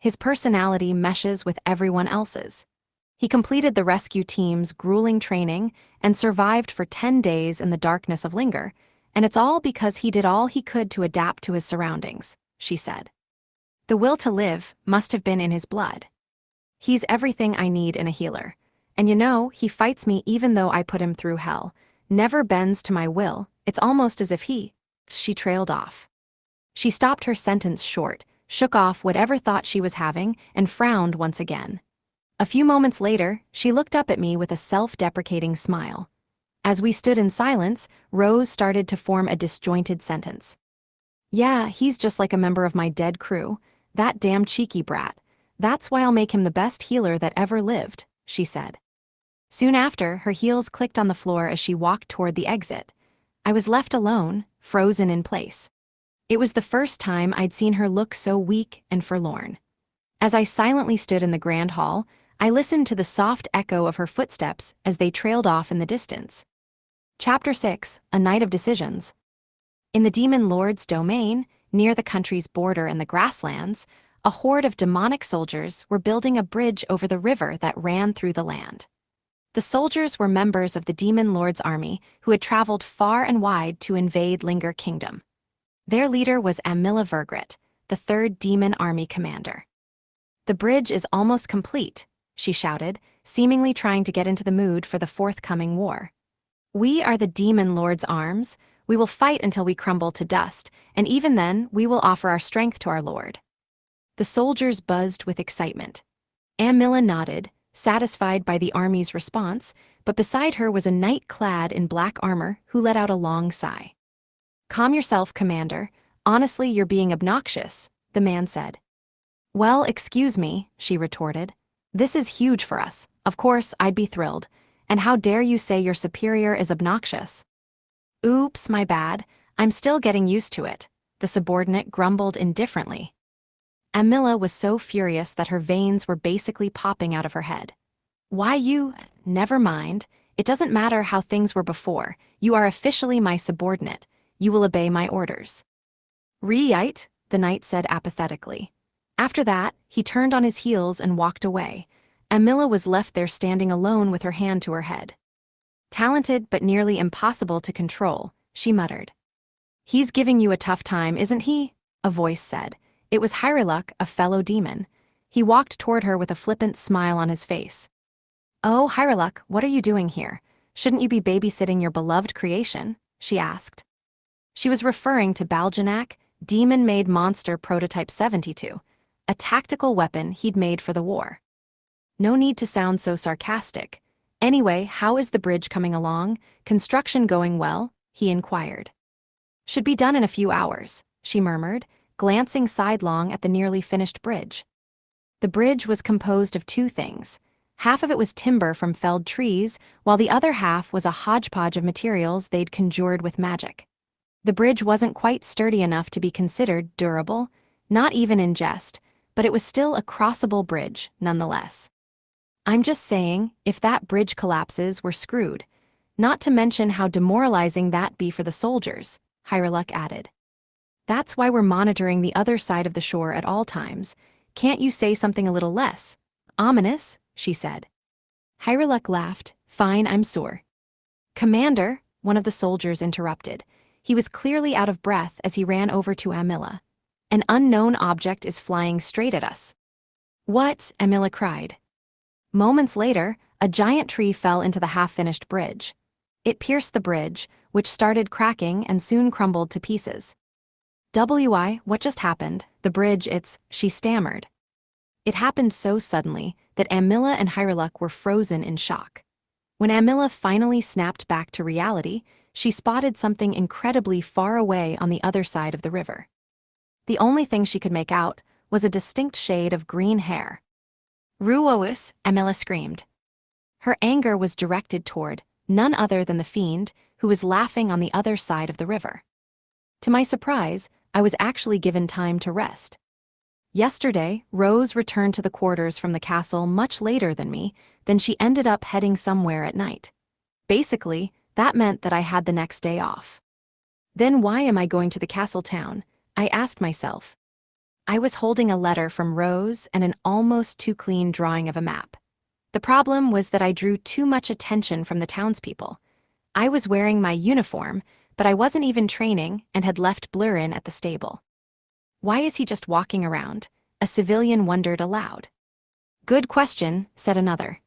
His personality meshes with everyone else's. He completed the rescue team's grueling training and survived for 10 days in the darkness of Linger, and it's all because he did all he could to adapt to his surroundings, she said. The will to live must have been in his blood. He's everything I need in a healer. And you know, he fights me even though I put him through hell. Never bends to my will. It's almost as if She trailed off. She stopped her sentence short, shook off whatever thought she was having, and frowned once again. A few moments later, she looked up at me with a self-deprecating smile. As we stood in silence, Rose started to form a disjointed sentence. Yeah, he's just like a member of my dead crew. That damn cheeky brat. That's why I'll make him the best healer that ever lived, she said. Soon after, her heels clicked on the floor as she walked toward the exit. I was left alone, frozen in place. It was the first time I'd seen her look so weak and forlorn. As I silently stood in the grand hall, I listened to the soft echo of her footsteps as they trailed off in the distance. Chapter 6, A Night of Decisions. In the Demon Lord's domain, near the country's border and the grasslands, a horde of demonic soldiers were building a bridge over the river that ran through the land. The soldiers were members of the Demon Lord's army who had traveled far and wide to invade Linger Kingdom. Their leader was Amila Vergrit, the third demon army commander. The bridge is almost complete, she shouted, seemingly trying to get into the mood for the forthcoming war. We are the Demon Lord's arms. We will fight until we crumble to dust, and even then, we will offer our strength to our lord. The soldiers buzzed with excitement. Amila nodded, satisfied by the army's response, but beside her was a knight clad in black armor who let out a long sigh. Calm yourself, Commander. Honestly, you're being obnoxious, the man said. Well, excuse me, she retorted. This is huge for us. Of course, I'd be thrilled. And how dare you say your superior is obnoxious? Oops, my bad. I'm still getting used to it, the subordinate grumbled indifferently. Amila was so furious that her veins were basically popping out of her head. Why you? Never mind. It doesn't matter how things were before. You are officially my subordinate. You will obey my orders. Right, the knight said apathetically. After that, he turned on his heels and walked away. Amila was left there standing alone with her hand to her head. Talented but nearly impossible to control, she muttered. He's giving you a tough time, isn't he? A voice said. It was Hyreluk, a fellow demon. He walked toward her with a flippant smile on his face. Oh, Hyreluk, what are you doing here? Shouldn't you be babysitting your beloved creation? She asked. She was referring to Baljanak, demon-made monster prototype 72, a tactical weapon he'd made for the war. No need to sound so sarcastic. Anyway, how is the bridge coming along? Construction going well? He inquired. Should be done in a few hours, she murmured, glancing sidelong at the nearly finished bridge. The bridge was composed of two things. Half of it was timber from felled trees, while the other half was a hodgepodge of materials they'd conjured with magic. The bridge wasn't quite sturdy enough to be considered durable, not even in jest, but it was still a crossable bridge, nonetheless. I'm just saying, if that bridge collapses, we're screwed. Not to mention how demoralizing that'd be for the soldiers, Hyreluk added. That's why we're monitoring the other side of the shore at all times. Can't you say something a little less ominous? She said. Hyreluk laughed. Fine, I'm sore. Commander, one of the soldiers interrupted. He was clearly out of breath as he ran over to Amila. An unknown object is flying straight at us. What? Amila cried. Moments later, a giant tree fell into the half-finished bridge. It pierced the bridge, which started cracking and soon crumbled to pieces. What just happened? The bridge, she stammered. It happened so suddenly that Amila and Hyreluk were frozen in shock. When Amila finally snapped back to reality, she spotted something incredibly far away on the other side of the river. The only thing she could make out was a distinct shade of green hair. Ruous, Amila screamed. Her anger was directed toward none other than the fiend, who was laughing on the other side of the river. To my surprise, I was actually given time to rest. Yesterday, Rose returned to the quarters from the castle much later than me, then she ended up heading somewhere at night. Basically, that meant that I had the next day off. Then why am I going to the castle town? I asked myself. I was holding a letter from Rose and an almost too clean drawing of a map. The problem was that I drew too much attention from the townspeople. I was wearing my uniform, but I wasn't even training and had left Blurrin at the stable. Why is he just walking around? A civilian wondered aloud. Good question, said another.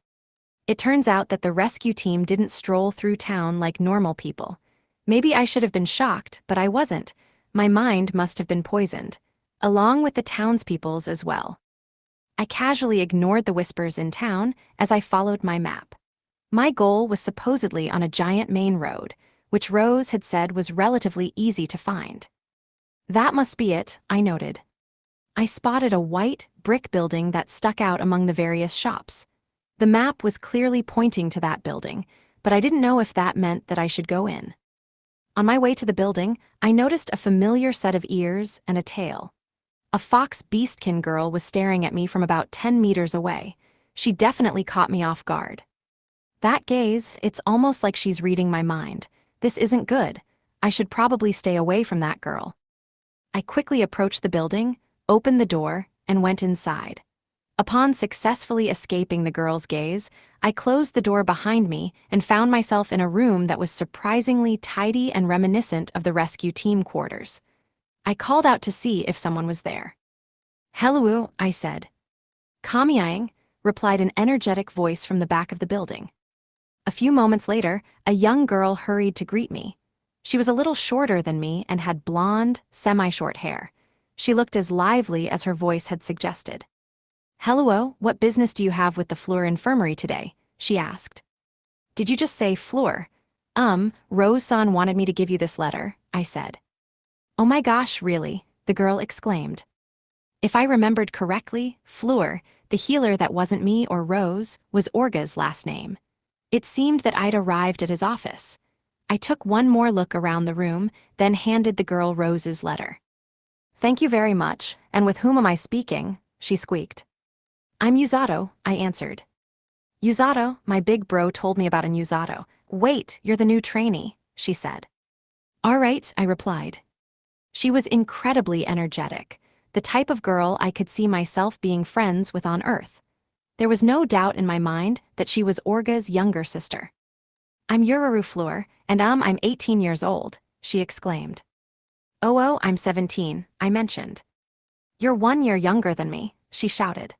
It turns out that the rescue team didn't stroll through town like normal people. Maybe I should have been shocked, but I wasn't. My mind must have been poisoned, along with the townspeople's as well. I casually ignored the whispers in town as I followed my map. My goal was supposedly on a giant main road, which Rose had said was relatively easy to find. That must be it, I noted. I spotted a white, brick building that stuck out among the various shops. The map was clearly pointing to that building, but I didn't know if that meant that I should go in. On my way to the building, I noticed a familiar set of ears and a tail. A fox beastkin girl was staring at me from about 10 meters away. She definitely caught me off guard. That gaze, it's almost like she's reading my mind. This isn't good. I should probably stay away from that girl. I quickly approached the building, opened the door, and went inside. Upon successfully escaping the girl's gaze, I closed the door behind me and found myself in a room that was surprisingly tidy and reminiscent of the rescue team quarters. I called out to see if someone was there. Hello, I said. Kamiang, replied an energetic voice from the back of the building. A few moments later, a young girl hurried to greet me. She was a little shorter than me and had blonde, semi-short hair. She looked as lively as her voice had suggested. Hello, what business do you have with the Fleur Infirmary today? She asked. Did you just say Fleur? Rose-san wanted me to give you this letter, I said. Oh my gosh, really? The girl exclaimed. If I remembered correctly, Fleur, the healer that wasn't me or Rose, was Orga's last name. It seemed that I'd arrived at his office. I took one more look around the room, then handed the girl Rose's letter. "Thank you very much, and with whom am I speaking?" she squeaked. "I'm Yuzato," I answered. "Yuzato, my big bro told me about an Yuzato. Wait, you're the new trainee," she said. "All right," I replied. She was incredibly energetic, the type of girl I could see myself being friends with on Earth. There was no doubt in my mind that she was Orga's younger sister. "I'm Yuraru Fleur, and I'm 18 years old," she exclaimed. "Oh, I'm 17, I mentioned. "You're 1 year younger than me," she shouted.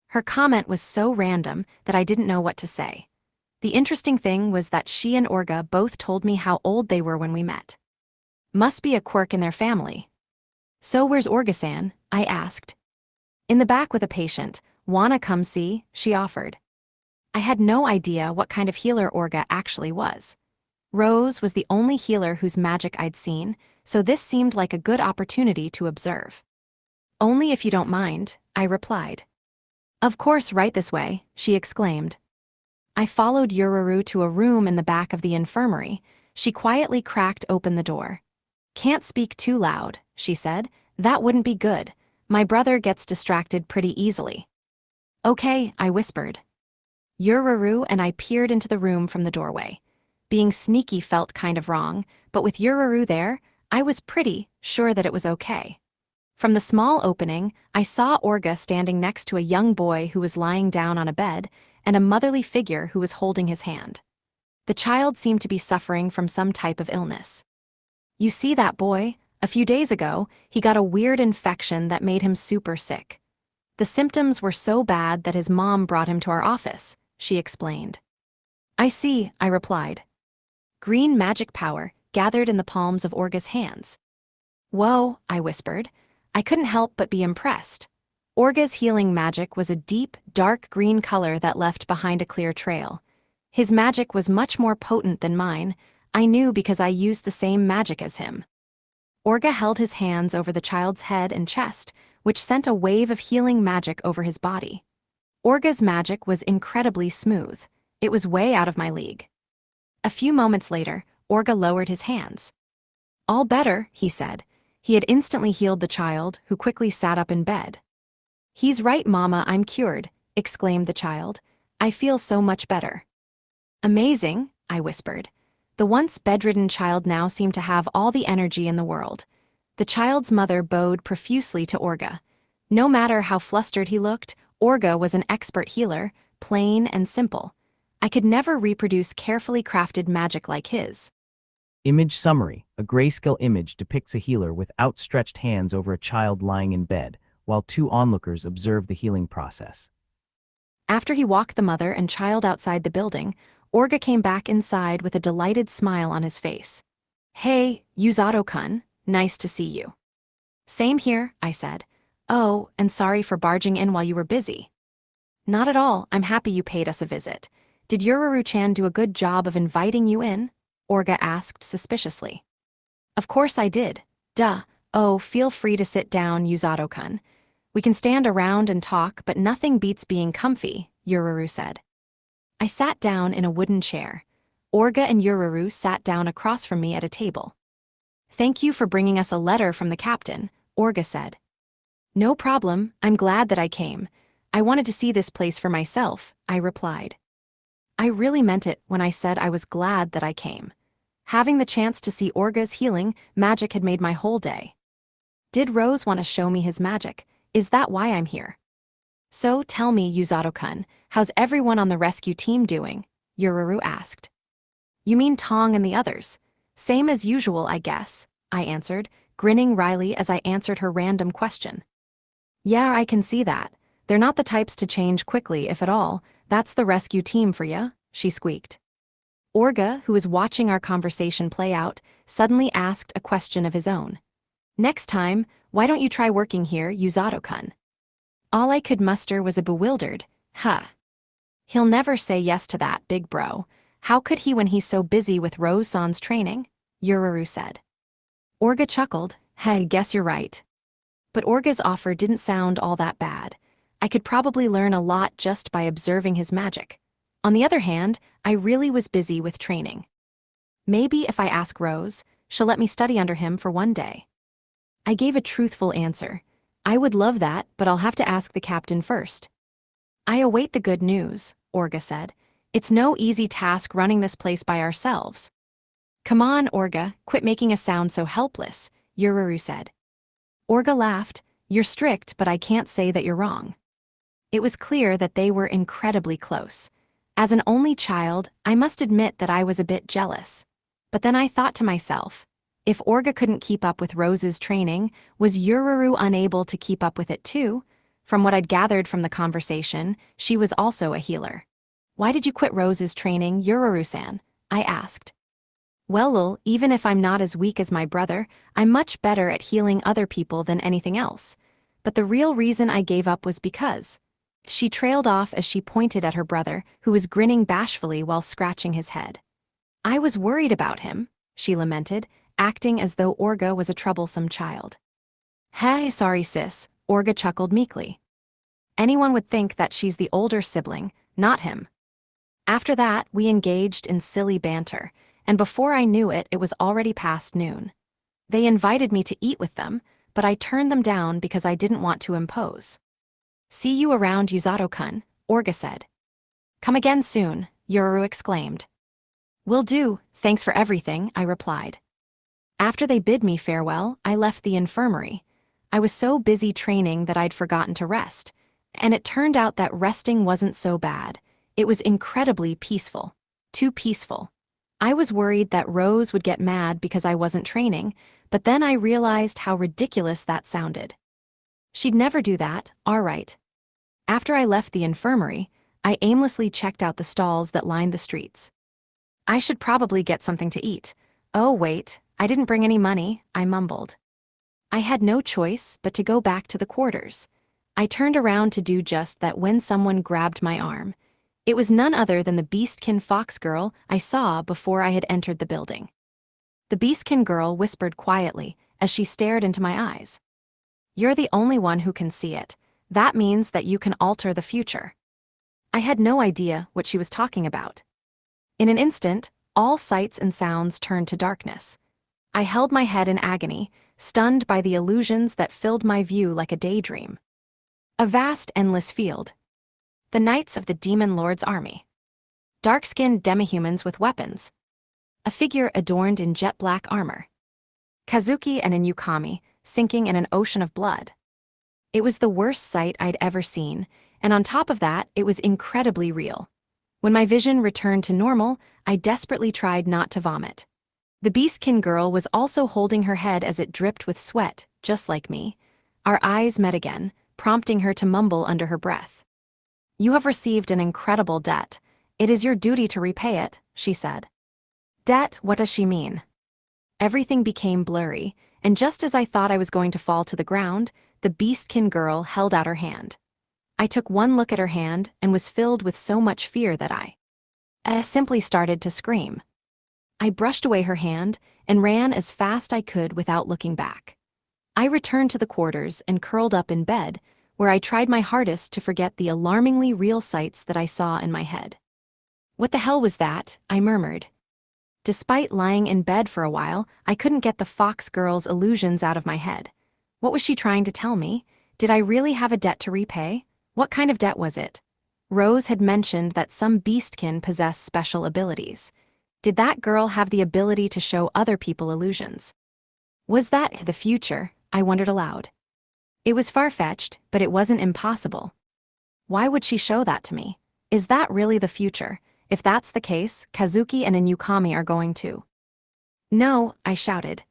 Her comment was so random that I didn't know what to say. The interesting thing was that she and Orga both told me how old they were when we met. Must be a quirk in their family. "So where's Orga-san?" I asked. "In the back with a patient. Wanna come see?" she offered. I had no idea what kind of healer Orga actually was. Rose was the only healer whose magic I'd seen, so this seemed like a good opportunity to observe. "Only if you don't mind," I replied. "Of course, right this way," she exclaimed. I followed Yuraru to a room in the back of the infirmary. She quietly cracked open the door. "Can't speak too loud," she said. "That wouldn't be good. My brother gets distracted pretty easily." "Okay," I whispered. Yuraru and I peered into the room from the doorway. Being sneaky felt kind of wrong, but with Yuraru there, I was pretty sure that it was okay. From the small opening, I saw Orga standing next to a young boy who was lying down on a bed and a motherly figure who was holding his hand. The child seemed to be suffering from some type of illness. "You see that boy? A few days ago, he got a weird infection that made him super sick. The symptoms were so bad that his mom brought him to our office," she explained. "I see," I replied. Green magic power gathered in the palms of Orga's hands. "Whoa," I whispered. I couldn't help but be impressed. Orga's healing magic was a deep, dark green color that left behind a clear trail. His magic was much more potent than mine. I knew because I used the same magic as him. Orga held his hands over the child's head and chest, which sent a wave of healing magic over his body. Orga's magic was incredibly smooth. It was way out of my league. A few moments later, Orga lowered his hands. "All better," he said. He had instantly healed the child, who quickly sat up in bed. "He's right, Mama, I'm cured," exclaimed the child. "I feel so much better." "Amazing," I whispered. The once bedridden child now seemed to have all the energy in the world. The child's mother bowed profusely to Orga. No matter how flustered he looked, Orga was an expert healer, plain and simple. I could never reproduce carefully crafted magic like his. Image summary. A grayscale image depicts a healer with outstretched hands over a child lying in bed, while two onlookers observe the healing process. After he walked the mother and child outside the building, Orga came back inside with a delighted smile on his face. "Hey, Yuzato-kun, nice to see you." "Same here," I said. "Oh, and sorry for barging in while you were busy." "Not at all, I'm happy you paid us a visit. Did Yuraru-chan do a good job of inviting you in?" Orga asked suspiciously. "Of course I did. Duh. Oh, feel free to sit down, Yuzato-kun. We can stand around and talk, but nothing beats being comfy," Yuraru said. I sat down in a wooden chair. Orga and Yuraru sat down across from me at a table. "Thank you for bringing us a letter from the captain," Orga said. "No problem, I'm glad that I came. I wanted to see this place for myself," I replied. I really meant it when I said I was glad that I came. Having the chance to see Orga's healing magic had made my whole day. Did Rose want to show me his magic? Is that why I'm here? "So tell me, Yuzato-kun, how's everyone on the rescue team doing?" Yuraru asked. "You mean Tong and the others? Same as usual, I guess," I answered, grinning wryly as I answered her random question. "Yeah, I can see that. They're not the types to change quickly, if at all. That's the rescue team for ya," she squeaked. Orga, who was watching our conversation play out, suddenly asked a question of his own. "Next time, why don't you try working here, Yuzato-kun?" All I could muster was a bewildered, "Huh. He'll never say yes to that, big bro. How could he when he's so busy with Rose-san's training?" Yuraru said. Orga chuckled, "Hey, guess you're right." But Orga's offer didn't sound all that bad. I could probably learn a lot just by observing his magic. On the other hand, I really was busy with training. Maybe if I ask Rose, she'll let me study under him for one day. I gave a truthful answer. I would love that, but I'll have to ask the captain first. I await the good news, Orga said. It's no easy task running this place by ourselves. Come on, Orga, quit making us sound so helpless, Yururu said. Orga laughed. You're strict, but I can't say that you're wrong. It was clear that they were incredibly close. As an only child, I must admit that I was a bit jealous. But then I thought to myself, if Orga couldn't keep up with Rose's training, was Yururu unable to keep up with it too? From what I'd gathered from the conversation, she was also a healer. Why did you quit Rose's training, Yururu-san? I asked. Well, Lul, even if I'm not as weak as my brother, I'm much better at healing other people than anything else. But the real reason I gave up was because... She trailed off as she pointed at her brother, who was grinning bashfully while scratching his head. I was worried about him, she lamented, acting as though Orga was a troublesome child. Hey, sorry sis, Orga chuckled meekly. Anyone would think that she's the older sibling, not him. After that, we engaged in silly banter, and before I knew it, it was already past noon. They invited me to eat with them, but I turned them down because I didn't want to impose. See you around, Yuzato-kun, Orga said. Come again soon, Yururu exclaimed. Will do, thanks for everything, I replied. After they bid me farewell, I left the infirmary. I was so busy training that I'd forgotten to rest, and it turned out that resting wasn't so bad. It was incredibly peaceful. Too peaceful. I was worried that Rose would get mad because I wasn't training, but then I realized how ridiculous that sounded. She'd never do that, all right. After I left the infirmary, I aimlessly checked out the stalls that lined the streets. I should probably get something to eat. Oh wait, I didn't bring any money, I mumbled. I had no choice but to go back to the quarters. I turned around to do just that when someone grabbed my arm. It was none other than the Beastkin fox girl I saw before I had entered the building. The Beastkin girl whispered quietly as she stared into my eyes. You're the only one who can see it. That means that you can alter the future. I had no idea what she was talking about. In an instant, all sights and sounds turned to darkness. I held my head in agony, stunned by the illusions that filled my view like a daydream. A vast, endless field. The knights of the Demon Lord's army. Dark-skinned demihumans with weapons. A figure adorned in jet-black armor. Kazuki and Inukami, sinking in an ocean of blood. It was the worst sight I'd ever seen, and on top of that, it was incredibly real. When my vision returned to normal, I desperately tried not to vomit. The Beastkin girl was also holding her head as it dripped with sweat, just like me. Our eyes met again, prompting her to mumble under her breath. You have received an incredible debt. It is your duty to repay it, she said. Debt, what does she mean? Everything became blurry, and just as I thought I was going to fall to the ground, the Beastkin girl held out her hand. I took one look at her hand and was filled with so much fear that I simply started to scream. I brushed away her hand and ran as fast I could without looking back. I returned to the quarters and curled up in bed, where I tried my hardest to forget the alarmingly real sights that I saw in my head. What the hell was that? I murmured. Despite lying in bed for a while, I couldn't get the fox girl's illusions out of my head. What was she trying to tell me? Did I really have a debt to repay? What kind of debt was it? Rose had mentioned that some beastkin possess special abilities. Did that girl have the ability to show other people illusions? Was that the future? I wondered aloud. It was far-fetched, but it wasn't impossible. Why would she show that to me? Is that really the future? If that's the case, Kazuki and Inukami are going too. No, I shouted.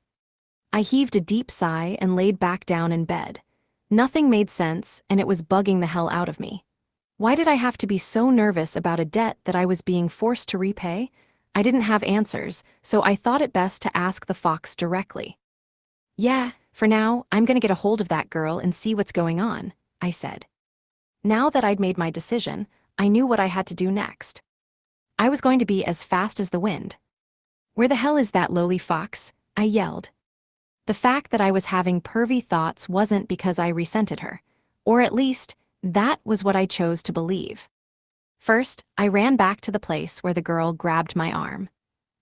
I heaved a deep sigh and laid back down in bed. Nothing made sense, and it was bugging the hell out of me. Why did I have to be so nervous about a debt that I was being forced to repay? I didn't have answers, so I thought it best to ask the fox directly. Yeah, for now, I'm gonna get a hold of that girl and see what's going on, I said. Now that I'd made my decision, I knew what I had to do next. I was going to be as fast as the wind. Where the hell is that lowly fox? I yelled. The fact that I was having pervy thoughts wasn't because I resented her, or at least, that was what I chose to believe. First, I ran back to the place where the girl grabbed my arm.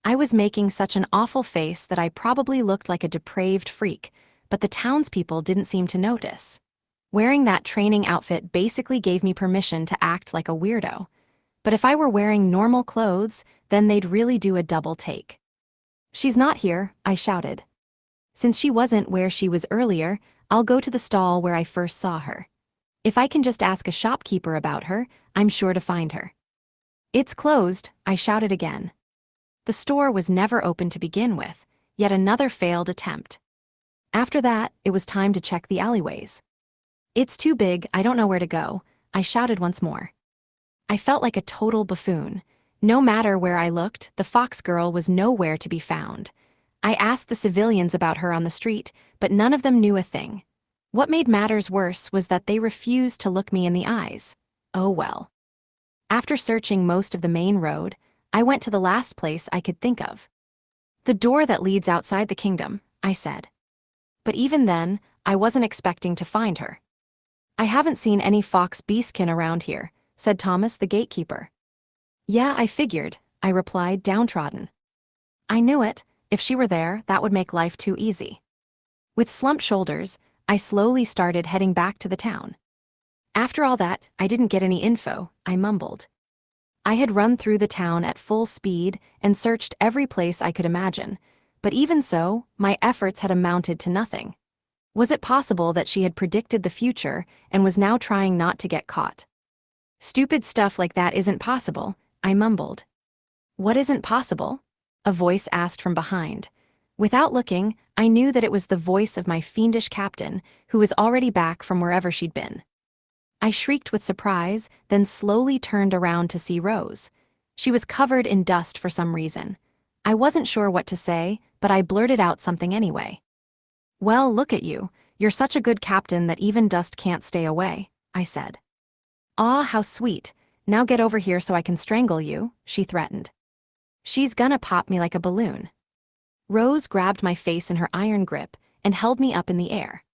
I was making such an awful face that I probably looked like a depraved freak, but the townspeople didn't seem to notice. Wearing that training outfit basically gave me permission to act like a weirdo. But if I were wearing normal clothes, then they'd really do a double take. "She's not here," I shouted. "Since she wasn't where she was earlier, I'll go to the stall where I first saw her. If I can just ask a shopkeeper about her, I'm sure to find her." "It's closed," I shouted again. The store was never open to begin with, yet another failed attempt. After that, it was time to check the alleyways. "It's too big, I don't know where to go," I shouted once more. I felt like a total buffoon. No matter where I looked, the fox girl was nowhere to be found. I asked the civilians about her on the street, but none of them knew a thing. What made matters worse was that they refused to look me in the eyes. Oh well. After searching most of the main road, I went to the last place I could think of. "The door that leads outside the kingdom," I said. But even then, I wasn't expecting to find her. "I haven't seen any fox beastkin around here," said Thomas the gatekeeper. "Yeah, I figured," I replied, downtrodden. I knew it. If she were there, that would make life too easy. With slumped shoulders, I slowly started heading back to the town. "After all that, I didn't get any info," I mumbled. I had run through the town at full speed and searched every place I could imagine, but even so, my efforts had amounted to nothing. Was it possible that she had predicted the future and was now trying not to get caught? "Stupid stuff like that isn't possible," I mumbled. "What isn't possible?" a voice asked from behind. Without looking, I knew that it was the voice of my fiendish captain, who was already back from wherever she'd been. I shrieked with surprise, then slowly turned around to see Rose. She was covered in dust for some reason. I wasn't sure what to say, but I blurted out something anyway. "Well, look at you. You're such a good captain that even dust can't stay away," I said. "Aw, how sweet. Now get over here so I can strangle you," she threatened. "She's gonna pop me like a balloon." Rose grabbed my face in her iron grip and held me up in the air.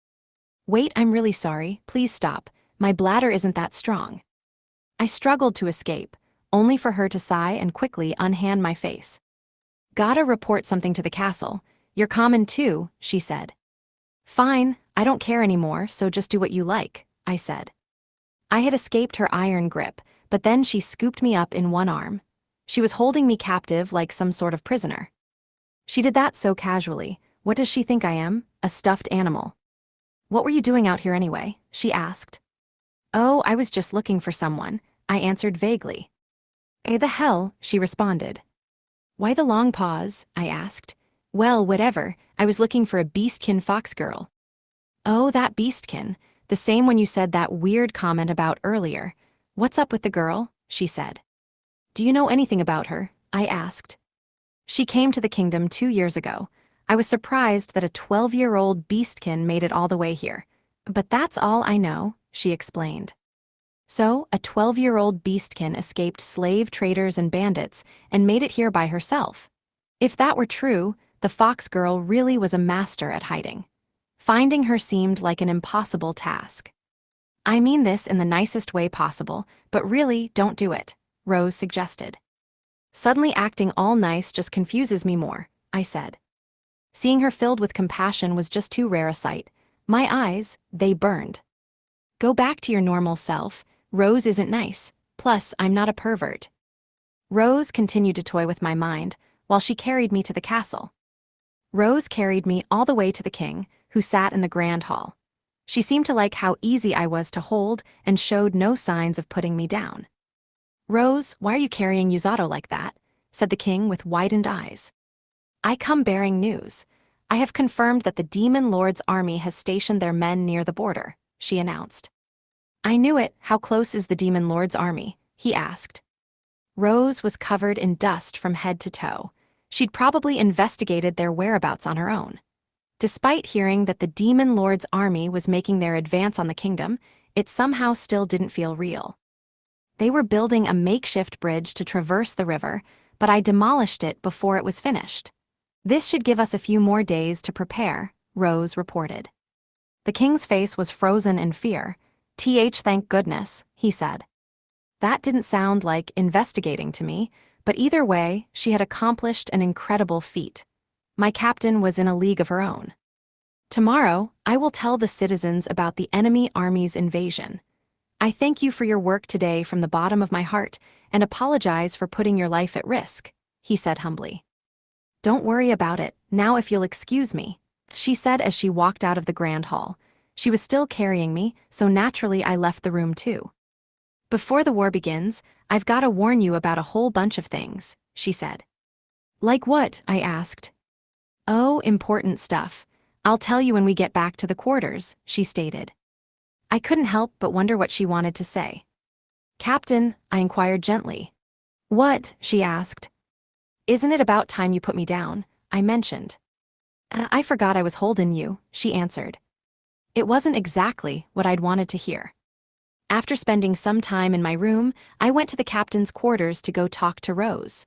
"Wait, I'm really sorry. Please stop. My bladder isn't that strong." I struggled to escape, only for her to sigh and quickly unhand my face. "Gotta report something to the castle. You're common too," she said. "Fine, I don't care anymore, so just do what you like," I said. I had escaped her iron grip, but then she scooped me up in one arm. She was holding me captive like some sort of prisoner. She did that so casually. What does she think I am? A stuffed animal? "What were you doing out here anyway?" she asked. "Oh, I was just looking for someone," I answered vaguely. "Eh, the hell?" she responded. "Why the long pause?" I asked. "Well, whatever, I was looking for a beastkin fox girl." "Oh, that beastkin, the same one you said that weird comment about earlier. What's up with the girl?" she said. "Do you know anything about her?" I asked. "She came to the kingdom 2 years ago. I was surprised that a 12-year-old beastkin made it all the way here. But that's all I know," she explained. So, a 12-year-old beastkin escaped slave traders and bandits and made it here by herself. If that were true, the fox girl really was a master at hiding. Finding her seemed like an impossible task. "I mean this in the nicest way possible, but really, don't do it," Rose suggested. "Suddenly acting all nice just confuses me more," I said. Seeing her filled with compassion was just too rare a sight. My eyes, they burned. "Go back to your normal self. Rose isn't nice. Plus, I'm not a pervert." Rose continued to toy with my mind while she carried me to the castle. Rose carried me all the way to the king, who sat in the grand hall. She seemed to like how easy I was to hold and showed no signs of putting me down. "Rose, why are you carrying Usato like that?" said the king with widened eyes. "I come bearing news. I have confirmed that the Demon Lord's army has stationed their men near the border," she announced. "I knew it. How close is the Demon Lord's army?" he asked. Rose was covered in dust from head to toe. She'd probably investigated their whereabouts on her own. Despite hearing that the Demon Lord's army was making their advance on the kingdom, it somehow still didn't feel real. They were building a makeshift bridge to traverse the river, but I demolished it before it was finished. "This should give us a few more days to prepare," Rose reported. The king's face was frozen in fear. "Thank goodness," he said. That didn't sound like investigating to me, but either way, she had accomplished an incredible feat. My captain was in a league of her own. Tomorrow, I will tell the citizens about the enemy army's invasion. I thank you for your work today from the bottom of my heart and apologize for putting your life at risk, he said humbly. Don't worry about it, now if you'll excuse me, she said as she walked out of the grand hall. She was still carrying me, so naturally I left the room too. Before the war begins, I've got to warn you about a whole bunch of things, she said. Like what? I asked. Oh, important stuff. I'll tell you when we get back to the quarters, she stated. I couldn't help but wonder what she wanted to say. Captain, I inquired gently. What? She asked. Isn't it about time you put me down? I mentioned. I forgot I was holding you, she answered. It wasn't exactly what I'd wanted to hear. After spending some time in my room, I went to the captain's quarters to go talk to Rose.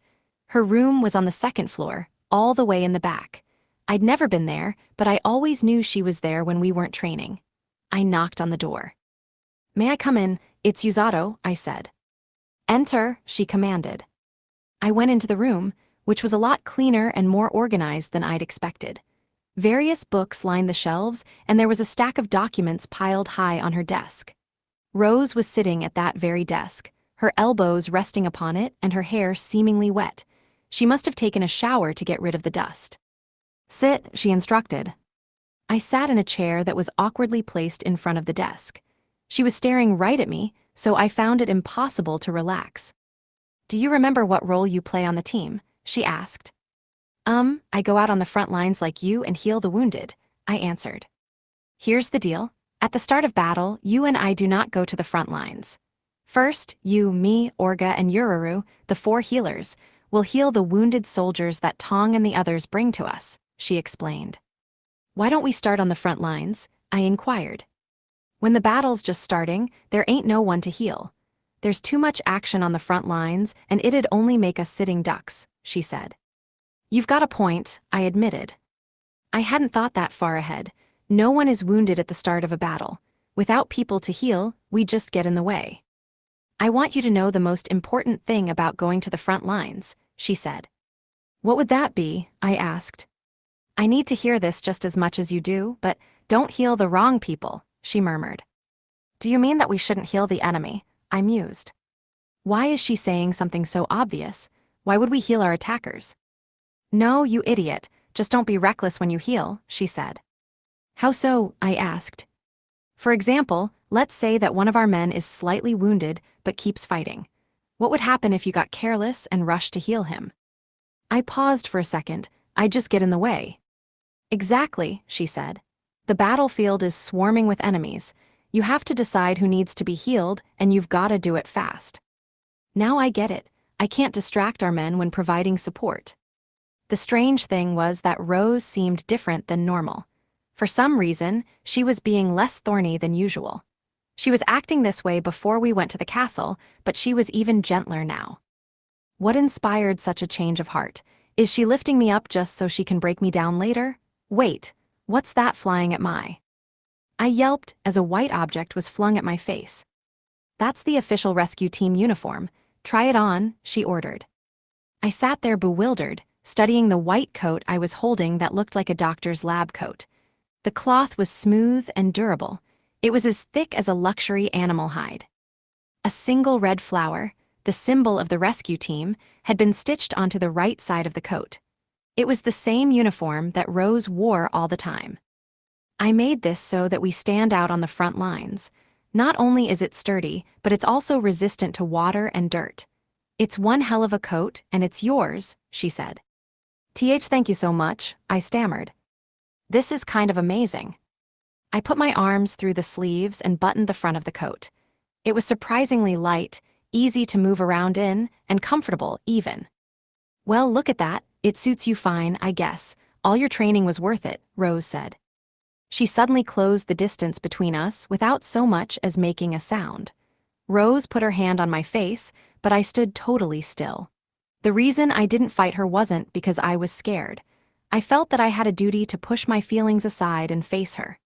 Her room was on the second floor, all the way in the back. I'd never been there, but I always knew she was there when we weren't training. I knocked on the door. May I come in? It's Yuzato, I said. Enter, she commanded. I went into the room, which was a lot cleaner and more organized than I'd expected. Various books lined the shelves, and there was a stack of documents piled high on her desk. Rose was sitting at that very desk, her elbows resting upon it and her hair seemingly wet. She must have taken a shower to get rid of the dust. Sit, she instructed. I sat in a chair that was awkwardly placed in front of the desk. She was staring right at me, so I found it impossible to relax. Do you remember what role you play on the team? She asked. I go out on the front lines like you and heal the wounded, I answered. Here's the deal. At the start of battle, you and I do not go to the front lines. First, you, me, Orga, and Yururu, the 4 healers, will heal the wounded soldiers that Tong and the others bring to us, she explained. Why don't we start on the front lines? I inquired. When the battle's just starting, there ain't no one to heal. There's too much action on the front lines, and it'd only make us sitting ducks, she said. You've got a point, I admitted. I hadn't thought that far ahead. No one is wounded at the start of a battle. Without people to heal, we just get in the way. I want you to know the most important thing about going to the front lines, she said. What would that be? I asked. I need to hear this just as much as you do, but don't heal the wrong people, she murmured. Do you mean that we shouldn't heal the enemy? I mused. Why is she saying something so obvious? Why would we heal our attackers? No, you idiot, just don't be reckless when you heal, she said. How so? I asked. For example, let's say that one of our men is slightly wounded but keeps fighting. What would happen if you got careless and rushed to heal him? I paused for a second. I'd just get in the way. Exactly, she said. The battlefield is swarming with enemies. You have to decide who needs to be healed, and you've got to do it fast. Now I get it. I can't distract our men when providing support. The strange thing was that Rose seemed different than normal. For some reason, she was being less thorny than usual. She was acting this way before we went to the castle, but she was even gentler now. What inspired such a change of heart? Is she lifting me up just so she can break me down later? Wait, what's that flying at my? I yelped as a white object was flung at my face. That's the official rescue team uniform. Try it on, she ordered. I sat there bewildered, studying the white coat I was holding that looked like a doctor's lab coat. The cloth was smooth and durable. It was as thick as a luxury animal hide. A single red flower, the symbol of the rescue team, had been stitched onto the right side of the coat. It was the same uniform that Rose wore all the time. I made this so that we stand out on the front lines. Not only is it sturdy, but it's also resistant to water and dirt. It's one hell of a coat, and it's yours, she said. Thank you so much, I stammered. This is kind of amazing. I put my arms through the sleeves and buttoned the front of the coat. It was surprisingly light, easy to move around in, and comfortable even. Well, look at that. It suits you fine, I guess. All your training was worth it, Rose said. She suddenly closed the distance between us without so much as making a sound. Rose put her hand on my face, but I stood totally still. The reason I didn't fight her wasn't because I was scared. I felt that I had a duty to push my feelings aside and face her.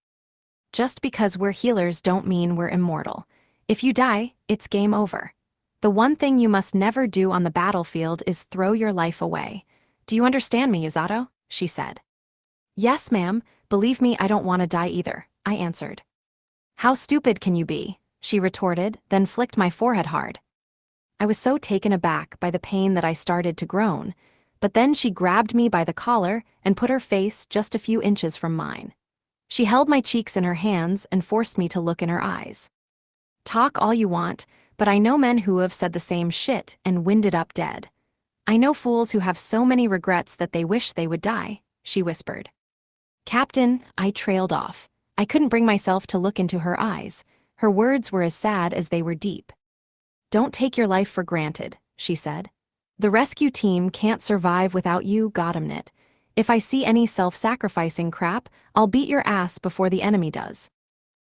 Just because we're healers don't mean we're immortal. If you die, it's game over. The one thing you must never do on the battlefield is throw your life away. Do you understand me, Yuzato? She said. Yes, ma'am. Believe me, I don't want to die either, I answered. How stupid can you be? She retorted, then flicked my forehead hard. I was so taken aback by the pain that I started to groan, but then she grabbed me by the collar and put her face just a few inches from mine. She held my cheeks in her hands and forced me to look in her eyes. Talk all you want, but I know men who have said the same shit and winded up dead. I know fools who have so many regrets that they wish they would die, she whispered. Captain, I trailed off. I couldn't bring myself to look into her eyes. Her words were as sad as they were deep. Don't take your life for granted, she said. The rescue team can't survive without you, Godamnit. If I see any self-sacrificing crap, I'll beat your ass before the enemy does.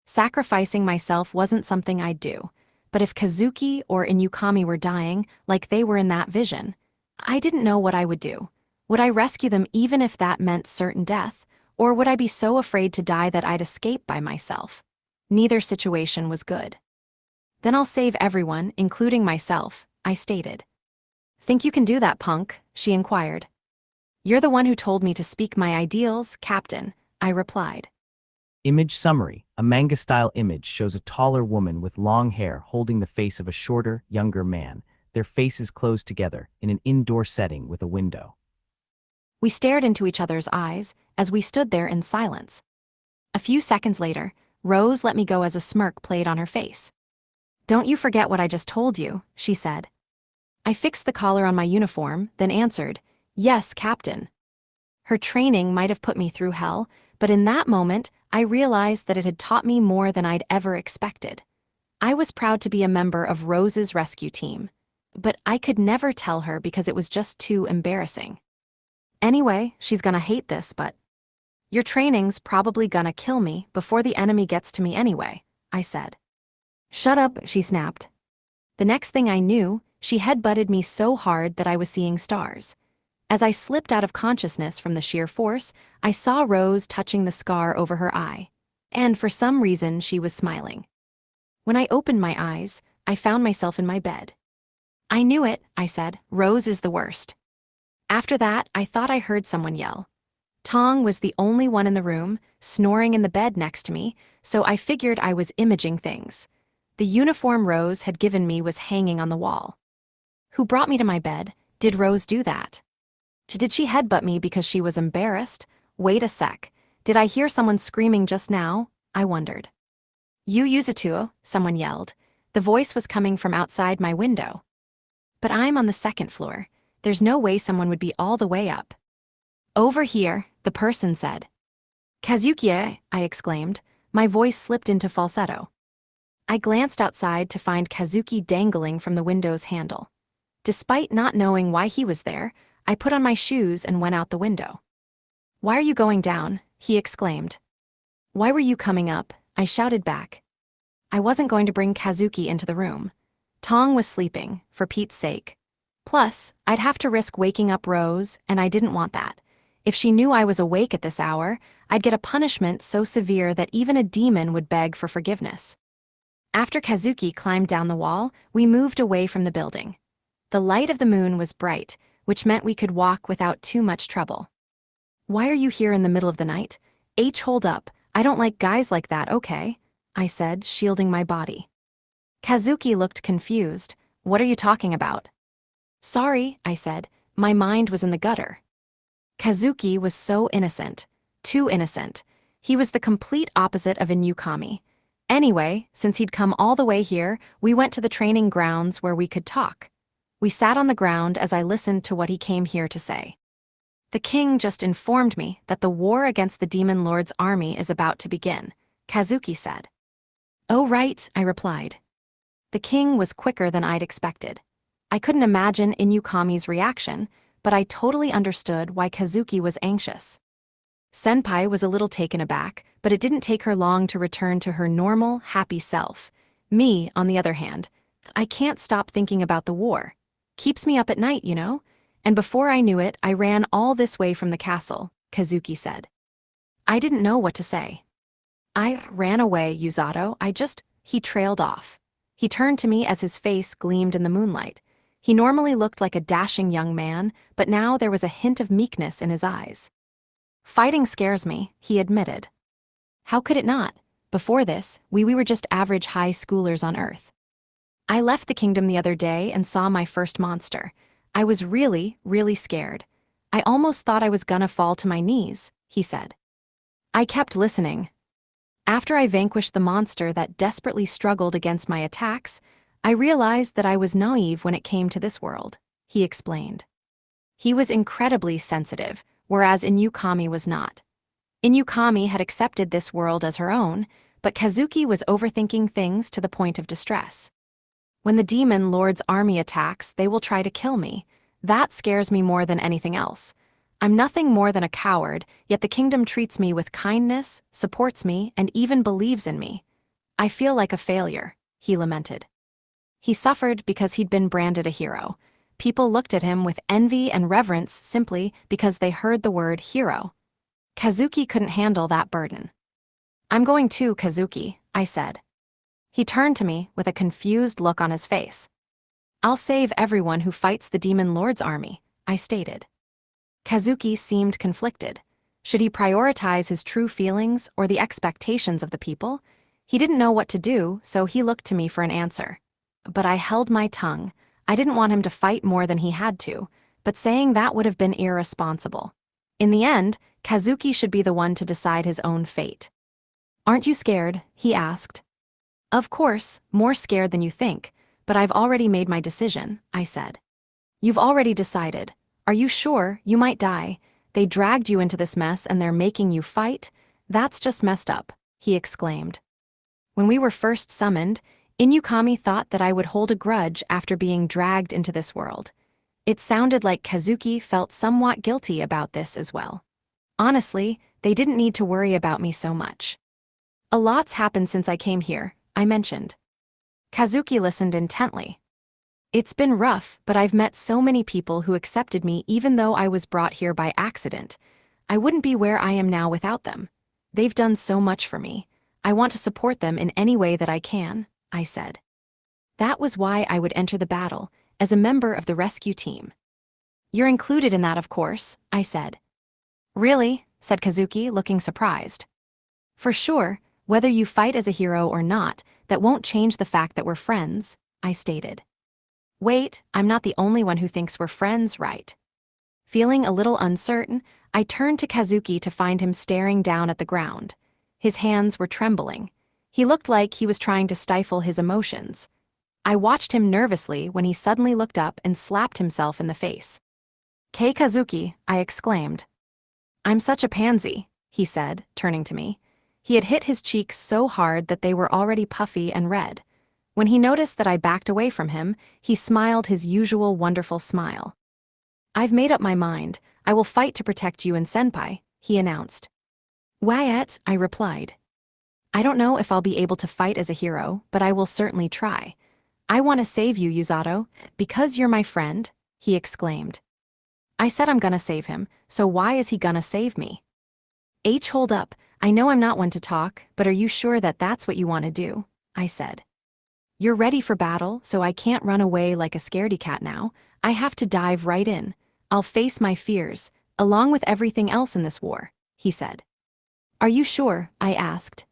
Sacrificing myself wasn't something I'd do, but if Kazuki or Inukami were dying, like they were in that vision, I didn't know what I would do. Would I rescue them even if that meant certain death, or would I be so afraid to die that I'd escape by myself? Neither situation was good. Then I'll save everyone, including myself, I stated. Think you can do that, punk? She inquired. You're the one who told me to speak my ideals, Captain, I replied. Image summary. A manga-style image shows a taller woman with long hair holding the face of a shorter, younger man, their faces closed together in an indoor setting with a window. We stared into each other's eyes as we stood there in silence. A few seconds later, Rose let me go as a smirk played on her face. Don't you forget what I just told you, she said. I fixed the collar on my uniform, then answered, Yes, Captain. Her training might have put me through hell, but in that moment, I realized that it had taught me more than I'd ever expected. I was proud to be a member of Rose's rescue team, but I could never tell her because it was just too embarrassing. Anyway, she's gonna hate this, but your training's probably gonna kill me before the enemy gets to me anyway, I said. Shut up, she snapped. The next thing I knew, she headbutted me so hard that I was seeing stars. As I slipped out of consciousness from the sheer force, I saw Rose touching the scar over her eye, and for some reason she was smiling. When I opened my eyes, I found myself in my bed. I knew it, I said. Rose is the worst. After that, I thought I heard someone yell. Tong was the only one in the room, snoring in the bed next to me, so I figured I was imaging things. The uniform Rose had given me was hanging on the wall. Who brought me to my bed? Did Rose do that? Did she headbutt me because she was embarrassed? Wait a sec. Did I hear someone screaming just now? I wondered. You Yuzutuo, someone yelled. The voice was coming from outside my window. But I'm on the second floor. There's no way someone would be all the way up. Over here, the person said. Kazuki, I exclaimed. My voice slipped into falsetto. I glanced outside to find Kazuki dangling from the window's handle. Despite not knowing why he was there, I put on my shoes and went out the window. Why are you going down? He exclaimed. Why were you coming up? I shouted back. I wasn't going to bring Kazuki into the room. Tong was sleeping, for Pete's sake. Plus, I'd have to risk waking up Rose, and I didn't want that. If she knew I was awake at this hour, I'd get a punishment so severe that even a demon would beg for forgiveness. After Kazuki climbed down the wall, we moved away from the building. The light of the moon was bright, which meant we could walk without too much trouble. Why are you here in the middle of the night? Hold up, I don't like guys like that, okay? I said, shielding my body. Kazuki looked confused. What are you talking about? Sorry, I said, my mind was in the gutter. Kazuki was so innocent. Too innocent. He was the complete opposite of Inukami. Anyway, since he'd come all the way here, we went to the training grounds where we could talk. We sat on the ground as I listened to what he came here to say. The king just informed me that the war against the Demon Lord's army is about to begin, Kazuki said. Oh right, I replied. The king was quicker than I'd expected. I couldn't imagine Inukami's reaction, but I totally understood why Kazuki was anxious. Senpai was a little taken aback, but it didn't take her long to return to her normal, happy self. Me, on the other hand, I can't stop thinking about the war. Keeps me up at night, you know? And before I knew it, I ran all this way from the castle, Kazuki said. I didn't know what to say. I ran away, Yuzato, he trailed off. He turned to me as his face gleamed in the moonlight. He normally looked like a dashing young man, but now there was a hint of meekness in his eyes. Fighting scares me, he admitted. How could it not? Before this, we were just average high schoolers on Earth. I left the kingdom the other day and saw my first monster. I was really, really scared. I almost thought I was gonna fall to my knees, he said. I kept listening. After I vanquished the monster that desperately struggled against my attacks, I realized that I was naive when it came to this world, he explained. He was incredibly sensitive, whereas Inukami was not. Inukami had accepted this world as her own, but Kazuki was overthinking things to the point of distress. When the demon lord's army attacks, they will try to kill me. That scares me more than anything else. I'm nothing more than a coward, yet the kingdom treats me with kindness, supports me, and even believes in me. I feel like a failure, he lamented. He suffered because he'd been branded a hero. People looked at him with envy and reverence simply because they heard the word hero. Kazuki couldn't handle that burden. I'm going too, Kazuki, I said. He turned to me with a confused look on his face. I'll save everyone who fights the demon lord's army, I stated. Kazuki seemed conflicted. Should he prioritize his true feelings or the expectations of the people? He didn't know what to do, so he looked to me for an answer. But I held my tongue. I didn't want him to fight more than he had to, but saying that would have been irresponsible. In the end, Kazuki should be the one to decide his own fate. Aren't you scared? He asked. Of course, more scared than you think, but I've already made my decision, I said. You've already decided. Are you sure? You might die. They dragged you into this mess and they're making you fight? That's just messed up, he exclaimed. When we were first summoned, Inukami thought that I would hold a grudge after being dragged into this world. It sounded like Kazuki felt somewhat guilty about this as well. Honestly, they didn't need to worry about me so much. A lot's happened since I came here, I mentioned. Kazuki listened intently. It's been rough, but I've met so many people who accepted me even though I was brought here by accident. I wouldn't be where I am now without them. They've done so much for me. I want to support them in any way that I can, I said. That was why I would enter the battle, as a member of the rescue team. You're included in that, of course, I said. Really? Said Kazuki, looking surprised. For sure, whether you fight as a hero or not, that won't change the fact that we're friends, I stated. Wait, I'm not the only one who thinks we're friends, right? Feeling a little uncertain, I turned to Kazuki to find him staring down at the ground. His hands were trembling. He looked like he was trying to stifle his emotions. I watched him nervously when he suddenly looked up and slapped himself in the face. Kei Kazuki, I exclaimed. I'm such a pansy, he said, turning to me. He had hit his cheeks so hard that they were already puffy and red. When he noticed that I backed away from him, he smiled his usual wonderful smile. I've made up my mind. I will fight to protect you and Senpai, he announced. Wyatt, I replied. I don't know if I'll be able to fight as a hero, but I will certainly try. I want to save you, Yuzato, because you're my friend, he exclaimed. I said I'm gonna save him, so why is he gonna save me? Hold up, I know I'm not one to talk, but are you sure that that's what you want to do? I said. You're ready for battle, so I can't run away like a scaredy cat now. I have to dive right in. I'll face my fears, along with everything else in this war, he said. Are you sure? I asked.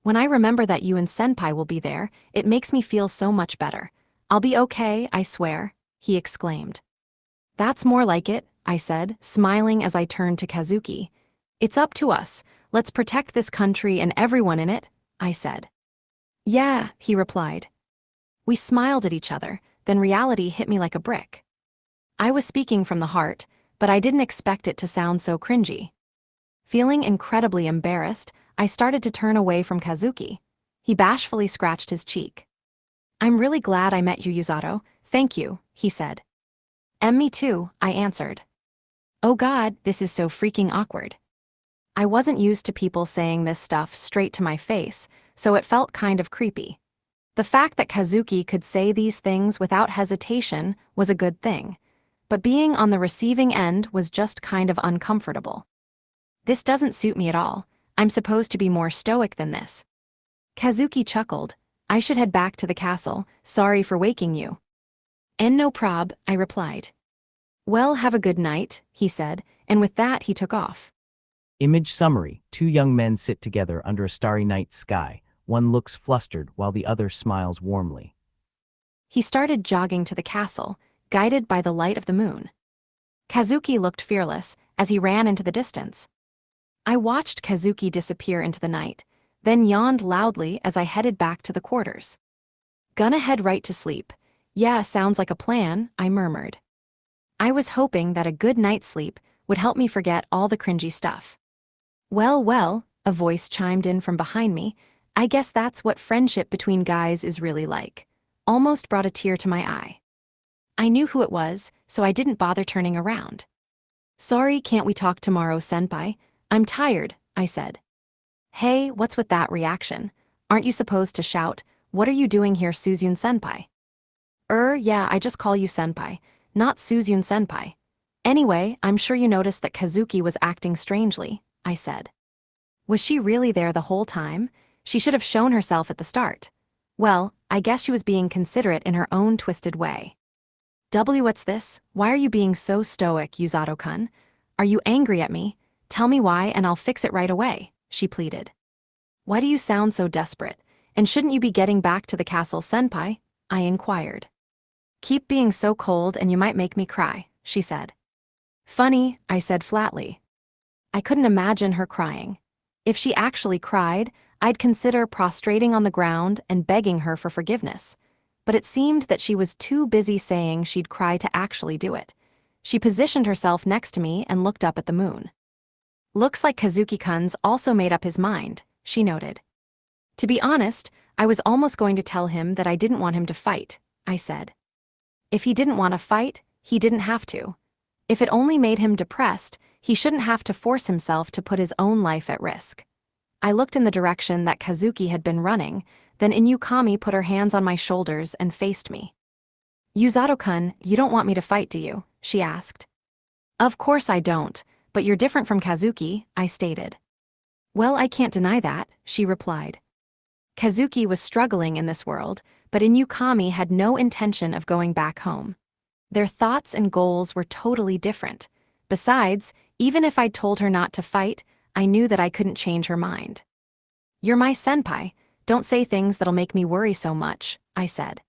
When I remember that you and Senpai will be there, it makes me feel so much better. I'll be okay, I swear, he exclaimed. That's more like it, I said, smiling as I turned to Kazuki. It's up to us. Let's protect this country and everyone in it, I said. Yeah, he replied. We smiled at each other, then reality hit me like a brick. I was speaking from the heart, but I didn't expect it to sound so cringy. Feeling incredibly embarrassed, I started to turn away from Kazuki. He bashfully scratched his cheek. I'm really glad I met you, Yuzato. Thank you, he said. Me too, I answered. Oh God, this is so freaking awkward. I wasn't used to people saying this stuff straight to my face, so it felt kind of creepy. The fact that Kazuki could say these things without hesitation was a good thing, but being on the receiving end was just kind of uncomfortable. This doesn't suit me at all. I'm supposed to be more stoic than this. Kazuki chuckled. I should head back to the castle, sorry for waking you. And no prob, I replied. Well, have a good night, he said, and with that he took off. Image summary. Two young men sit together under a starry night sky. One looks flustered while the other smiles warmly. He started jogging to the castle, guided by the light of the moon. Kazuki looked fearless as he ran into the distance. I watched Kazuki disappear into the night, then yawned loudly as I headed back to the quarters. Gonna head right to sleep. Yeah, sounds like a plan, I murmured. I was hoping that a good night's sleep would help me forget all the cringy stuff. Well, a voice chimed in from behind me. I guess that's what friendship between guys is really like. Almost brought a tear to my eye. I knew who it was, so I didn't bother turning around. Sorry, can't we talk tomorrow, senpai? I'm tired, I said. Hey, what's with that reaction? Aren't you supposed to shout, what are you doing here, Suzune senpai? Yeah, I just call you senpai, not Suzune senpai. Anyway, I'm sure you noticed that Kazuki was acting strangely, I said. Was she really there the whole time? She should have shown herself at the start. Well, I guess she was being considerate in her own twisted way. What's this? Why are you being so stoic, Yuzato-kun? Are you angry at me? Tell me why and I'll fix it right away, she pleaded. Why do you sound so desperate? And shouldn't you be getting back to the castle, senpai? I inquired. Keep being so cold and you might make me cry, she said. Funny, I said flatly. I couldn't imagine her crying. If she actually cried, I'd consider prostrating on the ground and begging her for forgiveness. But it seemed that she was too busy saying she'd cry to actually do it. She positioned herself next to me and looked up at the moon. Looks like Kazuki-kun's also made up his mind, she noted. To be honest, I was almost going to tell him that I didn't want him to fight, I said. If he didn't want to fight, he didn't have to. If it only made him depressed, he shouldn't have to force himself to put his own life at risk. I looked in the direction that Kazuki had been running, then Inukami put her hands on my shoulders and faced me. Yuzato-kun, you don't want me to fight, do you? She asked. Of course I don't, but you're different from Kazuki, I stated. Well, I can't deny that, she replied. Kazuki was struggling in this world, but Inukami had no intention of going back home. Their thoughts and goals were totally different. Besides, even if I'd told her not to fight, I knew that I couldn't change her mind. You're my senpai, don't say things that'll make me worry so much, I said.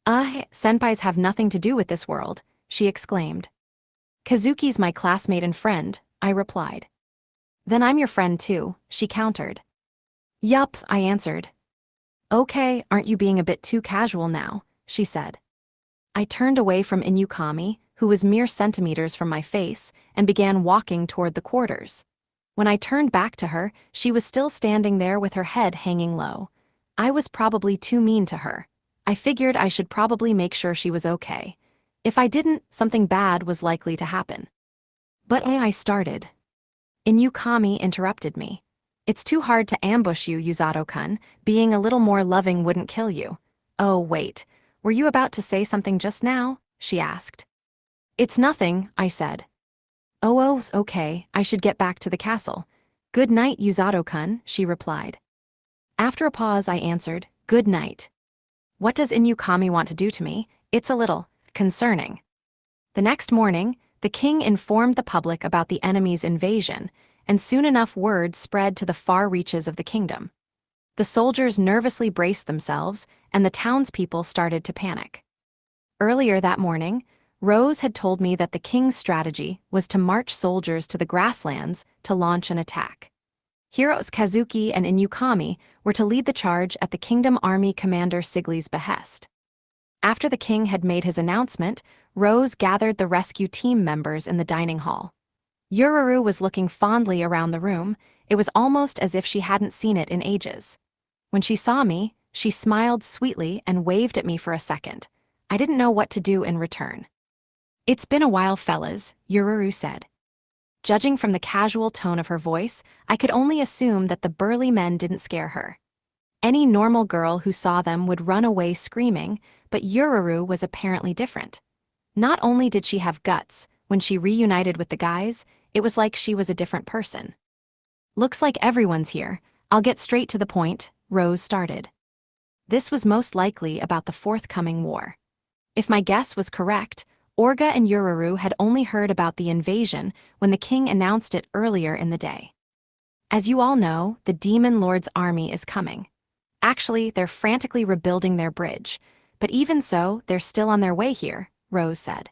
Senpais have nothing to do with this world, she exclaimed. Kazuki's my classmate and friend, I replied. Then I'm your friend too, she countered. Yup, I answered. Okay, aren't you being a bit too casual now, she said. I turned away from Inukami, who was mere centimeters from my face, and began walking toward the quarters. When I turned back to her, she was still standing there with her head hanging low. I was probably too mean to her. I figured I should probably make sure she was okay. If I didn't, something bad was likely to happen. But I started. Inukami interrupted me. It's too hard to ambush you, Yuzato-kun. Being a little more loving wouldn't kill you. Oh, wait. Were you about to say something just now? She asked. It's nothing, I said. Oh, okay, I should get back to the castle. Good night, Yuzato-kun, she replied. After a pause, I answered, good night. What does Inukami want to do to me? It's a little concerning. The next morning, the king informed the public about the enemy's invasion, and soon enough word spread to the far reaches of the kingdom. The soldiers nervously braced themselves, and the townspeople started to panic. Earlier that morning, Rose had told me that the king's strategy was to march soldiers to the grasslands to launch an attack. Heroes Kazuki and Inukami were to lead the charge at the Kingdom Army Commander Sigley's behest. After the king had made his announcement, Rose gathered the rescue team members in the dining hall. Yururu was looking fondly around the room. It was almost as if she hadn't seen it in ages. When she saw me, she smiled sweetly and waved at me for a second. I didn't know what to do in return. It's been a while, fellas, Yururu said. Judging from the casual tone of her voice, I could only assume that the burly men didn't scare her. Any normal girl who saw them would run away screaming, but Yururu was apparently different. Not only did she have guts, when she reunited with the guys, it was like she was a different person. Looks like everyone's here. I'll get straight to the point, Rose started. This was most likely about the forthcoming war. If my guess was correct, Orga and Ururu had only heard about the invasion when the king announced it earlier in the day. As you all know, the Demon Lord's army is coming. Actually, they're frantically rebuilding their bridge, but even so, they're still on their way here, Rose said.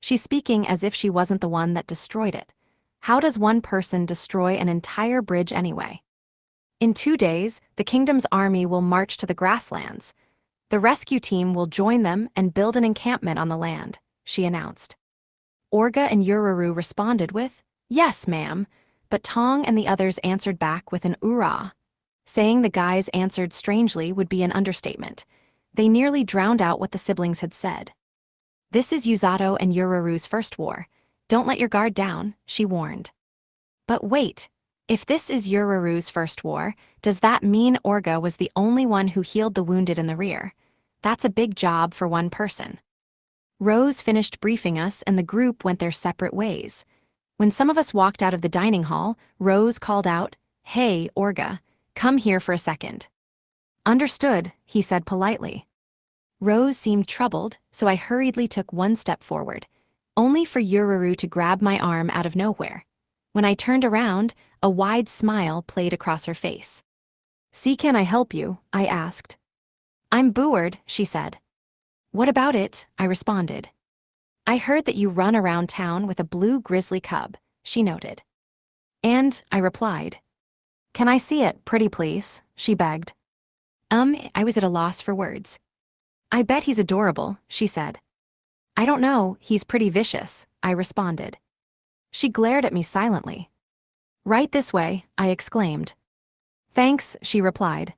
She's speaking as if she wasn't the one that destroyed it. How does one person destroy an entire bridge anyway? In 2 days, the kingdom's army will march to the grasslands. The rescue team will join them and build an encampment on the land, she announced. Orga and Ururu responded with, "Yes, ma'am," but Tong and the others answered back with an "Urrah." Saying the guys answered strangely would be an understatement. They nearly drowned out what the siblings had said. "This is Yuzato and Ururu's first war. Don't let your guard down," she warned. But wait, if this is Ururu's first war, does that mean Orga was the only one who healed the wounded in the rear? That's a big job for one person. Rose finished briefing us and the group went their separate ways. When some of us walked out of the dining hall, Rose called out, "Hey, Orga, come here for a second." "Understood," he said politely. Rose seemed troubled, so I hurriedly took one step forward, only for Ururu to grab my arm out of nowhere. When I turned around, a wide smile played across her face. "See, can I help you?" I asked. "I'm bored," she said. "What about it?" I responded. "I heard that you run around town with a blue grizzly cub," she noted. "And," I replied. "Can I see it, pretty please?" she begged. I was at a loss for words. "I bet he's adorable," she said. "I don't know, he's pretty vicious," I responded. She glared at me silently. "Right this way," I exclaimed. "Thanks," she replied.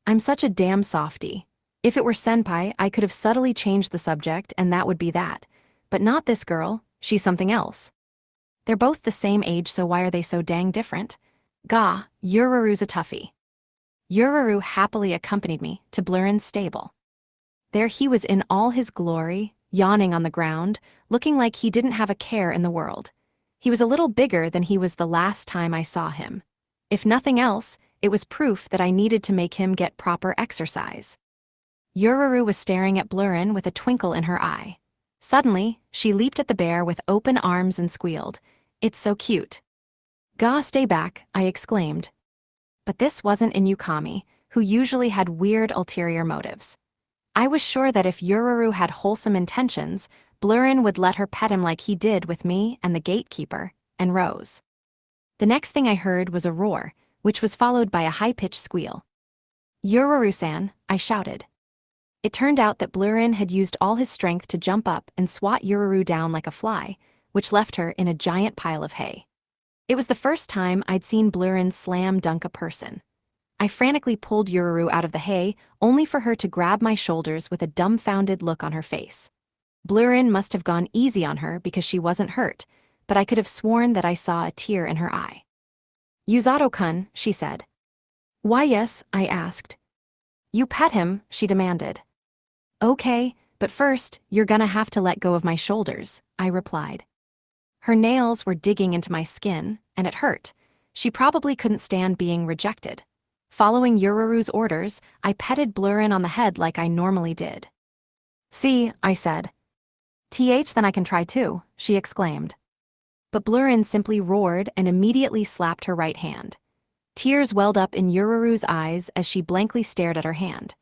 "I'm such a damn softie. If it were Senpai, I could have subtly changed the subject and that would be that. But not this girl, she's something else. They're both the same age, so why are they so dang different? Gah, Ururu's a toughie." Ururu happily accompanied me to Blurren's stable. There he was in all his glory, yawning on the ground, looking like he didn't have a care in the world. He was a little bigger than he was the last time I saw him. If nothing else, it was proof that I needed to make him get proper exercise. Ururu was staring at Blurren with a twinkle in her eye. Suddenly, she leaped at the bear with open arms and squealed, "It's so cute." "Gah, stay back," I exclaimed. But this wasn't Inukami, who usually had weird ulterior motives. I was sure that if Ururu had wholesome intentions, Blurren would let her pet him like he did with me and the gatekeeper, and Rose. The next thing I heard was a roar, which was followed by a high-pitched squeal. "Ururu-san," I shouted. It turned out that Blurren had used all his strength to jump up and swat Ururu down like a fly, which left her in a giant pile of hay. It was the first time I'd seen Blurren slam dunk a person. I frantically pulled Ururu out of the hay, only for her to grab my shoulders with a dumbfounded look on her face. Blurren must have gone easy on her because she wasn't hurt, but I could have sworn that I saw a tear in her eye. "Yuzato-kun," she said. "Why yes?" I asked. "You pet him," she demanded. "Okay, but first, you're gonna have to let go of my shoulders," I replied. Her nails were digging into my skin, and it hurt. She probably couldn't stand being rejected. Following Ururu's orders, I petted Blurren on the head like I normally did. "See," I said. Then I can try too," she exclaimed. But Blurren simply roared and immediately slapped her right hand. Tears welled up in Ururu's eyes as she blankly stared at her hand.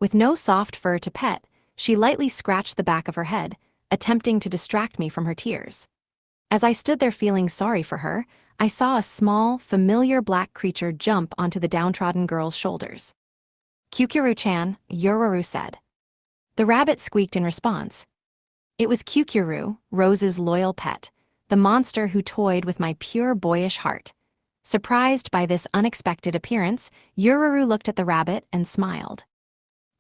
With no soft fur to pet, she lightly scratched the back of her head, attempting to distract me from her tears. As I stood there feeling sorry for her, I saw a small, familiar black creature jump onto the downtrodden girl's shoulders. "Kyukuru-chan," Ururu said. The rabbit squeaked in response. It was Kyukuru, Rose's loyal pet, the monster who toyed with my pure boyish heart. Surprised by this unexpected appearance, Ururu looked at the rabbit and smiled.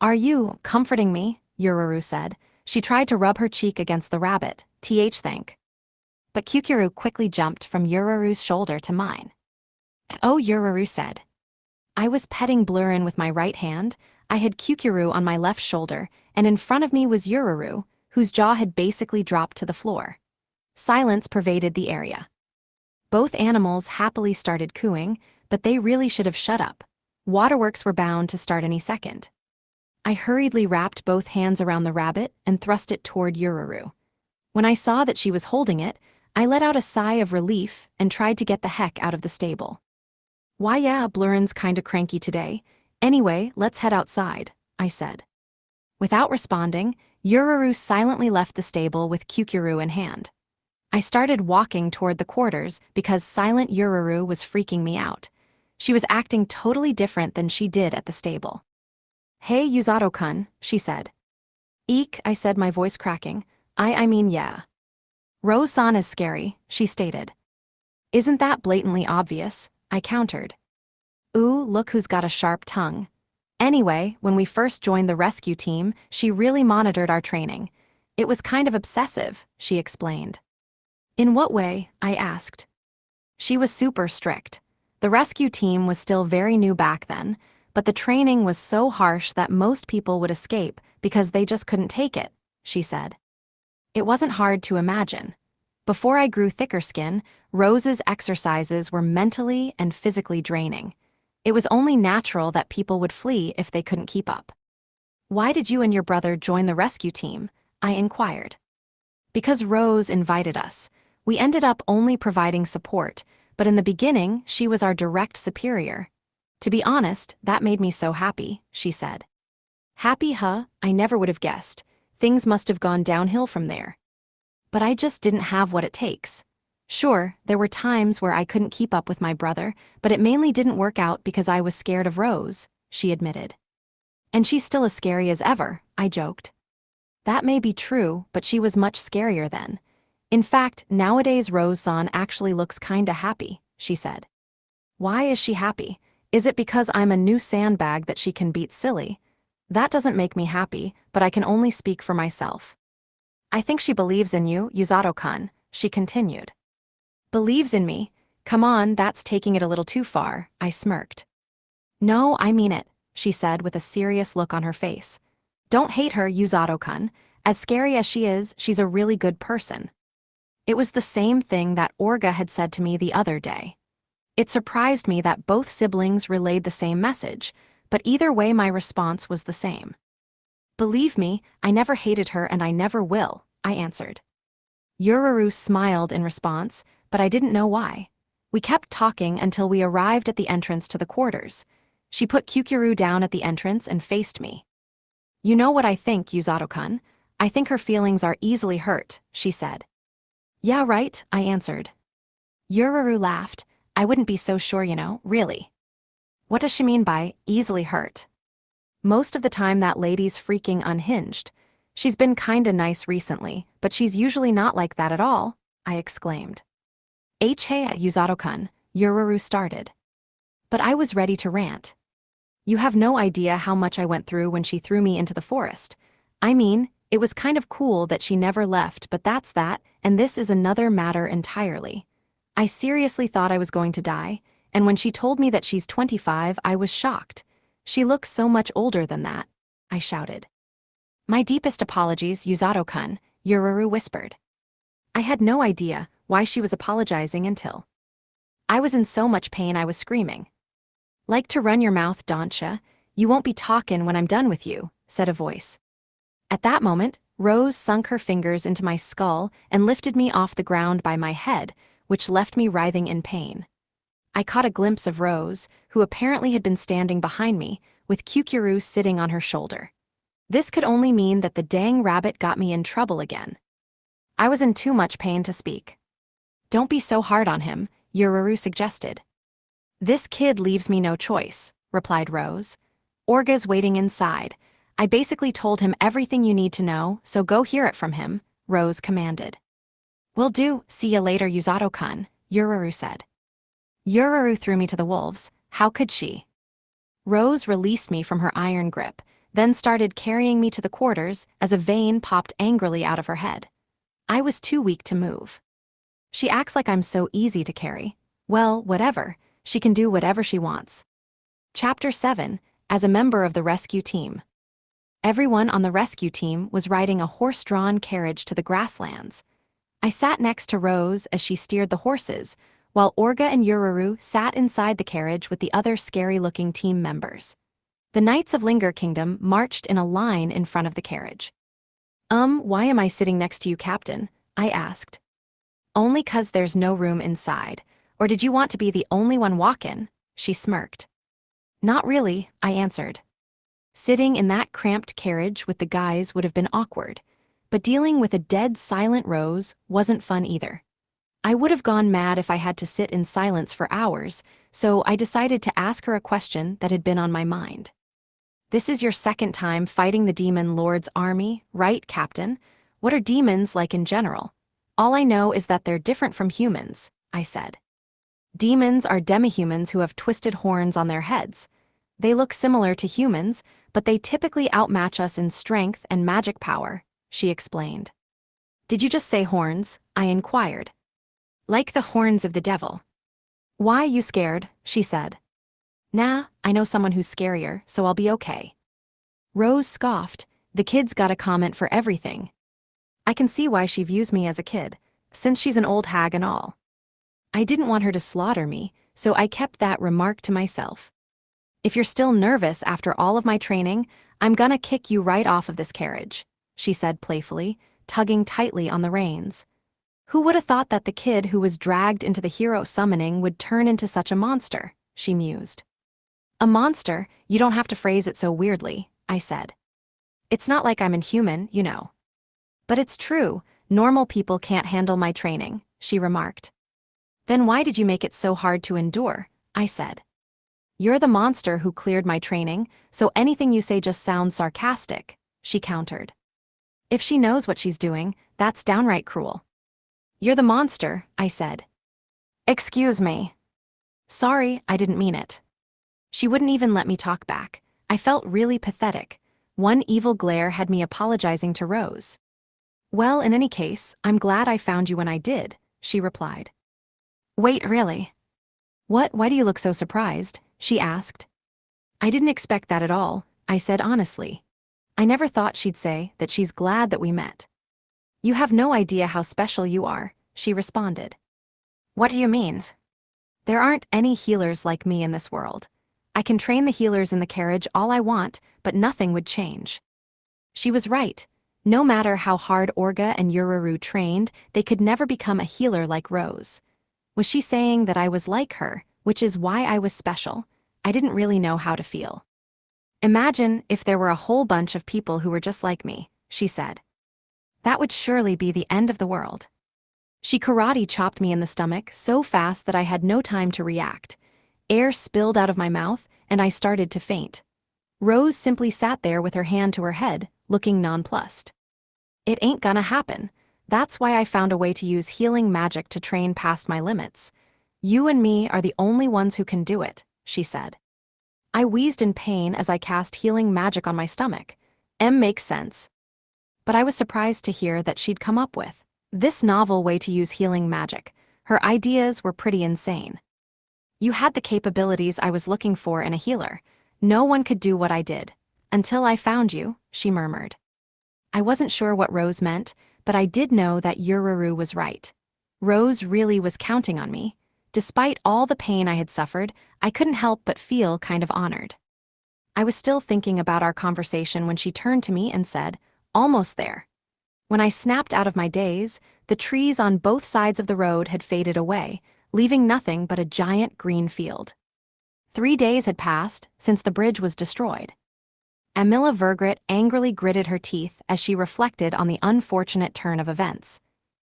"Are you comforting me?" Ururu said. She tried to rub her cheek against the rabbit, thank. But Kyukuru quickly jumped from Ururu's shoulder to mine. "Oh," Ururu said. I was petting Blurren with my right hand, I had Kyukuru on my left shoulder, and in front of me was Ururu, whose jaw had basically dropped to the floor. Silence pervaded the area. Both animals happily started cooing, but they really should have shut up. Waterworks were bound to start any second. I hurriedly wrapped both hands around the rabbit and thrust it toward Yururu. When I saw that she was holding it, I let out a sigh of relief and tried to get the heck out of the stable. Why yeah, Blurrin's kinda cranky today. Anyway, let's head outside, I said. Without responding, Yururu silently left the stable with Kukuru in hand. I started walking toward the quarters because silent Yururu was freaking me out. She was acting totally different than she did at the stable. Hey Yuzato-kun, she said. Eek, I said, my voice cracking. I mean yeah. Rose-san is scary, she stated. Isn't that blatantly obvious? I countered. Ooh, look who's got a sharp tongue. Anyway, when we first joined the rescue team, she really monitored our training. It was kind of obsessive, she explained. In what way? I asked. She was super strict. The rescue team was still very new back then, but the training was so harsh that most people would escape because they just couldn't take it, she said. It wasn't hard to imagine. Before I grew thicker skin, Rose's exercises were mentally and physically draining. It was only natural that people would flee if they couldn't keep up. Why did you and your brother join the rescue team? I inquired. Because Rose invited us. We ended up only providing support, but in the beginning, she was our direct superior. To be honest, that made me so happy, she said. Happy, huh? I never would have guessed. Things must have gone downhill from there. But I just didn't have what it takes. Sure, there were times where I couldn't keep up with my brother, but it mainly didn't work out because I was scared of Rose, she admitted. And she's still as scary as ever, I joked. That may be true, but she was much scarier then. In fact, nowadays Rose-san actually looks kinda happy, she said. Why is she happy? Is it because I'm a new sandbag that she can beat silly? That doesn't make me happy, but I can only speak for myself. I think she believes in you, Yuzato-kun, she continued. Believes in me? Come on, that's taking it a little too far, I smirked. No, I mean it, she said with a serious look on her face. Don't hate her, Yuzato-kun. As scary as she is, she's a really good person. It was the same thing that Orga had said to me the other day. It surprised me that both siblings relayed the same message, but either way my response was the same. Believe me, I never hated her and I never will, I answered. Yururu smiled in response, but I didn't know why. We kept talking until we arrived at the entrance to the quarters. She put Kukuru down at the entrance and faced me. You know what I think, Yuzato-kun? I think her feelings are easily hurt, she said. Yeah, right, I answered. Yururu laughed. I wouldn't be so sure, really. What does she mean by easily hurt? Most of the time that lady's freaking unhinged. She's been kinda nice recently, but she's usually not like that at all, I exclaimed. Hey, Yuzato-kun, Yururu started. But I was ready to rant. You have no idea how much I went through when she threw me into the forest. I mean, it was kind of cool that she never left, but that's that, and this is another matter entirely. I seriously thought I was going to die, and when she told me that she's 25, I was shocked. She looks so much older than that, I shouted. My deepest apologies, Yuzato-kun, Yururu whispered. I had no idea why she was apologizing until. I was in so much pain I was screaming. Like to run your mouth, Donsha. You won't be talkin' when I'm done with you, said a voice. At that moment, Rose sunk her fingers into my skull and lifted me off the ground by my head, which left me writhing in pain. I caught a glimpse of Rose, who apparently had been standing behind me, with Kukuru sitting on her shoulder. This could only mean that the dang rabbit got me in trouble again. I was in too much pain to speak. Don't be so hard on him, Yururu suggested. This kid leaves me no choice, replied Rose. Orga's waiting inside. I basically told him everything you need to know, so go hear it from him, Rose commanded. Will do, see ya later, Yuzato-kun, Yururu said. Yururu threw me to the wolves. How could she? Rose released me from her iron grip, then started carrying me to the quarters as a vein popped angrily out of her head. I was too weak to move. She acts like I'm so easy to carry. Well, whatever. She can do whatever she wants. Chapter 7. As a member of the rescue team. Everyone on the rescue team was riding a horse-drawn carriage to the grasslands. I sat next to Rose as she steered the horses, while Orga and Yururu sat inside the carriage with the other scary-looking team members. The Knights of Linger Kingdom marched in a line in front of the carriage. Why am I sitting next to you, Captain?" I asked. "Only 'cause there's no room inside. Or did you want to be the only one walkin'?" She smirked. "Not really," I answered. Sitting in that cramped carriage with the guys would have been awkward, but dealing with a dead silent Rose wasn't fun either. I would have gone mad if I had to sit in silence for hours, so I decided to ask her a question that had been on my mind. "This is your second time fighting the Demon Lord's army, right, Captain? What are demons like in general?" "All I know is that they're different from humans," I said. "Demons are demihumans who have twisted horns on their heads. They look similar to humans, but they typically outmatch us in strength and magic power," she explained. "Did you just say horns?" I inquired. "Like the horns of the devil." "Why you scared?" she said. "Nah, I know someone who's scarier, so I'll be okay." Rose scoffed. "The kid's got a comment for everything." I can see why she views me as a kid, since she's an old hag and all. I didn't want her to slaughter me, so I kept that remark to myself. "If you're still nervous after all of my training, I'm gonna kick you right off of this carriage," she said playfully, tugging tightly on the reins. "Who would have thought that the kid who was dragged into the hero summoning would turn into such a monster?" she mused. "A monster? You don't have to phrase it so weirdly," I said. "It's not like I'm inhuman, you know." "But it's true, normal people can't handle my training," she remarked. "Then why did you make it so hard to endure?" I said. "You're the monster who cleared my training, so anything you say just sounds sarcastic," she countered. If she knows what she's doing, that's downright cruel. "You're the monster," I said. "Excuse me." "Sorry, I didn't mean it." She wouldn't even let me talk back. I felt really pathetic. One evil glare had me apologizing to Rose. "Well, in any case, I'm glad I found you when I did," she replied. "Wait, really?" "What? Why do you look so surprised?" she asked. "I didn't expect that at all," I said honestly. I never thought she'd say that she's glad that we met. "You have no idea how special you are," she responded. "What do you mean?" "There aren't any healers like me in this world. I can train the healers in the carriage all I want, but nothing would change." She was right. No matter how hard Orga and Ururu trained, they could never become a healer like Rose. Was she saying that I was like her, which is why I was special? I didn't really know how to feel. "Imagine if there were a whole bunch of people who were just like me," she said. "That would surely be the end of the world." She karate chopped me in the stomach so fast that I had no time to react. Air spilled out of my mouth, and I started to faint. Rose simply sat there with her hand to her head, looking nonplussed. "It ain't gonna happen. That's why I found a way to use healing magic to train past my limits. You and me are the only ones who can do it," she said. I wheezed in pain as I cast healing magic on my stomach. Makes sense. But I was surprised to hear that she'd come up with this novel way to use healing magic. Her ideas were pretty insane. "You had the capabilities I was looking for in a healer. No one could do what I did. Until I found you," she murmured. I wasn't sure what Rose meant, but I did know that Ururu was right. Rose really was counting on me. Despite all the pain I had suffered, I couldn't help but feel kind of honored. I was still thinking about our conversation when she turned to me and said, "Almost there." When I snapped out of my daze, the trees on both sides of the road had faded away, leaving nothing but a giant green field. 3 days had passed since the bridge was destroyed. Amila Vergrit angrily gritted her teeth as she reflected on the unfortunate turn of events.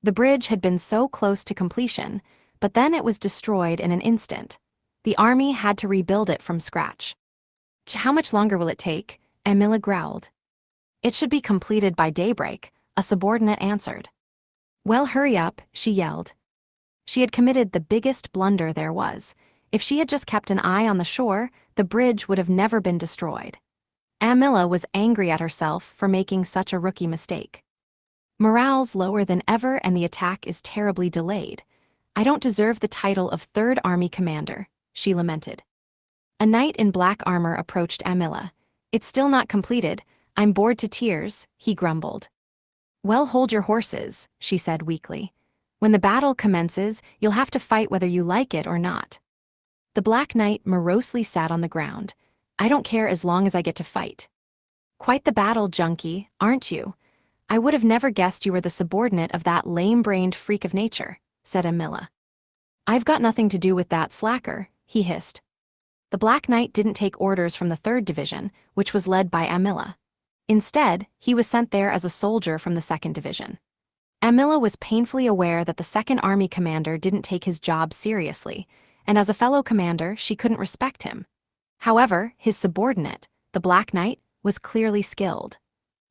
The bridge had been so close to completion, but then it was destroyed in an instant. The army had to rebuild it from scratch. "How much longer will it take?" Amila growled. "It should be completed by daybreak," a subordinate answered. "Well, hurry up," she yelled. She had committed the biggest blunder there was. If she had just kept an eye on the shore, the bridge would have never been destroyed. Amila was angry at herself for making such a rookie mistake. "Morale's lower than ever and the attack is terribly delayed. I don't deserve the title of Third Army Commander," she lamented. A knight in black armor approached Amila. "It's still not completed. I'm bored to tears," he grumbled. "Well, hold your horses," she said weakly. "When the battle commences, you'll have to fight whether you like it or not." The Black Knight morosely sat on the ground. I don't care as long as I get to fight. Quite the battle junkie, aren't you? I would have never guessed you were the subordinate of that lame-brained freak of nature, said Amila. I've got nothing to do with that slacker, he hissed. The Black Knight didn't take orders from the 3rd Division, which was led by Amila. Instead, he was sent there as a soldier from the 2nd Division. Amila was painfully aware that the 2nd Army commander didn't take his job seriously, and as a fellow commander, she couldn't respect him. However, his subordinate, the Black Knight, was clearly skilled.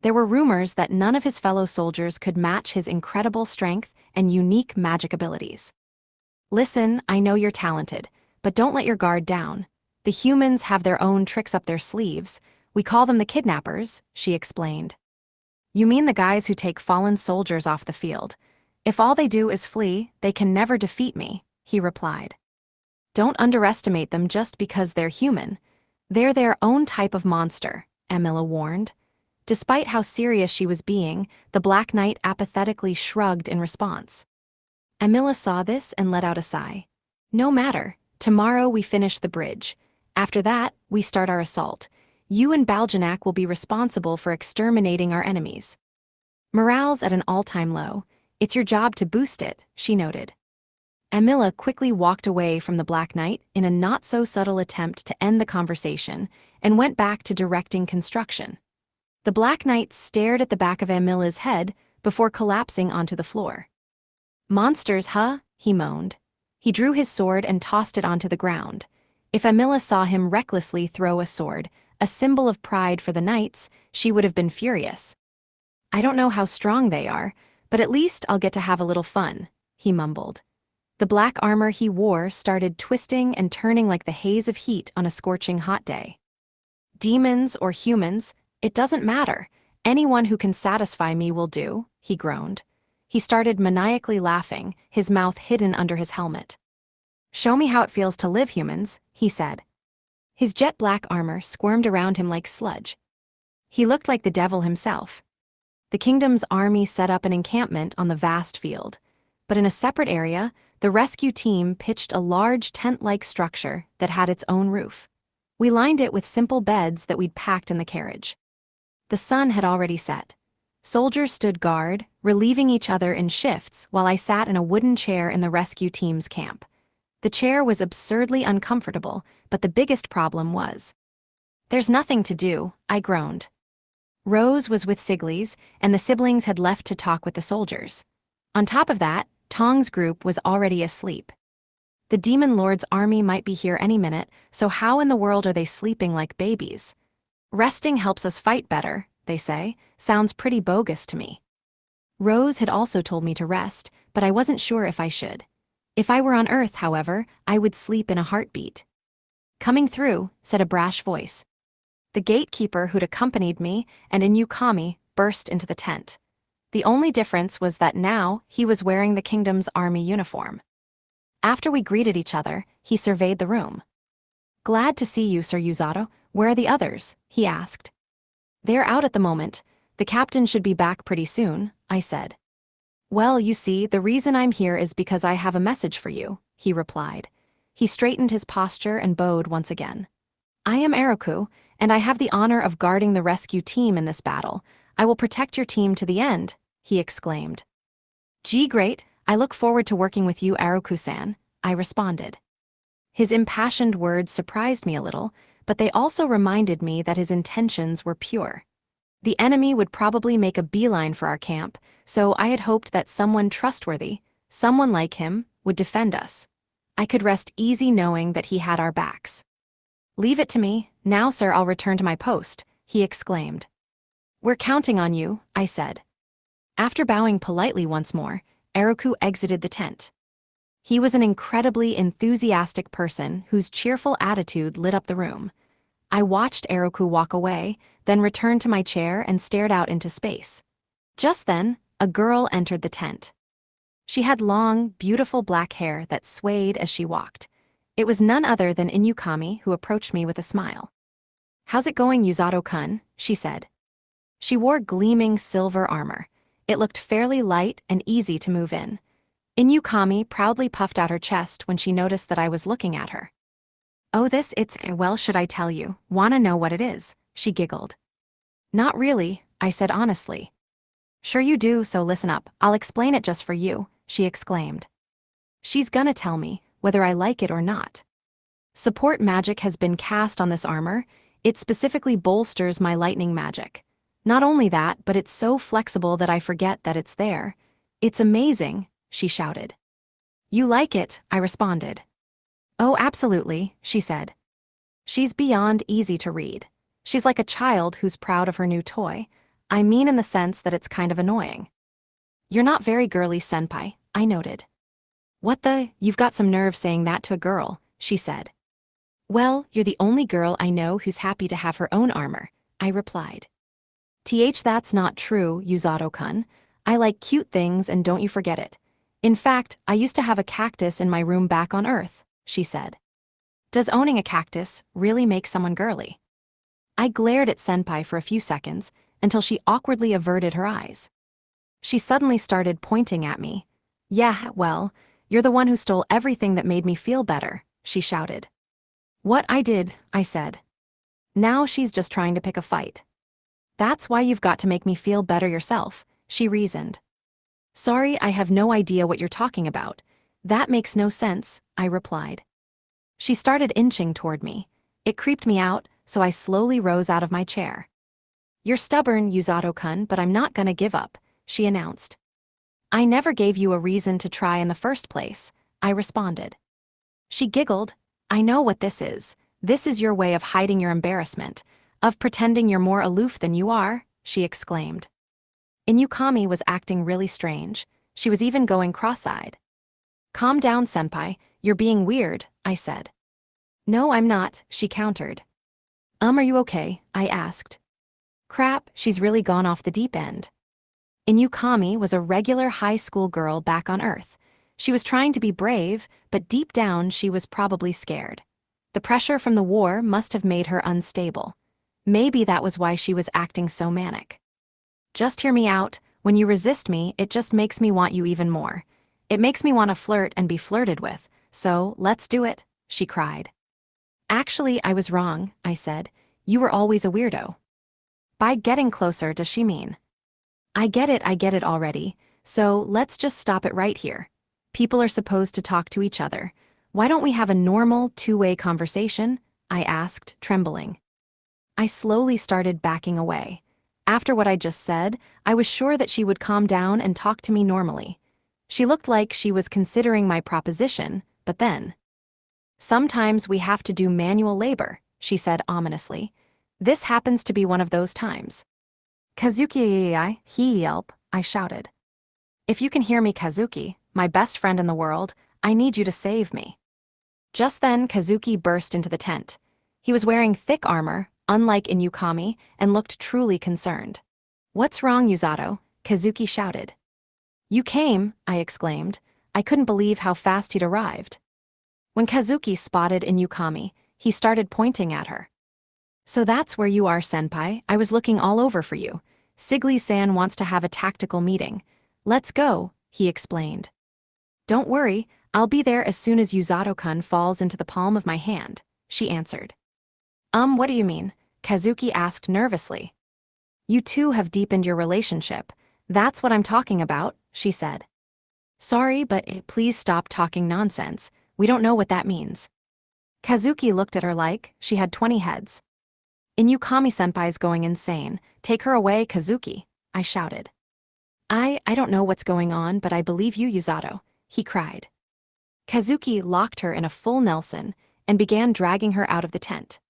There were rumors that none of his fellow soldiers could match his incredible strength and unique magic abilities. Listen, I know you're talented, but don't let your guard down. The humans have their own tricks up their sleeves. We call them the kidnappers, she explained. You mean the guys who take fallen soldiers off the field. If all they do is flee, they can never defeat me, he replied. Don't underestimate them just because they're human. They're their own type of monster, Amila warned. Despite how serious she was being, the Black Knight apathetically shrugged in response. Amila saw this and let out a sigh. No matter, tomorrow we finish the bridge. After that, we start our assault. You and Baljanak will be responsible for exterminating our enemies. Morale's at an all-time low. It's your job to boost it, she noted. Amila quickly walked away from the Black Knight in a not-so-subtle attempt to end the conversation and went back to directing construction. The Black Knight stared at the back of Amila's head before collapsing onto the floor. Monsters, huh? He moaned. He drew his sword and tossed it onto the ground. If Amila saw him recklessly throw a sword, a symbol of pride for the knights, she would have been furious. I don't know how strong they are, but at least I'll get to have a little fun, he mumbled. The black armor he wore started twisting and turning like the haze of heat on a scorching hot day. Demons or humans, it doesn't matter. Anyone who can satisfy me will do, he groaned. He started maniacally laughing, his mouth hidden under his helmet. Show me how it feels to live, humans, he said. His jet black armor squirmed around him like sludge. He looked like the devil himself. The kingdom's army set up an encampment on the vast field, but in a separate area, the rescue team pitched a large tent-like structure that had its own roof. We lined it with simple beds that we'd packed in the carriage. The sun had already set. Soldiers stood guard, relieving each other in shifts while I sat in a wooden chair in the rescue team's camp. The chair was absurdly uncomfortable, but the biggest problem was. There's nothing to do, I groaned. Rose was with Sigley's, and the siblings had left to talk with the soldiers. On top of that, Tong's group was already asleep. The Demon Lord's army might be here any minute, so how in the world are they sleeping like babies? Resting helps us fight better, they say. Sounds pretty bogus to me. Rose had also told me to rest, but I wasn't sure if I should. If I were on Earth, however, I would sleep in a heartbeat. Coming through, said a brash voice. The gatekeeper who'd accompanied me and Inukami burst into the tent. The only difference was that now he was wearing the kingdom's army uniform. After we greeted each other, he surveyed the room. Glad to see you, Sir Yuzato. Where are the others? He asked. They're out at the moment. The captain should be back pretty soon, I said. Well, you see, the reason I'm here is because I have a message for you, he replied. He straightened his posture and bowed once again. I am Eroku, and I have the honor of guarding the rescue team in this battle. I will protect your team to the end, he exclaimed. Gee, great, I look forward to working with you, Eroku-san, I responded. His impassioned words surprised me a little, but they also reminded me that his intentions were pure. The enemy would probably make a beeline for our camp, so I had hoped that someone trustworthy, someone like him, would defend us. I could rest easy knowing that he had our backs. Leave it to me. Now, sir, I'll return to my post, he exclaimed. We're counting on you, I said. After bowing politely once more, Eroku exited the tent. He was an incredibly enthusiastic person whose cheerful attitude lit up the room. I watched Eroku walk away, then returned to my chair and stared out into space. Just then, a girl entered the tent. She had long, beautiful black hair that swayed as she walked. It was none other than Inukami, who approached me with a smile. How's it going, Yuzato-kun? She said. She wore gleaming silver armor. It looked fairly light and easy to move in. Inukami proudly puffed out her chest when she noticed that I was looking at her. Oh, it's, well, should I tell you? Wanna know what it is? She giggled. Not really, I said honestly. Sure you do, so listen up, I'll explain it just for you, she exclaimed. She's gonna tell me, whether I like it or not. Support magic has been cast on this armor. It specifically bolsters my lightning magic. Not only that, but it's so flexible that I forget that it's there. It's amazing, she shouted. You like it, I responded. Oh, absolutely, she said. She's beyond easy to read. She's like a child who's proud of her new toy. I mean in the sense that it's kind of annoying. You're not very girly, senpai, I noted. What the? You've got some nerve saying that to a girl, she said. Well, you're the only girl I know who's happy to have her own armor, I replied. That's not true, Yuzato-kun. I like cute things and don't you forget it. In fact, I used to have a cactus in my room back on Earth, she said. Does owning a cactus really make someone girly? I glared at senpai for a few seconds, until she awkwardly averted her eyes. She suddenly started pointing at me. Yeah, well, you're the one who stole everything that made me feel better, she shouted. What I did, I said. Now she's just trying to pick a fight. That's why you've got to make me feel better yourself, she reasoned. Sorry, I have no idea what you're talking about. That makes no sense, I replied. She started inching toward me. It creeped me out, so I slowly rose out of my chair. You're stubborn, Yuzato-kun, but I'm not gonna give up, she announced. I never gave you a reason to try in the first place, I responded. She giggled. I know what this is. This is your way of hiding your embarrassment, of pretending you're more aloof than you are, she exclaimed. Inukami was acting really strange. She was even going cross-eyed. Calm down, senpai. You're being weird, I said. No, I'm not, she countered. Are you okay? I asked. Crap, she's really gone off the deep end. Inukami was a regular high school girl back on Earth. She was trying to be brave, but deep down she was probably scared. The pressure from the war must have made her unstable. Maybe that was why she was acting so manic. Just hear me out. When you resist me, it just makes me want you even more. It makes me want to flirt and be flirted with, so let's do it, she cried. Actually, I was wrong, I said. You were always a weirdo. By getting closer, does she mean? I get it already, so let's just stop it right here. People are supposed to talk to each other. Why don't we have a normal, two-way conversation? I asked, trembling. I slowly started backing away. After what I just said, I was sure that she would calm down and talk to me normally. She looked like she was considering my proposition, but then. Sometimes we have to do manual labor, she said ominously. This happens to be one of those times. Kazuki, he yelp, I shouted. If you can hear me, Kazuki, my best friend in the world, I need you to save me. Just then, Kazuki burst into the tent. He was wearing thick armor, unlike Inukami, and looked truly concerned. What's wrong, Yuzato? Kazuki shouted. You came, I exclaimed. I couldn't believe how fast he'd arrived. When Kazuki spotted Inukami, he started pointing at her. So that's where you are, senpai. I was looking all over for you. Sigli-san wants to have a tactical meeting. Let's go, he explained. Don't worry, I'll be there as soon as Yuzato-kun falls into the palm of my hand, she answered. What do you mean? Kazuki asked nervously. You two have deepened your relationship. That's what I'm talking about, she said. Sorry, but please stop talking nonsense. We don't know what that means. Kazuki looked at her like she had 20 heads. Inukami-senpai's going insane. Take her away, Kazuki, I shouted. I don't know what's going on, but I believe you, Yuzato, he cried. Kazuki locked her in a full Nelson and began dragging her out of the tent.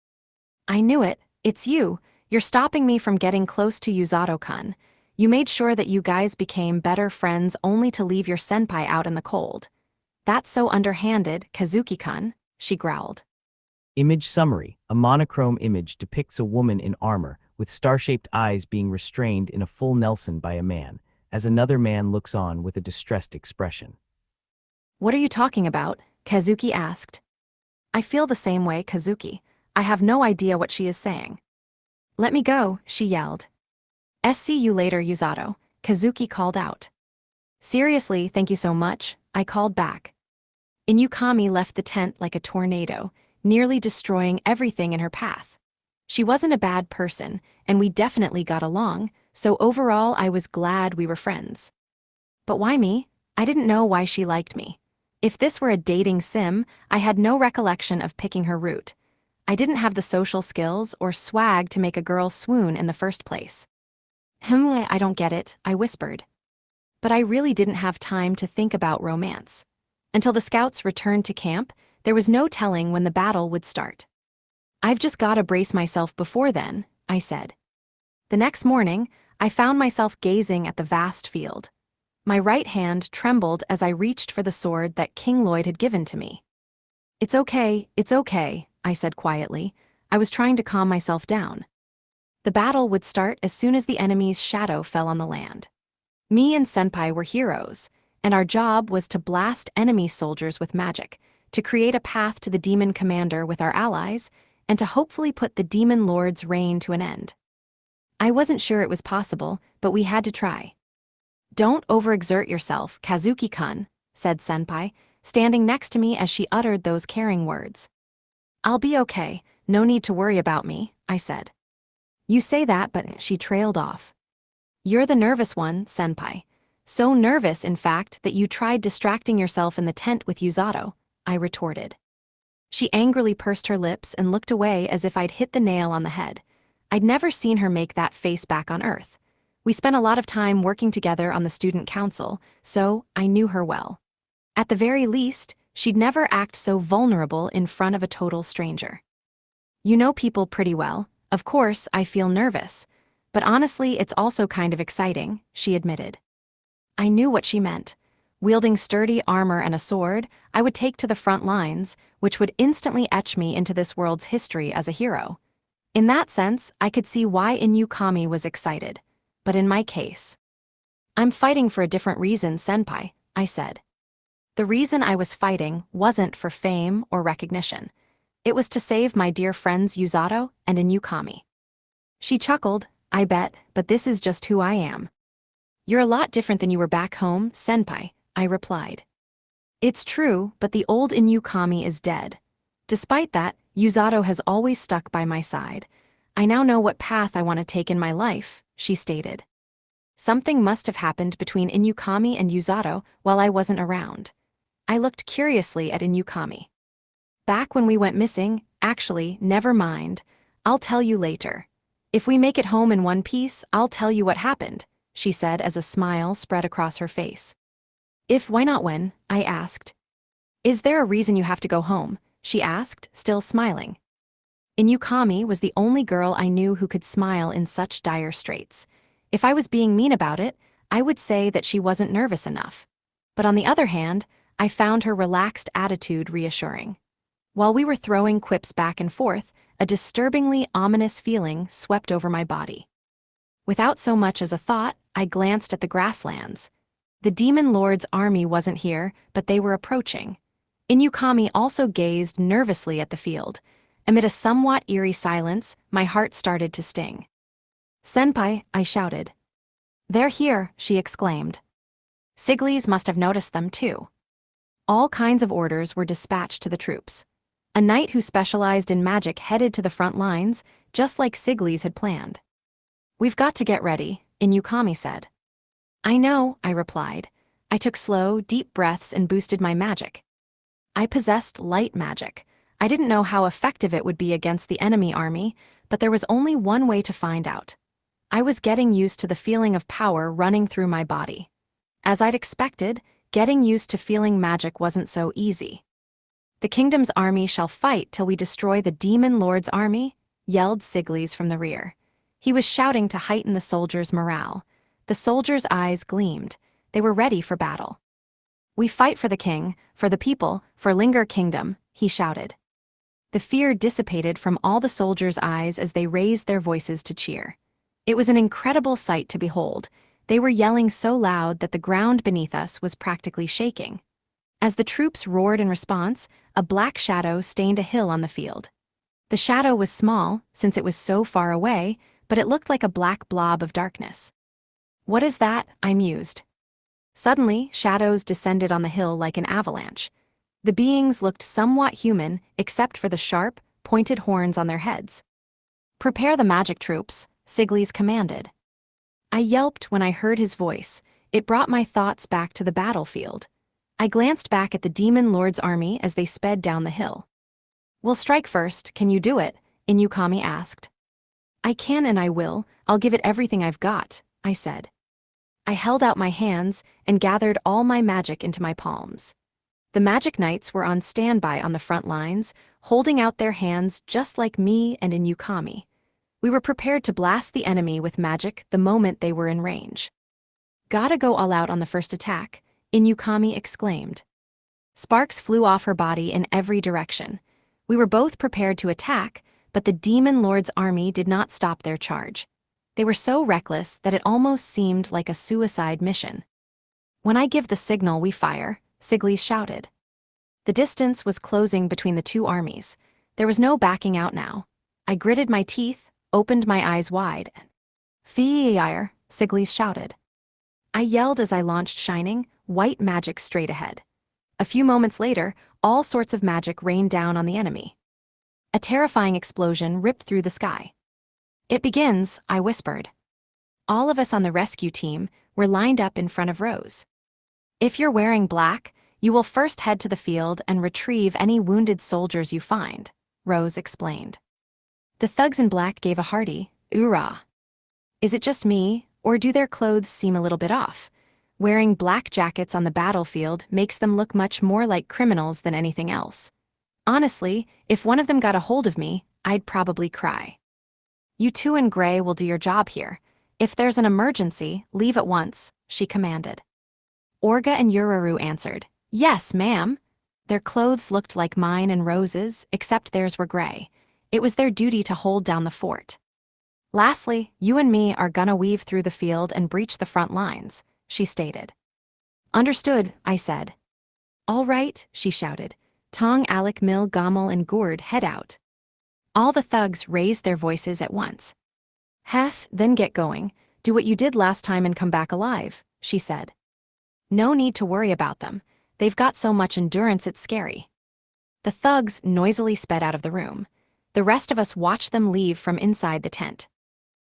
I knew it. It's you. You're stopping me from getting close to Yuzato-kun. You made sure that you guys became better friends only to leave your senpai out in the cold. That's so underhanded, Kazuki-kun, she growled. Image summary. A monochrome image depicts a woman in armor with star-shaped eyes being restrained in a full Nelson by a man, as another man looks on with a distressed expression. What are you talking about? Kazuki asked. I feel the same way, Kazuki. I have no idea what she is saying. Let me go, she yelled. See you later, Yuzato, Kazuki called out. Seriously, thank you so much, I called back. Inukami left the tent like a tornado, nearly destroying everything in her path. She wasn't a bad person, and we definitely got along, so overall I was glad we were friends. But why me? I didn't know why she liked me. If this were a dating sim, I had no recollection of picking her route. I didn't have the social skills or swag to make a girl swoon in the first place. I don't get it, I whispered. But I really didn't have time to think about romance. Until the scouts returned to camp, there was no telling when the battle would start. I've just gotta brace myself before then, I said. The next morning, I found myself gazing at the vast field. My right hand trembled as I reached for the sword that King Lloyd had given to me. It's okay, I said quietly. I was trying to calm myself down. The battle would start as soon as the enemy's shadow fell on the land. Me and Senpai were heroes, and our job was to blast enemy soldiers with magic, to create a path to the demon commander with our allies, and to hopefully put the demon lord's reign to an end. I wasn't sure it was possible, but we had to try. Don't overexert yourself, Kazuki-kun, said Senpai, standing next to me as she uttered those caring words. I'll be okay, no need to worry about me, I said. You say that, but she trailed off. You're the nervous one, Senpai. So nervous, in fact, that you tried distracting yourself in the tent with Yuzato, I retorted. She angrily pursed her lips and looked away as if I'd hit the nail on the head. I'd never seen her make that face back on Earth. We spent a lot of time working together on the student council, so I knew her well. At the very least, she'd never act so vulnerable in front of a total stranger. You know people pretty well. Of course, I feel nervous. But honestly, it's also kind of exciting, she admitted. I knew what she meant. Wielding sturdy armor and a sword, I would take to the front lines, which would instantly etch me into this world's history as a hero. In that sense, I could see why Inukami was excited. But in my case, I'm fighting for a different reason, Senpai, I said. The reason I was fighting wasn't for fame or recognition. It was to save my dear friends Yuzato and Inukami. She chuckled, I bet, but this is just who I am. You're a lot different than you were back home, Senpai, I replied. It's true, but the old Inukami is dead. Despite that, Yuzato has always stuck by my side. I now know what path I want to take in my life, she stated. Something must have happened between Inukami and Yuzato while I wasn't around. I looked curiously at Inukami. Back when we went missing, actually, never mind. I'll tell you later. If we make it home in one piece, I'll tell you what happened, she said as a smile spread across her face. If why not when? I asked. Is there a reason you have to go home? She asked, still smiling. Inukami was the only girl I knew who could smile in such dire straits. If I was being mean about it, I would say that she wasn't nervous enough. But on the other hand, I found her relaxed attitude reassuring. While we were throwing quips back and forth, a disturbingly ominous feeling swept over my body. Without so much as a thought, I glanced at the grasslands. The Demon Lord's army wasn't here, but they were approaching. Inukami also gazed nervously at the field. Amid a somewhat eerie silence, my heart started to sting. Senpai, I shouted. They're here, she exclaimed. Siglis must have noticed them too. All kinds of orders were dispatched to the troops. A knight who specialized in magic headed to the front lines, just like Siglis had planned. We've got to get ready, Inukami said. I know, I replied. I took slow, deep breaths and boosted my magic. I possessed light magic. I didn't know how effective it would be against the enemy army, but there was only one way to find out. I was getting used to the feeling of power running through my body. As I'd expected, getting used to feeling magic wasn't so easy. The kingdom's army shall fight till we destroy the Demon Lord's army, yelled Siglis from the rear. He was shouting to heighten the soldiers' morale. The soldiers' eyes gleamed. They were ready for battle. We fight for the king, for the people, for Linger Kingdom, he shouted. The fear dissipated from all the soldiers' eyes as they raised their voices to cheer. It was an incredible sight to behold. They were yelling so loud that the ground beneath us was practically shaking. As the troops roared in response, a black shadow stained a hill on the field. The shadow was small, since it was so far away, but it looked like a black blob of darkness. What is that? I mused. Suddenly, shadows descended on the hill like an avalanche. The beings looked somewhat human except for the sharp, pointed horns on their heads. "Prepare the magic troops," Siglis commanded. I yelped when I heard his voice. It brought my thoughts back to the battlefield. I glanced back at the Demon Lord's army as they sped down the hill. "We'll strike first, can you do it?" Inukami asked. "I can and I will, I'll give it everything I've got," I said. I held out my hands and gathered all my magic into my palms. The Magic Knights were on standby on the front lines, holding out their hands just like me and Inukami. We were prepared to blast the enemy with magic the moment they were in range. "Gotta go all out on the first attack," Inukami exclaimed. Sparks flew off her body in every direction. We were both prepared to attack, but the Demon Lord's army did not stop their charge. They were so reckless that it almost seemed like a suicide mission. "When I give the signal, we fire," Siglis shouted. The distance was closing between the two armies. There was no backing out now. I gritted my teeth, opened my eyes wide. "Fire!" Siglis shouted. I yelled as I launched shining, white magic straight ahead. A few moments later, all sorts of magic rained down on the enemy. A terrifying explosion ripped through the sky. "It begins," I whispered. All of us on the rescue team were lined up in front of Rose. "If you're wearing black, you will first head to the field and retrieve any wounded soldiers you find," Rose explained. The thugs in black gave a hearty, "Oorah." Is it just me, or do their clothes seem a little bit off? Wearing black jackets on the battlefield makes them look much more like criminals than anything else. Honestly, if one of them got a hold of me, I'd probably cry. "You two in gray will do your job here. If there's an emergency, leave at once," she commanded. Orga and Uraru answered, "Yes, ma'am." Their clothes looked like mine and Rose's, except theirs were gray. It was their duty to hold down the fort. "Lastly, you and me are gonna weave through the field and breach the front lines," she stated. "Understood," I said. "All right," she shouted. "Tong, Alec, Mill, Gommel, and Gourd, head out." All the thugs raised their voices at once. "Hef, then get going. Do what you did last time and come back alive," she said. "No need to worry about them. They've got so much endurance it's scary." The thugs noisily sped out of the room. The rest of us watched them leave from inside the tent.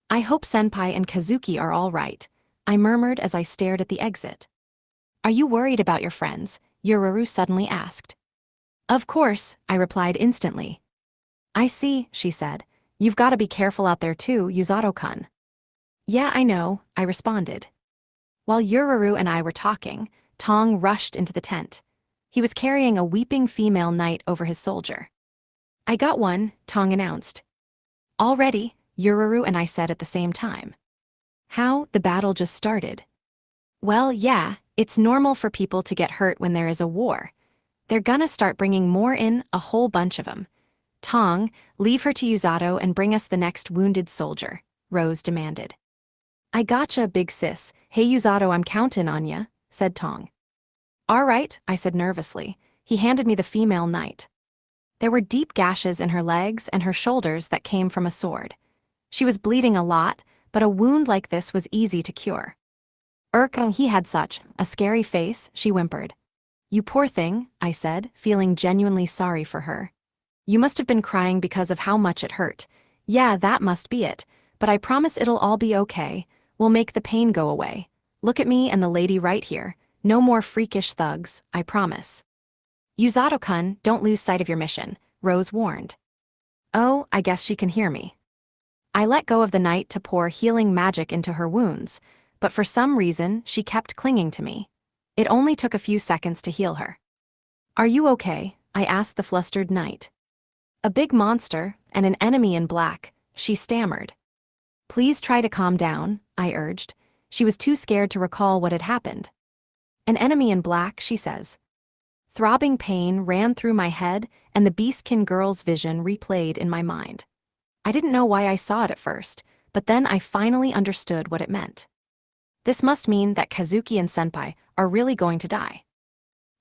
"I hope Senpai and Kazuki are all right," I murmured as I stared at the exit. "Are you worried about your friends?" Uraru suddenly asked. "Of course," I replied instantly. "I see," she said. "You've got to be careful out there too, Yuzato-kun." "Yeah, I know," I responded. While Uraru and I were talking, Tong rushed into the tent. He was carrying a weeping female knight over his soldier. "I got one," Tong announced. "All ready," Uraru and I said at the same time. "How, the battle just started?" "Well, yeah, it's normal for people to get hurt when there is a war. They're gonna start bringing more in, a whole bunch of them. Tong, leave her to Yuzato and bring us the next wounded soldier," Rose demanded. "I gotcha, big sis. Hey Yuzato, I'm countin' on ya," said Tong. "All right," I said nervously. He handed me the female knight. There were deep gashes in her legs and her shoulders that came from a sword. She was bleeding a lot, but a wound like this was easy to cure. He had such a scary face," she whimpered. "You poor thing," I said, feeling genuinely sorry for her. "You must have been crying because of how much it hurt." "Yeah, that must be it, but I promise it'll all be okay. We'll make the pain go away. Look at me and the lady right here. No more freakish thugs, I promise." "Yuzato-kun, don't lose sight of your mission," Rose warned. Oh, I guess she can hear me. I let go of the knight to pour healing magic into her wounds, but for some reason she kept clinging to me. It only took a few seconds to heal her. "Are you okay?" I asked the flustered knight. "A big monster, and an enemy in black," she stammered. "Please try to calm down," I urged. She was too scared to recall what had happened. "An enemy in black," she says. Throbbing pain ran through my head, and the Beastkin girl's vision replayed in my mind. I didn't know why I saw it at first, but then I finally understood what it meant. This must mean that Kazuki and Senpai are really going to die.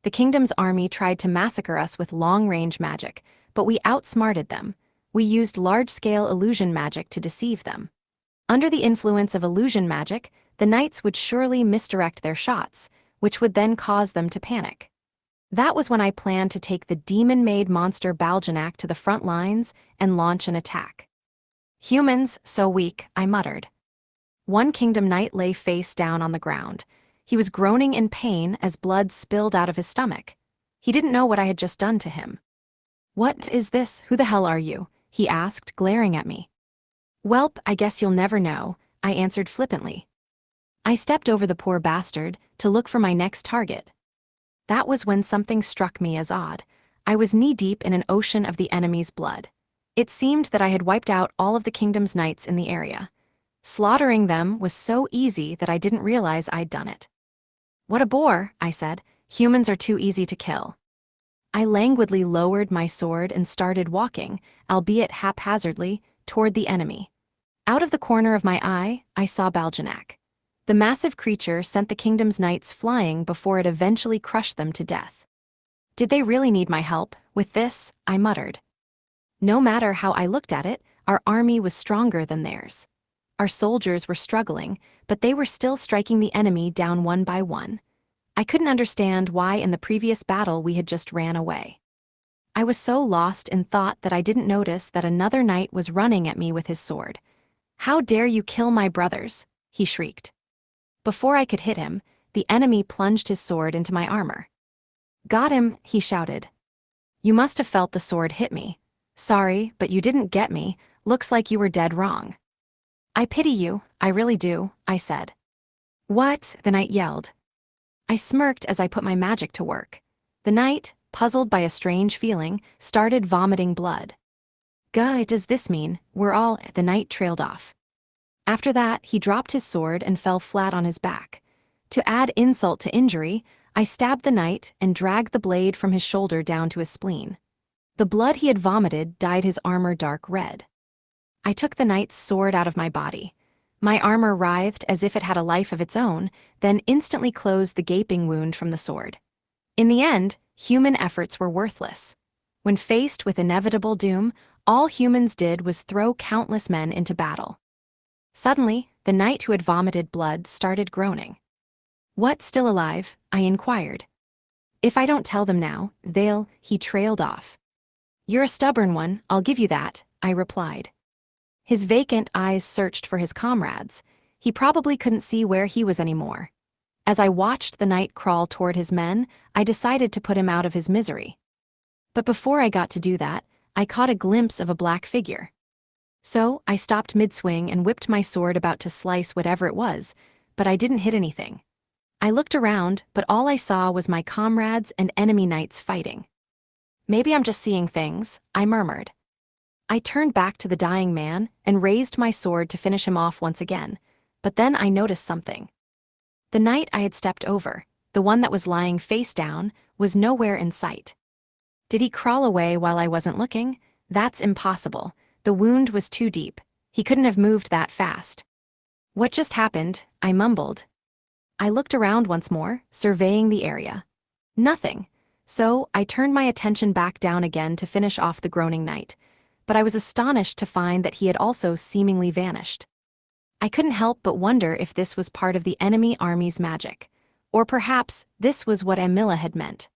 The kingdom's army tried to massacre us with long-range magic, but we outsmarted them. We used large-scale illusion magic to deceive them. Under the influence of illusion magic, the knights would surely misdirect their shots, which would then cause them to panic. That was when I planned to take the demon-made monster Baljanak to the front lines and launch an attack. Humans, so weak, I muttered. One Kingdom Knight lay face down on the ground. He was groaning in pain as blood spilled out of his stomach. He didn't know what I had just done to him. "What is this? Who the hell are you?" he asked, glaring at me. "Welp, I guess you'll never know," I answered flippantly. I stepped over the poor bastard to look for my next target. That was when something struck me as odd. I was knee-deep in an ocean of the enemy's blood. It seemed that I had wiped out all of the kingdom's knights in the area. Slaughtering them was so easy that I didn't realize I'd done it. "What a bore," I said. "Humans are too easy to kill." I languidly lowered my sword and started walking, albeit haphazardly, toward the enemy. Out of the corner of my eye, I saw Baljanak. The massive creature sent the kingdom's knights flying before it eventually crushed them to death. Did they really need my help with this? I muttered. No matter how I looked at it, our army was stronger than theirs. Our soldiers were struggling, but they were still striking the enemy down one by one. I couldn't understand why in the previous battle we had just ran away. I was so lost in thought that I didn't notice that another knight was running at me with his sword. "How dare you kill my brothers?" he shrieked. Before I could hit him, the enemy plunged his sword into my armor. "Got him," he shouted. "You must have felt the sword hit me. Sorry, but you didn't get me. Looks like you were dead wrong." "I pity you, I really do," I said. "What?" the knight yelled. I smirked as I put my magic to work. The knight, puzzled by a strange feeling, started vomiting blood. "What does this mean? We're all..." The knight trailed off. After that, he dropped his sword and fell flat on his back. To add insult to injury, I stabbed the knight and dragged the blade from his shoulder down to his spleen. The blood he had vomited dyed his armor dark red. I took the knight's sword out of my body. My armor writhed as if it had a life of its own, then instantly closed the gaping wound from the sword. In the end, human efforts were worthless. When faced with inevitable doom, all humans did was throw countless men into battle. Suddenly, the knight who had vomited blood started groaning. "What, still alive?" I inquired. "If I don't tell them now, they'll..." He trailed off. "You're a stubborn one, I'll give you that," I replied. His vacant eyes searched for his comrades. He probably couldn't see where he was anymore. As I watched the knight crawl toward his men, I decided to put him out of his misery. But before I got to do that, I caught a glimpse of a black figure. So I stopped mid-swing and whipped my sword about to slice whatever it was, but I didn't hit anything. I looked around, but all I saw was my comrades and enemy knights fighting. "Maybe I'm just seeing things," I murmured. I turned back to the dying man and raised my sword to finish him off once again, but then I noticed something. The knight I had stepped over, the one that was lying face down, was nowhere in sight. Did he crawl away while I wasn't looking? That's impossible. The wound was too deep. He couldn't have moved that fast. "What just happened?" I mumbled. I looked around once more, surveying the area. Nothing. So I turned my attention back down again to finish off the groaning knight, but I was astonished to find that he had also seemingly vanished. I couldn't help but wonder if this was part of the enemy army's magic, or perhaps this was what Amila had meant.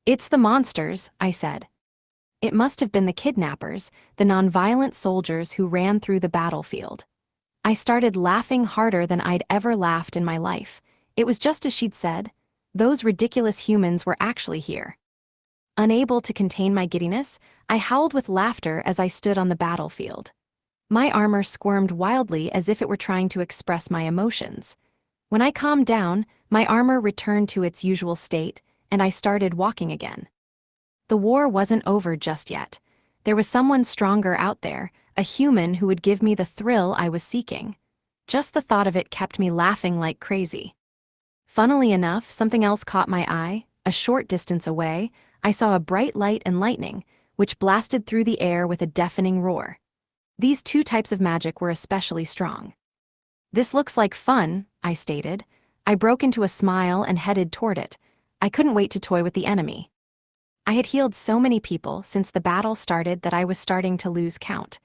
"It's the monsters," I said. It must have been the kidnappers, the nonviolent soldiers who ran through the battlefield. I started laughing harder than I'd ever laughed in my life. It was just as she'd said. Those ridiculous humans were actually here. Unable to contain my giddiness, I howled with laughter as I stood on the battlefield. My armor squirmed wildly as if it were trying to express my emotions. When I calmed down, my armor returned to its usual state, and I started walking again. The war wasn't over just yet. There was someone stronger out there, a human who would give me the thrill I was seeking. Just the thought of it kept me laughing like crazy. Funnily enough, something else caught my eye. A short distance away, I saw a bright light and lightning, which blasted through the air with a deafening roar. These two types of magic were especially strong. "This looks like fun," I stated. I broke into a smile and headed toward it. I couldn't wait to toy with the enemy. I had healed so many people since the battle started that I was starting to lose count.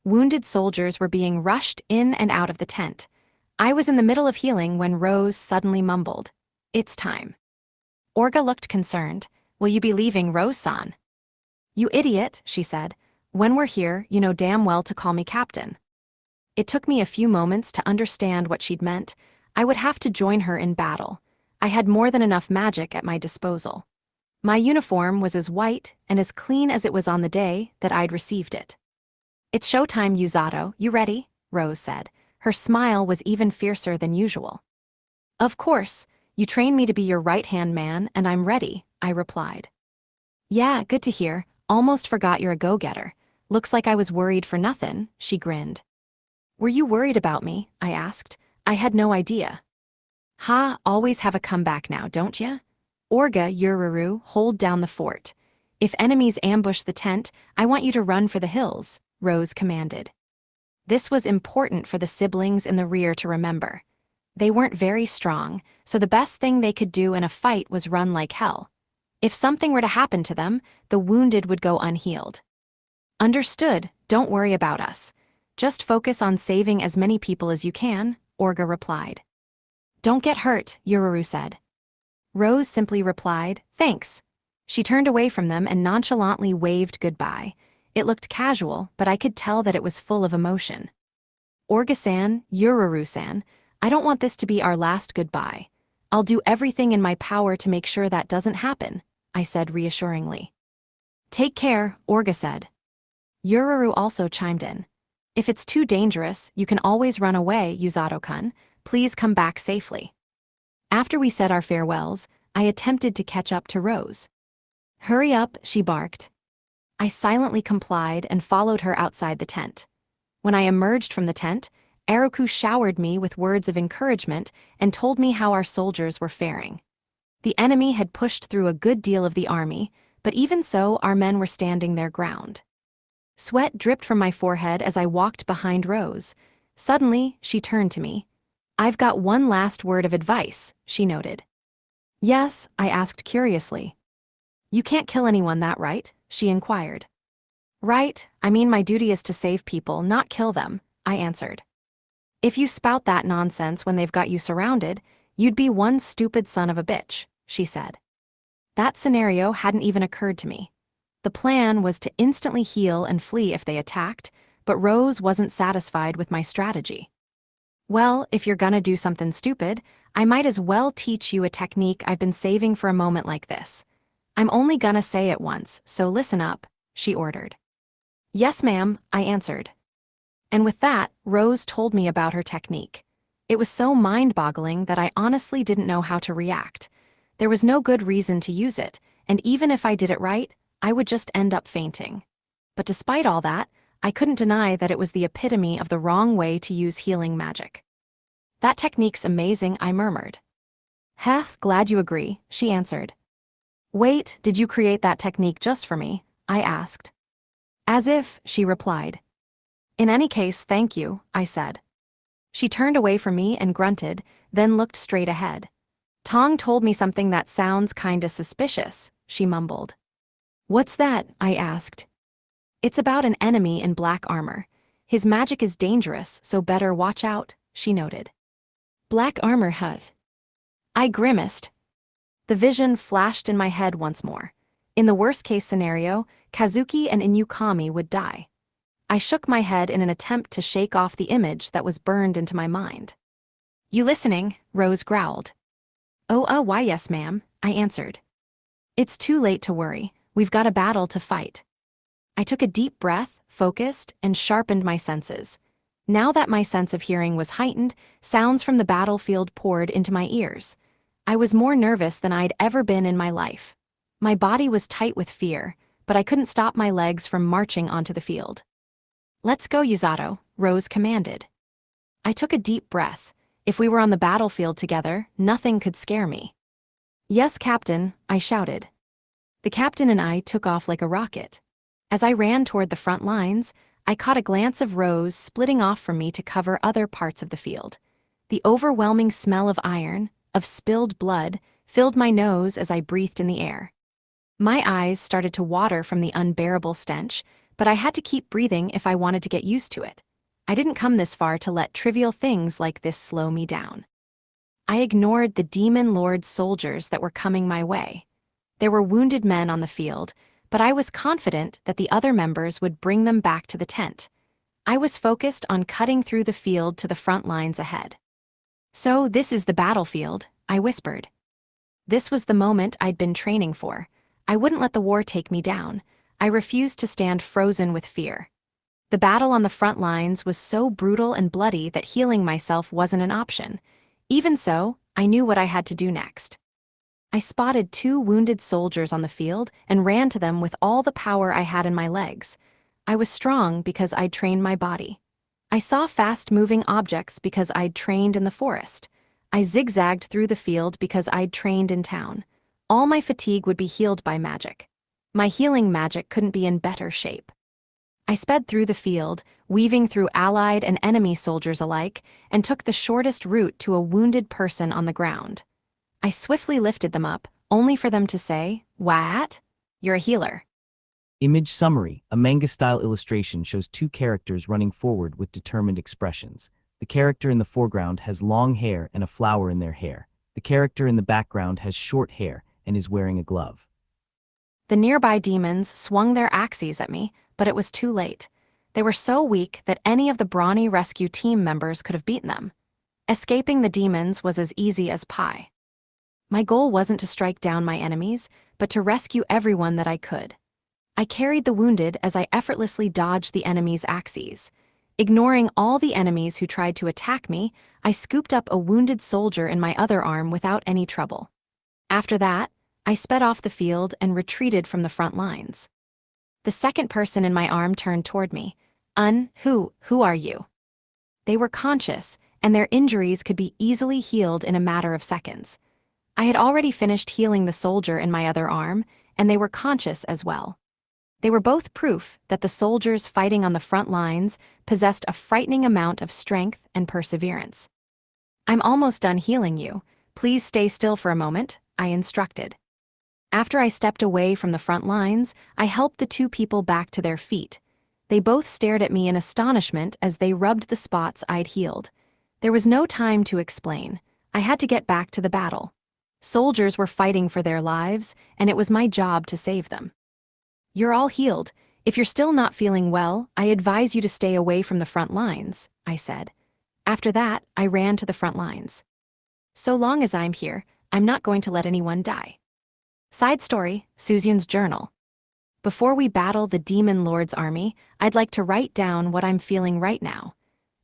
Wounded soldiers were being rushed in and out of the tent. I was in the middle of healing when Rose suddenly mumbled, "It's time." Orga looked concerned. Will you be leaving, Rose-san? You idiot, she said. When we're here, you know damn well to call me captain. It took me a few moments to understand what she'd meant. I would have to join her in battle. I had more than enough magic at my disposal. My uniform was as white and as clean as it was on the day that I'd received it. It's showtime, Usato. You ready? Rose said. Her smile was even fiercer than usual. Of course. You trained me to be your right-hand man, and I'm ready, I replied. Yeah, good to hear. Almost forgot you're a go-getter. Looks like I was worried for nothing, she grinned. Were you worried about me? I asked. I had no idea. Ha, always have a comeback now, don't ya? Orga, Ururu, hold down the fort. If enemies ambush the tent, I want you to run for the hills, Rose commanded. This was important for the siblings in the rear to remember. They weren't very strong, so the best thing they could do in a fight was run like hell. If something were to happen to them, the wounded would go unhealed. Understood, don't worry about us. Just focus on saving as many people as you can, Orga replied. Don't get hurt, Ururu said. Rose simply replied, thanks. She turned away from them and nonchalantly waved goodbye. It looked casual, but I could tell that it was full of emotion. Orga-san, Ururu-san, I don't want this to be our last goodbye. I'll do everything in my power to make sure that doesn't happen, I said reassuringly. Take care, Orga said. Ururu also chimed in. If it's too dangerous, you can always run away, Usato-kun. Please come back safely. After we said our farewells, I attempted to catch up to Rose. Hurry up, she barked. I silently complied and followed her outside the tent. When I emerged from the tent, Eroku showered me with words of encouragement and told me how our soldiers were faring. The enemy had pushed through a good deal of the army, but even so, our men were standing their ground. Sweat dripped from my forehead as I walked behind Rose. Suddenly, she turned to me. I've got one last word of advice, she noted. Yes, I asked curiously. You can't kill anyone, that right? She inquired. Right, I mean my duty is to save people, not kill them, I answered. If you spout that nonsense when they've got you surrounded, you'd be one stupid son of a bitch, she said. That scenario hadn't even occurred to me. The plan was to instantly heal and flee if they attacked, but Rose wasn't satisfied with my strategy. Well, if you're gonna do something stupid, I might as well teach you a technique I've been saving for a moment like this. I'm only gonna say it once, so listen up, she ordered. Yes, ma'am, I answered. And with that, Rose told me about her technique. It was so mind-boggling that I honestly didn't know how to react. There was no good reason to use it, and even if I did it right, I would just end up fainting. But despite all that, I couldn't deny that it was the epitome of the wrong way to use healing magic. That technique's amazing, I murmured. Heh, glad you agree, she answered. Wait, did you create that technique just for me? I asked. As if, she replied. In any case, thank you, I said. She turned away from me and grunted, then looked straight ahead. Tong told me something that sounds kinda suspicious, she mumbled. What's that? I asked. It's about an enemy in black armor. His magic is dangerous, so better watch out, she noted. Black armor, has. I grimaced. The vision flashed in my head once more. In the worst-case scenario, Kazuki and Inukami would die. I shook my head in an attempt to shake off the image that was burned into my mind. You listening? Rose growled. Oh, why yes, ma'am, I answered. It's too late to worry. We've got a battle to fight. I took a deep breath, focused, and sharpened my senses. Now that my sense of hearing was heightened, sounds from the battlefield poured into my ears. I was more nervous than I'd ever been in my life. My body was tight with fear, but I couldn't stop my legs from marching onto the field. Let's go, Usato, Rose commanded. I took a deep breath. If we were on the battlefield together, nothing could scare me. Yes, Captain, I shouted. The captain and I took off like a rocket. As I ran toward the front lines, I caught a glance of Rose splitting off from me to cover other parts of the field. The overwhelming smell of iron, of spilled blood, filled my nose as I breathed in the air. My eyes started to water from the unbearable stench, but I had to keep breathing if I wanted to get used to it. I didn't come this far to let trivial things like this slow me down. I ignored the Demon Lord's soldiers that were coming my way. There were wounded men on the field, but I was confident that the other members would bring them back to the tent. I was focused on cutting through the field to the front lines ahead. "So this is the battlefield," I whispered. This was the moment I'd been training for. I wouldn't let the war take me down. I refused to stand frozen with fear. The battle on the front lines was so brutal and bloody that healing myself wasn't an option. Even so, I knew what I had to do next. I spotted 2 wounded soldiers on the field and ran to them with all the power I had in my legs. I was strong because I'd trained my body. I saw fast-moving objects because I'd trained in the forest. I zigzagged through the field because I'd trained in town. All my fatigue would be healed by magic. My healing magic couldn't be in better shape. I sped through the field, weaving through allied and enemy soldiers alike, and took the shortest route to a wounded person on the ground. I swiftly lifted them up, only for them to say, "What? You're a healer." Image summary: a manga-style illustration shows 2 characters running forward with determined expressions. The character in the foreground has long hair and a flower in their hair. The character in the background has short hair and is wearing a glove. The nearby demons swung their axes at me, but it was too late. They were so weak that any of the brawny rescue team members could have beaten them. Escaping the demons was as easy as pie. My goal wasn't to strike down my enemies, but to rescue everyone that I could. I carried the wounded as I effortlessly dodged the enemy's axes. Ignoring all the enemies who tried to attack me, I scooped up a wounded soldier in my other arm without any trouble. After that, I sped off the field and retreated from the front lines. The second person in my arm turned toward me. Who are you?" They were conscious, and their injuries could be easily healed in a matter of seconds. I had already finished healing the soldier in my other arm, and they were conscious as well. They were both proof that the soldiers fighting on the front lines possessed a frightening amount of strength and perseverance. "I'm almost done healing you. Please stay still for a moment," I instructed. After I stepped away from the front lines, I helped the 2 people back to their feet. They both stared at me in astonishment as they rubbed the spots I'd healed. There was no time to explain. I had to get back to the battle. Soldiers were fighting for their lives, and it was my job to save them. "You're all healed. If you're still not feeling well, I advise you to stay away from the front lines," I said. After that, I ran to the front lines. "So long as I'm here, I'm not going to let anyone die." Side story, Suzyun's journal. Before we battle the Demon Lord's army, I'd like to write down what I'm feeling right now.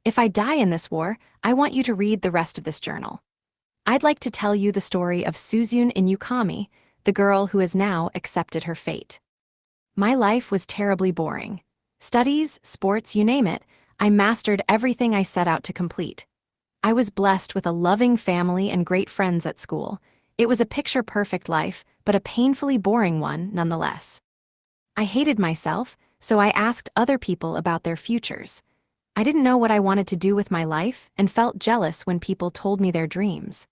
If I die in this war, I want you to read the rest of this journal. I'd like to tell you the story of Suzyun Inukami, the girl who has now accepted her fate. My life was terribly boring. Studies, sports, you name it, I mastered everything I set out to complete. I was blessed with a loving family and great friends at school. It was a picture-perfect life, but a painfully boring one nonetheless. I hated myself, so I asked other people about their futures. I didn't know what I wanted to do with my life and felt jealous when people told me their dreams.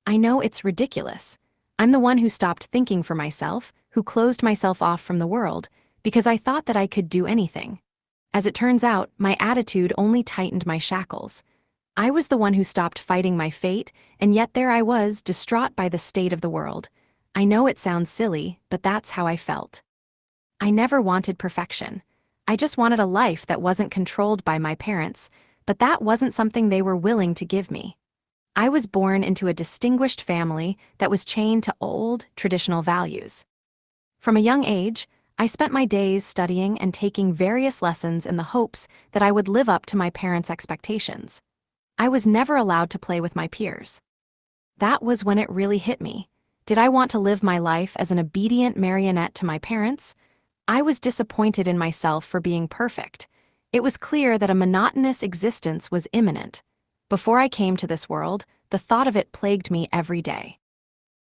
I know it's ridiculous. I'm the one who stopped thinking for myself, who closed myself off from the world, because I thought that I could do anything. As it turns out, my attitude only tightened my shackles. I was the one who stopped fighting my fate, and yet there I was, distraught by the state of the world. I know it sounds silly, but that's how I felt. I never wanted perfection. I just wanted a life that wasn't controlled by my parents, but that wasn't something they were willing to give me. I was born into a distinguished family that was chained to old, traditional values. From a young age, I spent my days studying and taking various lessons in the hopes that I would live up to my parents' expectations. I was never allowed to play with my peers. That was when it really hit me. Did I want to live my life as an obedient marionette to my parents? I was disappointed in myself for being perfect. It was clear that a monotonous existence was imminent. Before I came to this world, the thought of it plagued me every day.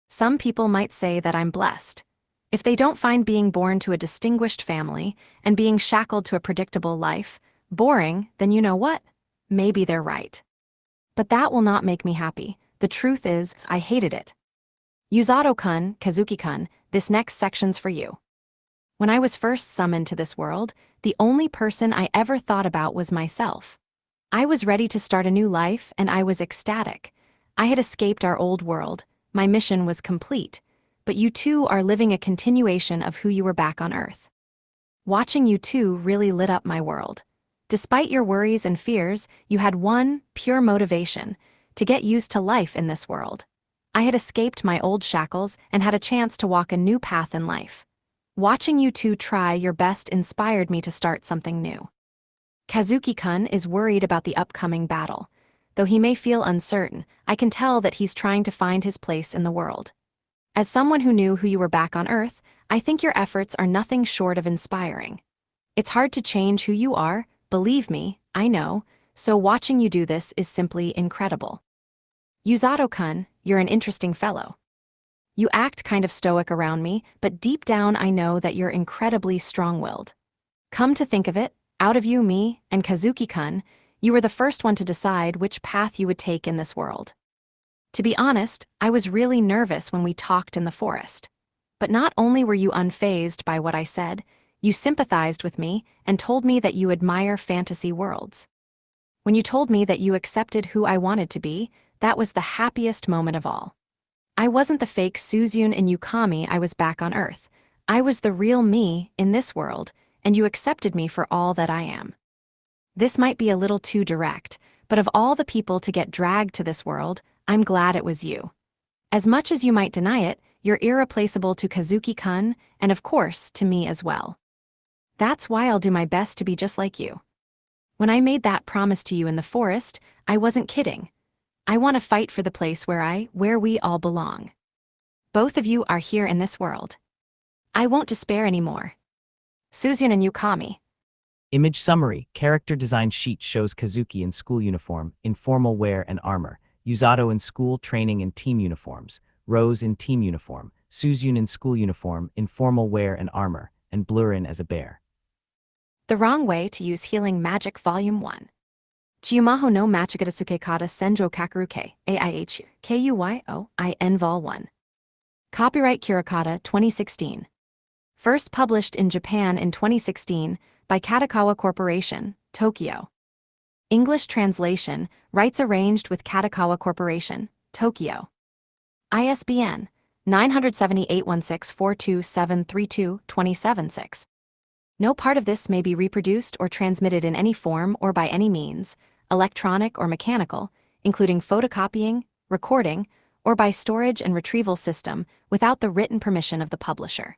Some people might say that I'm blessed. If they don't find being born to a distinguished family and being shackled to a predictable life boring, then you know what? Maybe they're right. But that will not make me happy. The truth is, I hated it. Yuzato-kun, Kazuki-kun, this next section's for you. When I was first summoned to this world, the only person I ever thought about was myself. I was ready to start a new life, and I was ecstatic. I had escaped our old world. My mission was complete. but you two are living a continuation of who you were back on Earth. Watching you two really lit up my world. Despite your worries and fears, you had one pure motivation: to get used to life in this world. I had escaped my old shackles and had a chance to walk a new path in life. Watching you two try your best inspired me to start something new. Kazuki-kun is worried about the upcoming battle. Though he may feel uncertain, I can tell that he's trying to find his place in the world. As someone who knew who you were back on Earth, I think your efforts are nothing short of inspiring. It's hard to change who you are, believe me, I know, so watching you do this is simply incredible. Yuzato-kun, you're an interesting fellow. You act kind of stoic around me, but deep down I know that you're incredibly strong-willed. Come to think of it, out of you, me, and Kazuki-kun, you were the first one to decide which path you would take in this world. To be honest, I was really nervous when we talked in the forest. But not only were you unfazed by what I said, you sympathized with me and told me that you admire fantasy worlds. When you told me that you accepted who I wanted to be, that was the happiest moment of all. I wasn't the fake Suzyun and Yukami I was back on Earth. I was the real me in this world, and you accepted me for all that I am. This might be a little too direct, but of all the people to get dragged to this world, I'm glad it was you. As much as you might deny it, you're irreplaceable to Kazuki-kun, and of course, to me as well. That's why I'll do my best to be just like you. When I made that promise to you in the forest, I wasn't kidding. I want to fight for the place where we all belong. Both of you are here in this world. I won't despair anymore. Suzyun and Yukami. Image summary: character design sheet shows Kazuki in school uniform, informal wear and armor, Yuzato in school training and team uniforms, Rose in team uniform, Suzyun in school uniform, informal wear and armor, and Blurin as a bear. The wrong way to use healing magic Volume 1. Chiyumaho no Machigatsuke Kata Senjo Kakuruke, AIH, KUYOIN Vol 1. Copyright Kirakata 2016. First published in Japan in 2016 by Katakawa Corporation, Tokyo. English translation, rights arranged with Katakawa Corporation, Tokyo. ISBN 978-1642732-276. No part of this may be reproduced or transmitted in any form or by any means, electronic or mechanical, including photocopying, recording, or by storage and retrieval system without the written permission of the publisher.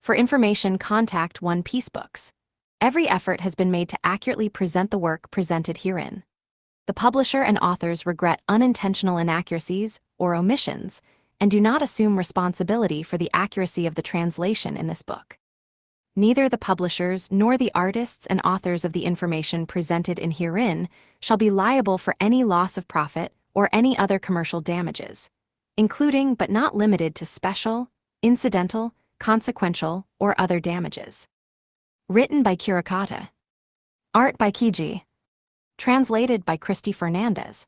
For information, contact One Piece Books. Every effort has been made to accurately present the work presented herein. The publisher and authors regret unintentional inaccuracies or omissions and do not assume responsibility for the accuracy of the translation in this book. Neither the publishers nor the artists and authors of the information presented in herein shall be liable for any loss of profit or any other commercial damages, including but not limited to special, incidental, consequential, or other damages. Written by Kirakata. Art by Kiji. Translated by Christy Fernandez.